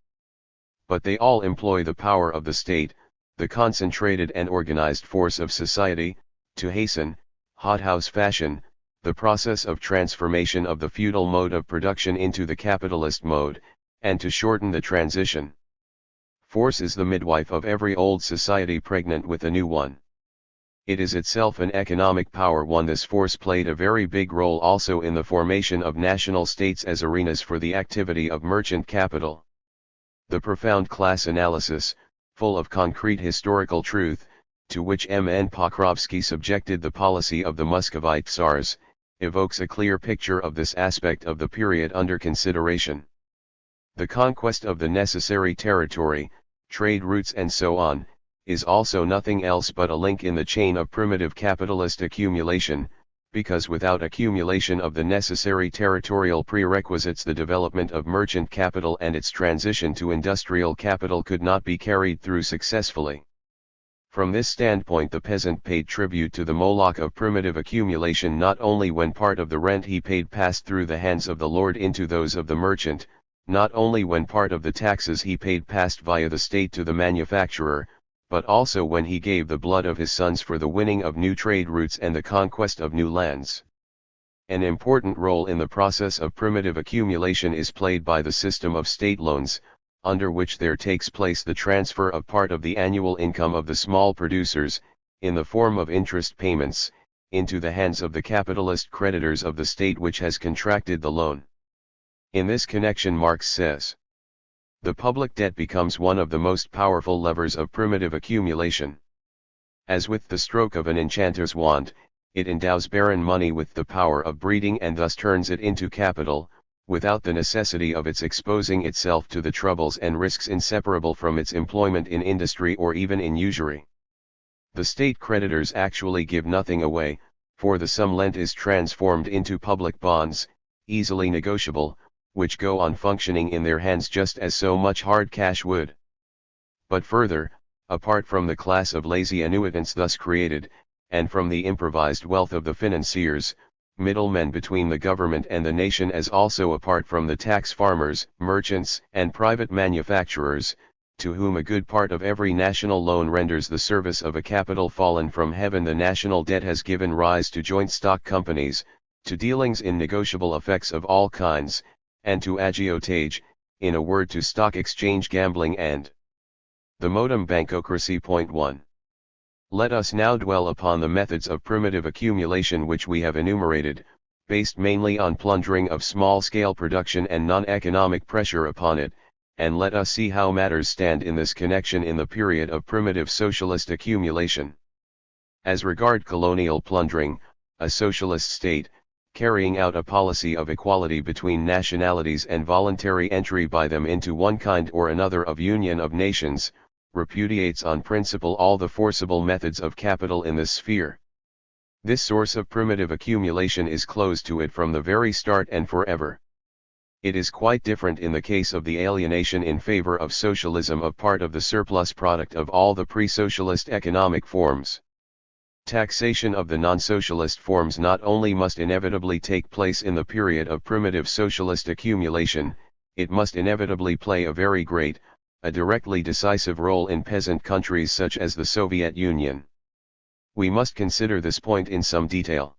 But they all employ the power of the state, the concentrated and organized force of society, to hasten, hothouse fashion, the process of transformation of the feudal mode of production into the capitalist mode, and to shorten the transition. Force is the midwife of every old society pregnant with a new one. It is itself an economic power one. This force played a very big role also in the formation of national states as arenas for the activity of merchant capital. The profound class analysis, full of concrete historical truth, to which M.N. Pokrovsky subjected the policy of the Muscovite Tsars, evokes a clear picture of this aspect of the period under consideration. The conquest of the necessary territory, trade routes and so on, is also nothing else but a link in the chain of primitive capitalist accumulation, because without accumulation of the necessary territorial prerequisites the development of merchant capital and its transition to industrial capital could not be carried through successfully. From this standpoint the peasant paid tribute to the Moloch of primitive accumulation not only when part of the rent he paid passed through the hands of the lord into those of the merchant, not only when part of the taxes he paid passed via the state to the manufacturer, but also when he gave the blood of his sons for the winning of new trade routes and the conquest of new lands. An important role in the process of primitive accumulation is played by the system of state loans, under which there takes place the transfer of part of the annual income of the small producers, in the form of interest payments, into the hands of the capitalist creditors of the state which has contracted the loan. In this connection Marx says, the public debt becomes one of the most powerful levers of primitive accumulation. As with the stroke of an enchanter's wand, it endows barren money with the power of breeding and thus turns it into capital, without the necessity of its exposing itself to the troubles and risks inseparable from its employment in industry or even in usury. The state creditors actually give nothing away, for the sum lent is transformed into public bonds, easily negotiable, which go on functioning in their hands just as so much hard cash would. But further, apart from the class of lazy annuitants thus created, and from the improvised wealth of the financiers, middlemen between the government and the nation, as also apart from the tax farmers, merchants, and private manufacturers, to whom a good part of every national loan renders the service of a capital fallen from heaven, the national debt has given rise to joint stock companies, to dealings in negotiable effects of all kinds, and to agiotage, in a word to stock exchange gambling and the modem bankocracy. 1. Let us now dwell upon the methods of primitive accumulation which we have enumerated, based mainly on plundering of small-scale production and non-economic pressure upon it, and let us see how matters stand in this connection in the period of primitive socialist accumulation. As regard colonial plundering, a socialist state, carrying out a policy of equality between nationalities and voluntary entry by them into one kind or another of union of nations, repudiates on principle all the forcible methods of capital in this sphere. This source of primitive accumulation is closed to it from the very start and forever. It is quite different in the case of the alienation in favor of socialism of part of the surplus product of all the pre-socialist economic forms. Taxation of the non-socialist forms not only must inevitably take place in the period of primitive socialist accumulation, it must inevitably play a very great, a directly decisive role in peasant countries such as the Soviet Union. We must consider this point in some detail.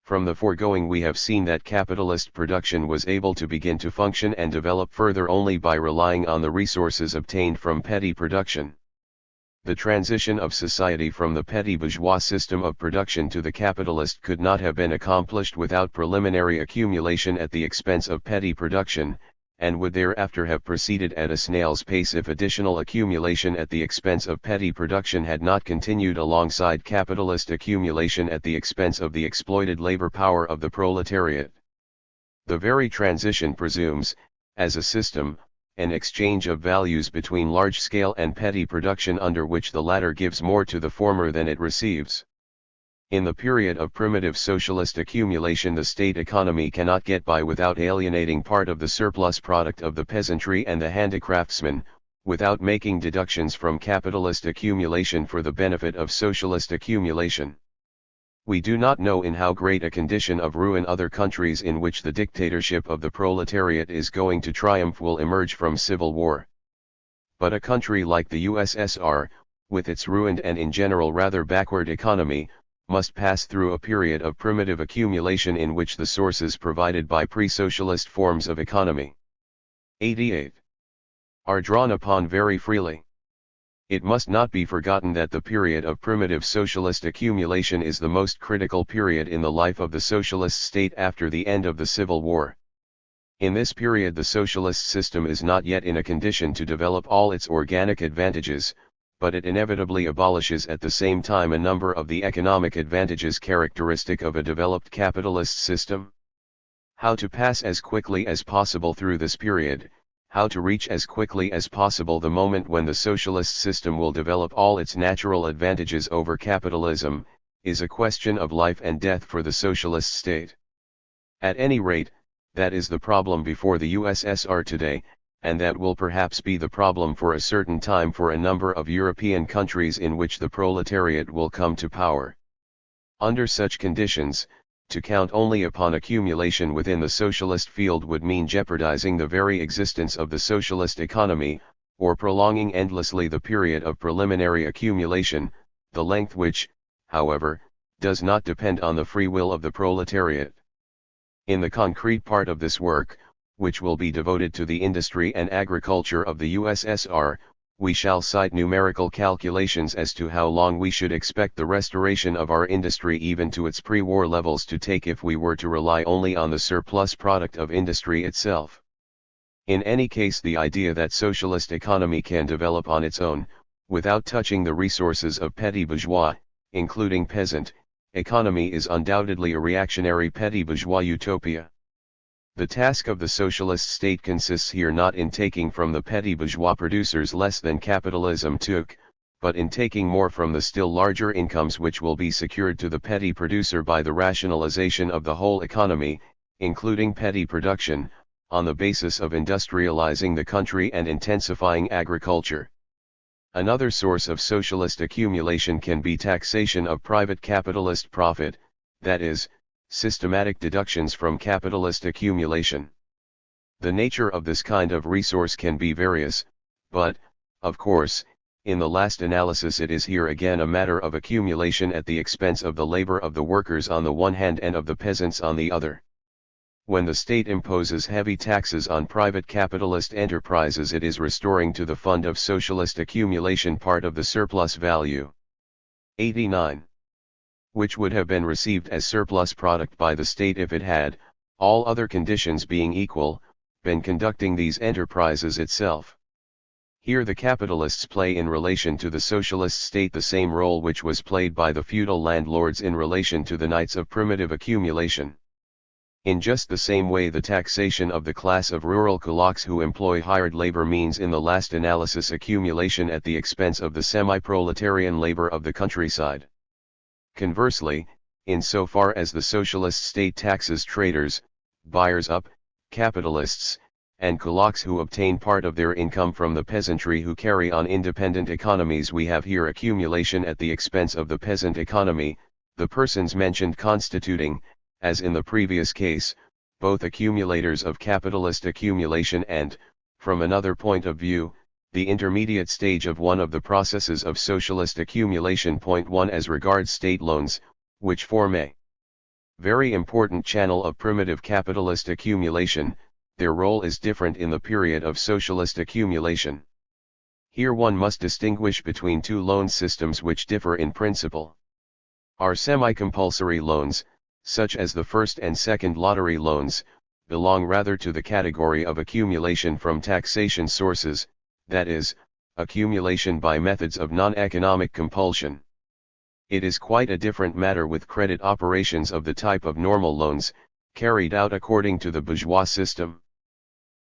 From the foregoing we have seen that capitalist production was able to begin to function and develop further only by relying on the resources obtained from petty production. The transition of society from the petty bourgeois system of production to the capitalist could not have been accomplished without preliminary accumulation at the expense of petty production, and would thereafter have proceeded at a snail's pace if additional accumulation at the expense of petty production had not continued alongside capitalist accumulation at the expense of the exploited labor power of the proletariat. The very transition presumes, as a system, an exchange of values between large-scale and petty production under which the latter gives more to the former than it receives. In the period of primitive socialist accumulation the state economy cannot get by without alienating part of the surplus product of the peasantry and the handicraftsmen, without making deductions from capitalist accumulation for the benefit of socialist accumulation. We do not know in how great a condition of ruin other countries in which the dictatorship of the proletariat is going to triumph will emerge from civil war. But a country like the USSR, with its ruined and in general rather backward economy, must pass through a period of primitive accumulation in which the sources provided by pre-socialist forms of economy 88 are drawn upon very freely. It must not be forgotten that the period of primitive socialist accumulation is the most critical period in the life of the socialist state after the end of the Civil War. In this period the socialist system is not yet in a condition to develop all its organic advantages, but it inevitably abolishes at the same time a number of the economic advantages characteristic of a developed capitalist system. How to pass as quickly as possible through this period, how to reach as quickly as possible the moment when the socialist system will develop all its natural advantages over capitalism, is a question of life and death for the socialist state. At any rate, that is the problem before the USSR today, and that will perhaps be the problem for a certain time for a number of European countries in which the proletariat will come to power. Under such conditions, to count only upon accumulation within the socialist field would mean jeopardizing the very existence of the socialist economy, or prolonging endlessly the period of preliminary accumulation, the length which, however, does not depend on the free will of the proletariat. In the concrete part of this work, which will be devoted to the industry and agriculture of the USSR, we shall cite numerical calculations as to how long we should expect the restoration of our industry even to its pre-war levels to take if we were to rely only on the surplus product of industry itself. In any case, the idea that socialist economy can develop on its own, without touching the resources of petty bourgeois, including peasant, economy is undoubtedly a reactionary petty bourgeois utopia. The task of the socialist state consists here not in taking from the petty bourgeois producers less than capitalism took, but in taking more from the still larger incomes which will be secured to the petty producer by the rationalization of the whole economy, including petty production, on the basis of industrializing the country and intensifying agriculture. Another source of socialist accumulation can be taxation of private capitalist profit, that is, systematic deductions from capitalist accumulation. The nature of this kind of resource can be various, but, of course, in the last analysis it is here again a matter of accumulation at the expense of the labor of the workers on the one hand and of the peasants on the other. When the state imposes heavy taxes on private capitalist enterprises, it is restoring to the fund of socialist accumulation part of the surplus value. 89. Which would have been received as surplus product by the state if it had, all other conditions being equal, been conducting these enterprises itself. Here the capitalists play in relation to the socialist state the same role which was played by the feudal landlords in relation to the knights of primitive accumulation. In just the same way the taxation of the class of rural kulaks who employ hired labor means in the last analysis accumulation at the expense of the semi-proletarian labor of the countryside. Conversely, in so far as the socialist state taxes traders, buyers up, capitalists, and kulaks who obtain part of their income from the peasantry who carry on independent economies, we have here accumulation at the expense of the peasant economy, the persons mentioned constituting, as in the previous case, both accumulators of capitalist accumulation and, from another point of view, the intermediate stage of one of the processes of socialist accumulation. Point 1 as regards state loans, which form a very important channel of primitive capitalist accumulation, their role is different in the period of socialist accumulation. Here one must distinguish between two loan systems which differ in principle. Our semi-compulsory loans, such as the first and second lottery loans, belong rather to the category of accumulation from taxation sources, that is, accumulation by methods of non-economic compulsion. It is quite a different matter with credit operations of the type of normal loans, carried out according to the bourgeois system.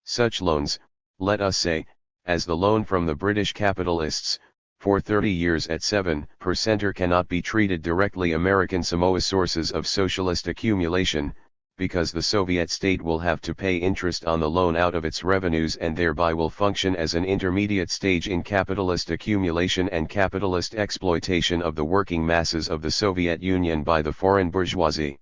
Such loans, let us say, as the loan from the British capitalists, for 30 years at 7% cannot be treated directly American Samoa sources of socialist accumulation, because the Soviet state will have to pay interest on the loan out of its revenues and thereby will function as an intermediate stage in capitalist accumulation and capitalist exploitation of the working masses of the Soviet Union by the foreign bourgeoisie.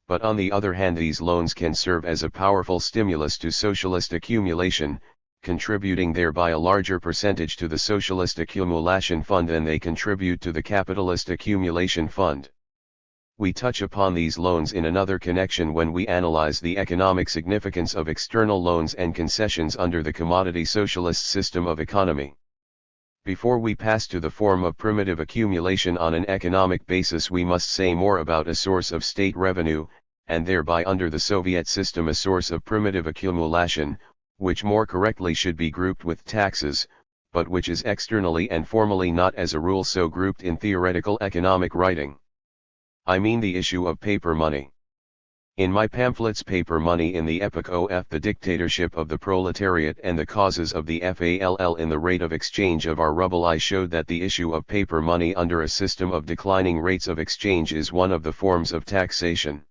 But on the other hand, these loans can serve as a powerful stimulus to socialist accumulation, contributing thereby a larger percentage to the socialist accumulation fund than they contribute to the capitalist accumulation fund. We touch upon these loans in another connection when we analyze the economic significance of external loans and concessions under the commodity socialist system of economy. Before we pass to the form of primitive accumulation on an economic basis, we must say more about a source of state revenue, and thereby under the Soviet system a source of primitive accumulation, which more correctly should be grouped with taxes, but which is externally and formally not as a rule so grouped in theoretical economic writing. I mean the issue of paper money. In my pamphlets Paper Money in the Epoch of the Dictatorship of the Proletariat and the Causes of the FALL in the Rate of Exchange of Our Ruble, I showed that the issue of paper money under a system of declining rates of exchange is one of the forms of taxation.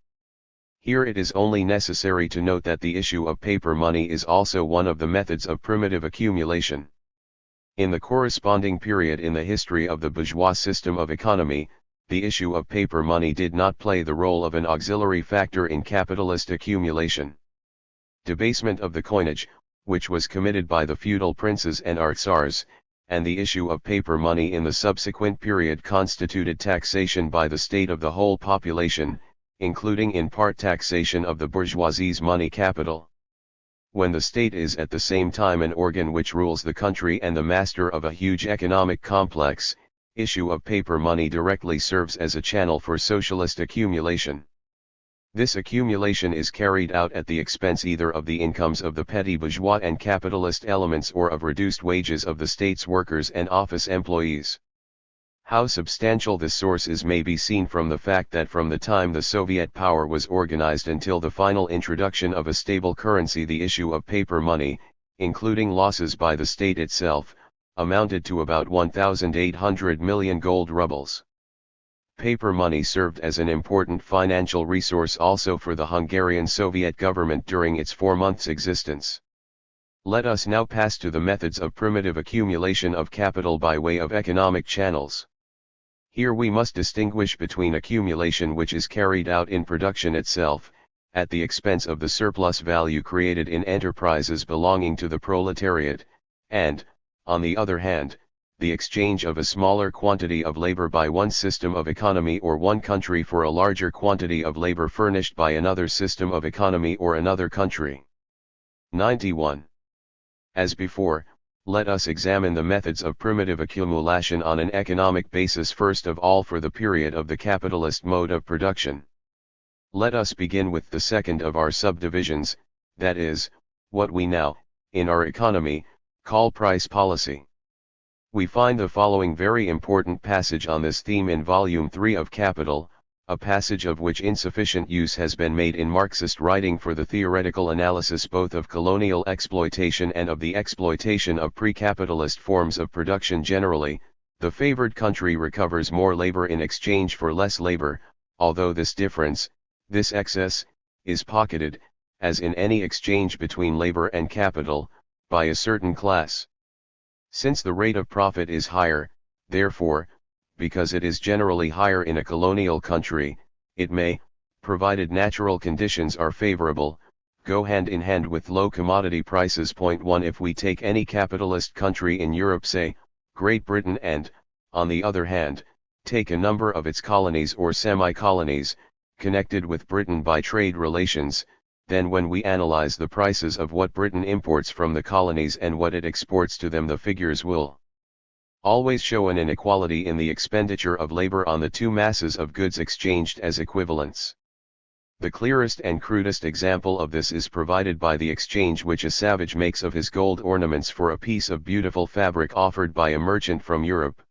Here it is only necessary to note that the issue of paper money is also one of the methods of primitive accumulation. In the corresponding period in the history of the bourgeois system of economy, the issue of paper money did not play the role of an auxiliary factor in capitalist accumulation. Debasement of the coinage, which was committed by the feudal princes and artsars, and the issue of paper money in the subsequent period constituted taxation by the state of the whole population, including in part taxation of the bourgeoisie's money capital. when the state is at the same time an organ which rules the country and the master of a huge economic complex, issue of paper money directly serves as a channel for socialist accumulation. This accumulation is carried out at the expense either of the incomes of the petty bourgeois and capitalist elements or of reduced wages of the state's workers and office employees. How substantial this source is may be seen from the fact that from the time the Soviet power was organized until the final introduction of a stable currency, the issue of paper money, including losses by the state itself, amounted to about 1,800 million gold rubles. Paper money served as an important financial resource also for the Hungarian Soviet government during its 4 months' existence. Let us now pass to the methods of primitive accumulation of capital by way of economic channels. Here we must distinguish between accumulation which is carried out in production itself, at the expense of the surplus value created in enterprises belonging to the proletariat, and, on the other hand, the exchange of a smaller quantity of labor by one system of economy or one country for a larger quantity of labor furnished by another system of economy or another country. 91. As before, let us examine the methods of primitive accumulation on an economic basis first of all for the period of the capitalist mode of production. Let us begin with the second of our subdivisions, that is, what we now, in our economy, call price policy. We find the following very important passage on this theme in Volume 3 of Capital, a passage of which insufficient use has been made in Marxist writing for the theoretical analysis both of colonial exploitation and of the exploitation of pre-capitalist forms of production generally. The favored country recovers more labor in exchange for less labor, although this difference, this excess, is pocketed, as in any exchange between labor and capital, by a certain class. Since the rate of profit is higher, therefore, because it is generally higher in a colonial country, it may, provided natural conditions are favorable, go hand in hand with low commodity prices. 1. If we take any capitalist country in Europe, say, Great Britain, and, on the other hand, take a number of its colonies or semi-colonies, connected with Britain by trade relations, then when we analyze the prices of what Britain imports from the colonies and what it exports to them, the figures will always show an inequality in the expenditure of labor on the two masses of goods exchanged as equivalents. The clearest and crudest example of this is provided by the exchange which a savage makes of his gold ornaments for a piece of beautiful fabric offered by a merchant from Europe.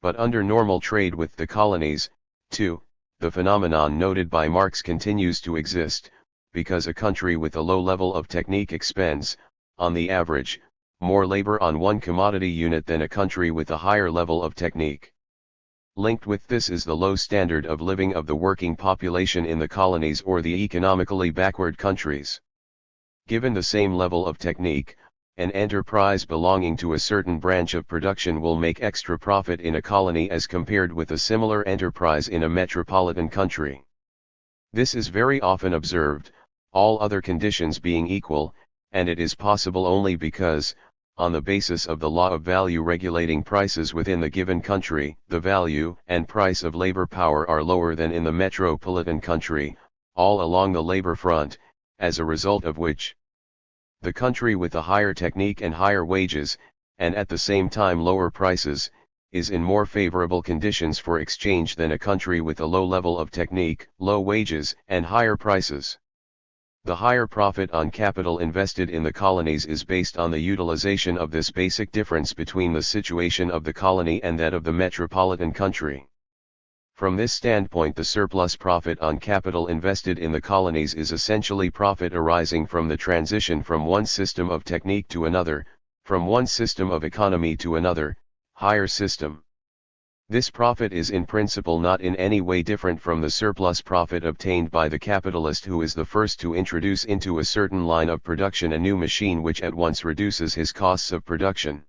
But under normal trade with the colonies, too, the phenomenon noted by Marx continues to exist, because a country with a low level of technique expends, on the average, more labor on one commodity unit than a country with a higher level of technique. Linked with this is the low standard of living of the working population in the colonies or the economically backward countries. Given the same level of technique, an enterprise belonging to a certain branch of production will make extra profit in a colony as compared with a similar enterprise in a metropolitan country. This is very often observed, all other conditions being equal, and it is possible only because, on the basis of the law of value regulating prices within the given country, the value and price of labor power are lower than in the metropolitan country, all along the labor front, as a result of which, the country with a higher technique and higher wages, and at the same time lower prices, is in more favorable conditions for exchange than a country with a low level of technique, low wages, and higher prices. The higher profit on capital invested in the colonies is based on the utilization of this basic difference between the situation of the colony and that of the metropolitan country. From this standpoint, the surplus profit on capital invested in the colonies is essentially profit arising from the transition from one system of technique to another, from one system of economy to another, higher system. This profit is in principle not in any way different from the surplus profit obtained by the capitalist who is the first to introduce into a certain line of production a new machine which at once reduces his costs of production.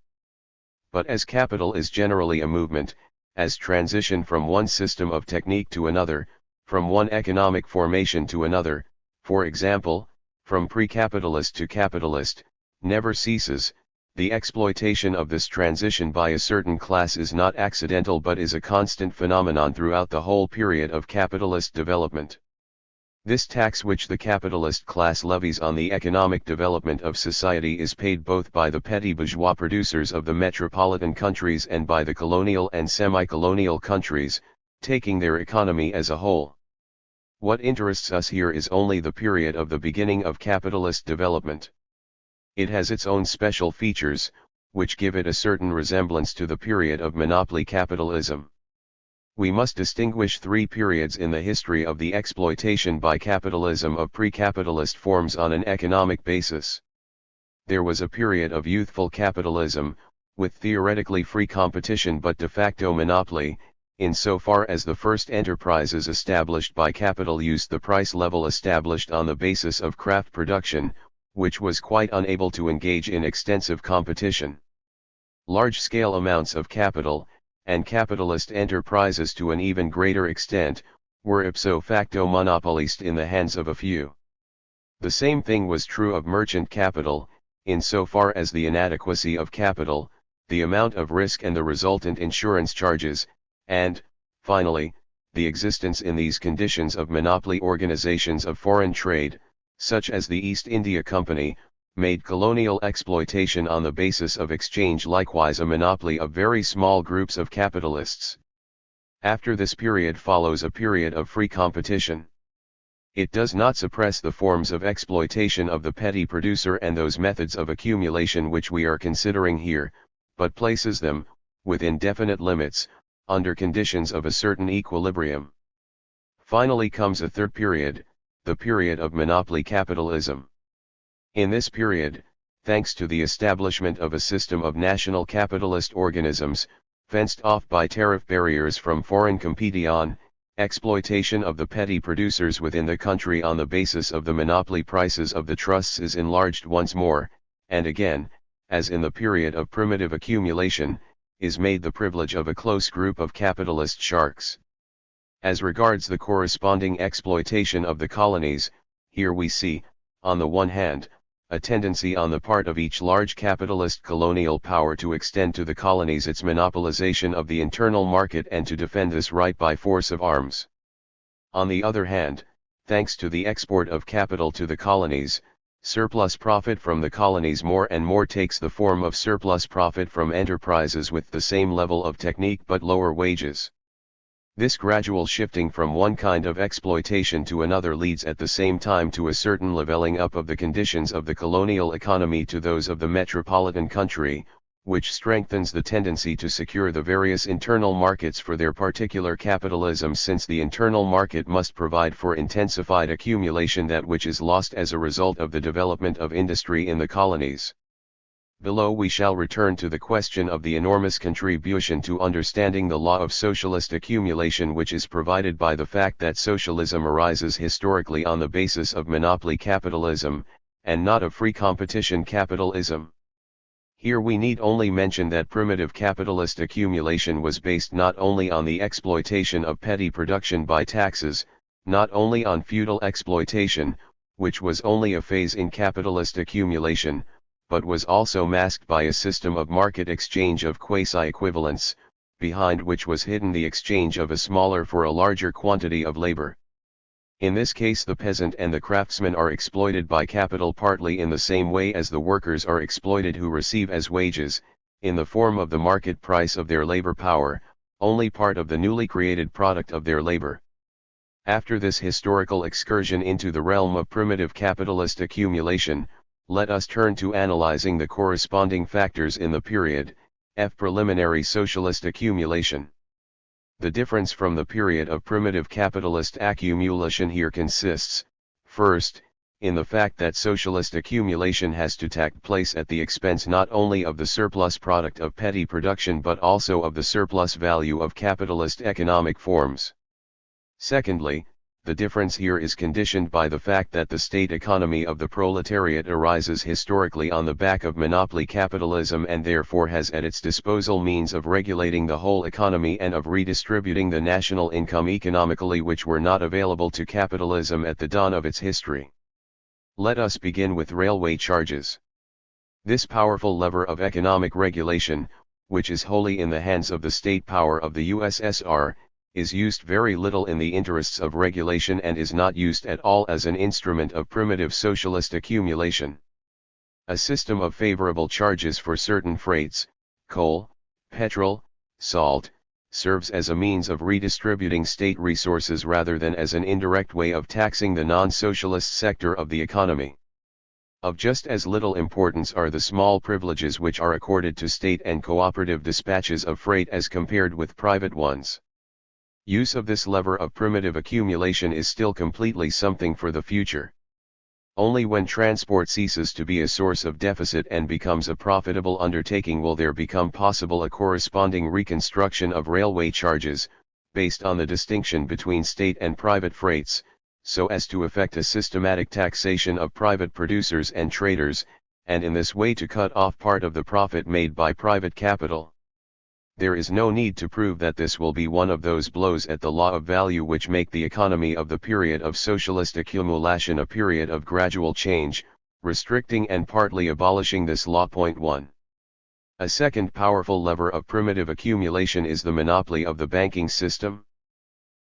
But as capital is generally a movement, as transition from one system of technique to another, from one economic formation to another, for example, from pre-capitalist to capitalist, never ceases, the exploitation of this transition by a certain class is not accidental but is a constant phenomenon throughout the whole period of capitalist development. This tax which the capitalist class levies on the economic development of society is paid both by the petty bourgeois producers of the metropolitan countries and by the colonial and semi-colonial countries, taking their economy as a whole. What interests us here is only the period of the beginning of capitalist development. It has its own special features, which give it a certain resemblance to the period of monopoly capitalism. We must distinguish three periods in the history of the exploitation by capitalism of pre-capitalist forms on an economic basis. There was a period of youthful capitalism, with theoretically free competition but de facto monopoly, insofar as the first enterprises established by capital used the price level established on the basis of craft production, which was quite unable to engage in extensive competition. Large-scale amounts of capital, and capitalist enterprises to an even greater extent, were ipso facto monopolized in the hands of a few. The same thing was true of merchant capital, insofar as the inadequacy of capital, the amount of risk and the resultant insurance charges, and, finally, the existence in these conditions of monopoly organizations of foreign trade, such as the East India Company, made colonial exploitation on the basis of exchange likewise a monopoly of very small groups of capitalists. After this period follows a period of free competition. It does not suppress the forms of exploitation of the petty producer and those methods of accumulation which we are considering here, but places them, within definite limits, under conditions of a certain equilibrium. Finally comes a third period, the period of monopoly capitalism. In this period, thanks to the establishment of a system of national capitalist organisms, fenced off by tariff barriers from foreign competition, exploitation of the petty producers within the country on the basis of the monopoly prices of the trusts is enlarged once more, and again, as in the period of primitive accumulation, is made the privilege of a close group of capitalist sharks. As regards the corresponding exploitation of the colonies, here we see, on the one hand, a tendency on the part of each large capitalist colonial power to extend to the colonies its monopolization of the internal market and to defend this right by force of arms. On the other hand, thanks to the export of capital to the colonies, surplus profit from the colonies more and more takes the form of surplus profit from enterprises with the same level of technique but lower wages. This gradual shifting from one kind of exploitation to another leads at the same time to a certain leveling up of the conditions of the colonial economy to those of the metropolitan country, which strengthens the tendency to secure the various internal markets for their particular capitalism, since the internal market must provide for intensified accumulation that which is lost as a result of the development of industry in the colonies. Below we shall return to the question of the enormous contribution to understanding the law of socialist accumulation which is provided by the fact that socialism arises historically on the basis of monopoly capitalism, and not of free competition capitalism. Here we need only mention that primitive capitalist accumulation was based not only on the exploitation of petty production by taxes, not only on feudal exploitation, which was only a phase in capitalist accumulation, but was also masked by a system of market exchange of quasi-equivalents, behind which was hidden the exchange of a smaller for a larger quantity of labor. In this case the peasant and the craftsman are exploited by capital partly in the same way as the workers are exploited who receive as wages, in the form of the market price of their labor power, only part of the newly created product of their labor. After this historical excursion into the realm of primitive capitalist accumulation, let us turn to analyzing the corresponding factors in the period, preliminary socialist accumulation. The difference from the period of primitive capitalist accumulation here consists, first, in the fact that socialist accumulation has to take place at the expense not only of the surplus product of petty production but also of the surplus value of capitalist economic forms. Secondly, the difference here is conditioned by the fact that the state economy of the proletariat arises historically on the back of monopoly capitalism and therefore has at its disposal means of regulating the whole economy and of redistributing the national income economically which were not available to capitalism at the dawn of its history. Let us begin with railway charges. This powerful lever of economic regulation, which is wholly in the hands of the state power of the USSR, is used very little in the interests of regulation and is not used at all as an instrument of primitive socialist accumulation. A system of favorable charges for certain freights, coal, petrol, salt, serves as a means of redistributing state resources rather than as an indirect way of taxing the non-socialist sector of the economy. Of just as little importance are the small privileges which are accorded to state and cooperative dispatches of freight as compared with private ones. Use of this lever of primitive accumulation is still completely something for the future. Only when transport ceases to be a source of deficit and becomes a profitable undertaking will there become possible a corresponding reconstruction of railway charges, based on the distinction between state and private freights, so as to effect a systematic taxation of private producers and traders, and in this way to cut off part of the profit made by private capital. There is no need to prove that this will be one of those blows at the law of value which make the economy of the period of socialist accumulation a period of gradual change, restricting and partly abolishing this law. 1. A second powerful lever of primitive accumulation is the monopoly of the banking system.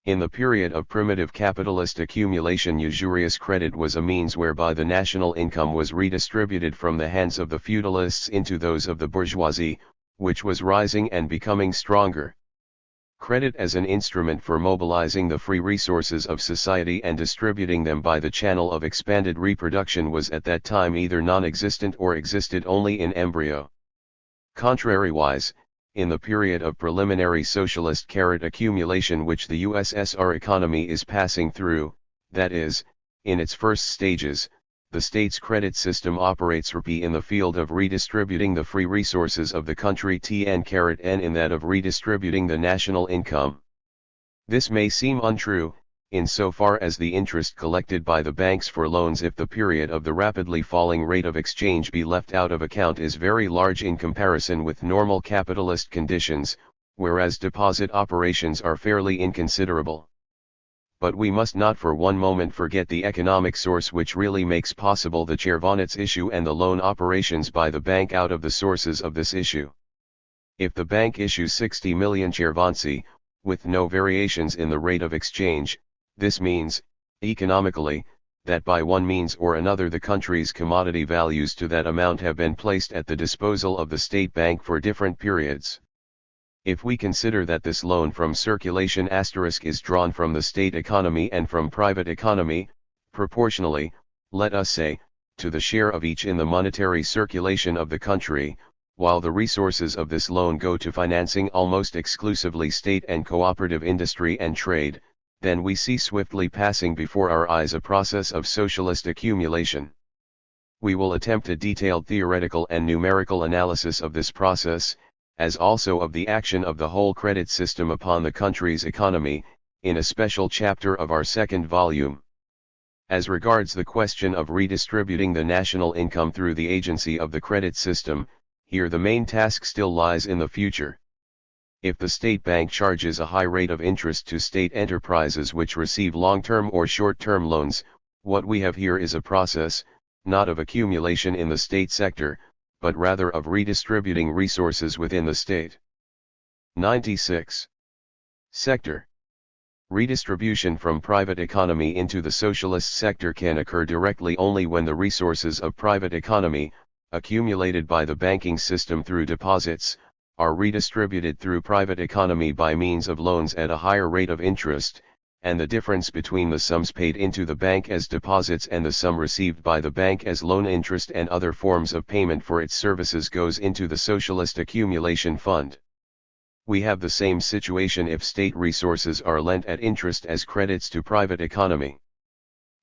In the period of primitive capitalist accumulation, usurious credit was a means whereby the national income was redistributed from the hands of the feudalists into those of the bourgeoisie, which was rising and becoming stronger. Credit as an instrument for mobilizing the free resources of society and distributing them by the channel of expanded reproduction was at that time either non-existent or existed only in embryo. Contrariwise, in the period of preliminary socialist carrot accumulation which the USSR economy is passing through, that is, in its first stages, the state's credit system operates in the field of redistributing the free resources of the country and in that of redistributing the national income. This may seem untrue, insofar as the interest collected by the banks for loans if the period of the rapidly falling rate of exchange be left out of account is very large in comparison with normal capitalist conditions, whereas deposit operations are fairly inconsiderable. But we must not for one moment forget the economic source which really makes possible the Chervonets issue and the loan operations by the bank out of the sources of this issue. If the bank issues 60 million Chervontsy, with no variations in the rate of exchange, this means, economically, that by one means or another the country's commodity values to that amount have been placed at the disposal of the state bank for different periods. If we consider that this loan from circulation is drawn from the state economy and from private economy, proportionally, let us say, to the share of each in the monetary circulation of the country, while the resources of this loan go to financing almost exclusively state and cooperative industry and trade, then we see swiftly passing before our eyes a process of socialist accumulation. We will attempt a detailed theoretical and numerical analysis of this process, as also of the action of the whole credit system upon the country's economy, in a special chapter of our second volume. As regards the question of redistributing the national income through the agency of the credit system, here the main task still lies in the future. If the state bank charges a high rate of interest to state enterprises which receive long-term or short-term loans, what we have here is a process, not of accumulation in the state sector, but rather of redistributing resources within the state. 96. Sector. Redistribution from private economy into the socialist sector can occur directly only when the resources of private economy, accumulated by the banking system through deposits, are redistributed through private economy by means of loans at a higher rate of interest, and the difference between the sums paid into the bank as deposits and the sum received by the bank as loan interest and other forms of payment for its services goes into the socialist accumulation fund. We have the same situation if state resources are lent at interest as credits to private economy.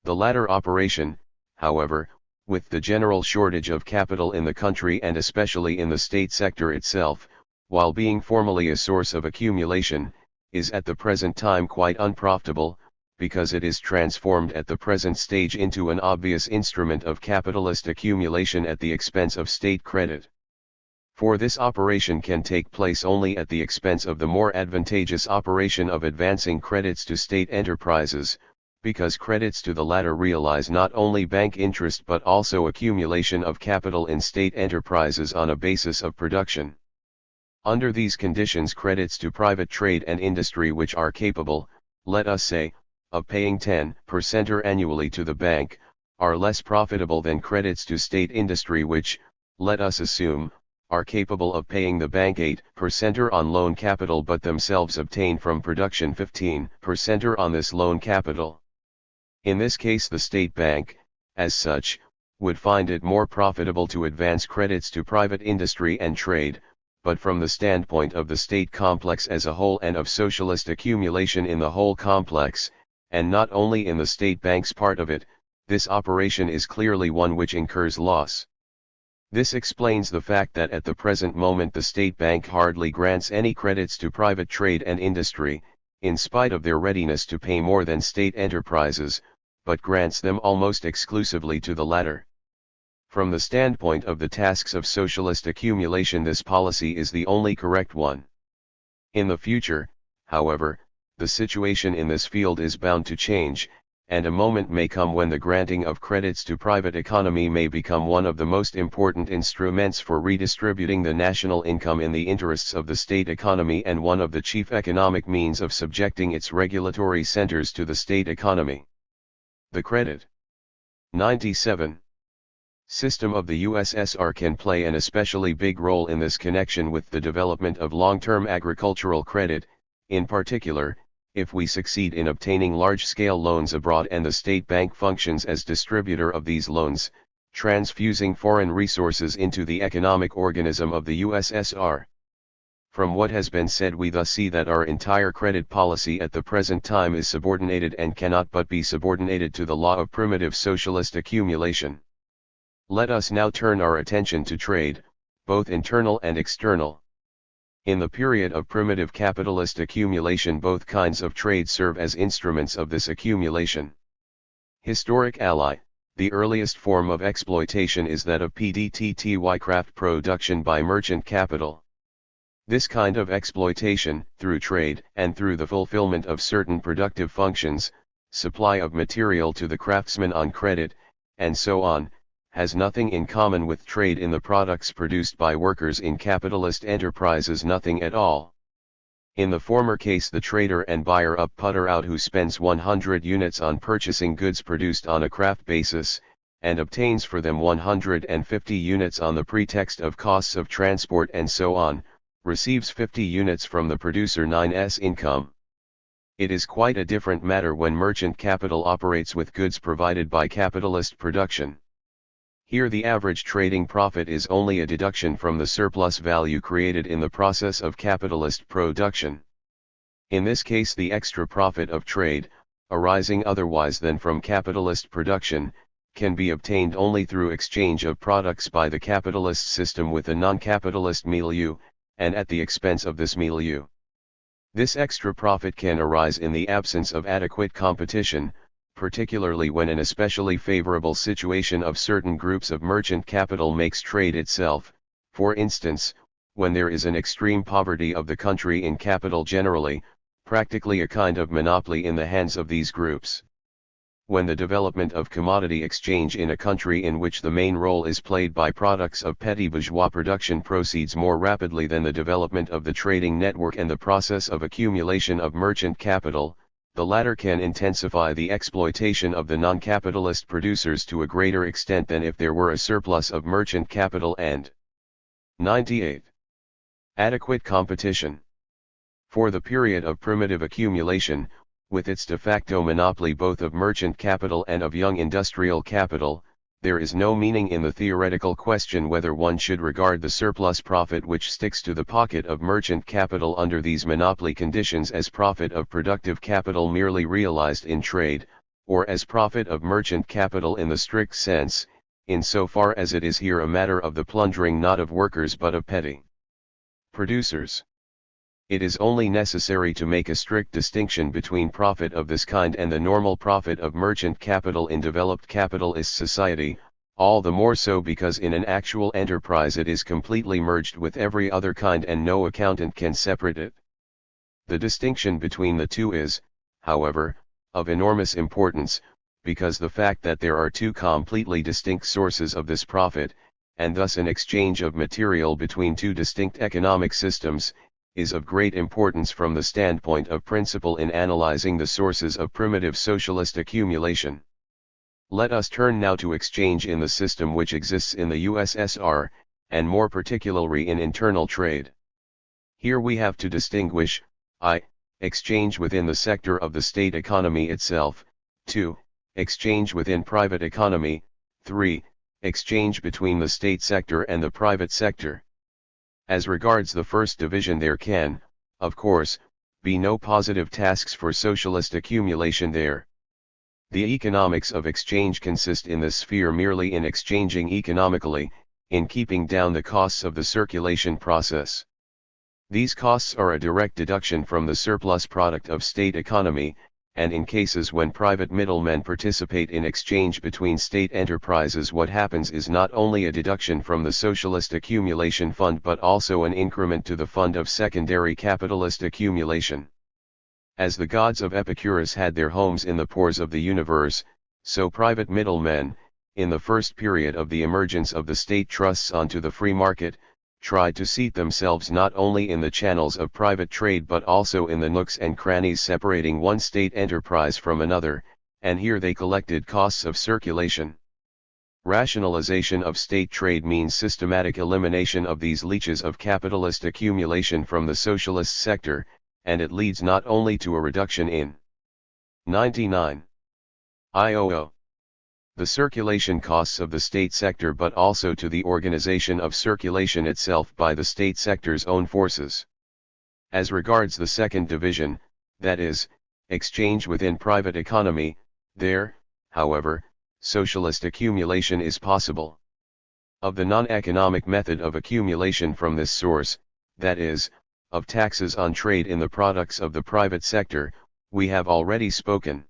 The latter operation, however, with the general shortage of capital in the country and especially in the state sector itself, while being formally a source of accumulation, is at the present time quite unprofitable, because it is transformed at the present stage into an obvious instrument of capitalist accumulation at the expense of state credit. For this operation can take place only at the expense of the more advantageous operation of advancing credits to state enterprises, because credits to the latter realize not only bank interest but also accumulation of capital in state enterprises on a basis of production. Under these conditions, credits to private trade and industry which are capable, let us say, of paying 10% annually to the bank, are less profitable than credits to state industry which, let us assume, are capable of paying the bank 8% on loan capital but themselves obtain from production 15% on this loan capital. In this case the state bank, as such, would find it more profitable to advance credits to private industry and trade, but from the standpoint of the state complex as a whole and of socialist accumulation in the whole complex, and not only in the state bank's part of it, this operation is clearly one which incurs loss. This explains the fact that at the present moment the state bank hardly grants any credits to private trade and industry, in spite of their readiness to pay more than state enterprises, but grants them almost exclusively to the latter. From the standpoint of the tasks of socialist accumulation, this policy is the only correct one. In the future, however, the situation in this field is bound to change, and a moment may come when the granting of credits to private economy may become one of the most important instruments for redistributing the national income in the interests of the state economy and one of the chief economic means of subjecting its regulatory centers to the state economy. The credit 97 system of the USSR can play an especially big role in this connection with the development of long-term agricultural credit, in particular, if we succeed in obtaining large-scale loans abroad and the state bank functions as distributor of these loans, transfusing foreign resources into the economic organism of the USSR. From what has been said, we thus see that our entire credit policy at the present time is subordinated and cannot but be subordinated to the law of primitive socialist accumulation. Let us now turn our attention to trade, both internal and external. In the period of primitive capitalist accumulation, both kinds of trade serve as instruments of this accumulation. Historic ally, the earliest form of exploitation is that of PDTTY craft production by merchant capital. This kind of exploitation, through trade and through the fulfillment of certain productive functions, supply of material to the craftsman on credit, and so on, has nothing in common with trade in the products produced by workers in capitalist enterprises, nothing at all. In the former case, the trader and buyer up putter out who spends 100 units on purchasing goods produced on a craft basis, and obtains for them 150 units on the pretext of costs of transport and so on, receives 50 units from the producer 9's income. It is quite a different matter when merchant capital operates with goods provided by capitalist production. Here the average trading profit is only a deduction from the surplus value created in the process of capitalist production. In this case the extra profit of trade, arising otherwise than from capitalist production, can be obtained only through exchange of products by the capitalist system with a non-capitalist milieu, and at the expense of this milieu. This extra profit can arise in the absence of adequate competition, particularly when an especially favorable situation of certain groups of merchant capital makes trade itself, for instance, when there is an extreme poverty of the country in capital generally, practically a kind of monopoly in the hands of these groups. When the development of commodity exchange in a country in which the main role is played by products of petty bourgeois production proceeds more rapidly than the development of the trading network and the process of accumulation of merchant capital, the latter can intensify the exploitation of the non-capitalist producers to a greater extent than if there were a surplus of merchant capital. And 98. Adequate competition. For the period of primitive accumulation, with its de facto monopoly both of merchant capital and of young industrial capital, there is no meaning in the theoretical question whether one should regard the surplus profit which sticks to the pocket of merchant capital under these monopoly conditions as profit of productive capital merely realized in trade, or as profit of merchant capital in the strict sense, in so far as it is here a matter of the plundering not of workers but of petty producers. It is only necessary to make a strict distinction between profit of this kind and the normal profit of merchant capital in developed capitalist society, all the more so because in an actual enterprise it is completely merged with every other kind and no accountant can separate it. The distinction between the two is, however, of enormous importance, because the fact that there are two completely distinct sources of this profit, and thus an exchange of material between two distinct economic systems, is of great importance from the standpoint of principle in analyzing the sources of primitive socialist accumulation. Let us turn now to exchange in the system which exists in the USSR, and more particularly in internal trade. Here we have to distinguish, I. Exchange within the sector of the state economy itself, 2. Exchange within private economy, 3. Exchange between the state sector and the private sector. As regards the first division, there can, of course, be no positive tasks for socialist accumulation there. The economics of exchange consist in this sphere merely in exchanging economically, in keeping down the costs of the circulation process. These costs are a direct deduction from the surplus product of state economy, and in cases when private middlemen participate in exchange between state enterprises, what happens is not only a deduction from the socialist accumulation fund but also an increment to the fund of secondary capitalist accumulation. As the gods of Epicurus had their homes in the pores of the universe, so private middlemen, in the first period of the emergence of the state trusts onto the free market, tried to seat themselves not only in the channels of private trade but also in the nooks and crannies separating one state enterprise from another, and here they collected costs of circulation. Rationalization of state trade means systematic elimination of these leeches of capitalist accumulation from the socialist sector, and it leads not only to a reduction in 99 IOO, the circulation costs of the state sector, but also to the organization of circulation itself by the state sector's own forces. As regards the second division, that is, exchange within private economy, there, however, socialist accumulation is possible. Of the non-economic method of accumulation from this source, that is, of taxes on trade in the products of the private sector, we have already spoken.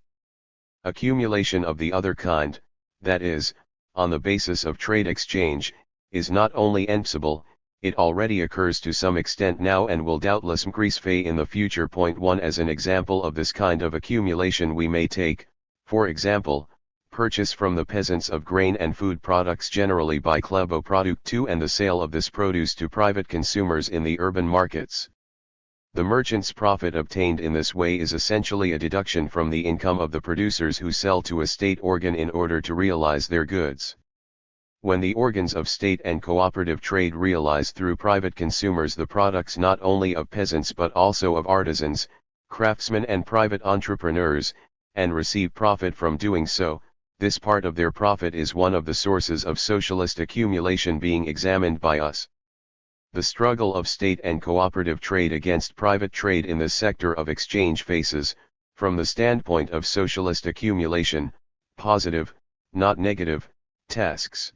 Accumulation of the other kind, that is, on the basis of trade exchange, is not only enforceable, it already occurs to some extent now and will doubtless increase in the future. Point 1. As an example of this kind of accumulation we may take, for example, purchase from the peasants of grain and food products generally by Cluboproduct 2 and the sale of this produce to private consumers in the urban markets. The merchant's profit obtained in this way is essentially a deduction from the income of the producers who sell to a state organ in order to realize their goods. When the organs of state and cooperative trade realize through private consumers the products not only of peasants but also of artisans, craftsmen and private entrepreneurs, and receive profit from doing so, this part of their profit is one of the sources of socialist accumulation being examined by us. The struggle of state and cooperative trade against private trade in this sector of exchange faces, from the standpoint of socialist accumulation, positive, not negative, tasks.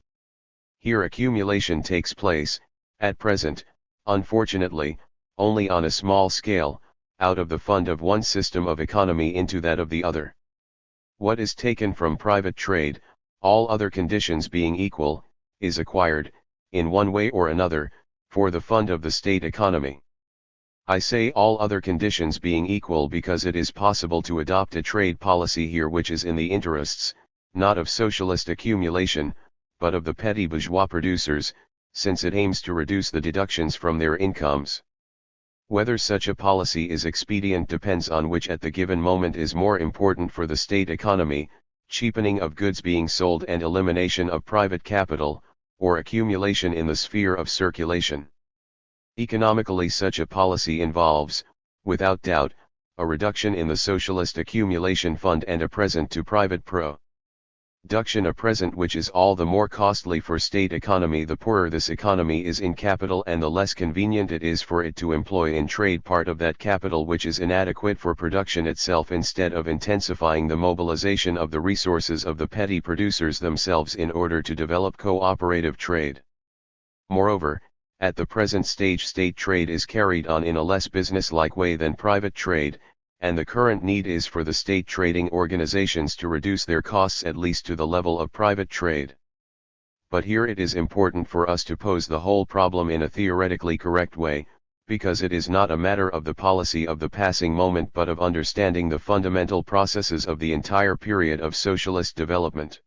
Here accumulation takes place, at present, unfortunately, only on a small scale, out of the fund of one system of economy into that of the other. What is taken from private trade, all other conditions being equal, is acquired, in one way or another, for the fund of the state economy. I say all other conditions being equal because it is possible to adopt a trade policy here which is in the interests, not of socialist accumulation, but of the petty bourgeois producers, since it aims to reduce the deductions from their incomes. Whether such a policy is expedient depends on which at the given moment is more important for the state economy, cheapening of goods being sold and elimination of private capital, or accumulation in the sphere of circulation. Economically, such a policy involves, without doubt, a reduction in the socialist accumulation fund and a present to private production, a present which is all the more costly for state economy the poorer this economy is in capital and the less convenient it is for it to employ in trade part of that capital which is inadequate for production itself, instead of intensifying the mobilization of the resources of the petty producers themselves in order to develop cooperative trade. Moreover, at the present stage state trade is carried on in a less business-like way than private trade, and the current need is for the state trading organizations to reduce their costs at least to the level of private trade. But here it is important for us to pose the whole problem in a theoretically correct way, because it is not a matter of the policy of the passing moment but of understanding the fundamental processes of the entire period of socialist development.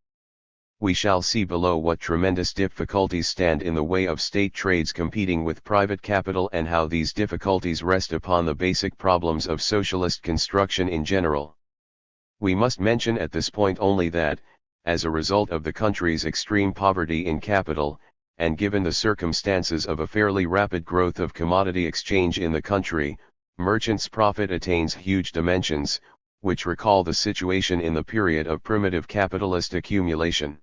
We shall see below what tremendous difficulties stand in the way of state trades competing with private capital and how these difficulties rest upon the basic problems of socialist construction in general. We must mention at this point only that, as a result of the country's extreme poverty in capital, and given the circumstances of a fairly rapid growth of commodity exchange in the country, merchants' profit attains huge dimensions, which recall the situation in the period of primitive capitalist accumulation.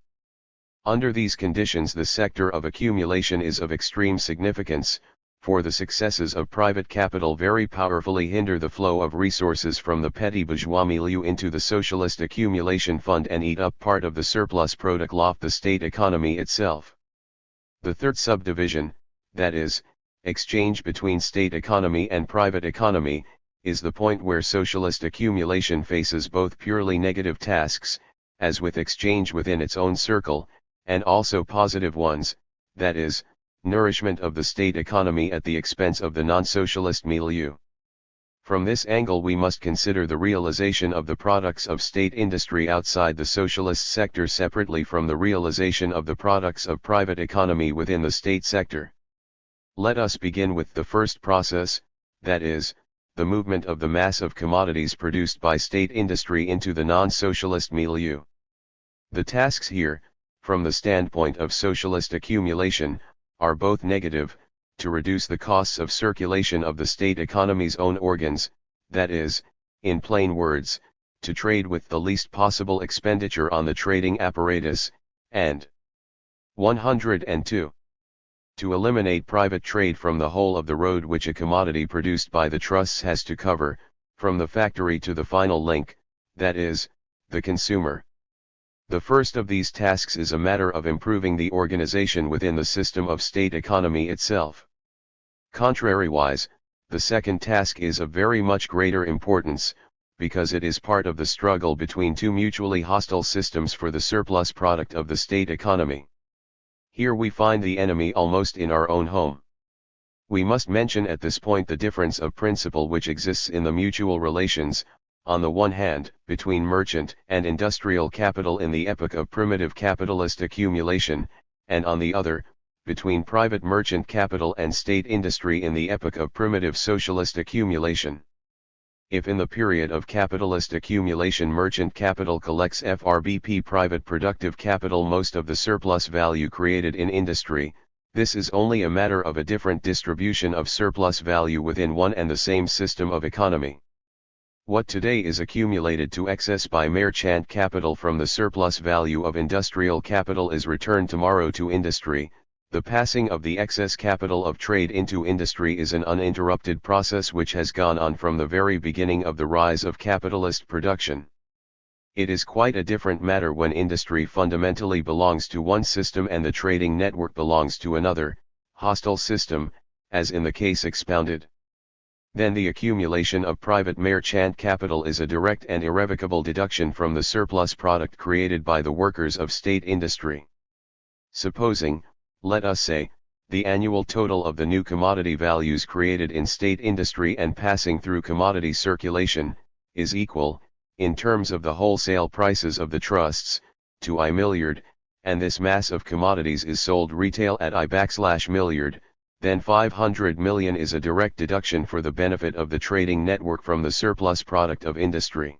Under these conditions, the sector of accumulation is of extreme significance, for the successes of private capital very powerfully hinder the flow of resources from the petty bourgeois milieu into the socialist accumulation fund and eat up part of the surplus product of the state economy itself. The third subdivision, that is, exchange between state economy and private economy, is the point where socialist accumulation faces both purely negative tasks, as with exchange within its own circle, and also positive ones, that is, nourishment of the state economy at the expense of the non-socialist milieu. From this angle we must consider the realization of the products of state industry outside the socialist sector separately from the realization of the products of private economy within the state sector. Let us begin with the first process, that is, the movement of the mass of commodities produced by state industry into the non-socialist milieu. The tasks here, from the standpoint of socialist accumulation, are both negative: to reduce the costs of circulation of the state economy's own organs, that is, in plain words, to trade with the least possible expenditure on the trading apparatus, and 102. To eliminate private trade from the whole of the road which a commodity produced by the trusts has to cover, from the factory to the final link, that is, the consumer. The first of these tasks is a matter of improving the organization within the system of state economy itself. Contrariwise, the second task is of very much greater importance, because it is part of the struggle between two mutually hostile systems for the surplus product of the state economy. Here we find the enemy almost in our own home. We must mention at this point the difference of principle which exists in the mutual relations, on the one hand, between merchant and industrial capital in the epoch of primitive capitalist accumulation, and on the other, between private merchant capital and state industry in the epoch of primitive socialist accumulation. If in the period of capitalist accumulation merchant capital collects FRBP private productive capital most of the surplus value created in industry, this is only a matter of a different distribution of surplus value within one and the same system of economy. What today is accumulated to excess by merchant capital from the surplus value of industrial capital is returned tomorrow to industry. The passing of the excess capital of trade into industry is an uninterrupted process which has gone on from the very beginning of the rise of capitalist production. It is quite a different matter when industry fundamentally belongs to one system and the trading network belongs to another, hostile system, as in the case expounded. Then the accumulation of private merchant capital is a direct and irrevocable deduction from the surplus product created by the workers of state industry. Supposing, let us say, the annual total of the new commodity values created in state industry and passing through commodity circulation, is equal, in terms of the wholesale prices of the trusts, to I milliard, and this mass of commodities is sold retail at I/milliard, then 500 million is a direct deduction for the benefit of the trading network from the surplus product of industry.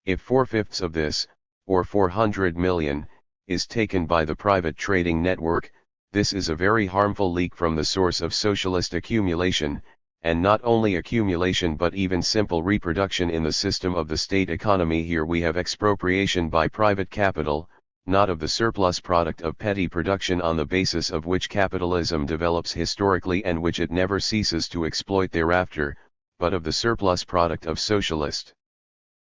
If 4/5 of this, or 400 million, is taken by the private trading network, this is a very harmful leak from the source of socialist accumulation, and not only accumulation but even simple reproduction in the system of the state economy. Here we have expropriation by private capital, not of the surplus product of petty production on the basis of which capitalism develops historically and which it never ceases to exploit thereafter, but of the surplus product of socialist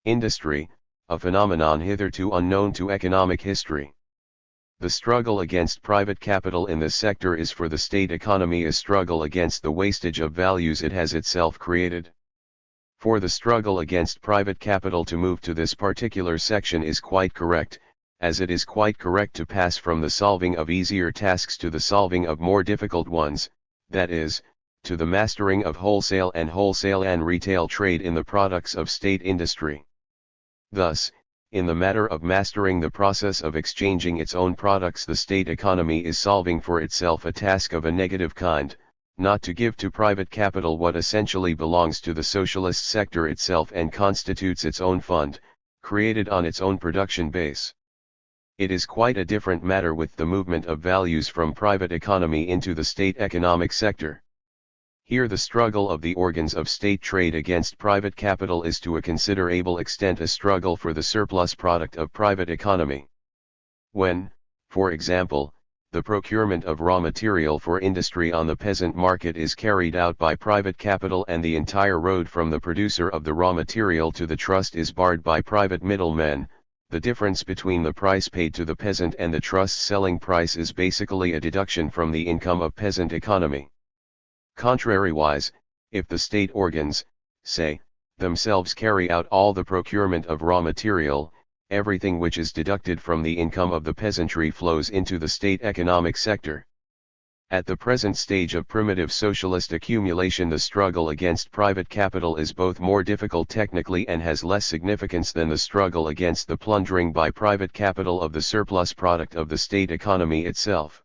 industry, a phenomenon hitherto unknown to economic history. The struggle against private capital in this sector is for the state economy a struggle against the wastage of values it has itself created. For the struggle against private capital to move to this particular section is quite correct, as it is quite correct to pass from the solving of easier tasks to the solving of more difficult ones, that is, to the mastering of wholesale and retail trade in the products of state industry. Thus, in the matter of mastering the process of exchanging its own products, the state economy is solving for itself a task of a negative kind, not to give to private capital what essentially belongs to the socialist sector itself and constitutes its own fund, created on its own production base. It is quite a different matter with the movement of values from private economy into the state economic sector. Here the struggle of the organs of state trade against private capital is to a considerable extent a struggle for the surplus product of private economy. When, for example, the procurement of raw material for industry on the peasant market is carried out by private capital and the entire road from the producer of the raw material to the trust is barred by private middlemen, the difference between the price paid to the peasant and the trust's selling price is basically a deduction from the income of peasant economy. Contrariwise, if the state organs, say, themselves carry out all the procurement of raw material, everything which is deducted from the income of the peasantry flows into the state economic sector. At the present stage of primitive socialist accumulation, the struggle against private capital is both more difficult technically and has less significance than the struggle against the plundering by private capital of the surplus product of the state economy itself.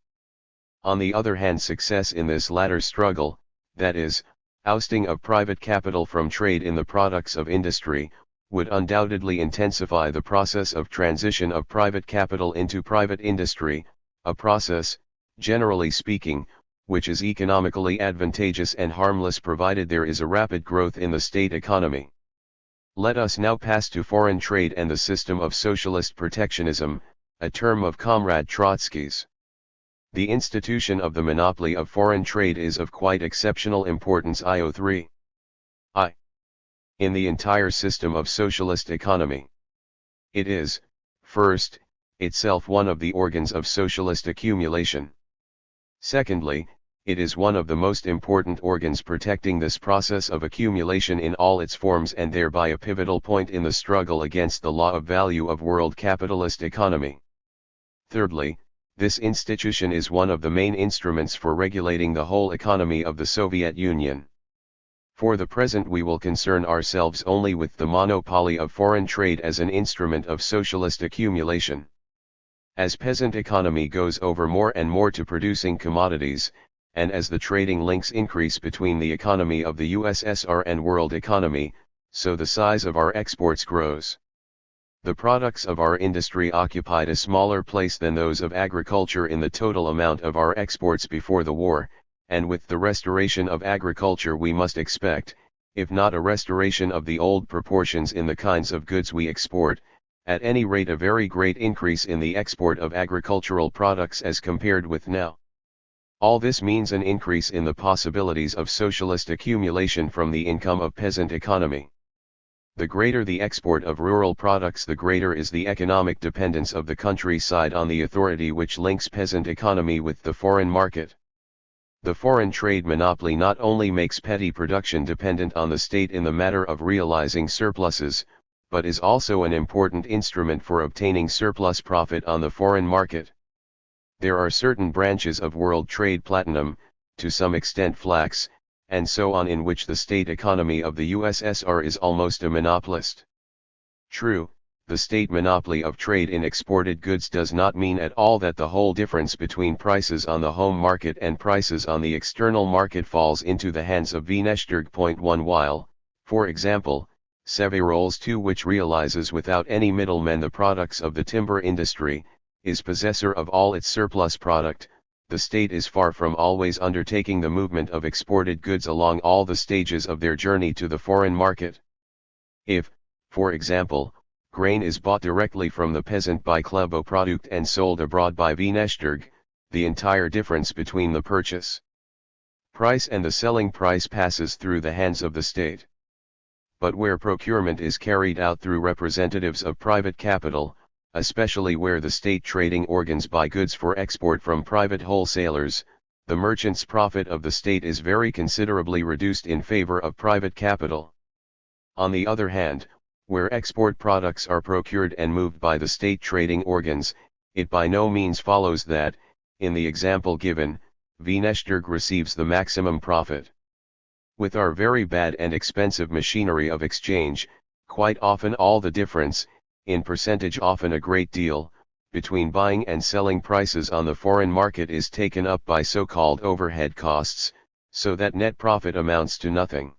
On the other hand, success in this latter struggle, that is, ousting of private capital from trade in the products of industry, would undoubtedly intensify the process of transition of private capital into private industry, a process, generally speaking, which is economically advantageous and harmless provided there is a rapid growth in the state economy. Let us now pass to foreign trade and the system of socialist protectionism, a term of Comrade Trotsky's. The institution of the monopoly of foreign trade is of quite exceptional importance. IO3. In the entire system of socialist economy. It is, first, itself one of the organs of socialist accumulation. Secondly, it is one of the most important organs protecting this process of accumulation in all its forms and thereby a pivotal point in the struggle against the law of value of world capitalist economy. Thirdly, this institution is one of the main instruments for regulating the whole economy of the Soviet Union. For the present we will concern ourselves only with the monopoly of foreign trade as an instrument of socialist accumulation. As peasant economy goes over more and more to producing commodities, and as the trading links increase between the economy of the USSR and world economy, so the size of our exports grows. The products of our industry occupied a smaller place than those of agriculture in the total amount of our exports before the war, and with the restoration of agriculture we must expect, if not a restoration of the old proportions in the kinds of goods we export, at any rate a very great increase in the export of agricultural products as compared with now. All this means an increase in the possibilities of socialist accumulation from the income of peasant economy. The greater the export of rural products, the greater is the economic dependence of the countryside on the authority which links peasant economy with the foreign market. The foreign trade monopoly not only makes petty production dependent on the state in the matter of realizing surpluses, but is also an important instrument for obtaining surplus profit on the foreign market. There are certain branches of world trade, platinum, to some extent flax, and so on, in which the state economy of the USSR is almost a monopolist. True, the state monopoly of trade in exported goods does not mean at all that the whole difference between prices on the home market and prices on the external market falls into the hands of Veneshturg.1 while, for example, Severolles II, which realizes without any middlemen the products of the timber industry, is possessor of all its surplus product. The state is far from always undertaking the movement of exported goods along all the stages of their journey to the foreign market. If, for example, grain is bought directly from the peasant by Kluboprodukt and sold abroad by Veneshturg, the entire difference between the purchase price and the selling price passes through the hands of the state. But where procurement is carried out through representatives of private capital, especially where the state trading organs buy goods for export from private wholesalers, the merchant's profit of the state is very considerably reduced in favor of private capital. On the other hand, where export products are procured and moved by the state trading organs, it by no means follows that, in the example given, Veneshturg receives the maximum profit. With our very bad and expensive machinery of exchange, quite often all the difference, in percentage often a great deal, between buying and selling prices on the foreign market is taken up by so-called overhead costs, so that net profit amounts to nothing.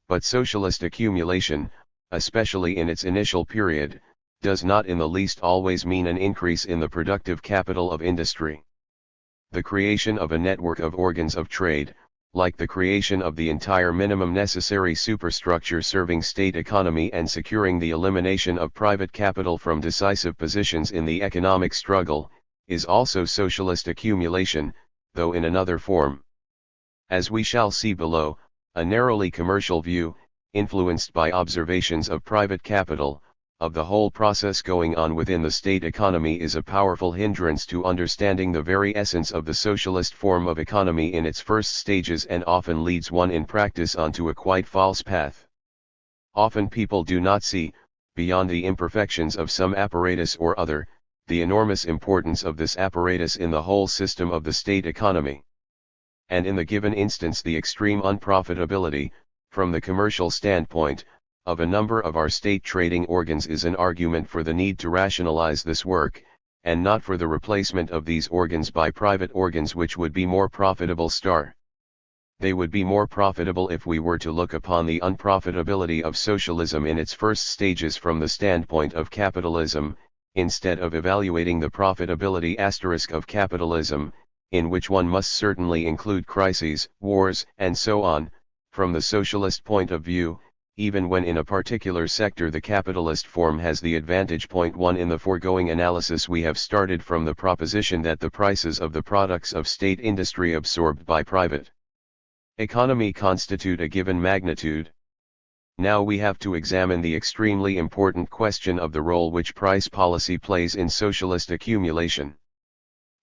But socialist accumulation, especially in its initial period, does not in the least always mean an increase in the productive capital of industry. The creation of a network of organs of trade, like the creation of the entire minimum necessary superstructure serving state economy and securing the elimination of private capital from decisive positions in the economic struggle, is also socialist accumulation, though in another form. As we shall see below, a narrowly commercial view, influenced by observations of private capital, of the whole process going on within the state economy is a powerful hindrance to understanding the very essence of the socialist form of economy in its first stages and often leads one in practice onto a quite false path. Often people do not see, beyond the imperfections of some apparatus or other, the enormous importance of this apparatus in the whole system of the state economy. And in the given instance the extreme unprofitability, from the commercial standpoint, of a number of our state trading organs is an argument for the need to rationalize this work, and not for the replacement of these organs by private organs which would be more profitable. They would be more profitable if we were to look upon the unprofitability of socialism in its first stages from the standpoint of capitalism, instead of evaluating the profitability * of capitalism, in which one must certainly include crises, wars, and so on, from the socialist point of view. Even when in a particular sector the capitalist form has the advantage. 1 In the foregoing analysis we have started from the proposition that the prices of the products of state industry absorbed by private economy constitute a given magnitude. Now we have to examine the extremely important question of the role which price policy plays in socialist accumulation.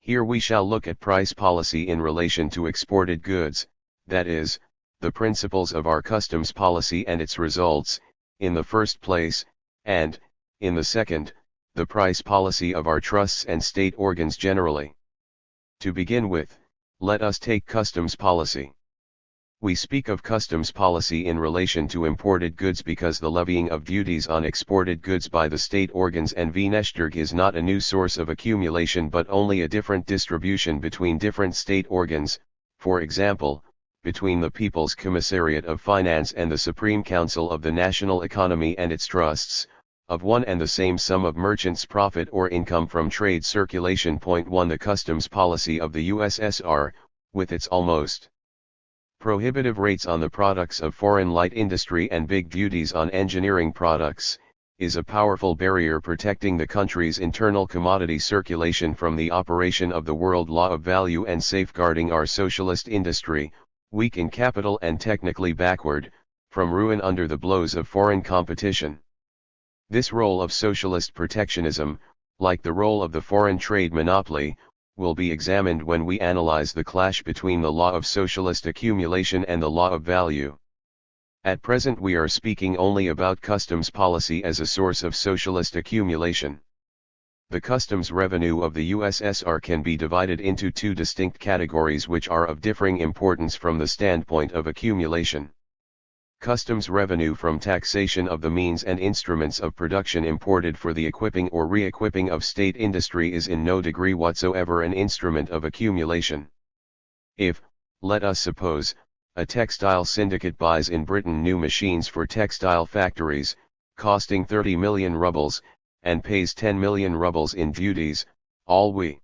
Here we shall look at price policy in relation to exported goods, that is, the principles of our customs policy and its results, in the first place, and, in the second, the price policy of our trusts and state organs generally. To begin with, let us take customs policy. We speak of customs policy in relation to imported goods because the levying of duties on exported goods by the state organs and Venestberg is not a new source of accumulation but only a different distribution between different state organs, for example, between the People's Commissariat of Finance and the Supreme Council of the National Economy and its trusts, of one and the same sum of merchants' profit or income from trade circulation. 1 The customs policy of the USSR, with its almost prohibitive rates on the products of foreign light industry and big duties on engineering products, is a powerful barrier protecting the country's internal commodity circulation from the operation of the world law of value and safeguarding our socialist industry, weak in capital and technically backward, from ruin under the blows of foreign competition. This role of socialist protectionism, like the role of the foreign trade monopoly, will be examined when we analyze the clash between the law of socialist accumulation and the law of value. At present we are speaking only about customs policy as a source of socialist accumulation. The customs revenue of the USSR can be divided into two distinct categories which are of differing importance from the standpoint of accumulation. Customs revenue from taxation of the means and instruments of production imported for the equipping or re-equipping of state industry is in no degree whatsoever an instrument of accumulation. If, let us suppose, a textile syndicate buys in Britain new machines for textile factories, costing 30 million rubles, and pays 10 million rubles in duties, all we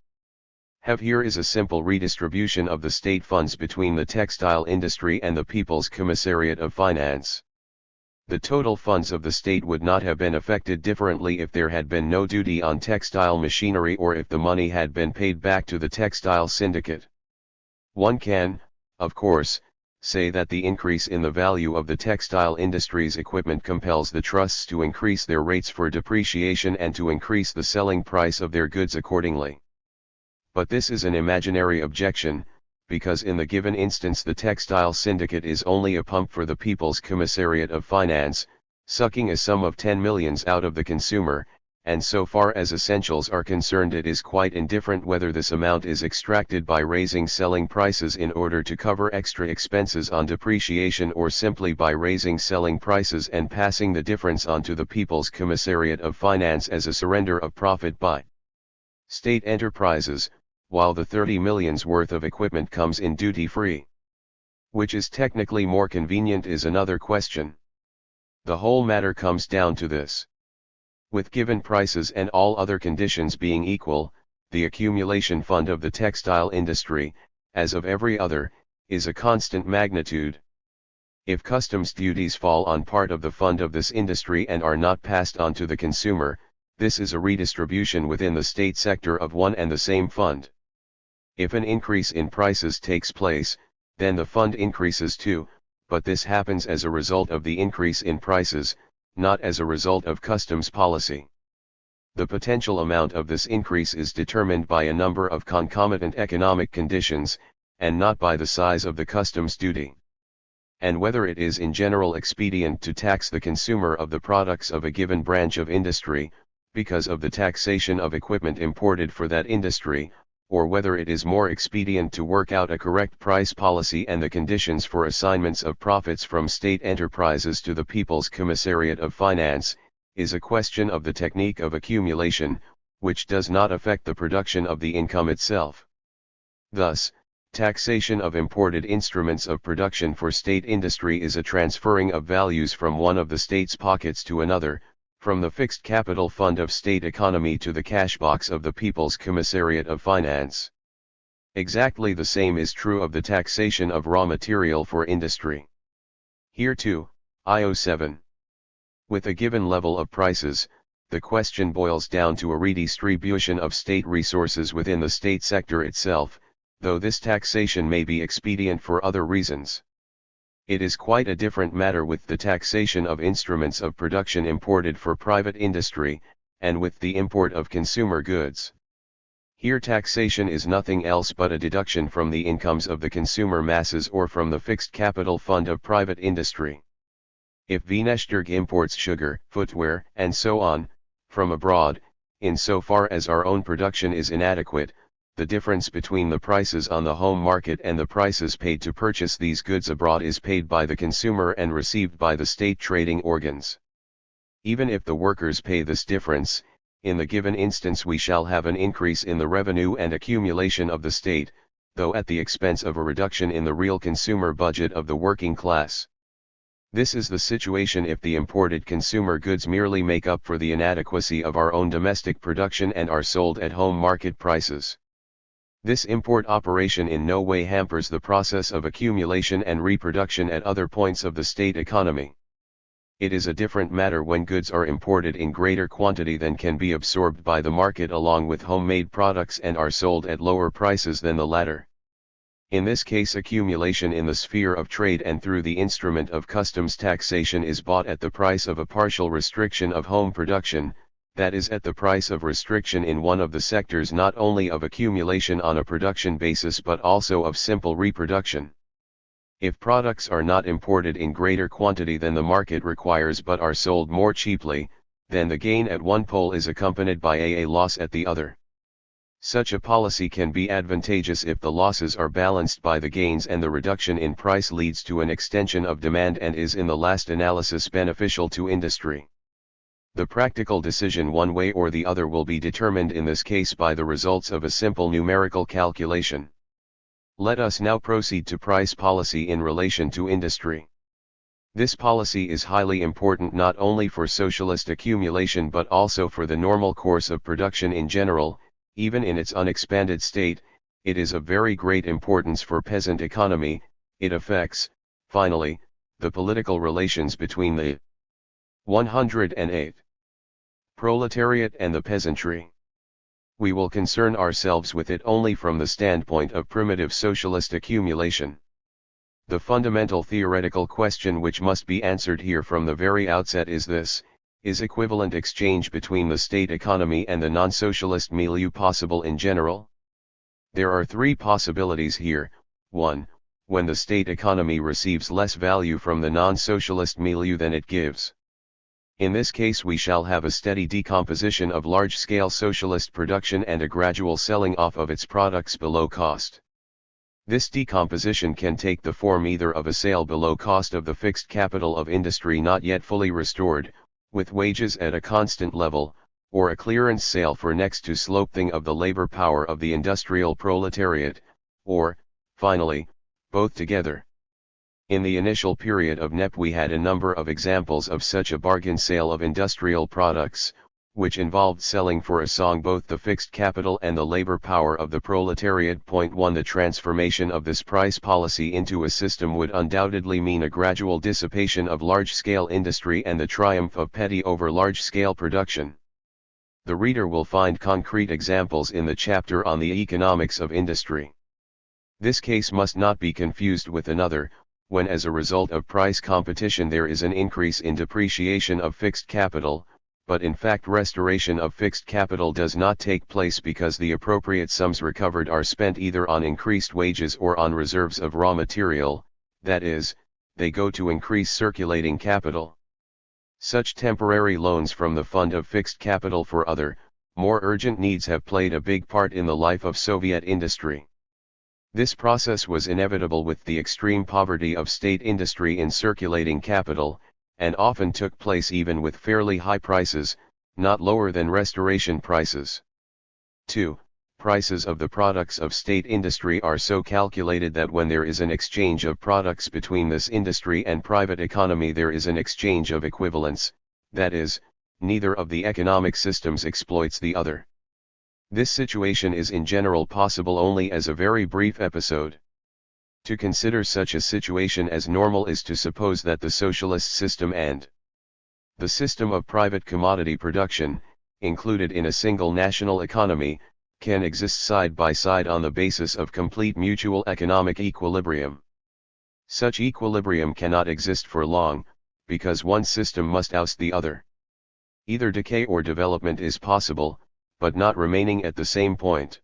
have here is a simple redistribution of the state funds between the textile industry and the People's Commissariat of Finance. The total funds of the state would not have been affected differently if there had been no duty on textile machinery or if the money had been paid back to the textile syndicate. One can, of course, say that the increase in the value of the textile industry's equipment compels the trusts to increase their rates for depreciation and to increase the selling price of their goods accordingly. But this is an imaginary objection, because in the given instance the textile syndicate is only a pump for the People's Commissariat of Finance, sucking a sum of 10 millions out of the consumer, and so far as essentials are concerned it is quite indifferent whether this amount is extracted by raising selling prices in order to cover extra expenses on depreciation or simply by raising selling prices and passing the difference on to the People's Commissariat of Finance as a surrender of profit by state enterprises, while the 30 millions worth of equipment comes in duty-free. Which is technically more convenient is another question. The whole matter comes down to this. With given prices and all other conditions being equal, the accumulation fund of the textile industry, as of every other, is a constant magnitude. If customs duties fall on part of the fund of this industry and are not passed on to the consumer, this is a redistribution within the state sector of one and the same fund. If an increase in prices takes place, then the fund increases too, but this happens as a result of the increase in prices, not as a result of customs policy. The potential amount of this increase is determined by a number of concomitant economic conditions, and not by the size of the customs duty. And whether it is in general expedient to tax the consumer of the products of a given branch of industry, because of the taxation of equipment imported for that industry, or whether it is more expedient to work out a correct price policy and the conditions for assignments of profits from state enterprises to the People's Commissariat of Finance, is a question of the technique of accumulation, which does not affect the production of the income itself. Thus, taxation of imported instruments of production for state industry is a transferring of values from one of the state's pockets to another, from the fixed capital fund of state economy to the cash box of the People's Commissariat of Finance. Exactly the same is true of the taxation of raw material for industry. Here too, IO7. With a given level of prices, the question boils down to a redistribution of state resources within the state sector itself, though this taxation may be expedient for other reasons. It is quite a different matter with the taxation of instruments of production imported for private industry, and with the import of consumer goods. Here taxation is nothing else but a deduction from the incomes of the consumer masses or from the fixed capital fund of private industry. If Veneshterg imports sugar, footwear, and so on, from abroad, in so far as our own production is inadequate, the difference between the prices on the home market and the prices paid to purchase these goods abroad is paid by the consumer and received by the state trading organs. Even if the workers pay this difference, in the given instance we shall have an increase in the revenue and accumulation of the state, though at the expense of a reduction in the real consumer budget of the working class. This is the situation if the imported consumer goods merely make up for the inadequacy of our own domestic production and are sold at home market prices. This import operation in no way hampers the process of accumulation and reproduction at other points of the state economy. It is a different matter when goods are imported in greater quantity than can be absorbed by the market along with homemade products and are sold at lower prices than the latter. In this case accumulation in the sphere of trade and through the instrument of customs taxation is bought at the price of a partial restriction of home production, that is at the price of restriction in one of the sectors not only of accumulation on a production basis but also of simple reproduction. If products are not imported in greater quantity than the market requires but are sold more cheaply, then the gain at one pole is accompanied by a loss at the other. Such a policy can be advantageous if the losses are balanced by the gains and the reduction in price leads to an extension of demand and is in the last analysis beneficial to industry. The practical decision one way or the other will be determined in this case by the results of a simple numerical calculation. Let us now proceed to price policy in relation to industry. This policy is highly important not only for socialist accumulation but also for the normal course of production in general. Even in its unexpanded state, it is of very great importance for peasant economy. It affects, finally, the political relations between the 108 proletariat and the peasantry. We will concern ourselves with it only from the standpoint of primitive socialist accumulation. The fundamental theoretical question which must be answered here from the very outset is this: is equivalent exchange between the state economy and the non-socialist milieu possible in general? There are three possibilities here. 1. When the state economy receives less value from the non-socialist milieu than it gives. In this case we shall have a steady decomposition of large-scale socialist production and a gradual selling off of its products below cost. This decomposition can take the form either of a sale below cost of the fixed capital of industry not yet fully restored, with wages at a constant level, or a clearance sale for next to sloping of the labor power of the industrial proletariat, or, finally, both together. In the initial period of NEP we had a number of examples of such a bargain sale of industrial products, which involved selling for a song both the fixed capital and the labor power of the proletariat. 1 The transformation of this price policy into a system would undoubtedly mean a gradual dissipation of large-scale industry and the triumph of petty over large-scale production. The reader will find concrete examples in the chapter on the economics of industry. This case must not be confused with another, when as a result of price competition there is an increase in depreciation of fixed capital, but in fact restoration of fixed capital does not take place because the appropriate sums recovered are spent either on increased wages or on reserves of raw material, that is, they go to increase circulating capital. Such temporary loans from the fund of fixed capital for other, more urgent needs have played a big part in the life of Soviet industry. This process was inevitable with the extreme poverty of state industry in circulating capital, and often took place even with fairly high prices, not lower than restoration prices. 2. Prices of the products of state industry are so calculated that when there is an exchange of products between this industry and private economy there is an exchange of equivalence, that is, neither of the economic systems exploits the other. This situation is in general possible only as a very brief episode. To consider such a situation as normal is to suppose that the socialist system and the system of private commodity production, included in a single national economy, can exist side by side on the basis of complete mutual economic equilibrium. Such equilibrium cannot exist for long, because one system must oust the other. Either decay or development is possible, but not remaining at the same point.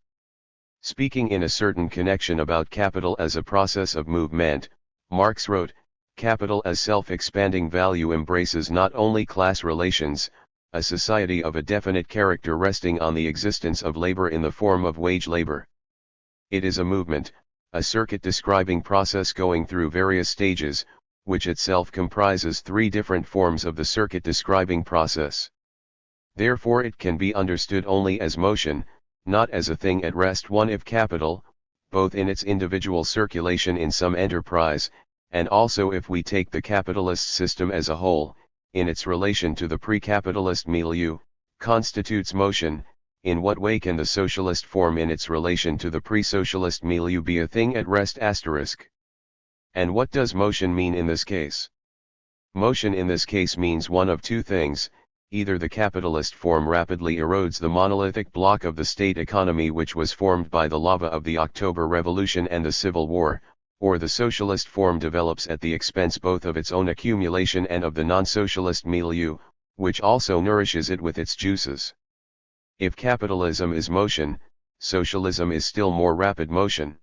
Speaking in a certain connection about capital as a process of movement, Marx wrote, "Capital as self-expanding value embraces not only class relations, a society of a definite character resting on the existence of labor in the form of wage labor. It is a movement, a circuit describing process going through various stages, which itself comprises three different forms of the circuit describing process. Therefore it can be understood only as motion, not as a thing at rest. 1 If capital, both in its individual circulation in some enterprise, and also if we take the capitalist system as a whole, in its relation to the pre-capitalist milieu, constitutes motion, in what way can the socialist form in its relation to the pre-socialist milieu be a thing at rest *? And what does motion mean in this case? Motion in this case means one of two things: either the capitalist form rapidly erodes the monolithic block of the state economy which was formed by the lava of the October Revolution and the Civil War, or the socialist form develops at the expense both of its own accumulation and of the non-socialist milieu, which also nourishes it with its juices. If capitalism is motion, socialism is still more rapid motion.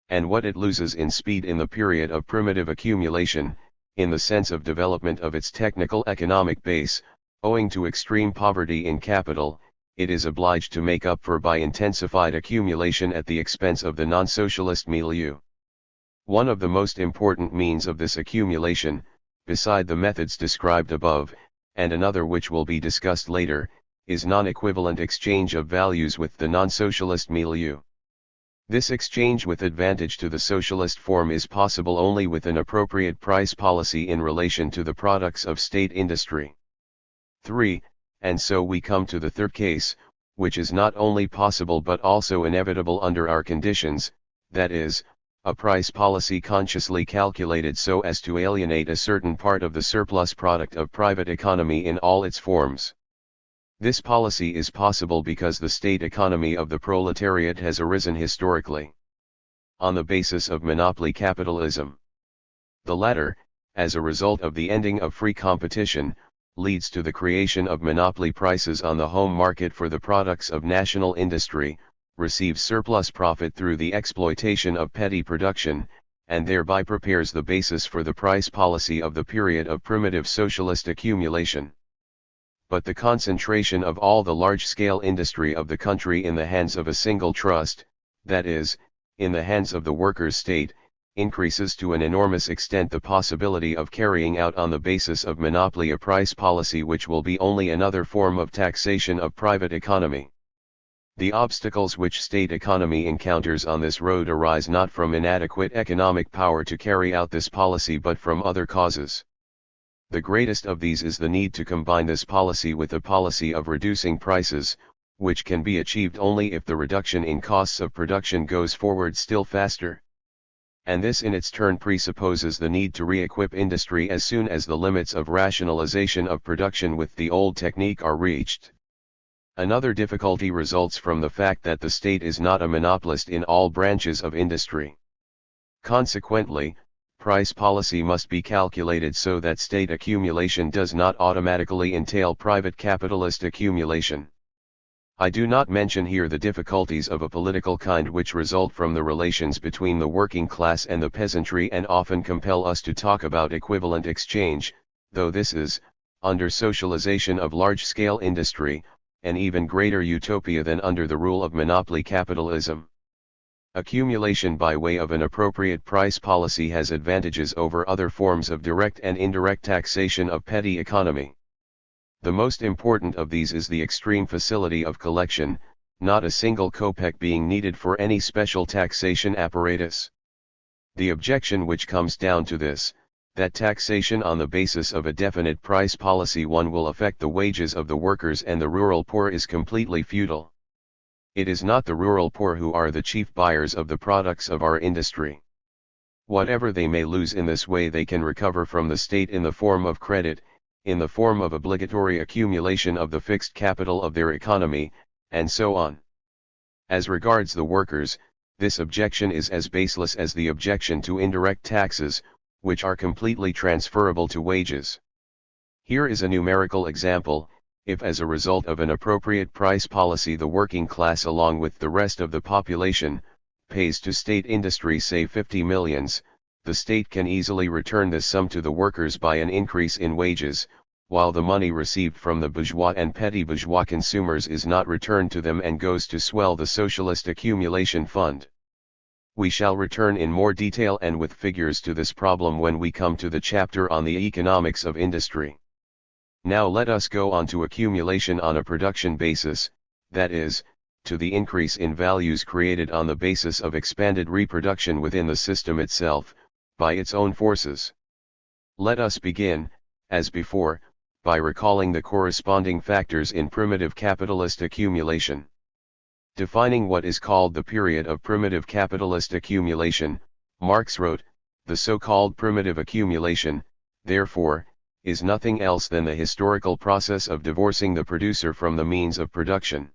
And what it loses in speed in the period of primitive accumulation, in the sense of development of its technical economic base, owing to extreme poverty in capital, it is obliged to make up for by intensified accumulation at the expense of the non-socialist milieu. One of the most important means of this accumulation, beside the methods described above, and another which will be discussed later, is non-equivalent exchange of values with the non-socialist milieu. This exchange with advantage to the socialist form is possible only with an appropriate price policy in relation to the products of state industry. 3. And so we come to the third case, which is not only possible but also inevitable under our conditions, that is, a price policy consciously calculated so as to alienate a certain part of the surplus product of private economy in all its forms. This policy is possible because the state economy of the proletariat has arisen historically on the basis of monopoly capitalism. The latter, as a result of the ending of free competition, leads to the creation of monopoly prices on the home market for the products of national industry, receives surplus profit through the exploitation of petty production, and thereby prepares the basis for the price policy of the period of primitive socialist accumulation. but the concentration of all the large-scale industry of the country in the hands of a single trust, that is, in the hands of the workers' state, increases to an enormous extent the possibility of carrying out on the basis of monopoly a price policy which will be only another form of taxation of private economy. The obstacles which state economy encounters on this road arise not from inadequate economic power to carry out this policy but from other causes. The greatest of these is the need to combine this policy with a policy of reducing prices, which can be achieved only if the reduction in costs of production goes forward still faster. And this in its turn presupposes the need to re-equip industry as soon as the limits of rationalization of production with the old technique are reached. Another difficulty results from the fact that the state is not a monopolist in all branches of industry. Consequently, price policy must be calculated so that state accumulation does not automatically entail private capitalist accumulation. I do not mention here the difficulties of a political kind which result from the relations between the working class and the peasantry and often compel us to talk about equivalent exchange, though this is, under socialization of large-scale industry, an even greater utopia than under the rule of monopoly capitalism. Accumulation by way of an appropriate price policy has advantages over other forms of direct and indirect taxation of petty economy. The most important of these is the extreme facility of collection, not a single kopeck being needed for any special taxation apparatus. The objection which comes down to this, that taxation on the basis of a definite price policy one will affect the wages of the workers and the rural poor, is completely futile. It is not the rural poor who are the chief buyers of the products of our industry. Whatever they may lose in this way they can recover from the state in the form of credit, in the form of obligatory accumulation of the fixed capital of their economy, and so on. As regards the workers, this objection is as baseless as the objection to indirect taxes, which are completely transferable to wages. Here is a numerical example. If as a result of an appropriate price policy the working class along with the rest of the population, pays to state industry say 50 millions, the state can easily return this sum to the workers by an increase in wages, while the money received from the bourgeois and petty bourgeois consumers is not returned to them and goes to swell the socialist accumulation fund. We shall return in more detail and with figures to this problem when we come to the chapter on the economics of industry. Now let us go on to accumulation on a production basis, that is, to the increase in values created on the basis of expanded reproduction within the system itself, by its own forces. Let us begin, as before, by recalling the corresponding factors in primitive capitalist accumulation. Defining what is called the period of primitive capitalist accumulation, Marx wrote, "The so-called primitive accumulation, therefore, is nothing else than the historical process of divorcing the producer from the means of production.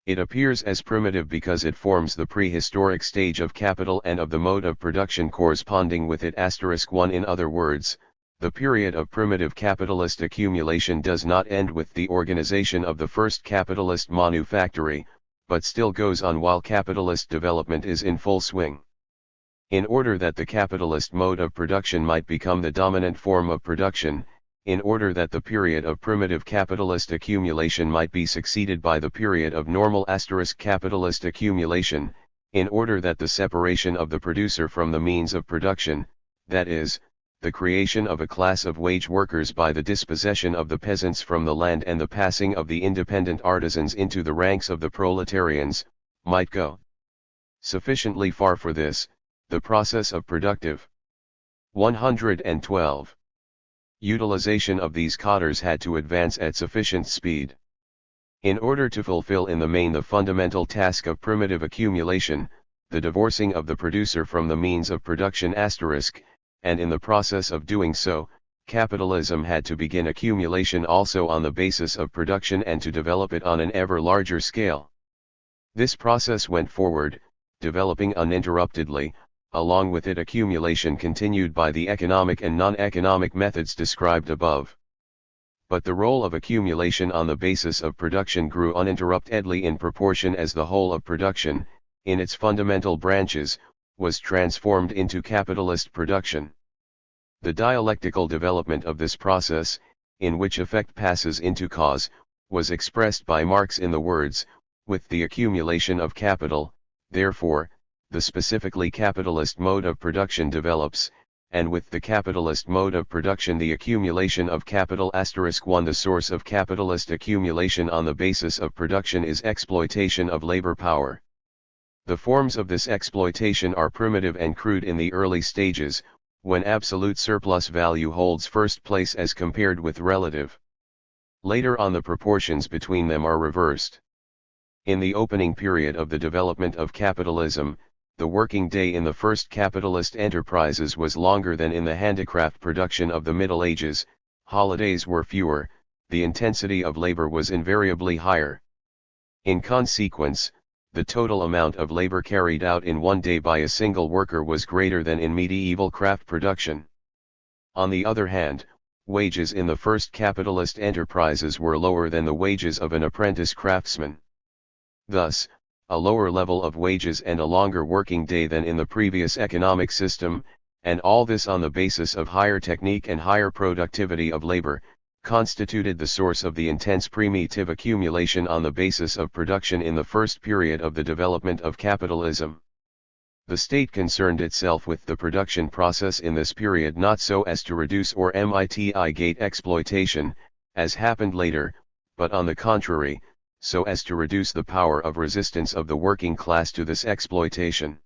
It appears as primitive because it forms the prehistoric stage of capital and of the mode of production corresponding with it. (1) In other words, the period of primitive capitalist accumulation does not end with the organization of the first capitalist manufactory, but still goes on while capitalist development is in full swing. In order that the capitalist mode of production might become the dominant form of production, in order that the period of primitive capitalist accumulation might be succeeded by the period of normal capitalist accumulation, in order that the separation of the producer from the means of production, that is, the creation of a class of wage workers by the dispossession of the peasants from the land and the passing of the independent artisans into the ranks of the proletarians, might go sufficiently far for this, the process of productive 112. Utilization of these cadres had to advance at sufficient speed. In order to fulfill in the main the fundamental task of primitive accumulation, the divorcing of the producer from the means of production and in the process of doing so, capitalism had to begin accumulation also on the basis of production and to develop it on an ever larger scale. This process went forward, developing uninterruptedly. Along with it accumulation continued by the economic and non-economic methods described above. But the role of accumulation on the basis of production grew uninterruptedly in proportion as the whole of production, in its fundamental branches, was transformed into capitalist production. The dialectical development of this process, in which effect passes into cause, was expressed by Marx in the words, with the accumulation of capital, therefore, the specifically capitalist mode of production develops, and with the capitalist mode of production the accumulation of capital *1 the source of capitalist accumulation on the basis of production is exploitation of labor power. The forms of this exploitation are primitive and crude in the early stages, when absolute surplus value holds first place as compared with relative. Later on the proportions between them are reversed. In the opening period of the development of capitalism, the working day in the first capitalist enterprises was longer than in the handicraft production of the Middle Ages, holidays were fewer, the intensity of labor was invariably higher. In consequence, the total amount of labor carried out in one day by a single worker was greater than in medieval craft production. On the other hand, wages in the first capitalist enterprises were lower than the wages of an apprentice craftsman. Thus, a lower level of wages and a longer working day than in the previous economic system, and all this on the basis of higher technique and higher productivity of labor, constituted the source of the intense primitive accumulation on the basis of production in the first period of the development of capitalism. The state concerned itself with the production process in this period not so as to reduce or mitigate exploitation, as happened later, but on the contrary, so as to reduce the power of resistance of the working class to this exploitation.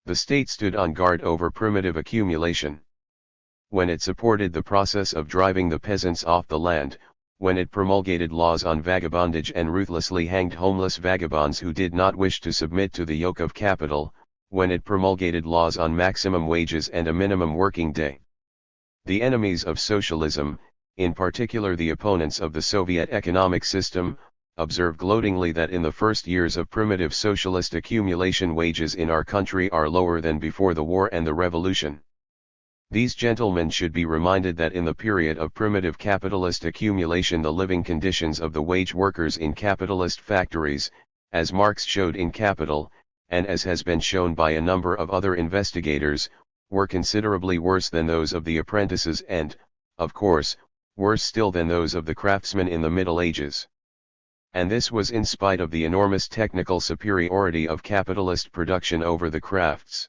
The state stood on guard over primitive accumulation. When it supported the process of driving the peasants off the land, when it promulgated laws on vagabondage and ruthlessly hanged homeless vagabonds who did not wish to submit to the yoke of capital, when it promulgated laws on maximum wages and a minimum working day. The enemies of socialism, in particular the opponents of the Soviet economic system, observe gloatingly that in the first years of primitive socialist accumulation wages in our country are lower than before the war and the revolution. These gentlemen should be reminded that in the period of primitive capitalist accumulation the living conditions of the wage workers in capitalist factories, as Marx showed in Capital, and as has been shown by a number of other investigators, were considerably worse than those of the apprentices and, of course, worse still than those of the craftsmen in the Middle Ages. And this was in spite of the enormous technical superiority of capitalist production over the crafts.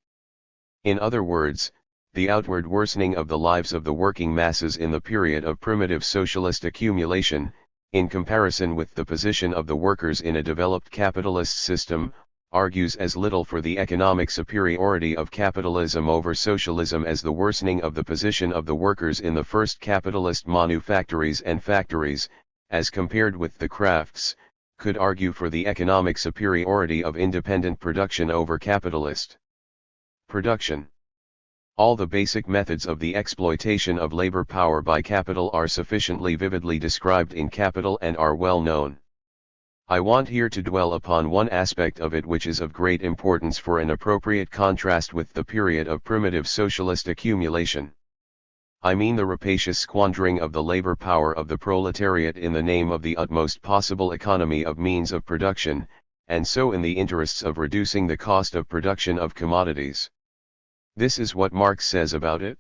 In other words, the outward worsening of the lives of the working masses in the period of primitive socialist accumulation, in comparison with the position of the workers in a developed capitalist system, argues as little for the economic superiority of capitalism over socialism as the worsening of the position of the workers in the first capitalist manufactories and factories, as compared with the crafts, could argue for the economic superiority of independent production over capitalist production. All the basic methods of the exploitation of labor power by capital are sufficiently vividly described in Capital and are well known. I want here to dwell upon one aspect of it which is of great importance for an appropriate contrast with the period of primitive socialist accumulation. I mean the rapacious squandering of the labor power of the proletariat in the name of the utmost possible economy of means of production, and so in the interests of reducing the cost of production of commodities. This is what Marx says about it.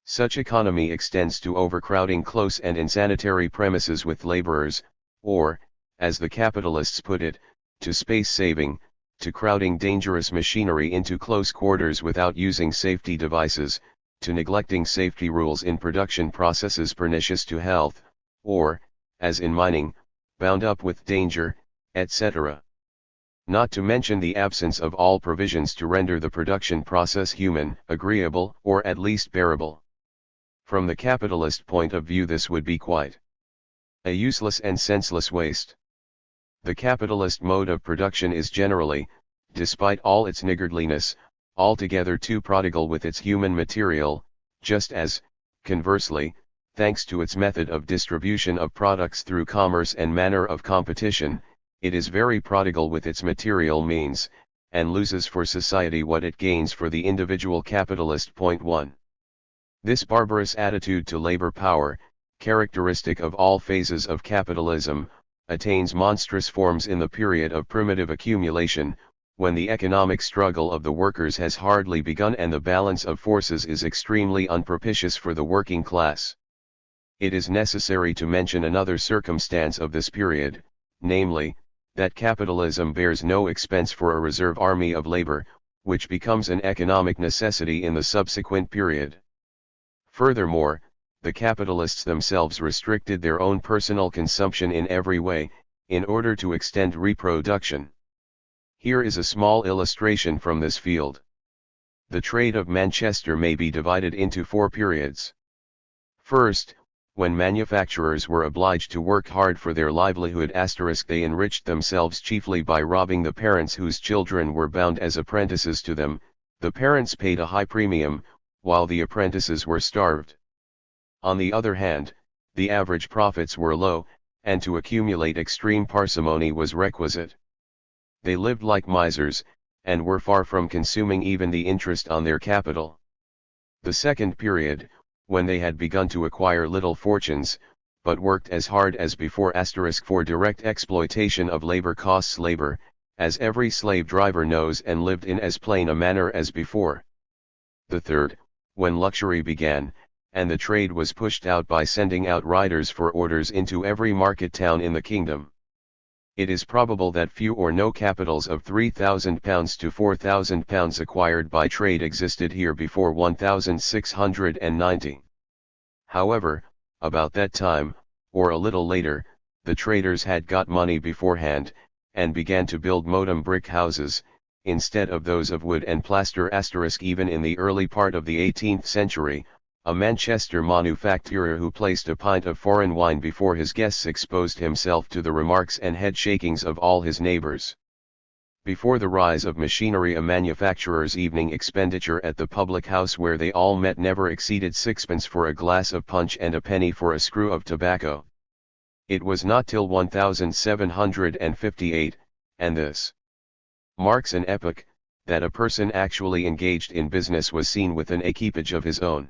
Such economy extends to overcrowding close and insanitary premises with laborers, or, as the capitalists put it, to space saving, to crowding dangerous machinery into close quarters without using safety devices, to neglecting safety rules in production processes pernicious to health, or, as in mining, bound up with danger, etc. Not to mention the absence of all provisions to render the production process human, agreeable, or at least bearable. From the capitalist point of view this would be quite a useless and senseless waste. The capitalist mode of production is generally, despite all its niggardliness, altogether too prodigal with its human material, just as, conversely, thanks to its method of distribution of products through commerce and manner of competition, it is very prodigal with its material means, and loses for society what it gains for the individual capitalist. 1. This barbarous attitude to labor power, characteristic of all phases of capitalism, attains monstrous forms in the period of primitive accumulation, when the economic struggle of the workers has hardly begun and the balance of forces is extremely unpropitious for the working class. It is necessary to mention another circumstance of this period, namely, that capitalism bears no expense for a reserve army of labor, which becomes an economic necessity in the subsequent period. Furthermore, the capitalists themselves restricted their own personal consumption in every way, in order to extend reproduction. Here is a small illustration from this field. The trade of Manchester may be divided into 4 periods. First, when manufacturers were obliged to work hard for their livelihood *, they enriched themselves chiefly by robbing the parents whose children were bound as apprentices to them. The parents paid a high premium, while the apprentices were starved. On the other hand, the average profits were low, and to accumulate extreme parsimony was requisite. They lived like misers, and were far from consuming even the interest on their capital. The second period, when they had begun to acquire little fortunes, but worked as hard as before * for direct exploitation of labor costs labor, as every slave driver knows, and lived in as plain a manner as before. The third, when luxury began, and the trade was pushed out by sending out riders for orders into every market town in the kingdom. It is probable that few or no capitals of £3,000 to £4,000 acquired by trade existed here before 1690. However, about that time, or a little later, the traders had got money beforehand, and began to build modem brick houses, instead of those of wood and plaster * even in the early part of the 18th century. A Manchester manufacturer who placed a pint of foreign wine before his guests exposed himself to the remarks and head-shakings of all his neighbors. Before the rise of machinery, a manufacturer's evening expenditure at the public house where they all met never exceeded 6d. for a glass of punch and a penny for a screw of tobacco. It was not till 1758, and this marks an epoch, that a person actually engaged in business was seen with an equipage of his own.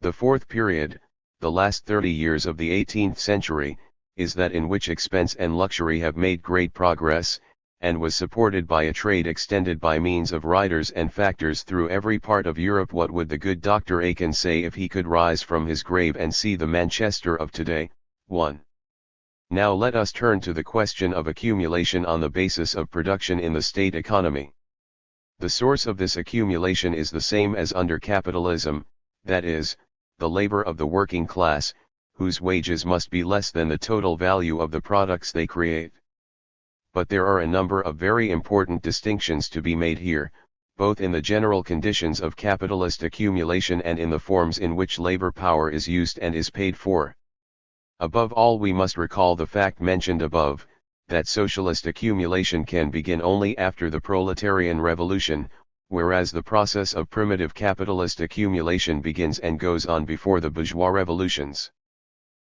The fourth period, the last 30 years of the 18th century, is that in which expense and luxury have made great progress, and was supported by a trade extended by means of riders and factors through every part of Europe. What would the good Dr. Aiken say if he could rise from his grave and see the Manchester of today? 1. Now let us turn to the question of accumulation on the basis of production in the state economy. The source of this accumulation is the same as under capitalism, that is, the labor of the working class, whose wages must be less than the total value of the products they create. But there are a number of very important distinctions to be made here, both in the general conditions of capitalist accumulation and in the forms in which labor power is used and is paid for. Above all, we must recall the fact mentioned above, that socialist accumulation can begin only after the proletarian revolution, whereas the process of primitive capitalist accumulation begins and goes on before the bourgeois revolutions.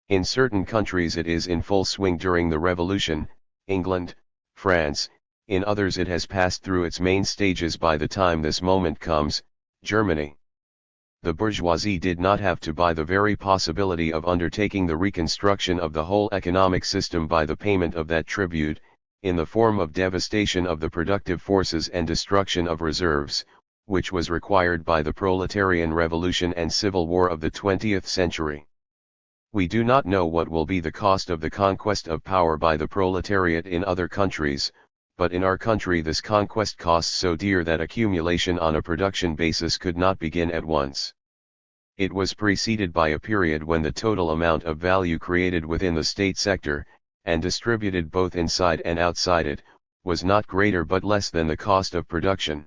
In certain countries it is in full swing during the revolution, England, France; in others it has passed through its main stages by the time this moment comes, Germany. The bourgeoisie did not have to buy the very possibility of undertaking the reconstruction of the whole economic system by the payment of that tribute, in the form of devastation of the productive forces and destruction of reserves, which was required by the proletarian revolution and civil war of the 20th century. We do not know what will be the cost of the conquest of power by the proletariat in other countries, but in our country this conquest costs so dear that accumulation on a production basis could not begin at once. It was preceded by a period when the total amount of value created within the state sector, and distributed both inside and outside it, was not greater but less than the cost of production.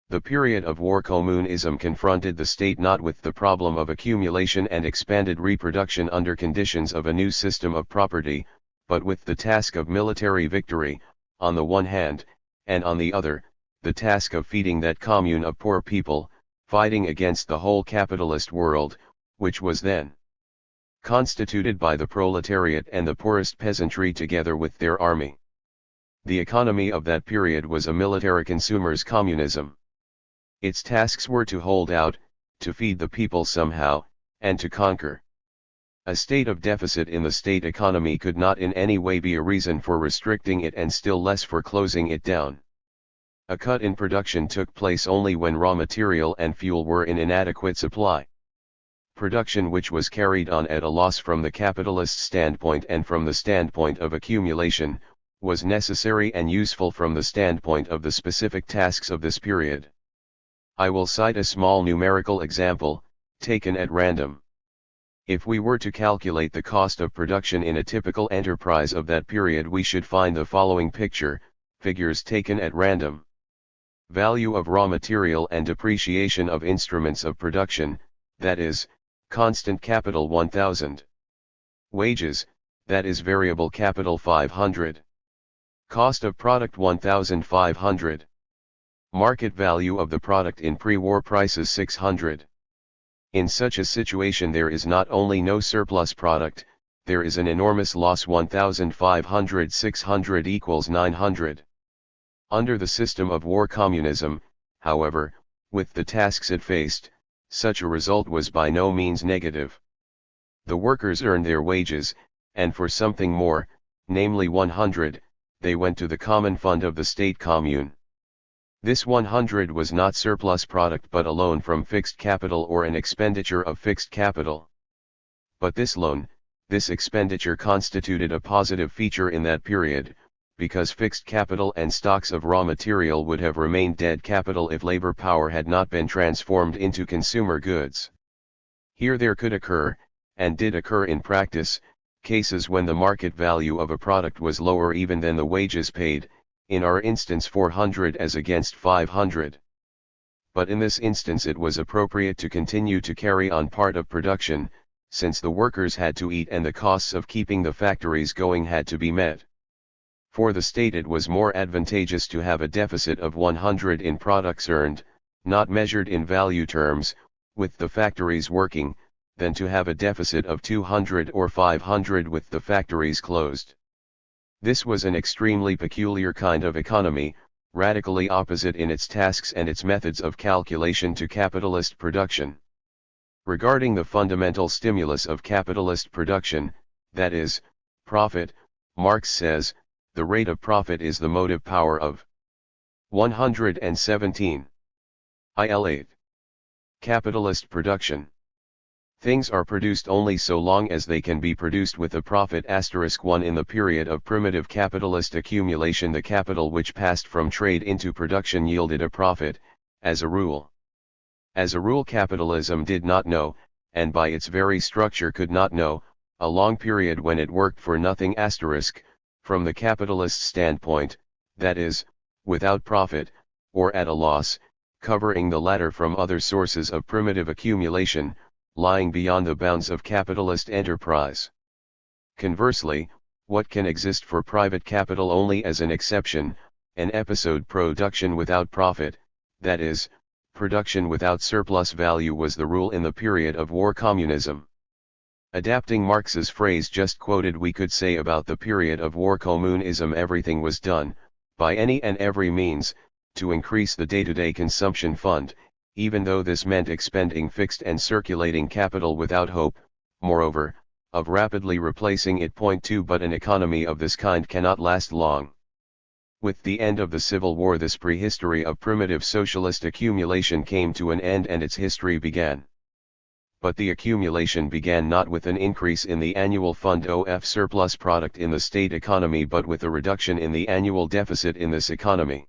The period of war communism confronted the state not with the problem of accumulation and expanded reproduction under conditions of a new system of property, but with the task of military victory, on the one hand, and on the other, the task of feeding that commune of poor people, fighting against the whole capitalist world, which was then constituted by the proletariat and the poorest peasantry together with their army. The economy of that period was a military consumers' communism. Its tasks were to hold out, to feed the people somehow, and to conquer. A state of deficit in the state economy could not in any way be a reason for restricting it and still less for closing it down. A cut in production took place only when raw material and fuel were in inadequate supply. production which was carried on at a loss from the capitalist standpoint and from the standpoint of accumulation, was necessary and useful from the standpoint of the specific tasks of this period. I will cite a small numerical example, taken at random. If we were to calculate the cost of production in a typical enterprise of that period, we should find the following picture, figures taken at random. Value of raw material and depreciation of instruments of production, that is, constant capital 1000. Wages, that is variable capital 500. Cost of product 1500. Market value of the product in pre-war prices 600. In such a situation there is not only no surplus product, there is an enormous loss. 1500 600 equals 900. Under the system of war communism, however, with the tasks it faced, such a result was by no means negative. The workers earned their wages, and for something more, namely 100, they went to the common fund of the state commune. This 100 was not surplus product but a loan from fixed capital or an expenditure of fixed capital. But this loan, this expenditure constituted a positive feature in that period, because fixed capital and stocks of raw material would have remained dead capital if labor power had not been transformed into consumer goods. Here there could occur, and did occur in practice, cases when the market value of a product was lower even than the wages paid, in our instance 400 as against 500. But in this instance it was appropriate to continue to carry on part of production, since the workers had to eat and the costs of keeping the factories going had to be met. For the state it was more advantageous to have a deficit of 100 in products earned, not measured in value terms, with the factories working, than to have a deficit of 200 or 500 with the factories closed. This was an extremely peculiar kind of economy, radically opposite in its tasks and its methods of calculation to capitalist production. Regarding the fundamental stimulus of capitalist production, that is, profit, Marx says, the rate of profit is the motive power of 117. IL 8. Capitalist production. Things are produced only so long as they can be produced with a profit. *1 In the period of primitive capitalist accumulation, the capital which passed from trade into production yielded a profit, as a rule. As a rule, capitalism did not know, and by its very structure could not know, a long period when it worked for nothing. From the capitalist standpoint, that is, without profit, or at a loss, covering the latter from other sources of primitive accumulation, lying beyond the bounds of capitalist enterprise. Conversely, what can exist for private capital only as an exception, an episode production without profit, that is, production without surplus value, was the rule in the period of war communism. Adapting Marx's phrase just quoted, we could say about the period of war communism everything was done, by any and every means, to increase the day-to-day consumption fund, even though this meant expending fixed and circulating capital without hope, moreover, of rapidly replacing it. 2 But an economy of this kind cannot last long. With the end of the Civil War, this prehistory of primitive socialist accumulation came to an end and its history began. But the accumulation began not with an increase in the annual fund of surplus product in the state economy, but with a reduction in the annual deficit in this economy.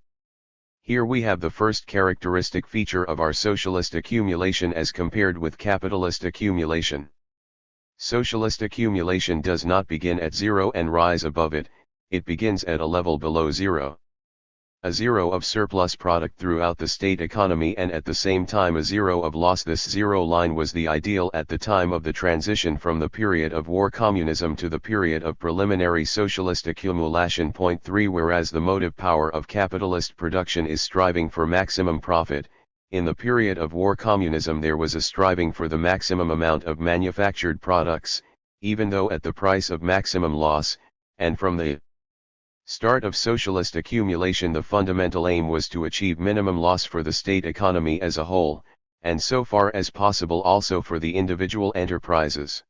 Here we have the first characteristic feature of our socialist accumulation as compared with capitalist accumulation. Socialist accumulation does not begin at zero and rise above it, it begins at a level below zero. A zero of surplus product throughout the state economy and at the same time a zero of loss. This zero line was the ideal at the time of the transition from the period of war communism to the period of preliminary socialist accumulation. 3 Whereas the motive power of capitalist production is striving for maximum profit, in the period of war communism there was a striving for the maximum amount of manufactured products, even though at the price of maximum loss, and from the start of socialist accumulation the fundamental aim was to achieve minimum loss for the state economy as a whole, and so far as possible also for the individual enterprises.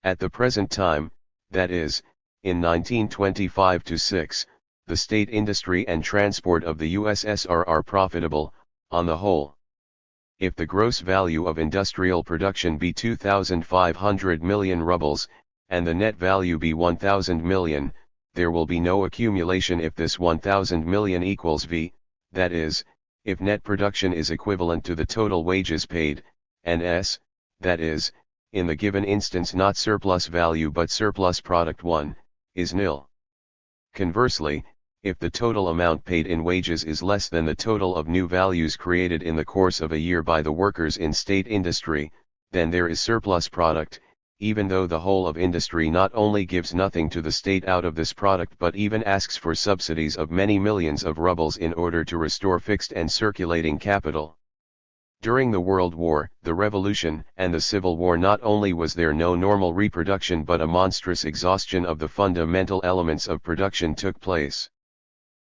At the present time, that is, in 1925-6, the state industry and transport of the USSR are profitable, on the whole. if the gross value of industrial production be 2,500 million rubles, and the net value be 1,000 million, there will be no accumulation if this 1,000 million equals V, that is, if net production is equivalent to the total wages paid, and S, that is, in the given instance not surplus value but surplus product 1, is nil. Conversely, if the total amount paid in wages is less than the total of new values created in the course of a year by the workers in state industry, then there is surplus product, even though the whole of industry not only gives nothing to the state out of this product but even asks for subsidies of many millions of rubles in order to restore fixed and circulating capital. During the World War, the Revolution, and the Civil War not only was there no normal reproduction but a monstrous exhaustion of the fundamental elements of production took place.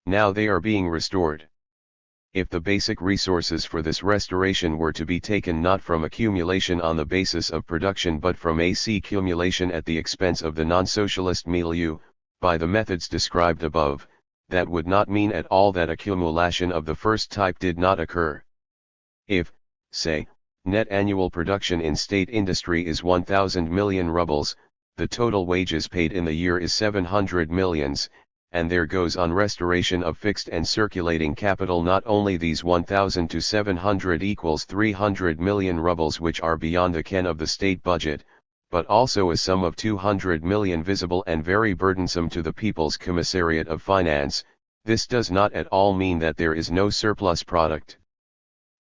Now they are being restored. If the basic resources for this restoration were to be taken not from accumulation on the basis of production but from accumulation at the expense of the non-socialist milieu, by the methods described above, that would not mean at all that accumulation of the first type did not occur. If, say, net annual production in state industry is 1,000 million rubles, the total wages paid in the year is 700 millions, and there goes on restoration of fixed and circulating capital not only these 1,000 to 700 equals 300 million rubles which are beyond the ken of the state budget, but also a sum of 200 million visible and very burdensome to the People's Commissariat of Finance. This does not at all mean that there is no surplus product.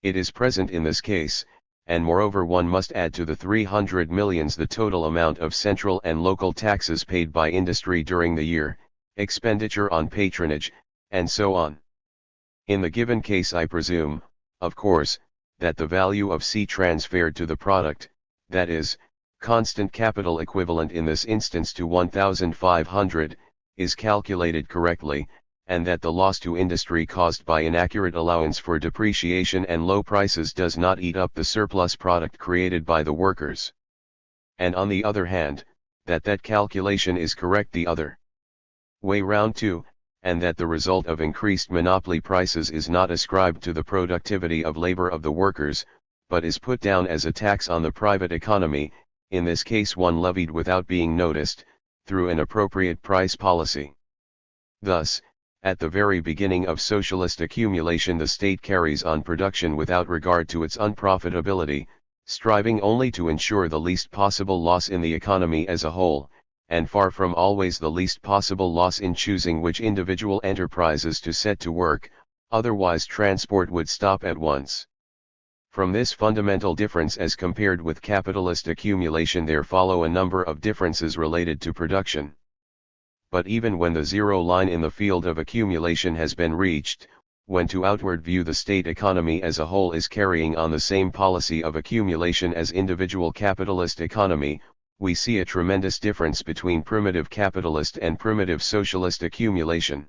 It is present in this case, and moreover one must add to the 300 millions the total amount of central and local taxes paid by industry during the year, expenditure on patronage, and so on. In the given case I presume, of course, that the value of C transferred to the product, that is, constant capital equivalent in this instance to 1,500, is calculated correctly, and that the loss to industry caused by inaccurate allowance for depreciation and low prices does not eat up the surplus product created by the workers. And on the other hand, that calculation is correct the other way round too, and that the result of increased monopoly prices is not ascribed to the productivity of labor of the workers, but is put down as a tax on the private economy, in this case one levied without being noticed, through an appropriate price policy. Thus, at the very beginning of socialist accumulation the state carries on production without regard to its unprofitability, striving only to ensure the least possible loss in the economy as a whole, and far from always the least possible loss in choosing which individual enterprises to set to work, otherwise transport would stop at once. From this fundamental difference as compared with capitalist accumulation there follow a number of differences related to production. But even when the zero line in the field of accumulation has been reached, when to outward view the state economy as a whole is carrying on the same policy of accumulation as individual capitalist economy, we see a tremendous difference between primitive capitalist and primitive socialist accumulation.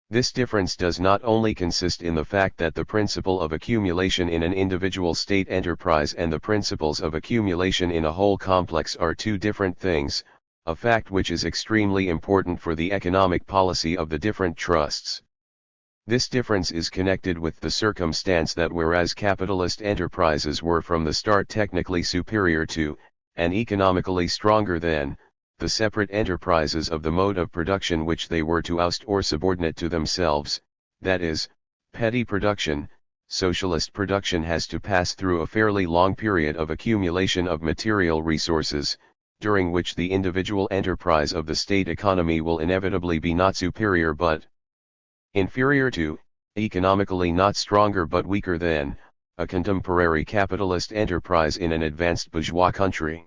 This difference does not only consist in the fact that the principle of accumulation in an individual state enterprise and the principles of accumulation in a whole complex are two different things, a fact which is extremely important for the economic policy of the different trusts. This difference is connected with the circumstance that whereas capitalist enterprises were from the start technically superior to, and economically stronger than, the separate enterprises of the mode of production which they were to oust or subordinate to themselves, that is, petty production, socialist production has to pass through a fairly long period of accumulation of material resources, during which the individual enterprise of the state economy will inevitably be not superior but inferior to, economically not stronger but weaker than, a contemporary capitalist enterprise in an advanced bourgeois country.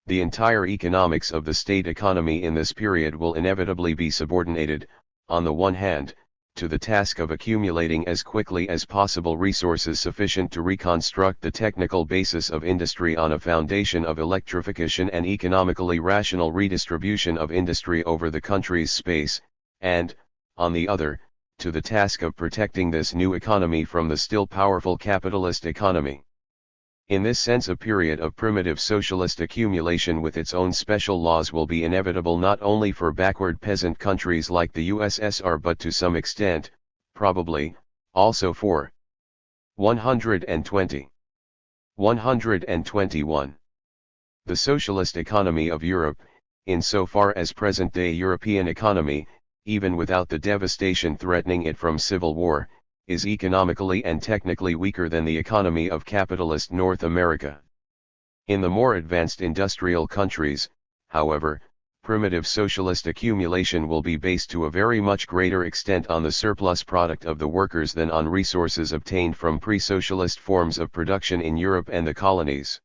The entire economics of the state economy in this period will inevitably be subordinated, on the one hand, to the task of accumulating as quickly as possible resources sufficient to reconstruct the technical basis of industry on a foundation of electrification and economically rational redistribution of industry over the country's space, and, on the other, to the task of protecting this new economy from the still powerful capitalist economy. In this sense a period of primitive socialist accumulation with its own special laws will be inevitable not only for backward peasant countries like the USSR but to some extent, probably, also for 120. 121. The socialist economy of Europe, insofar as present-day European economy, even without the devastation threatening it from civil war, is economically and technically weaker than the economy of capitalist North America. In the more advanced industrial countries, however, primitive socialist accumulation will be based to a very much greater extent on the surplus product of the workers than on resources obtained from pre-socialist forms of production in Europe and the colonies.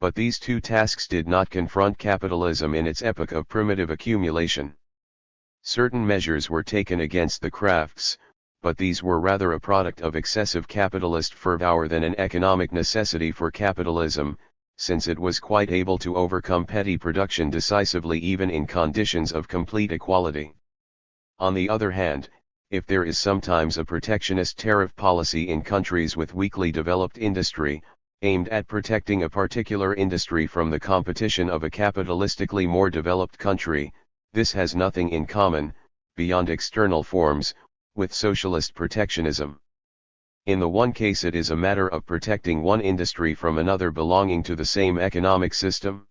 But these two tasks did not confront capitalism in its epoch of primitive accumulation. Certain measures were taken against the crafts, but these were rather a product of excessive capitalist fervor than an economic necessity for capitalism, since it was quite able to overcome petty production decisively even in conditions of complete equality. On the other hand, if there is sometimes a protectionist tariff policy in countries with weakly developed industry, aimed at protecting a particular industry from the competition of a capitalistically more developed country, this has nothing in common, beyond external forms, with socialist protectionism. In the one case it is a matter of protecting one industry from another belonging to the same economic system.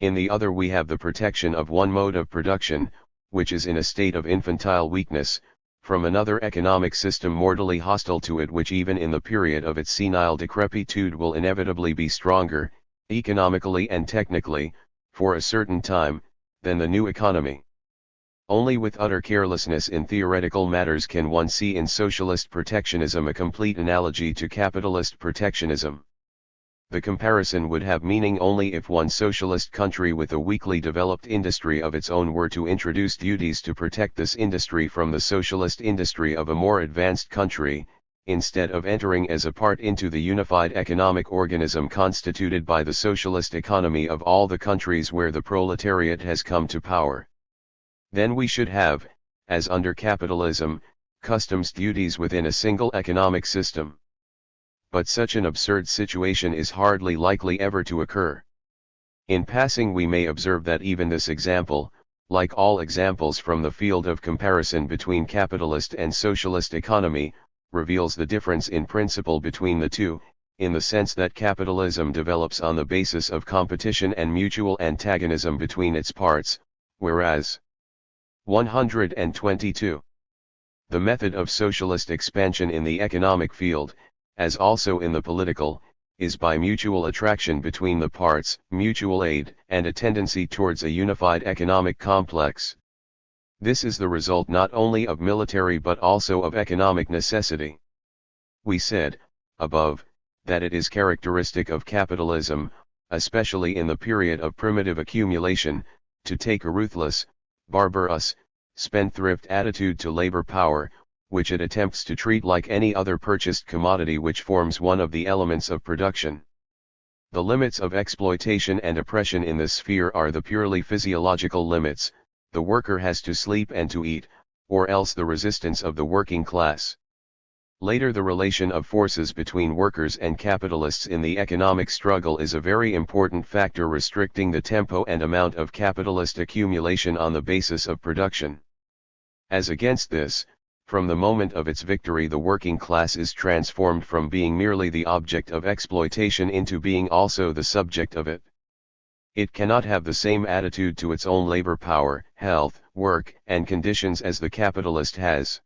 In the other we have the protection of one mode of production, which is in a state of infantile weakness, from another economic system mortally hostile to it, which even in the period of its senile decrepitude will inevitably be stronger, economically and technically, for a certain time, than the new economy. Only with utter carelessness in theoretical matters can one see in socialist protectionism a complete analogy to capitalist protectionism. The comparison would have meaning only if one socialist country with a weakly developed industry of its own were to introduce duties to protect this industry from the socialist industry of a more advanced country, instead of entering as a part into the unified economic organism constituted by the socialist economy of all the countries where the proletariat has come to power. Then we should have, as under capitalism, customs duties within a single economic system. But such an absurd situation is hardly likely ever to occur. In passing we may observe that even this example, like all examples from the field of comparison between capitalist and socialist economy, reveals the difference in principle between the two, in the sense that capitalism develops on the basis of competition and mutual antagonism between its parts, whereas 122. The method of socialist expansion in the economic field, as also in the political, is by mutual attraction between the parts, mutual aid, and a tendency towards a unified economic complex. This is the result not only of military but also of economic necessity. We said, above, that it is characteristic of capitalism, especially in the period of primitive accumulation, to take a ruthless, barbarous, spendthrift attitude to labor power, which it attempts to treat like any other purchased commodity which forms one of the elements of production. The limits of exploitation and oppression in this sphere are the purely physiological limits: the worker has to sleep and to eat, or else the resistance of the working class. Later, the relation of forces between workers and capitalists in the economic struggle is a very important factor restricting the tempo and amount of capitalist accumulation on the basis of production. As against this, from the moment of its victory the working class is transformed from being merely the object of exploitation into being also the subject of it. It cannot have the same attitude to its own labor power, health, work, and conditions as the capitalist has.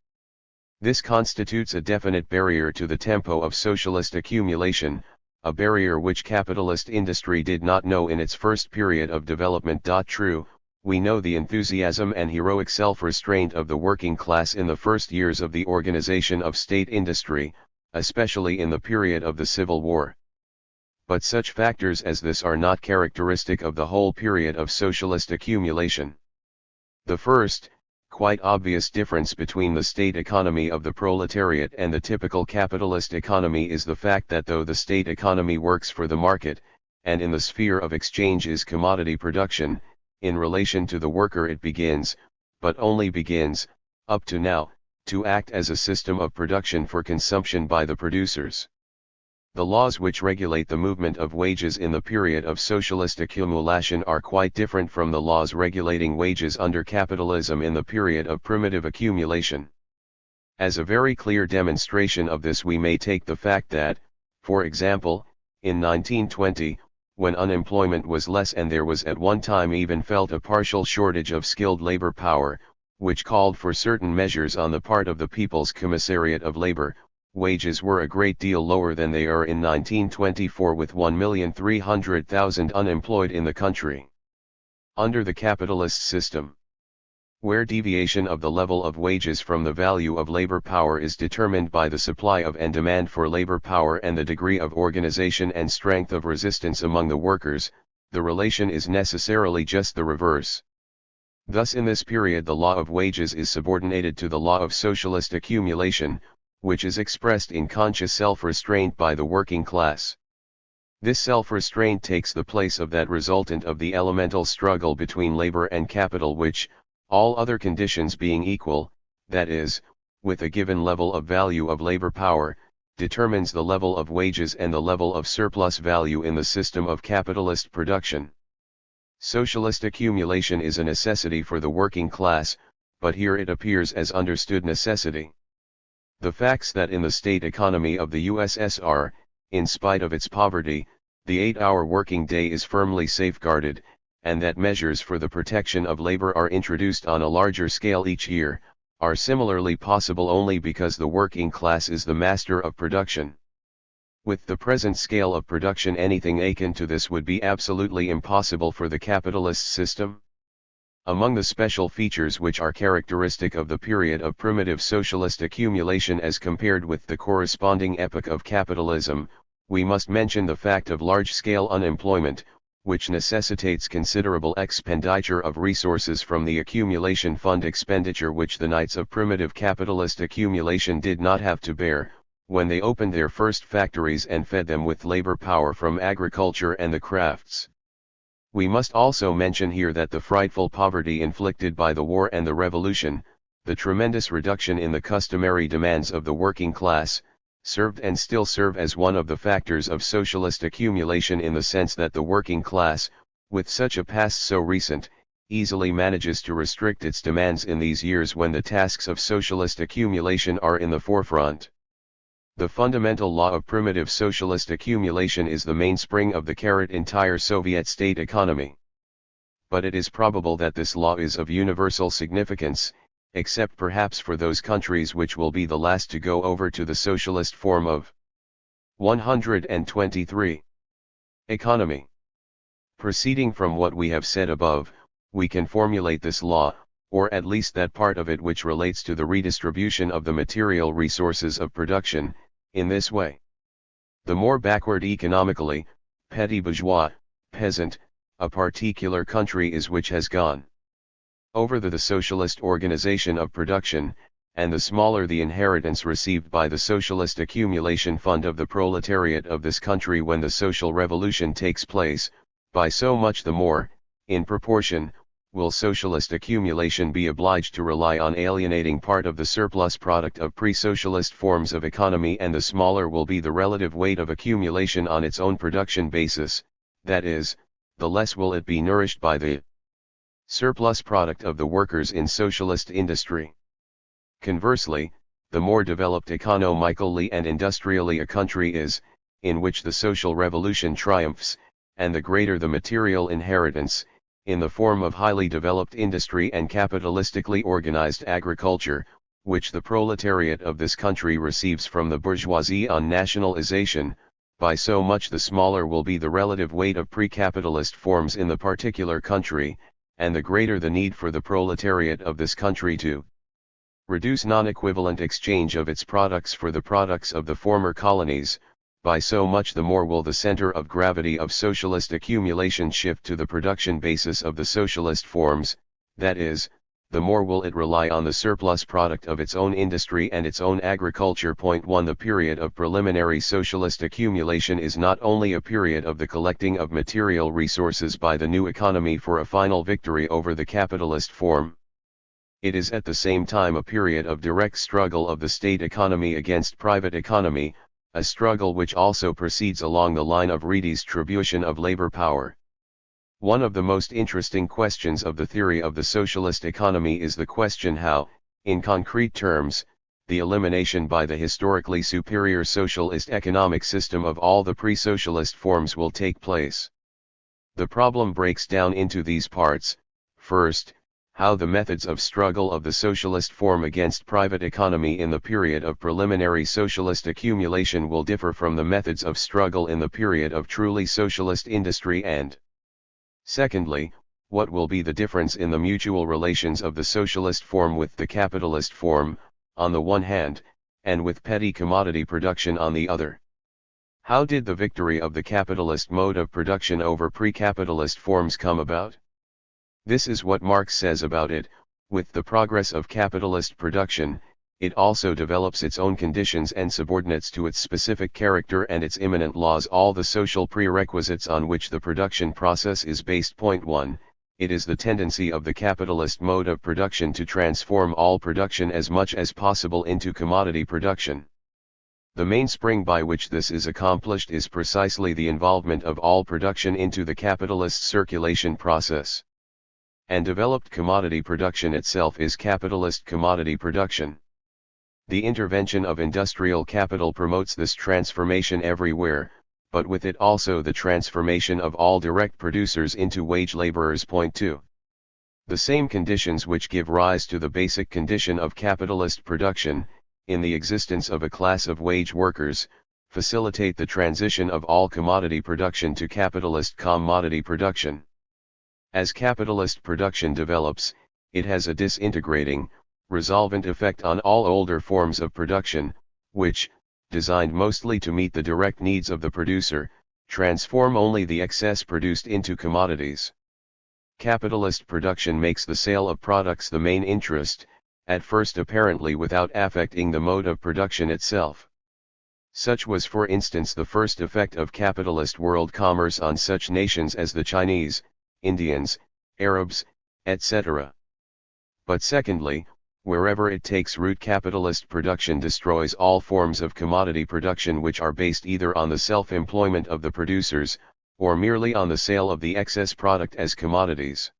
This constitutes a definite barrier to the tempo of socialist accumulation, a barrier which capitalist industry did not know in its first period of development. True, we know the enthusiasm and heroic self-restraint of the working class in the first years of the organization of state industry, especially in the period of the Civil War. But such factors as this are not characteristic of the whole period of socialist accumulation. The first, quite obvious difference between the state economy of the proletariat and the typical capitalist economy is the fact that though the state economy works for the market, and in the sphere of exchange is commodity production, in relation to the worker it begins, but only begins, up to now, to act as a system of production for consumption by the producers. The laws which regulate the movement of wages in the period of socialist accumulation are quite different from the laws regulating wages under capitalism in the period of primitive accumulation. As a very clear demonstration of this we may take the fact that, for example, in 1920, when unemployment was less and there was at one time even felt a partial shortage of skilled labor power, which called for certain measures on the part of the People's Commissariat of Labor, wages were a great deal lower than they are in 1924 with 1,300,000 unemployed in the country. Under the capitalist system, where deviation of the level of wages from the value of labor power is determined by the supply of and demand for labor power and the degree of organization and strength of resistance among the workers, the relation is necessarily just the reverse. Thus in this period the law of wages is subordinated to the law of socialist accumulation, which is expressed in conscious self-restraint by the working class. This self-restraint takes the place of that resultant of the elemental struggle between labor and capital which, all other conditions being equal, that is, with a given level of value of labor power, determines the level of wages and the level of surplus value in the system of capitalist production. Socialist accumulation is a necessity for the working class, but here it appears as understood necessity. The facts that in the state economy of the USSR, in spite of its poverty, the 8-hour working day is firmly safeguarded, and that measures for the protection of labor are introduced on a larger scale each year, are similarly possible only because the working class is the master of production. With the present scale of production anything akin to this would be absolutely impossible for the capitalist system. Among the special features which are characteristic of the period of primitive socialist accumulation as compared with the corresponding epoch of capitalism, we must mention the fact of large-scale unemployment, which necessitates considerable expenditure of resources from the accumulation fund expenditure which the knights of primitive capitalist accumulation did not have to bear, when they opened their first factories and fed them with labor power from agriculture and the crafts. We must also mention here that the frightful poverty inflicted by the war and the revolution, the tremendous reduction in the customary demands of the working class, served and still serve as one of the factors of socialist accumulation in the sense that the working class, with such a past so recent, easily manages to restrict its demands in these years when the tasks of socialist accumulation are in the forefront. The fundamental law of primitive socialist accumulation is the mainspring of the entire Soviet state economy. But it is probable that this law is of universal significance, except perhaps for those countries which will be the last to go over to the socialist form of 123. Economy. Proceeding from what we have said above, we can formulate this law, or at least that part of it which relates to the redistribution of the material resources of production, in this way. The more backward economically, petty bourgeois, peasant, a particular country is which has gone over the socialist organization of production, and the smaller the inheritance received by the socialist accumulation fund of the proletariat of this country when the social revolution takes place, by so much the more, in proportion, will socialist accumulation be obliged to rely on alienating part of the surplus product of pre-socialist forms of economy, and the smaller will be the relative weight of accumulation on its own production basis, that is, the less will it be nourished by the surplus product of the workers in socialist industry. Conversely, the more developed economically and industrially a country is, in which the social revolution triumphs, and the greater the material inheritance, in the form of highly developed industry and capitalistically organized agriculture, which the proletariat of this country receives from the bourgeoisie on nationalization, by so much the smaller will be the relative weight of pre-capitalist forms in the particular country, and the greater the need for the proletariat of this country to reduce non-equivalent exchange of its products for the products of the former colonies, by so much the more will the center of gravity of socialist accumulation shift to the production basis of the socialist forms, that is, the more will it rely on the surplus product of its own industry and its own agriculture. 1. The period of preliminary socialist accumulation is not only a period of the collecting of material resources by the new economy for a final victory over the capitalist form. It is at the same time a period of direct struggle of the state economy against private economy, a struggle which also proceeds along the line of redistribution of labor power. One of the most interesting questions of the theory of the socialist economy is the question how, in concrete terms, the elimination by the historically superior socialist economic system of all the pre-socialist forms will take place. The problem breaks down into these parts. First, how the methods of struggle of the socialist form against private economy in the period of preliminary socialist accumulation will differ from the methods of struggle in the period of truly socialist industry, and secondly, what will be the difference in the mutual relations of the socialist form with the capitalist form, on the one hand, and with petty commodity production on the other. How did the victory of the capitalist mode of production over pre-capitalist forms come about? This is what Marx says about it: with the progress of capitalist production, it also develops its own conditions and subordinates to its specific character and its immanent laws all the social prerequisites on which the production process is based. Point 1. It is the tendency of the capitalist mode of production to transform all production as much as possible into commodity production. The mainspring by which this is accomplished is precisely the involvement of all production into the capitalist circulation process. And developed commodity production itself is capitalist commodity production. The intervention of industrial capital promotes this transformation everywhere, but with it also the transformation of all direct producers into wage laborers. Point 2. The same conditions which give rise to the basic condition of capitalist production, in the existence of a class of wage workers, facilitate the transition of all commodity production to capitalist commodity production. As capitalist production develops, it has a disintegrating, resolvent effect on all older forms of production, which, designed mostly to meet the direct needs of the producer, transform only the excess produced into commodities. Capitalist production makes the sale of products the main interest, at first apparently without affecting the mode of production itself. Such was for instance the first effect of capitalist world commerce on such nations as the Chinese, Indians, Arabs, etc. But secondly, wherever it takes root, capitalist production destroys all forms of commodity production which are based either on the self-employment of the producers, or merely on the sale of the excess product as commodities.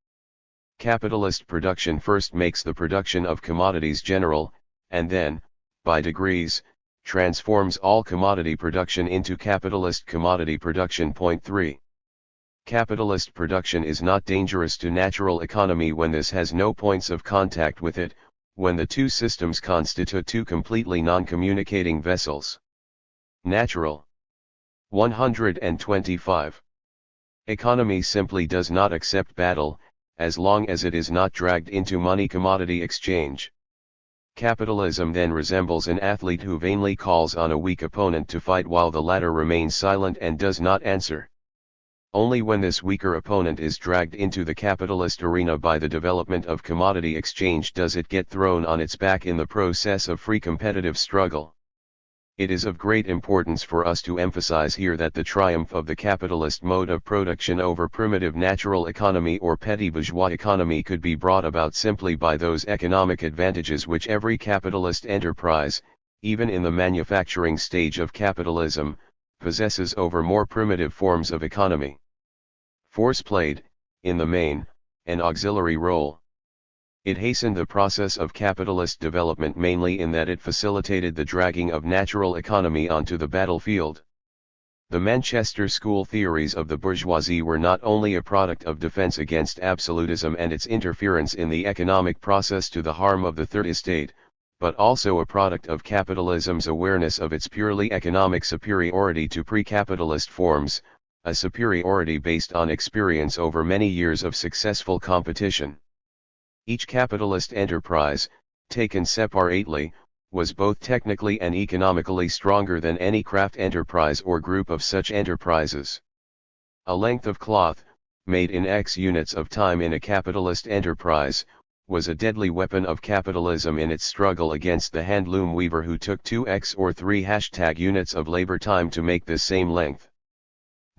Capitalist production first makes the production of commodities general, and then, by degrees, transforms all commodity production into capitalist commodity production. Point 3. Capitalist production is not dangerous to natural economy when this has no points of contact with it, when the two systems constitute two completely non-communicating vessels. Natural. 125. Economy simply does not accept battle, as long as it is not dragged into money-commodity exchange. Capitalism then resembles an athlete who vainly calls on a weak opponent to fight while the latter remains silent and does not answer. Only when this weaker opponent is dragged into the capitalist arena by the development of commodity exchange does it get thrown on its back in the process of free competitive struggle. It is of great importance for us to emphasize here that the triumph of the capitalist mode of production over primitive natural economy or petty bourgeois economy could be brought about simply by those economic advantages which every capitalist enterprise, even in the manufacturing stage of capitalism, possesses over more primitive forms of economy. Force played, in the main, an auxiliary role. It hastened the process of capitalist development mainly in that it facilitated the dragging of natural economy onto the battlefield. The Manchester school theories of the bourgeoisie were not only a product of defense against absolutism and its interference in the economic process to the harm of the third estate, but also a product of capitalism's awareness of its purely economic superiority to pre-capitalist forms, a superiority based on experience over many years of successful competition. Each capitalist enterprise, taken separately, was both technically and economically stronger than any craft enterprise or group of such enterprises. A length of cloth, made in X units of time in a capitalist enterprise, was a deadly weapon of capitalism in its struggle against the handloom weaver who took 2x or 3 units of labor time to make this same length.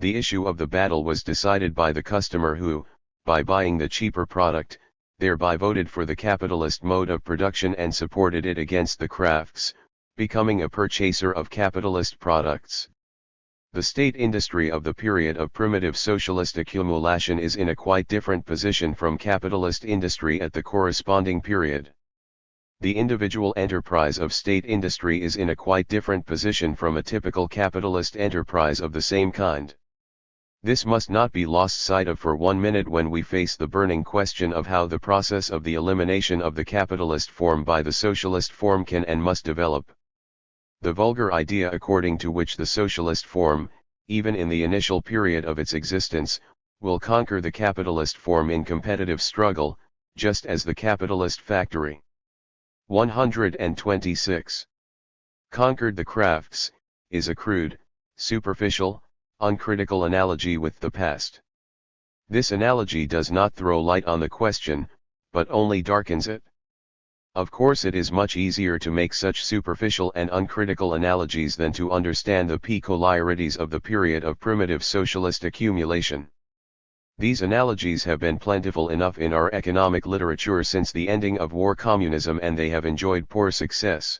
The issue of the battle was decided by the customer who, by buying the cheaper product, thereby voted for the capitalist mode of production and supported it against the crafts, becoming a purchaser of capitalist products. The state industry of the period of primitive socialist accumulation is in a quite different position from capitalist industry at the corresponding period. The individual enterprise of state industry is in a quite different position from a typical capitalist enterprise of the same kind. This must not be lost sight of for 1 minute when we face the burning question of how the process of the elimination of the capitalist form by the socialist form can and must develop. The vulgar idea according to which the socialist form, even in the initial period of its existence, will conquer the capitalist form in competitive struggle, just as the capitalist factory 126 conquered the crafts, is a crude, superficial, uncritical analogy with the past. This analogy does not throw light on the question, but only darkens it. Of course, it is much easier to make such superficial and uncritical analogies than to understand the peculiarities of the period of primitive socialist accumulation. These analogies have been plentiful enough in our economic literature since the ending of war communism, and they have enjoyed poor success.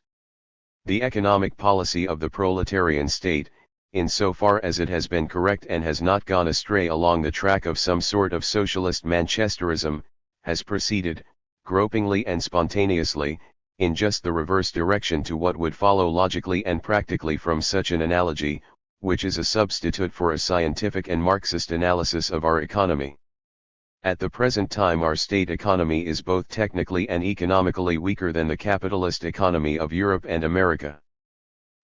The economic policy of the proletarian state, insofar as it has been correct and has not gone astray along the track of some sort of socialist Manchesterism, has proceeded, gropingly and spontaneously, in just the reverse direction to what would follow logically and practically from such an analogy, which is a substitute for a scientific and Marxist analysis of our economy. At the present time, our state economy is both technically and economically weaker than the capitalist economy of Europe and America.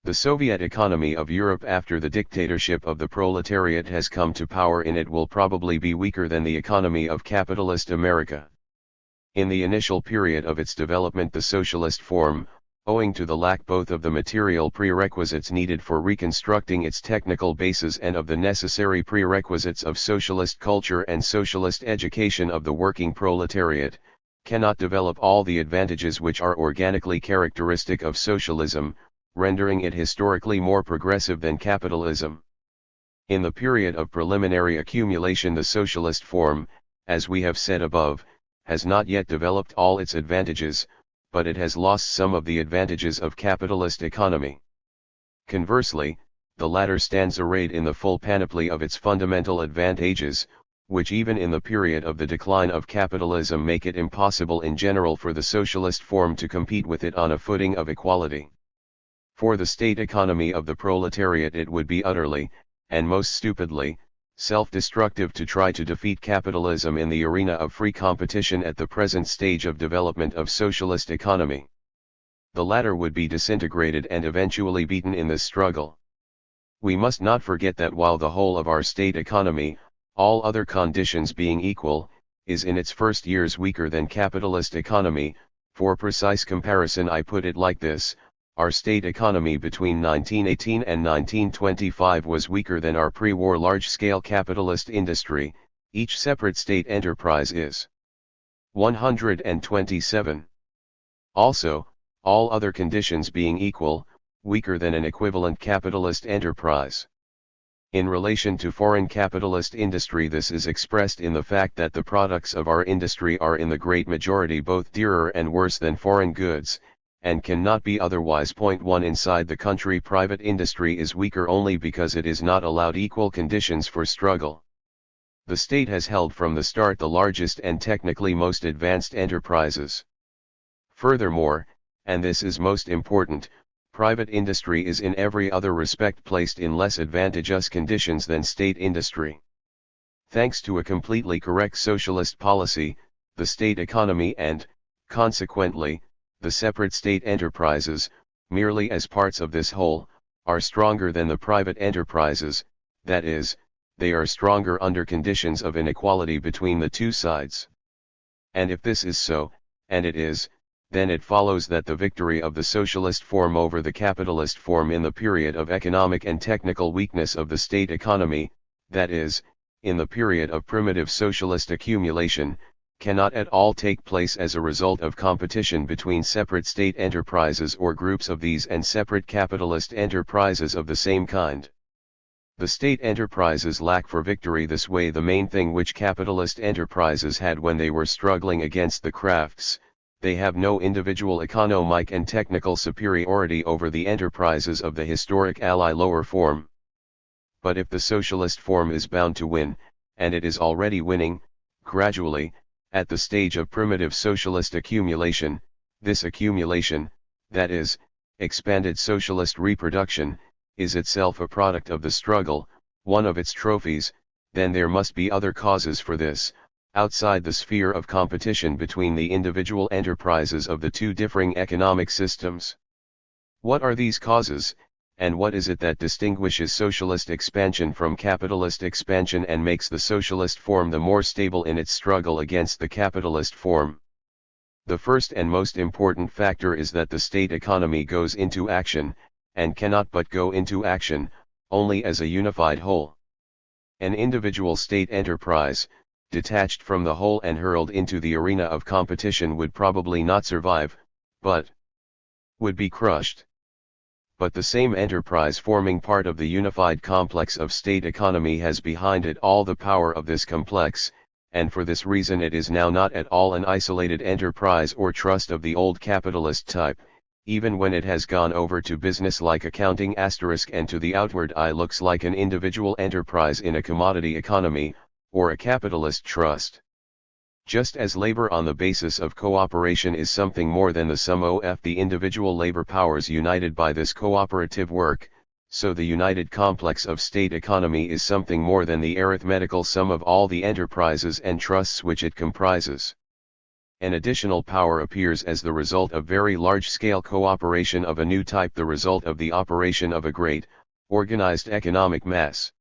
The Soviet economy of Europe after the dictatorship of the proletariat has come to power in it will probably be weaker than the economy of capitalist America. In the initial period of its development, the socialist form, owing to the lack both of the material prerequisites needed for reconstructing its technical basis and of the necessary prerequisites of socialist culture and socialist education of the working proletariat, cannot develop all the advantages which are organically characteristic of socialism, rendering it historically more progressive than capitalism. In the period of preliminary accumulation, the socialist form, as we have said above, has not yet developed all its advantages, but it has lost some of the advantages of capitalist economy. Conversely, the latter stands arrayed in the full panoply of its fundamental advantages, which even in the period of the decline of capitalism make it impossible in general for the socialist form to compete with it on a footing of equality. For the state economy of the proletariat it would be utterly, and most stupidly, self-destructive to try to defeat capitalism in the arena of free competition at the present stage of development of socialist economy. The latter would be disintegrated and eventually beaten in this struggle. We must not forget that while the whole of our state economy, all other conditions being equal, is in its first years weaker than capitalist economy, for precise comparison I put it like this: our state economy between 1918 and 1925 was weaker than our pre-war large-scale capitalist industry. Each separate state enterprise is 127. Also, all other conditions being equal, weaker than an equivalent capitalist enterprise. In relation to foreign capitalist industry, this is expressed in the fact that the products of our industry are in the great majority both dearer and worse than foreign goods, and cannot be otherwise. 1. Inside the country, private industry is weaker only because it is not allowed equal conditions for struggle. The state has held from the start the largest and technically most advanced enterprises. Furthermore, and this is most important, private industry is in every other respect placed in less advantageous conditions than state industry. Thanks to a completely correct socialist policy, the state economy and, consequently, the separate state enterprises, merely as parts of this whole, are stronger than the private enterprises, that is, they are stronger under conditions of inequality between the two sides. And if this is so, and it is, then it follows that the victory of the socialist form over the capitalist form in the period of economic and technical weakness of the state economy, that is, in the period of primitive socialist accumulation, cannot at all take place as a result of competition between separate state enterprises or groups of these and separate capitalist enterprises of the same kind. The state enterprises lack for victory this way the main thing which capitalist enterprises had when they were struggling against the crafts: they have no individual economic and technical superiority over the enterprises of the historic ally lower form. But if the socialist form is bound to win, and it is already winning, gradually, at the stage of primitive socialist accumulation, This accumulation, that is, expanded socialist reproduction, is itself a product of the struggle, one of its trophies, then there must be other causes for this, outside the sphere of competition between the individual enterprises of the two differing economic systems. What are these causes, and what is it that distinguishes socialist expansion from capitalist expansion and makes the socialist form the more stable in its struggle against the capitalist form? The first and most important factor is that the state economy goes into action, and cannot but go into action, only as a unified whole. An individual state enterprise, detached from the whole and hurled into the arena of competition would probably not survive, but would be crushed. But the same enterprise forming part of the unified complex of state economy has behind it all the power of this complex, and for this reason it is now not at all an isolated enterprise or trust of the old capitalist type, even when it has gone over to business like accounting * and to the outward eye looks like an individual enterprise in a commodity economy, or a capitalist trust. Just as labor on the basis of cooperation is something more than the sum of the individual labor powers united by this cooperative work, so the united complex of state economy is something more than the arithmetical sum of all the enterprises and trusts which it comprises. An additional power appears as the result of very large-scale cooperation of a new type, the result of the operation of a great, organized economic mass.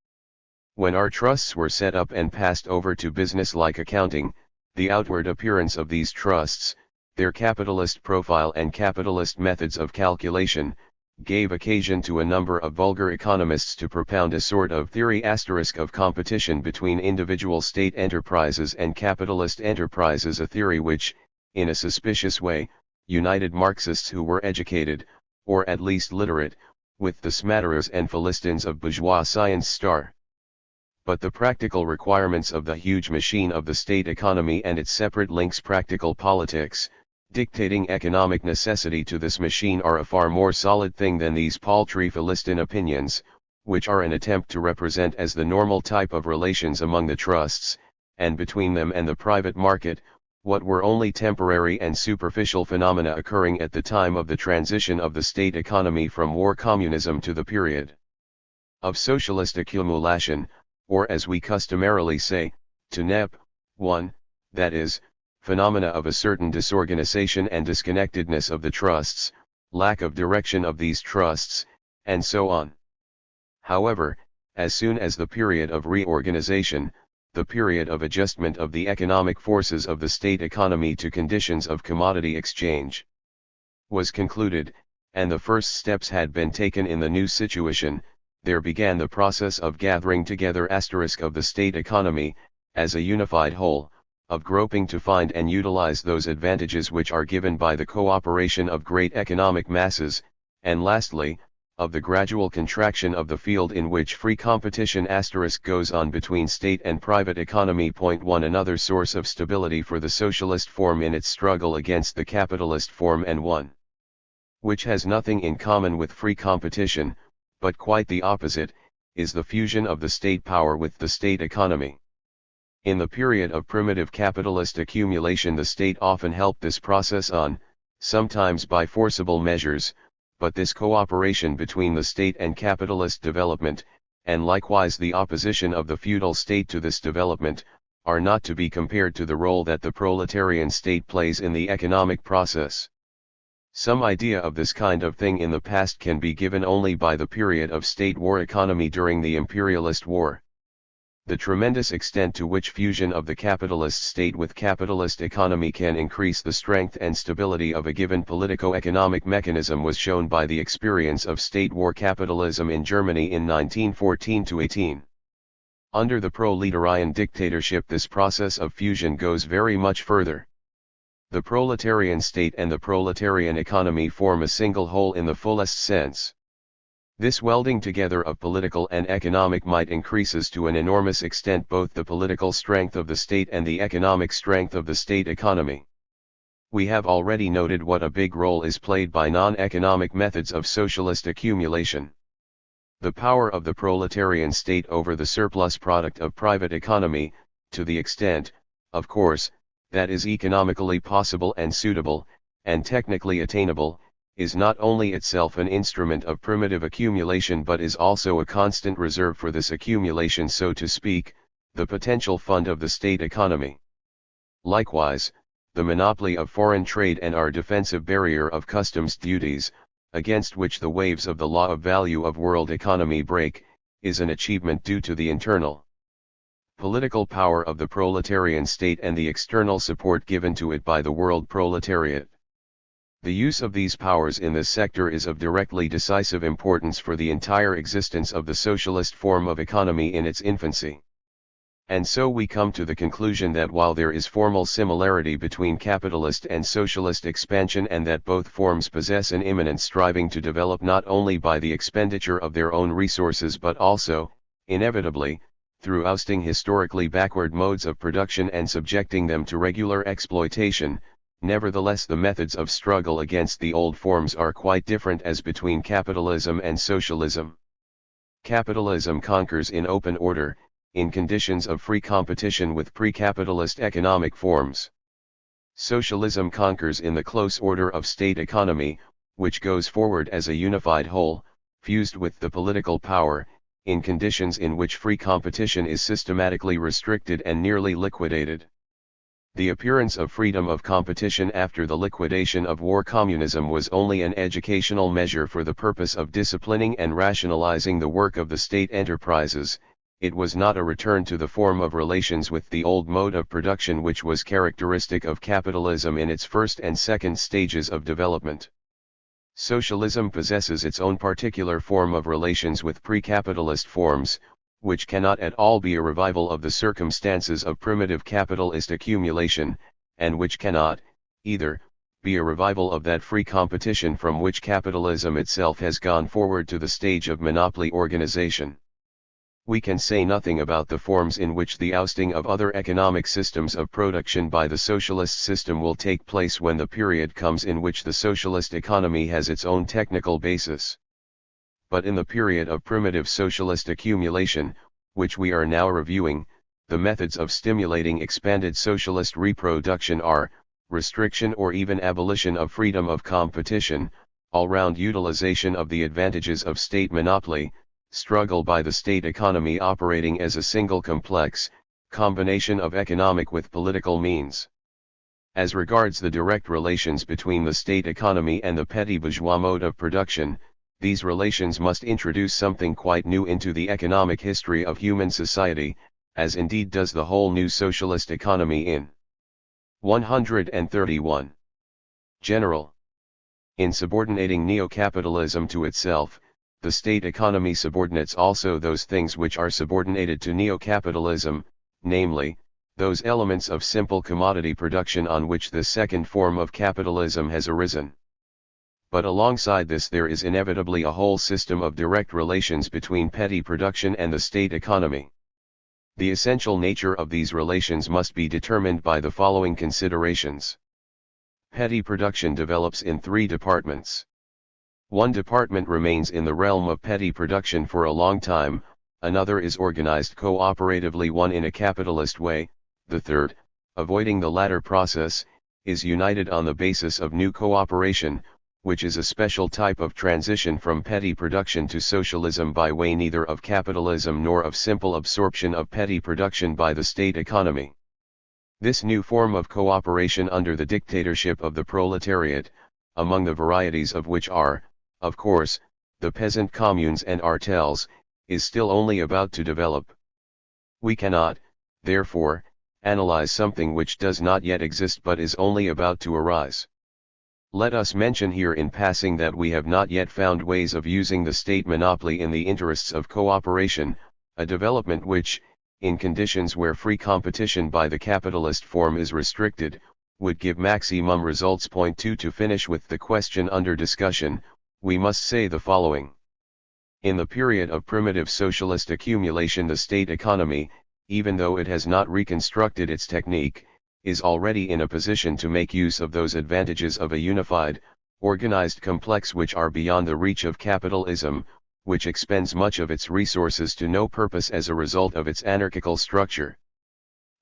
When our trusts were set up and passed over to business like accounting, the outward appearance of these trusts, their capitalist profile and capitalist methods of calculation, gave occasion to a number of vulgar economists to propound a sort of theory * of competition between individual state enterprises and capitalist enterprises, a theory which, in a suspicious way, united Marxists who were educated, or at least literate, with the smatterers and philistines of bourgeois science *. But the practical requirements of the huge machine of the state economy and its separate links, practical politics, dictating economic necessity to this machine, are a far more solid thing than these paltry philistine opinions, which are an attempt to represent as the normal type of relations among the trusts, and between them and the private market, what were only temporary and superficial phenomena occurring at the time of the transition of the state economy from war communism to the period of socialist accumulation, or as we customarily say, to NEP, 1, that is, phenomena of a certain disorganization and disconnectedness of the trusts, lack of direction of these trusts, and so on. However, as soon as the period of reorganization, the period of adjustment of the economic forces of the state economy to conditions of commodity exchange, was concluded, and the first steps had been taken in the new situation, there began the process of gathering together * of the state economy, as a unified whole, of groping to find and utilize those advantages which are given by the cooperation of great economic masses, and lastly, of the gradual contraction of the field in which free competition * goes on between state and private economy. 1. Another source of stability for the socialist form in its struggle against the capitalist form, and one which has nothing in common with free competition, but quite the opposite, is the fusion of the state power with the state economy. In the period of primitive capitalist accumulation, the state often helped this process on, sometimes by forcible measures, but this cooperation between the state and capitalist development, and likewise the opposition of the feudal state to this development, are not to be compared to the role that the proletarian state plays in the economic process. Some idea of this kind of thing in the past can be given only by the period of state war economy during the imperialist war. The tremendous extent to which fusion of the capitalist state with capitalist economy can increase the strength and stability of a given politico-economic mechanism was shown by the experience of state war capitalism in Germany in 1914–18. Under the proletarian dictatorship, this process of fusion goes very much further. The proletarian state and the proletarian economy form a single whole in the fullest sense. This welding together of political and economic might increases to an enormous extent both the political strength of the state and the economic strength of the state economy. We have already noted what a big role is played by non-economic methods of socialist accumulation. The power of the proletarian state over the surplus product of private economy, to the extent, of course, that is economically possible and suitable, and technically attainable, is not only itself an instrument of primitive accumulation but is also a constant reserve for this accumulation, so to speak, the potential fund of the state economy. Likewise, the monopoly of foreign trade and our defensive barrier of customs duties, against which the waves of the law of value of world economy break, is an achievement due to the internal political power of the proletarian state and the external support given to it by the world proletariat. The use of these powers in this sector is of directly decisive importance for the entire existence of the socialist form of economy in its infancy. And so we come to the conclusion that while there is formal similarity between capitalist and socialist expansion, and that both forms possess an imminent striving to develop not only by the expenditure of their own resources but also, inevitably, through ousting historically backward modes of production and subjecting them to regular exploitation, nevertheless the methods of struggle against the old forms are quite different as between capitalism and socialism. Capitalism conquers in open order, in conditions of free competition with pre-capitalist economic forms. Socialism conquers in the close order of state economy, which goes forward as a unified whole, fused with the political power, in conditions in which free competition is systematically restricted and nearly liquidated. The appearance of freedom of competition after the liquidation of war communism was only an educational measure for the purpose of disciplining and rationalizing the work of the state enterprises. It was not a return to the form of relations with the old mode of production which was characteristic of capitalism in its first and second stages of development. Socialism possesses its own particular form of relations with pre-capitalist forms, which cannot at all be a revival of the circumstances of primitive capitalist accumulation, and which cannot, either, be a revival of that free competition from which capitalism itself has gone forward to the stage of monopoly organization. We can say nothing about the forms in which the ousting of other economic systems of production by the socialist system will take place when the period comes in which the socialist economy has its own technical basis. But in the period of primitive socialist accumulation, which we are now reviewing, the methods of stimulating expanded socialist reproduction are, restriction or even abolition of freedom of competition, all-round utilization of the advantages of state monopoly, struggle by the state economy operating as a single complex combination of economic with political means. As regards the direct relations between the state economy and the petty bourgeois mode of production, these relations must introduce something quite new into the economic history of human society, as indeed does the whole new socialist economy in 131. General. In subordinating neo-capitalism to itself, the state economy subordinates also those things which are subordinated to neo-capitalism, namely, those elements of simple commodity production on which this second form of capitalism has arisen. But alongside this there is inevitably a whole system of direct relations between petty production and the state economy. The essential nature of these relations must be determined by the following considerations. Petty production develops in three departments. One department remains in the realm of petty production for a long time, another is organized cooperatively, one in a capitalist way, the third, avoiding the latter process, is united on the basis of new cooperation, which is a special type of transition from petty production to socialism by way neither of capitalism nor of simple absorption of petty production by the state economy. This new form of cooperation under the dictatorship of the proletariat, among the varieties of which are, of course, the peasant communes and artels, is still only about to develop. We cannot, therefore, analyze something which does not yet exist but is only about to arise. Let us mention here in passing that we have not yet found ways of using the state monopoly in the interests of cooperation, a development which, in conditions where free competition by the capitalist form is restricted, would give maximum results. Point 2. To finish with the question under discussion, we must say the following. In the period of primitive socialist accumulation, the state economy, even though it has not reconstructed its technique, is already in a position to make use of those advantages of a unified, organized complex which are beyond the reach of capitalism, which expends much of its resources to no purpose as a result of its anarchical structure.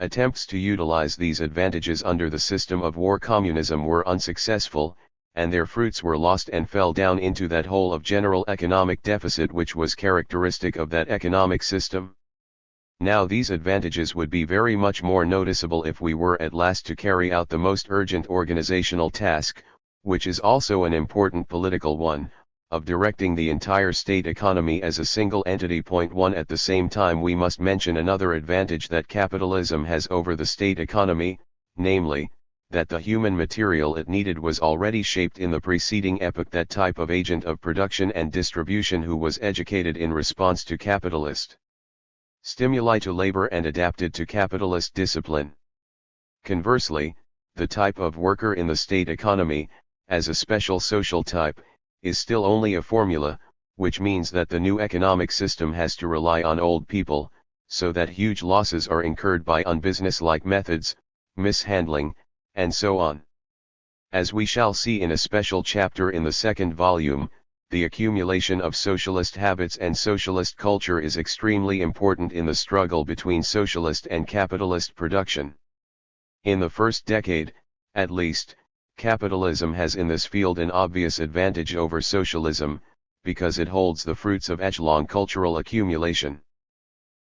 Attempts to utilize these advantages under the system of war communism were unsuccessful, and their fruits were lost and fell down into that hole of general economic deficit which was characteristic of that economic system. Now these advantages would be very much more noticeable if we were at last to carry out the most urgent organizational task, which is also an important political one, of directing the entire state economy as a single entity. 1 At the same time we must mention another advantage that capitalism has over the state economy, namely, that the human material it needed was already shaped in the preceding epoch, that type of agent of production and distribution who was educated in response to capitalist stimuli to labor and adapted to capitalist discipline. Conversely, the type of worker in the state economy, as a special social type, is still only a formula, which means that the new economic system has to rely on old people, so that huge losses are incurred by unbusinesslike methods, mishandling, and so on. As we shall see in a special chapter in the second volume, the accumulation of socialist habits and socialist culture is extremely important in the struggle between socialist and capitalist production. In the first decade, at least, capitalism has in this field an obvious advantage over socialism, because it holds the fruits of echelon cultural accumulation.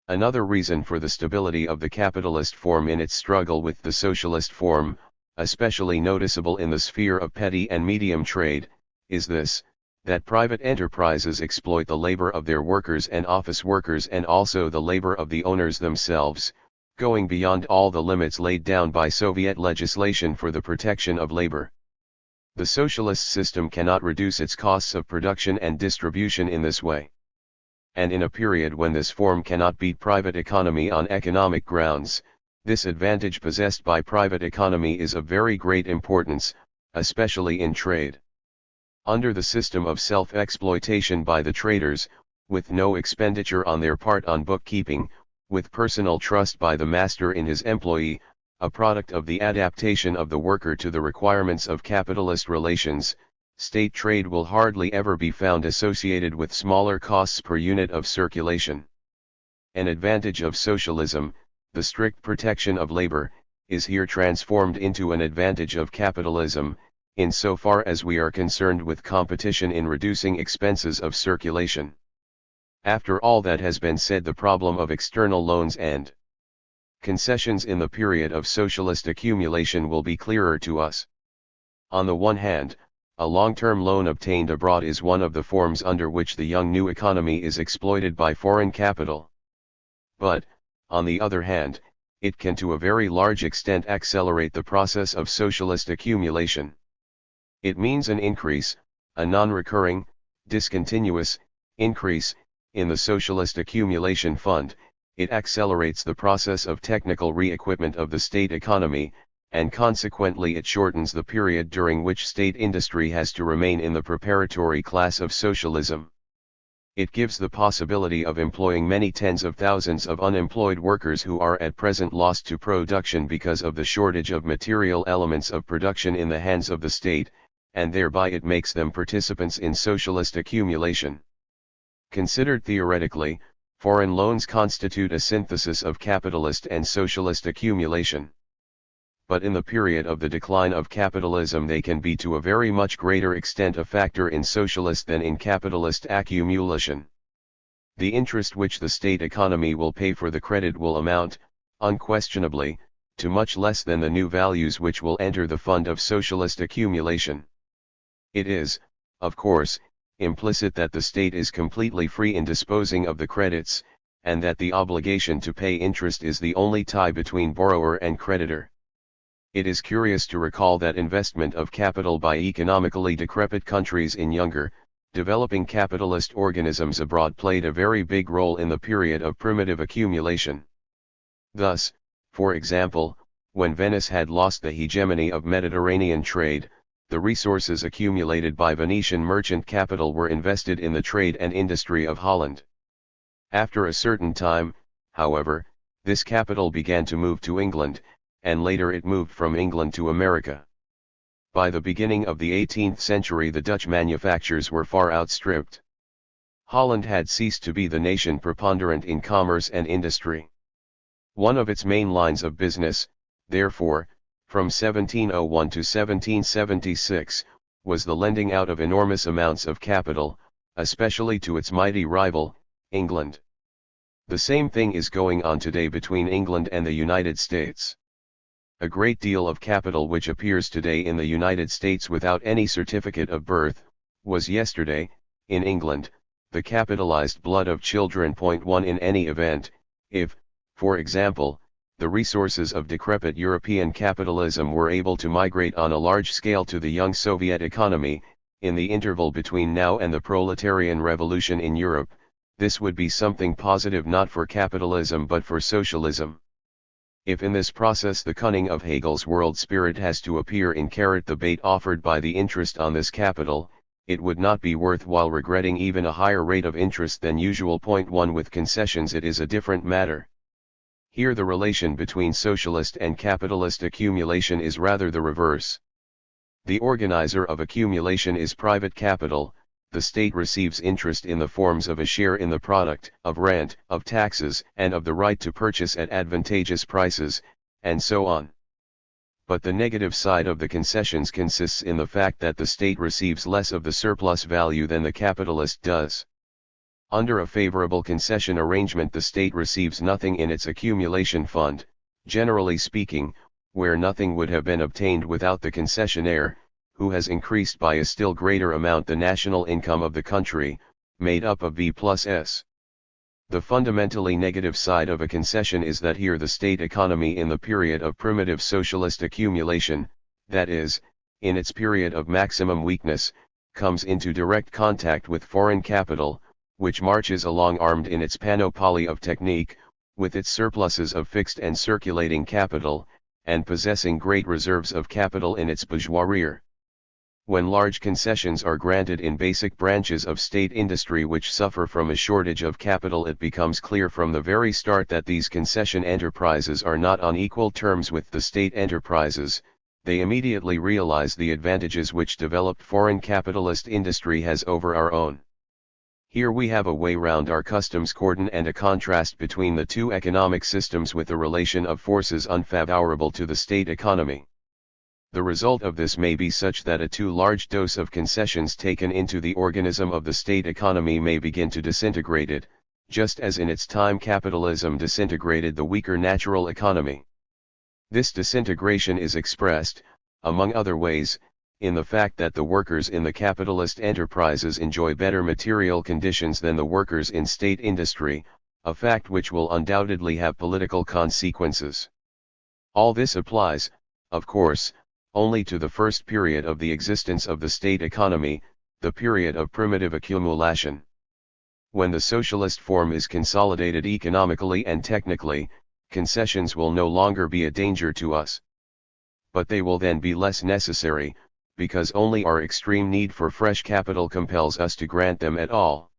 Another reason for the stability of the capitalist form in its struggle with the socialist form, especially noticeable in the sphere of petty and medium trade, is this, that private enterprises exploit the labor of their workers and office workers and also the labor of the owners themselves, going beyond all the limits laid down by Soviet legislation for the protection of labor. The socialist system cannot reduce its costs of production and distribution in this way. And in a period when this form cannot beat private economy on economic grounds, this advantage possessed by private economy is of very great importance, especially in trade. Under the system of self-exploitation by the traders, with no expenditure on their part on bookkeeping, with personal trust by the master in his employee, a product of the adaptation of the worker to the requirements of capitalist relations, state trade will hardly ever be found associated with smaller costs per unit of circulation. An advantage of socialism, the strict protection of labor, is here transformed into an advantage of capitalism, insofar as we are concerned with competition in reducing expenses of circulation. After all that has been said, the problem of external loans and concessions in the period of socialist accumulation will be clearer to us. On the one hand, a long-term loan obtained abroad is one of the forms under which the young new economy is exploited by foreign capital. But, on the other hand, it can to a very large extent accelerate the process of socialist accumulation. It means an increase, a non-recurring, discontinuous, increase, in the socialist accumulation fund. It accelerates the process of technical re-equipment of the state economy, and consequently it shortens the period during which state industry has to remain in the preparatory class of socialism. It gives the possibility of employing many tens of thousands of unemployed workers who are at present lost to production because of the shortage of material elements of production in the hands of the state, and thereby it makes them participants in socialist accumulation. Considered theoretically, foreign loans constitute a synthesis of capitalist and socialist accumulation. But in the period of the decline of capitalism they can be to a very much greater extent a factor in socialist than in capitalist accumulation. The interest which the state economy will pay for the credit will amount, unquestionably, to much less than the new values which will enter the fund of socialist accumulation. It is, of course, implicit that the state is completely free in disposing of the credits, and that the obligation to pay interest is the only tie between borrower and creditor. It is curious to recall that investment of capital by economically decrepit countries in younger, developing capitalist organisms abroad played a very big role in the period of primitive accumulation. Thus, for example, when Venice had lost the hegemony of Mediterranean trade, the resources accumulated by Venetian merchant capital were invested in the trade and industry of Holland. After a certain time, however, this capital began to move to England, and later it moved from England to America. By the beginning of the 18th century the Dutch manufactures were far outstripped. Holland had ceased to be the nation preponderant in commerce and industry. One of its main lines of business, therefore, from 1701 to 1776, was the lending out of enormous amounts of capital, especially to its mighty rival, England. The same thing is going on today between England and the United States. A great deal of capital which appears today in the United States without any certificate of birth, was yesterday, in England, the capitalized blood of children. 1 In any event, if, for example, the resources of decrepit European capitalism were able to migrate on a large scale to the young Soviet economy, in the interval between now and the proletarian revolution in Europe, this would be something positive not for capitalism but for socialism. If in this process the cunning of Hegel's world spirit has to appear in the bait offered by the interest on this capital, it would not be worthwhile regretting even a higher rate of interest than usual. 1 With concessions it is a different matter. Here the relation between socialist and capitalist accumulation is rather the reverse. The organizer of accumulation is private capital, the state receives interest in the forms of a share in the product, of rent, of taxes, and of the right to purchase at advantageous prices, and so on. But the negative side of the concessions consists in the fact that the state receives less of the surplus value than the capitalist does. Under a favorable concession arrangement the state receives nothing in its accumulation fund, generally speaking, where nothing would have been obtained without the concessionaire, who has increased by a still greater amount the national income of the country, made up of V plus S. The fundamentally negative side of a concession is that here the state economy in the period of primitive socialist accumulation, that is, in its period of maximum weakness, comes into direct contact with foreign capital, which marches along armed in its panoply of technique, with its surpluses of fixed and circulating capital, and possessing great reserves of capital in its bourgeoisie. When large concessions are granted in basic branches of state industry which suffer from a shortage of capital, it becomes clear from the very start that these concession enterprises are not on equal terms with the state enterprises. They immediately realize the advantages which developed foreign capitalist industry has over our own. Here we have a way round our customs cordon and a contrast between the two economic systems with a relation of forces unfavorable to the state economy. The result of this may be such that a too large dose of concessions taken into the organism of the state economy may begin to disintegrate it, just as in its time capitalism disintegrated the weaker natural economy. This disintegration is expressed, among other ways, in the fact that the workers in the capitalist enterprises enjoy better material conditions than the workers in state industry, a fact which will undoubtedly have political consequences. All this applies, of course, only to the first period of the existence of the state economy, the period of primitive accumulation. When the socialist form is consolidated economically and technically, concessions will no longer be a danger to us. But they will then be less necessary, because only our extreme need for fresh capital compels us to grant them at all.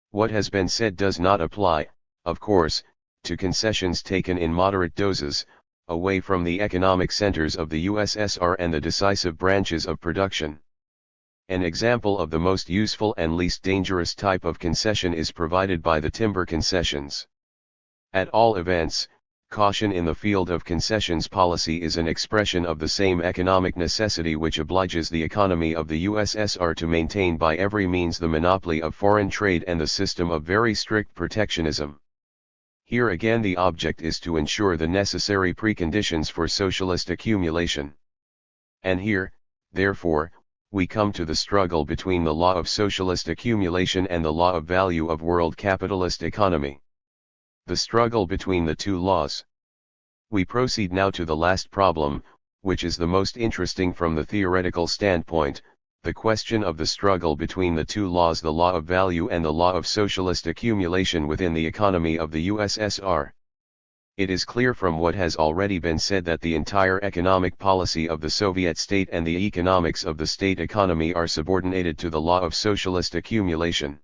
What has been said does not apply, of course, to concessions taken in moderate doses, away from the economic centers of the USSR and the decisive branches of production. An example of the most useful and least dangerous type of concession is provided by the timber concessions. At all events, caution in the field of concessions policy is an expression of the same economic necessity which obliges the economy of the USSR to maintain by every means the monopoly of foreign trade and the system of very strict protectionism. Here again the object is to ensure the necessary preconditions for socialist accumulation. And here, therefore, we come to the struggle between the law of socialist accumulation and the law of value of world capitalist economy. The struggle between the two laws. We proceed now to the last problem, which is the most interesting from the theoretical standpoint, the question of the struggle between the two laws, the law of value and the law of socialist accumulation within the economy of the USSR. It is clear from what has already been said that the entire economic policy of the Soviet state and the economics of the state economy are subordinated to the law of socialist accumulation.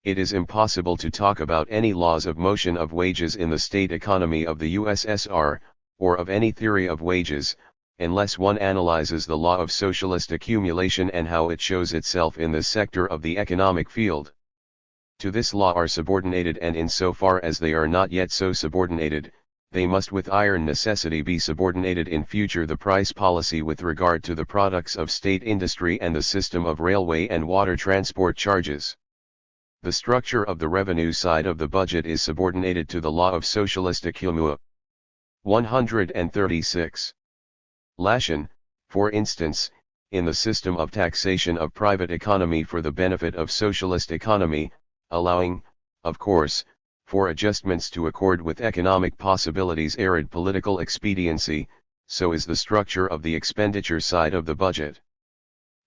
It is impossible to talk about any laws of motion of wages in the state economy of the USSR, or of any theory of wages, unless one analyzes the law of socialist accumulation and how it shows itself in this sector of the economic field. To this law are subordinated, and in so far as they are not yet so subordinated, they must with iron necessity be subordinated in future the price policy with regard to the products of state industry and the system of railway and water transport charges. The structure of the revenue side of the budget is subordinated to the law of socialist accumulation. 136. Laschen, for instance, in the system of taxation of private economy for the benefit of socialist economy, allowing, of course, for adjustments to accord with economic possibilities arid political expediency, so is the structure of the expenditure side of the budget.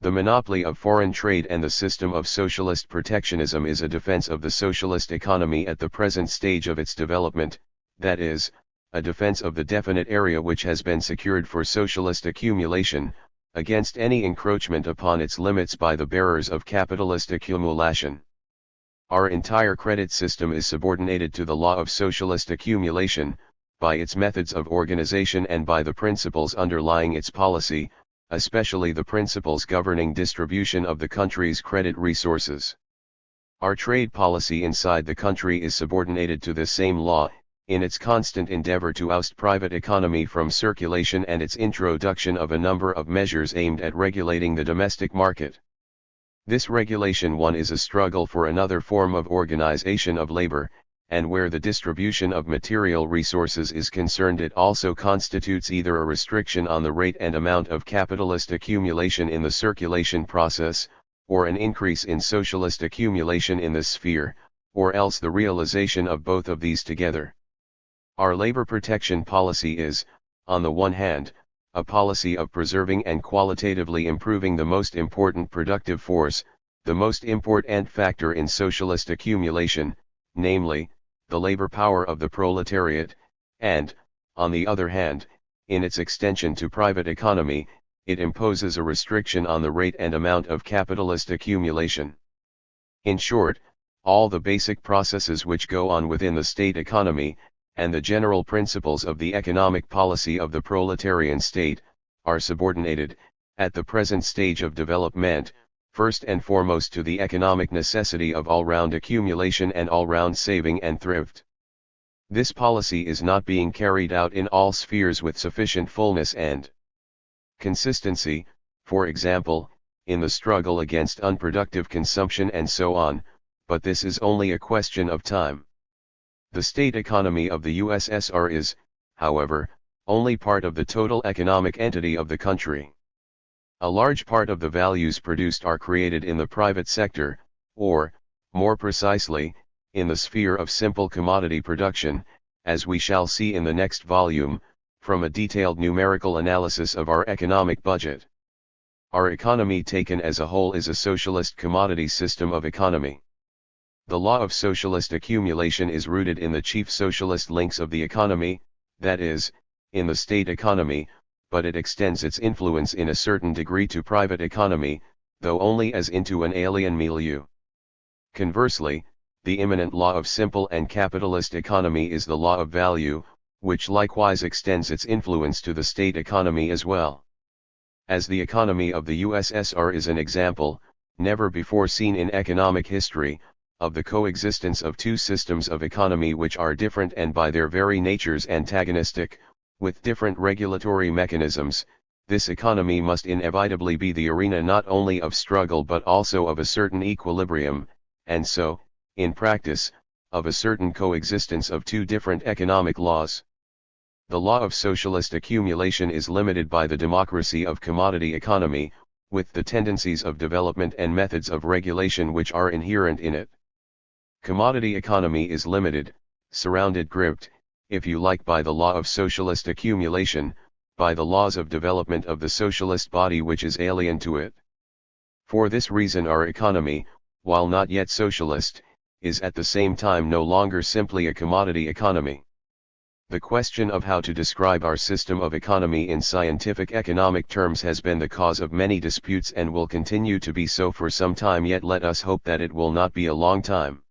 The monopoly of foreign trade and the system of socialist protectionism is a defense of the socialist economy at the present stage of its development, that is, a defense of the definite area which has been secured for socialist accumulation, against any encroachment upon its limits by the bearers of capitalist accumulation. Our entire credit system is subordinated to the law of socialist accumulation, by its methods of organization and by the principles underlying its policy, especially the principles governing distribution of the country's credit resources. Our trade policy inside the country is subordinated to this same law, in its constant endeavor to oust private economy from circulation and its introduction of a number of measures aimed at regulating the domestic market. This regulation one is a struggle for another form of organization of labor, and where the distribution of material resources is concerned it also constitutes either a restriction on the rate and amount of capitalist accumulation in the circulation process, or an increase in socialist accumulation in this sphere, or else the realization of both of these together. Our labor protection policy is, on the one hand, a policy of preserving and qualitatively improving the most important productive force, the most important factor in socialist accumulation, namely, the labor power of the proletariat, and, on the other hand, in its extension to private economy, it imposes a restriction on the rate and amount of capitalist accumulation. In short, all the basic processes which go on within the state economy, and the general principles of the economic policy of the proletarian state, are subordinated, at the present stage of development, first and foremost to the economic necessity of all-round accumulation and all-round saving and thrift. This policy is not being carried out in all spheres with sufficient fullness and consistency, for example, in the struggle against unproductive consumption and so on, but this is only a question of time. The state economy of the USSR is, however, only part of the total economic entity of the country. A large part of the values produced are created in the private sector, or, more precisely, in the sphere of simple commodity production, as we shall see in the next volume, from a detailed numerical analysis of our economic budget. Our economy taken as a whole is a socialist commodity system of economy. The law of socialist accumulation is rooted in the chief socialist links of the economy, that is, in the state economy, but it extends its influence in a certain degree to private economy, though only as into an alien milieu. Conversely, the immanent law of simple and capitalist economy is the law of value, which likewise extends its influence to the state economy as well. As the economy of the USSR is an example, never before seen in economic history, of the coexistence of two systems of economy which are different and by their very natures antagonistic, with different regulatory mechanisms, this economy must inevitably be the arena not only of struggle but also of a certain equilibrium, and so, in practice, of a certain coexistence of two different economic laws. The law of socialist accumulation is limited by the democracy of commodity economy, with the tendencies of development and methods of regulation which are inherent in it. Commodity economy is limited, surrounded, gripped, if you like, by the law of socialist accumulation, by the laws of development of the socialist body which is alien to it. For this reason our economy, while not yet socialist, is at the same time no longer simply a commodity economy. The question of how to describe our system of economy in scientific economic terms has been the cause of many disputes and will continue to be so for some time yet. Let us hope that it will not be a long time.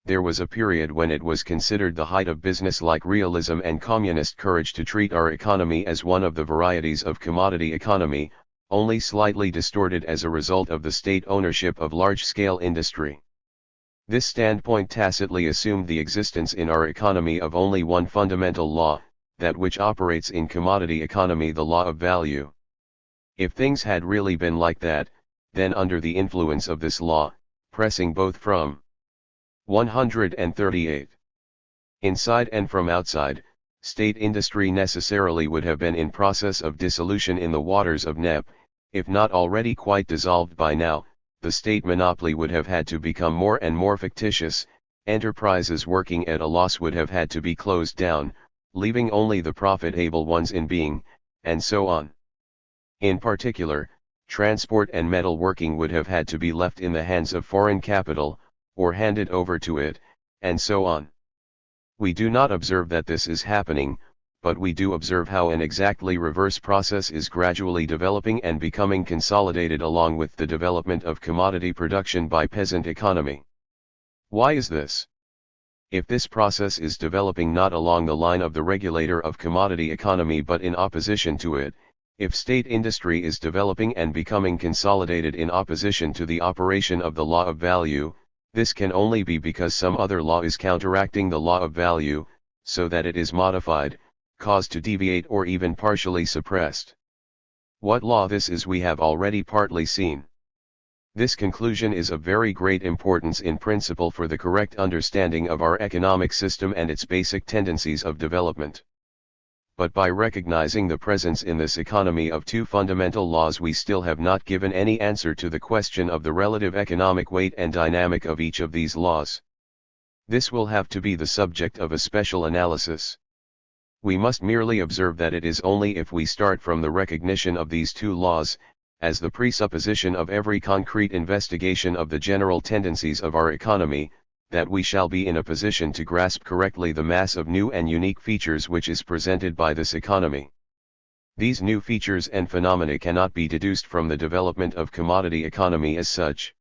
There was a period when it was considered the height of business-like realism and communist courage to treat our economy as one of the varieties of commodity economy, only slightly distorted as a result of the state ownership of large-scale industry. This standpoint tacitly assumed the existence in our economy of only one fundamental law, that which operates in commodity economy, the law of value. If things had really been like that, then under the influence of this law, pressing both from 138 inside and from outside, state industry necessarily would have been in process of dissolution in the waters of NEP, if not already quite dissolved by now. The state monopoly would have had to become more and more fictitious, enterprises working at a loss would have had to be closed down, leaving only the profitable ones in being, and so on. In particular, transport and metal working would have had to be left in the hands of foreign capital, or handed over to it, and so on. We do not observe that this is happening, but we do observe how an exactly reverse process is gradually developing and becoming consolidated along with the development of commodity production by peasant economy. Why is this? If this process is developing not along the line of the regulator of commodity economy but in opposition to it, if state industry is developing and becoming consolidated in opposition to the operation of the law of value, this can only be because some other law is counteracting the law of value, so that it is modified, caused to deviate or even partially suppressed. What law this is we have already partly seen. This conclusion is of very great importance in principle for the correct understanding of our economic system and its basic tendencies of development. But by recognizing the presence in this economy of two fundamental laws, we still have not given any answer to the question of the relative economic weight and dynamic of each of these laws. This will have to be the subject of a special analysis. We must merely observe that it is only if we start from the recognition of these two laws, as the presupposition of every concrete investigation of the general tendencies of our economy, that we shall be in a position to grasp correctly the mass of new and unique features which is presented by this economy. These new features and phenomena cannot be deduced from the development of commodity economy as such.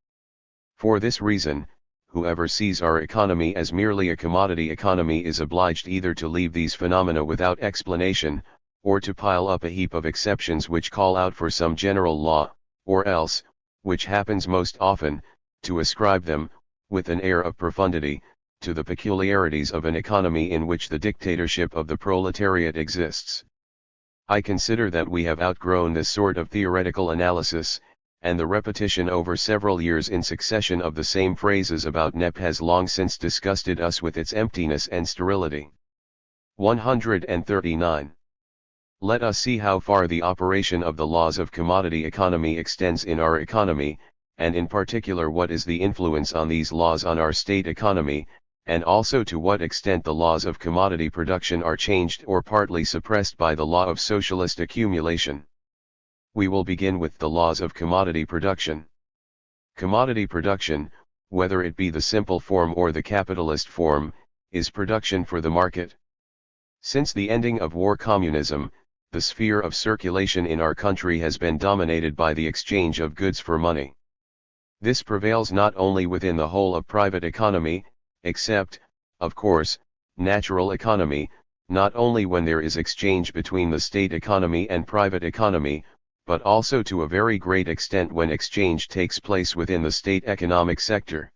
For this reason, whoever sees our economy as merely a commodity economy is obliged either to leave these phenomena without explanation, or to pile up a heap of exceptions which call out for some general law, or else, which happens most often, to ascribe them, with an air of profundity, to the peculiarities of an economy in which the dictatorship of the proletariat exists. I consider that we have outgrown this sort of theoretical analysis, and the repetition over several years in succession of the same phrases about NEP has long since disgusted us with its emptiness and sterility. 139. Let us see how far the operation of the laws of commodity economy extends in our economy, and in particular what is the influence on these laws on our state economy, and also to what extent the laws of commodity production are changed or partly suppressed by the law of socialist accumulation. We will begin with the laws of commodity production. Commodity production, whether it be the simple form or the capitalist form, is production for the market. Since the ending of war communism, the sphere of circulation in our country has been dominated by the exchange of goods for money. This prevails not only within the whole of private economy, except, of course, natural economy, not only when there is exchange between the state economy and private economy, but also to a very great extent when exchange takes place within the state economic sector.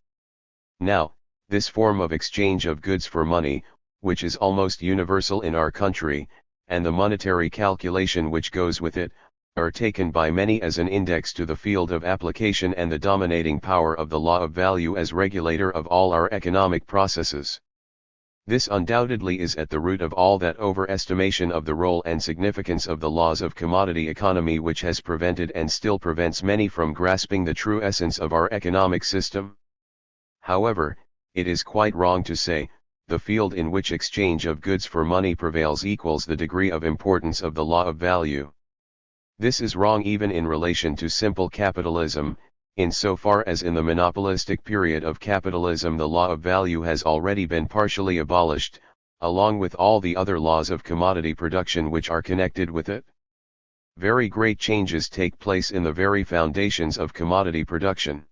Now, this form of exchange of goods for money, which is almost universal in our country, and the monetary calculation which goes with it, are taken by many as an index to the field of application and the dominating power of the law of value as regulator of all our economic processes. This undoubtedly is at the root of all that overestimation of the role and significance of the laws of commodity economy which has prevented and still prevents many from grasping the true essence of our economic system. However, it is quite wrong to say, the field in which exchange of goods for money prevails equals the degree of importance of the law of value. This is wrong even in relation to simple capitalism, in so far as in the monopolistic period of capitalism the law of value has already been partially abolished, along with all the other laws of commodity production which are connected with it. Very great changes take place in the very foundations of commodity production.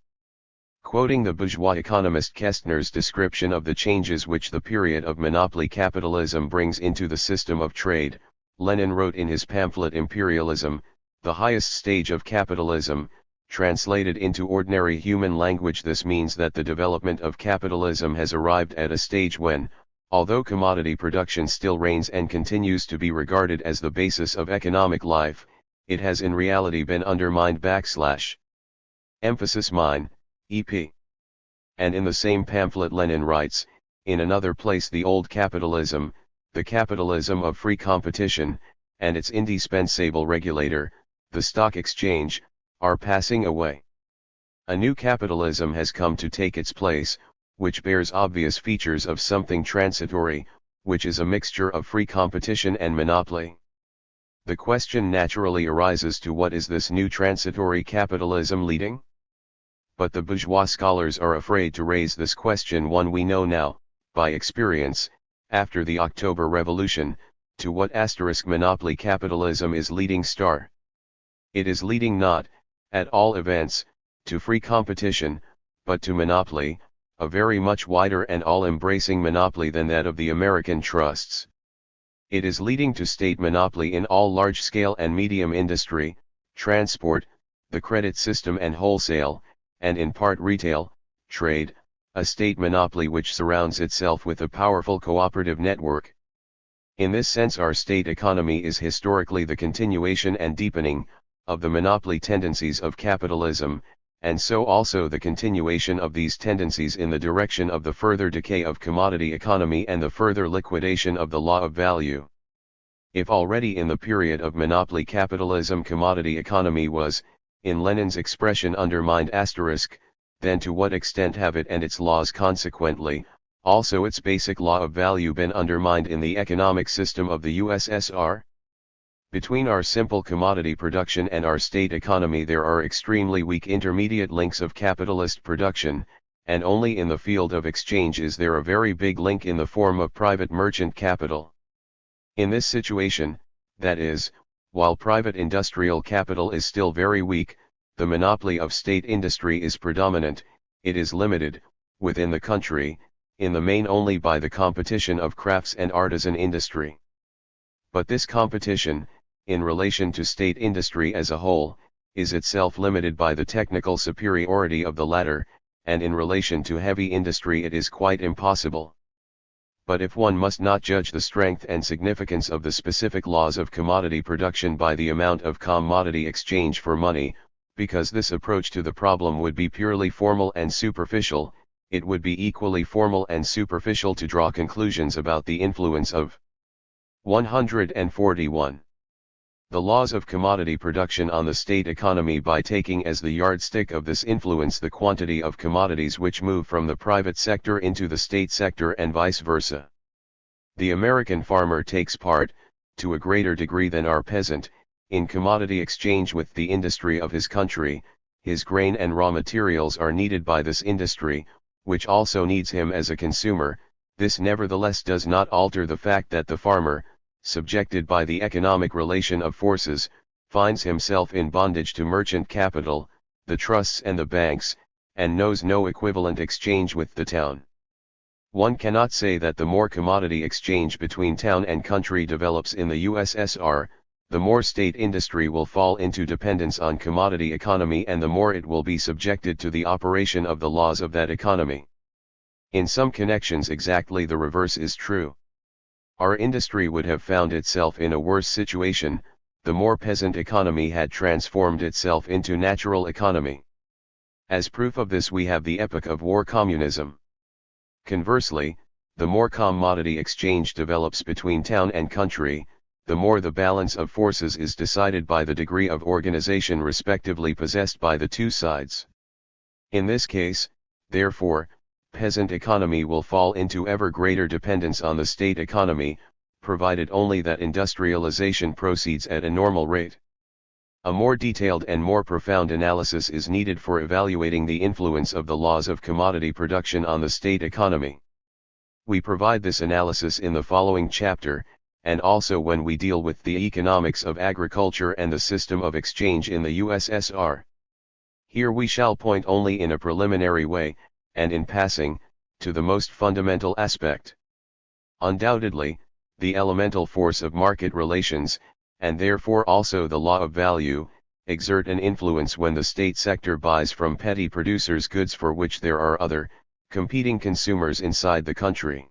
Quoting the bourgeois economist Kestner's description of the changes which the period of monopoly capitalism brings into the system of trade, Lenin wrote in his pamphlet Imperialism, the highest stage of capitalism, Translated into ordinary human language, this means that the development of capitalism has arrived at a stage when, although commodity production still reigns and continues to be regarded as the basis of economic life, it has in reality been undermined / emphasis mine, EP. And in the same pamphlet Lenin writes, in another place, the old capitalism, the capitalism of free competition, and its indispensable regulator, the stock exchange, are passing away. A new capitalism has come to take its place, which bears obvious features of something transitory, which is a mixture of free competition and monopoly. The question naturally arises, to what is this new transitory capitalism leading? But the bourgeois scholars are afraid to raise this question. One we know now, by experience, after the October Revolution, to what * monopoly capitalism is leading *. It is leading not, at all events, to free competition, but to monopoly, a very much wider and all-embracing monopoly than that of the American trusts. It is leading to state monopoly in all large-scale and medium industry, transport, the credit system and wholesale, and in part retail, trade, a state monopoly which surrounds itself with a powerful cooperative network. In this sense, our state economy is historically the continuation and deepening of the monopoly tendencies of capitalism, and so also the continuation of these tendencies in the direction of the further decay of commodity economy and the further liquidation of the law of value. If already in the period of monopoly capitalism commodity economy was, in Lenin's expression, undermined *, then to what extent have it and its laws, consequently, also its basic law of value, been undermined in the economic system of the USSR? Between our simple commodity production and our state economy there are extremely weak intermediate links of capitalist production, and only in the field of exchange is there a very big link in the form of private merchant capital. In this situation, that is, while private industrial capital is still very weak, the monopoly of state industry is predominant. It is limited, within the country, in the main only by the competition of crafts and artisan industry. But this competition, in relation to state industry as a whole, is itself limited by the technical superiority of the latter, and in relation to heavy industry it is quite impossible. But if one must not judge the strength and significance of the specific laws of commodity production by the amount of commodity exchange for money, because this approach to the problem would be purely formal and superficial, it would be equally formal and superficial to draw conclusions about the influence of 141. The laws of commodity production on the state economy by taking as the yardstick of this influence the quantity of commodities which move from the private sector into the state sector and vice versa. The American farmer takes part, to a greater degree than our peasant, in commodity exchange with the industry of his country. His grain and raw materials are needed by this industry, which also needs him as a consumer. This nevertheless does not alter the fact that the farmer, subjected by the economic relation of forces, finds himself in bondage to merchant capital, the trusts and the banks, and knows no equivalent exchange with the town. One cannot say that the more commodity exchange between town and country develops in the USSR, the more state industry will fall into dependence on commodity economy and the more it will be subjected to the operation of the laws of that economy. In some connections exactly the reverse is true. Our industry would have found itself in a worse situation, the more peasant economy had transformed itself into natural economy. As proof of this we have the epoch of war communism. Conversely, the more commodity exchange develops between town and country, the more the balance of forces is decided by the degree of organization respectively possessed by the two sides. In this case, therefore, peasant economy will fall into ever greater dependence on the state economy, provided only that industrialization proceeds at a normal rate. A more detailed and more profound analysis is needed for evaluating the influence of the laws of commodity production on the state economy. We provide this analysis in the following chapter, and also when we deal with the economics of agriculture and the system of exchange in the USSR. Here we shall point only in a preliminary way, and in passing, to the most fundamental aspect. Undoubtedly, the elemental force of market relations, and therefore also the law of value, exert an influence when the state sector buys from petty producers goods for which there are other, competing consumers inside the country.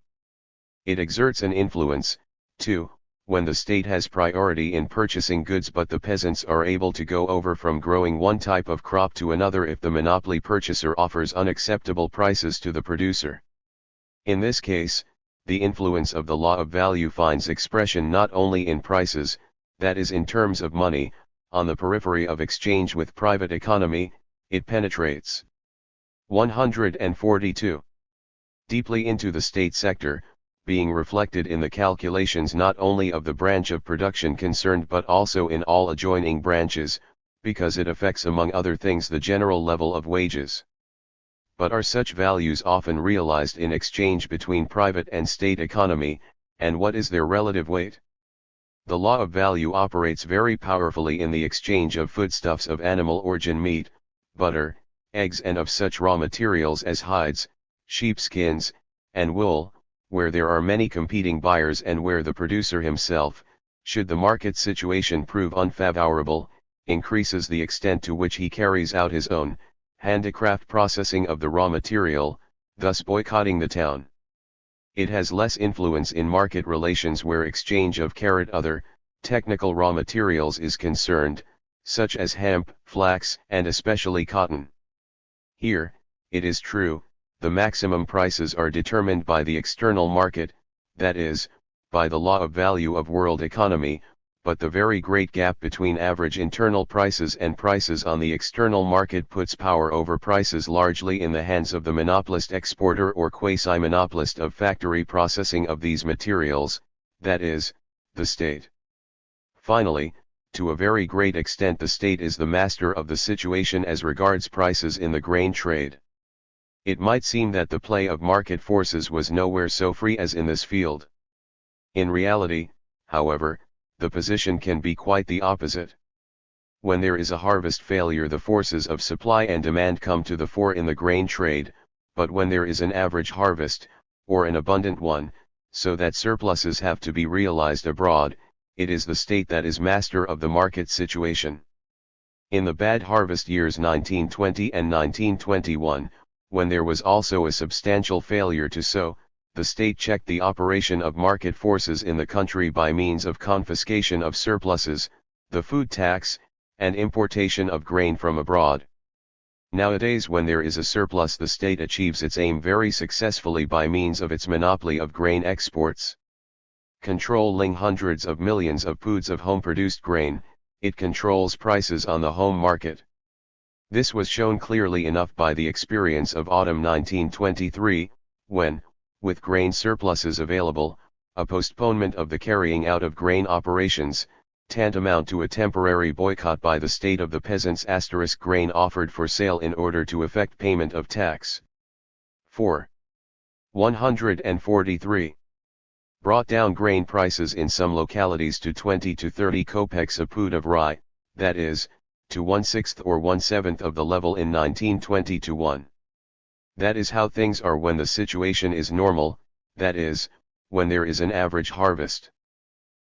It exerts an influence, too, when the state has priority in purchasing goods but the peasants are able to go over from growing one type of crop to another if the monopoly purchaser offers unacceptable prices to the producer. In this case, the influence of the law of value finds expression not only in prices, that is in terms of money, on the periphery of exchange with private economy, it penetrates 142 deeply into the state sector, being reflected in the calculations not only of the branch of production concerned but also in all adjoining branches, because it affects among other things the general level of wages. But are such values often realized in exchange between private and state economy, and what is their relative weight? The law of value operates very powerfully in the exchange of foodstuffs of animal origin, meat, butter, eggs, and of such raw materials as hides, sheepskins, and wool, where there are many competing buyers and where the producer himself, should the market situation prove unfavorable, increases the extent to which he carries out his own handicraft processing of the raw material, thus boycotting the town. It has less influence in market relations where exchange of other, technical raw materials is concerned, such as hemp, flax, and especially cotton. Here, it is true, the maximum prices are determined by the external market, that is, by the law of value of world economy, but the very great gap between average internal prices and prices on the external market puts power over prices largely in the hands of the monopolist exporter or quasi-monopolist of factory processing of these materials, that is, the state. Finally, to a very great extent the state is the master of the situation as regards prices in the grain trade. It might seem that the play of market forces was nowhere so free as in this field. In reality, however, the position can be quite the opposite. When there is a harvest failure, the forces of supply and demand come to the fore in the grain trade, but when there is an average harvest, or an abundant one, so that surpluses have to be realized abroad, it is the state that is master of the market situation. In the bad harvest years 1920 and 1921, when there was also a substantial failure to sow, the state checked the operation of market forces in the country by means of confiscation of surpluses, the food tax, and importation of grain from abroad. Nowadays, when there is a surplus, the state achieves its aim very successfully by means of its monopoly of grain exports. Controlling hundreds of millions of poods of home-produced grain, it controls prices on the home market. This was shown clearly enough by the experience of autumn 1923, when, with grain surpluses available, a postponement of the carrying out of grain operations, tantamount to a temporary boycott by the state of the peasants * grain offered for sale in order to effect payment of tax. 4. 143. Brought down grain prices in some localities to 20 to 30 kopecks a pud of rye, that is, to 1/6 or 1/7 of the level in 1920-1. That is how things are when the situation is normal, that is, when there is an average harvest.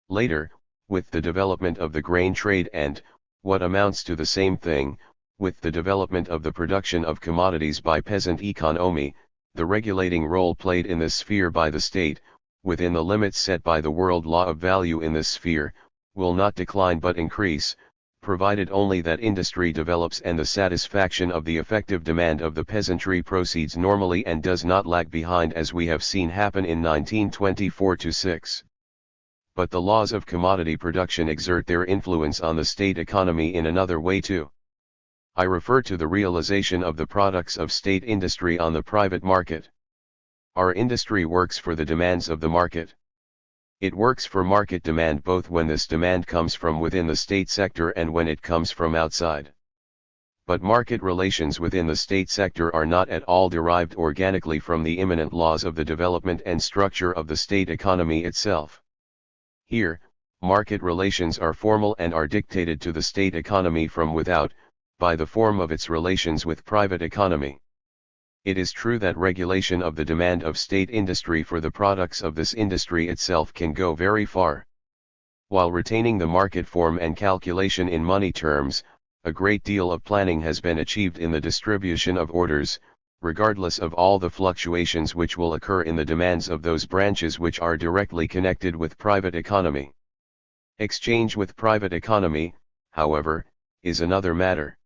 Later, with the development of the grain trade and, what amounts to the same thing, with the development of the production of commodities by peasant economy, the regulating role played in this sphere by the state, within the limits set by the world law of value in this sphere, will not decline but increase, provided only that industry develops and the satisfaction of the effective demand of the peasantry proceeds normally and does not lag behind as we have seen happen in 1924-6. But the laws of commodity production exert their influence on the state economy in another way too. I refer to the realization of the products of state industry on the private market. Our industry works for the demands of the market. It works for market demand both when this demand comes from within the state sector and when it comes from outside. But market relations within the state sector are not at all derived organically from the immanent laws of the development and structure of the state economy itself. Here, market relations are formal and are dictated to the state economy from without, by the form of its relations with private economy. It is true that regulation of the demand of state industry for the products of this industry itself can go very far. While retaining the market form and calculation in money terms, a great deal of planning has been achieved in the distribution of orders, regardless of all the fluctuations which will occur in the demands of those branches which are directly connected with private economy. Exchange with private economy, however, is another matter.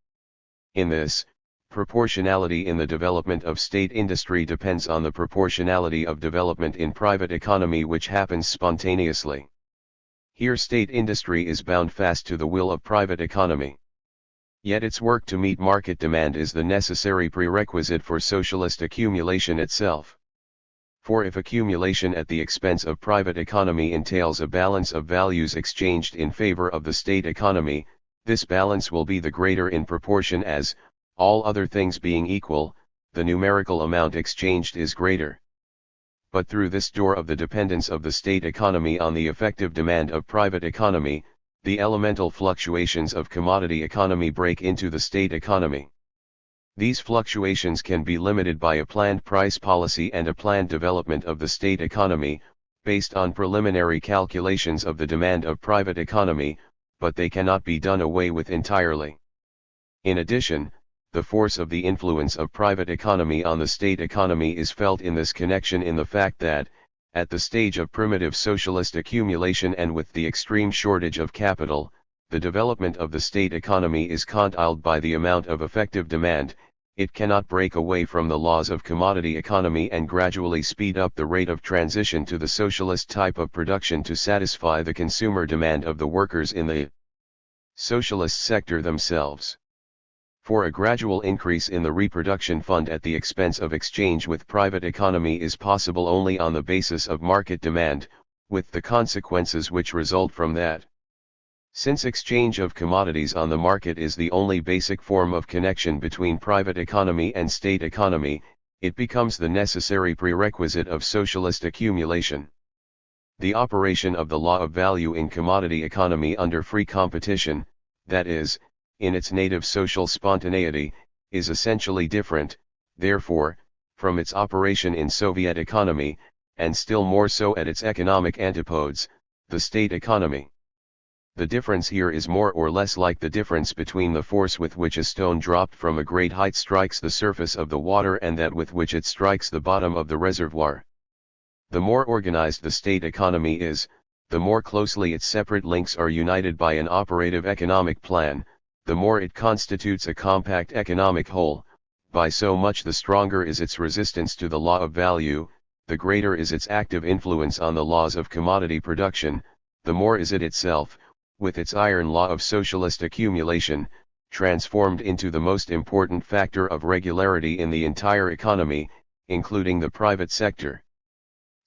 In this, proportionality in the development of state industry depends on the proportionality of development in private economy which happens spontaneously. Here state industry is bound fast to the will of private economy. Yet its work to meet market demand is the necessary prerequisite for socialist accumulation itself. For if accumulation at the expense of private economy entails a balance of values exchanged in favor of the state economy, this balance will be the greater in proportion as, all other things being equal, the numerical amount exchanged is greater. But through this door of the dependence of the state economy on the effective demand of private economy, the elemental fluctuations of commodity economy break into the state economy. These fluctuations can be limited by a planned price policy and a planned development of the state economy, based on preliminary calculations of the demand of private economy, but they cannot be done away with entirely. In addition, the force of the influence of private economy on the state economy is felt in this connection in the fact that, at the stage of primitive socialist accumulation and with the extreme shortage of capital, the development of the state economy is controlled by the amount of effective demand. It cannot break away from the laws of commodity economy and gradually speed up the rate of transition to the socialist type of production to satisfy the consumer demand of the workers in the socialist sector themselves. For a gradual increase in the reproduction fund at the expense of exchange with private economy is possible only on the basis of market demand, with the consequences which result from that. Since exchange of commodities on the market is the only basic form of connection between private economy and state economy, it becomes the necessary prerequisite of socialist accumulation. The operation of the law of value in commodity economy under free competition, that is, in its native social spontaneity, is essentially different, therefore, from its operation in Soviet economy, and still more so at its economic antipodes, the state economy. The difference here is more or less like the difference between the force with which a stone dropped from a great height strikes the surface of the water and that with which it strikes the bottom of the reservoir. The more organized the state economy is, the more closely its separate links are united by an operative economic plan, the more it constitutes a compact economic whole. By so much the stronger is its resistance to the law of value, the greater is its active influence on the laws of commodity production, the more is it itself, with its iron law of socialist accumulation, transformed into the most important factor of regularity in the entire economy, including the private sector.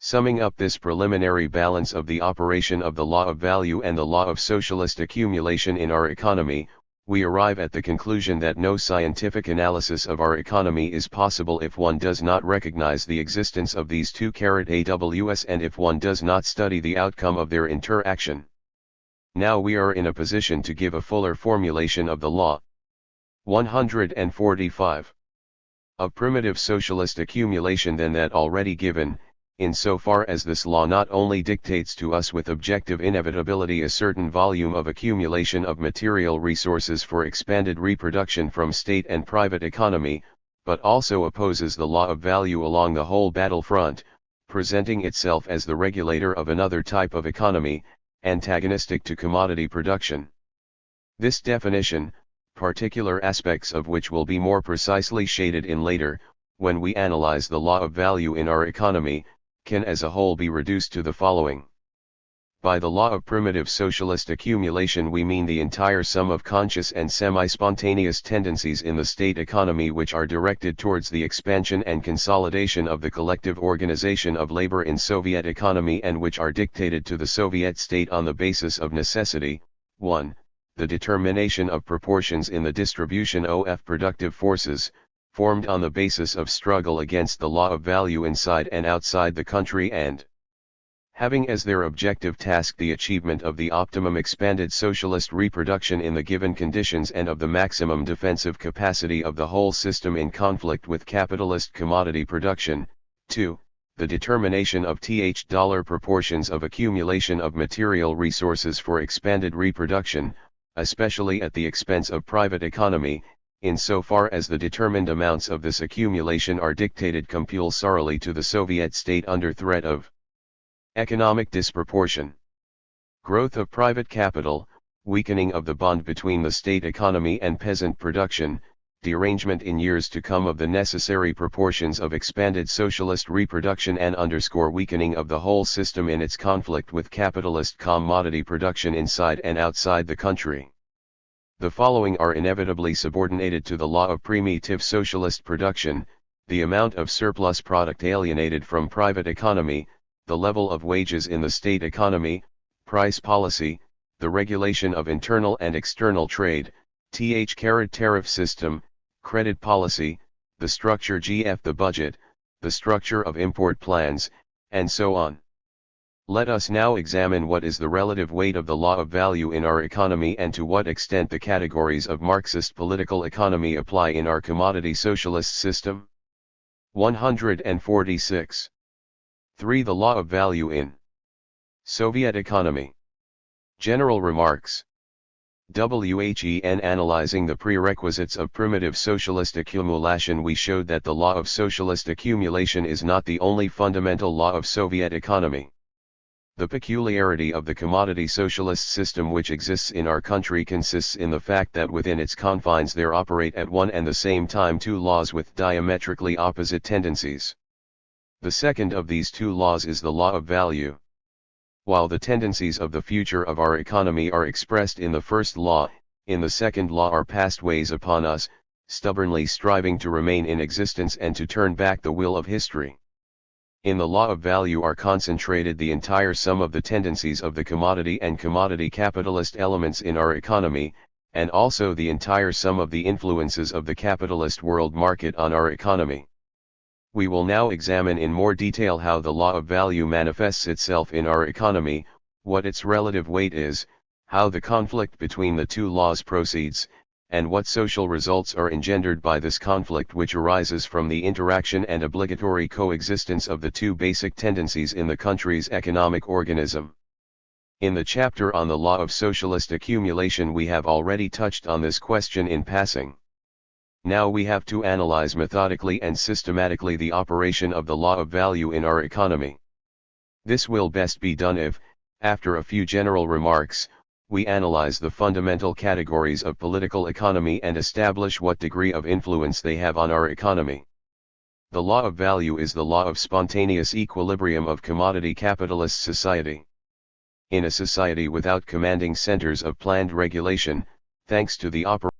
Summing up this preliminary balance of the operation of the law of value and the law of socialist accumulation in our economy, we arrive at the conclusion that no scientific analysis of our economy is possible if one does not recognize the existence of these two AWS and if one does not study the outcome of their interaction. Now we are in a position to give a fuller formulation of the law. 145. Of primitive socialist accumulation than that already given, insofar as this law not only dictates to us with objective inevitability a certain volume of accumulation of material resources for expanded reproduction from state and private economy, but also opposes the law of value along the whole battlefront, presenting itself as the regulator of another type of economy, antagonistic to commodity production. This definition, particular aspects of which will be more precisely shaded in later, when we analyze the law of value in our economy, can as a whole be reduced to the following. By the law of primitive socialist accumulation we mean the entire sum of conscious and semi-spontaneous tendencies in the state economy which are directed towards the expansion and consolidation of the collective organization of labor in Soviet economy and which are dictated to the Soviet state on the basis of necessity. 1. The determination of proportions in the distribution of productive forces, formed on the basis of struggle against the law of value inside and outside the country and having as their objective task the achievement of the optimum expanded socialist reproduction in the given conditions and of the maximum defensive capacity of the whole system in conflict with capitalist commodity production. 2. The determination of $proportions of accumulation of material resources for expanded reproduction, especially at the expense of private economy, insofar as the determined amounts of this accumulation are dictated compulsorily to the Soviet state under threat of economic disproportion. Growth of private capital, weakening of the bond between the state economy and peasant production, derangement in years to come of the necessary proportions of expanded socialist reproduction and weakening of the whole system in its conflict with capitalist commodity production inside and outside the country. The following are inevitably subordinated to the law of primitive socialist production: the amount of surplus product alienated from private economy, the level of wages in the state economy, price policy, the regulation of internal and external trade, tariff system, credit policy, the structure the budget, the structure of import plans, and so on. Let us now examine what is the relative weight of the law of value in our economy and to what extent the categories of Marxist political economy apply in our commodity socialist system. 146. 3. The law of value in Soviet economy. General remarks. Analyzing the prerequisites of primitive socialist accumulation, we showed that the law of socialist accumulation is not the only fundamental law of Soviet economy. The peculiarity of the commodity socialist system which exists in our country consists in the fact that within its confines there operate at one and the same time two laws with diametrically opposite tendencies. The second of these two laws is the law of value. While the tendencies of the future of our economy are expressed in the first law, in the second law our past weighs upon us, stubbornly striving to remain in existence and to turn back the will of history. In the law of value are concentrated the entire sum of the tendencies of the commodity and commodity capitalist elements in our economy, and also the entire sum of the influences of the capitalist world market on our economy. We will now examine in more detail how the law of value manifests itself in our economy, what its relative weight is, how the conflict between the two laws proceeds, and what social results are engendered by this conflict, which arises from the interaction and obligatory coexistence of the two basic tendencies in the country's economic organism. In the chapter on the law of socialist accumulation we have already touched on this question in passing. Now we have to analyze methodically and systematically the operation of the law of value in our economy. This will best be done if, after a few general remarks, we analyze the fundamental categories of political economy and establish what degree of influence they have on our economy. The law of value is the law of spontaneous equilibrium of commodity capitalist society. In a society without commanding centers of planned regulation, thanks to the operation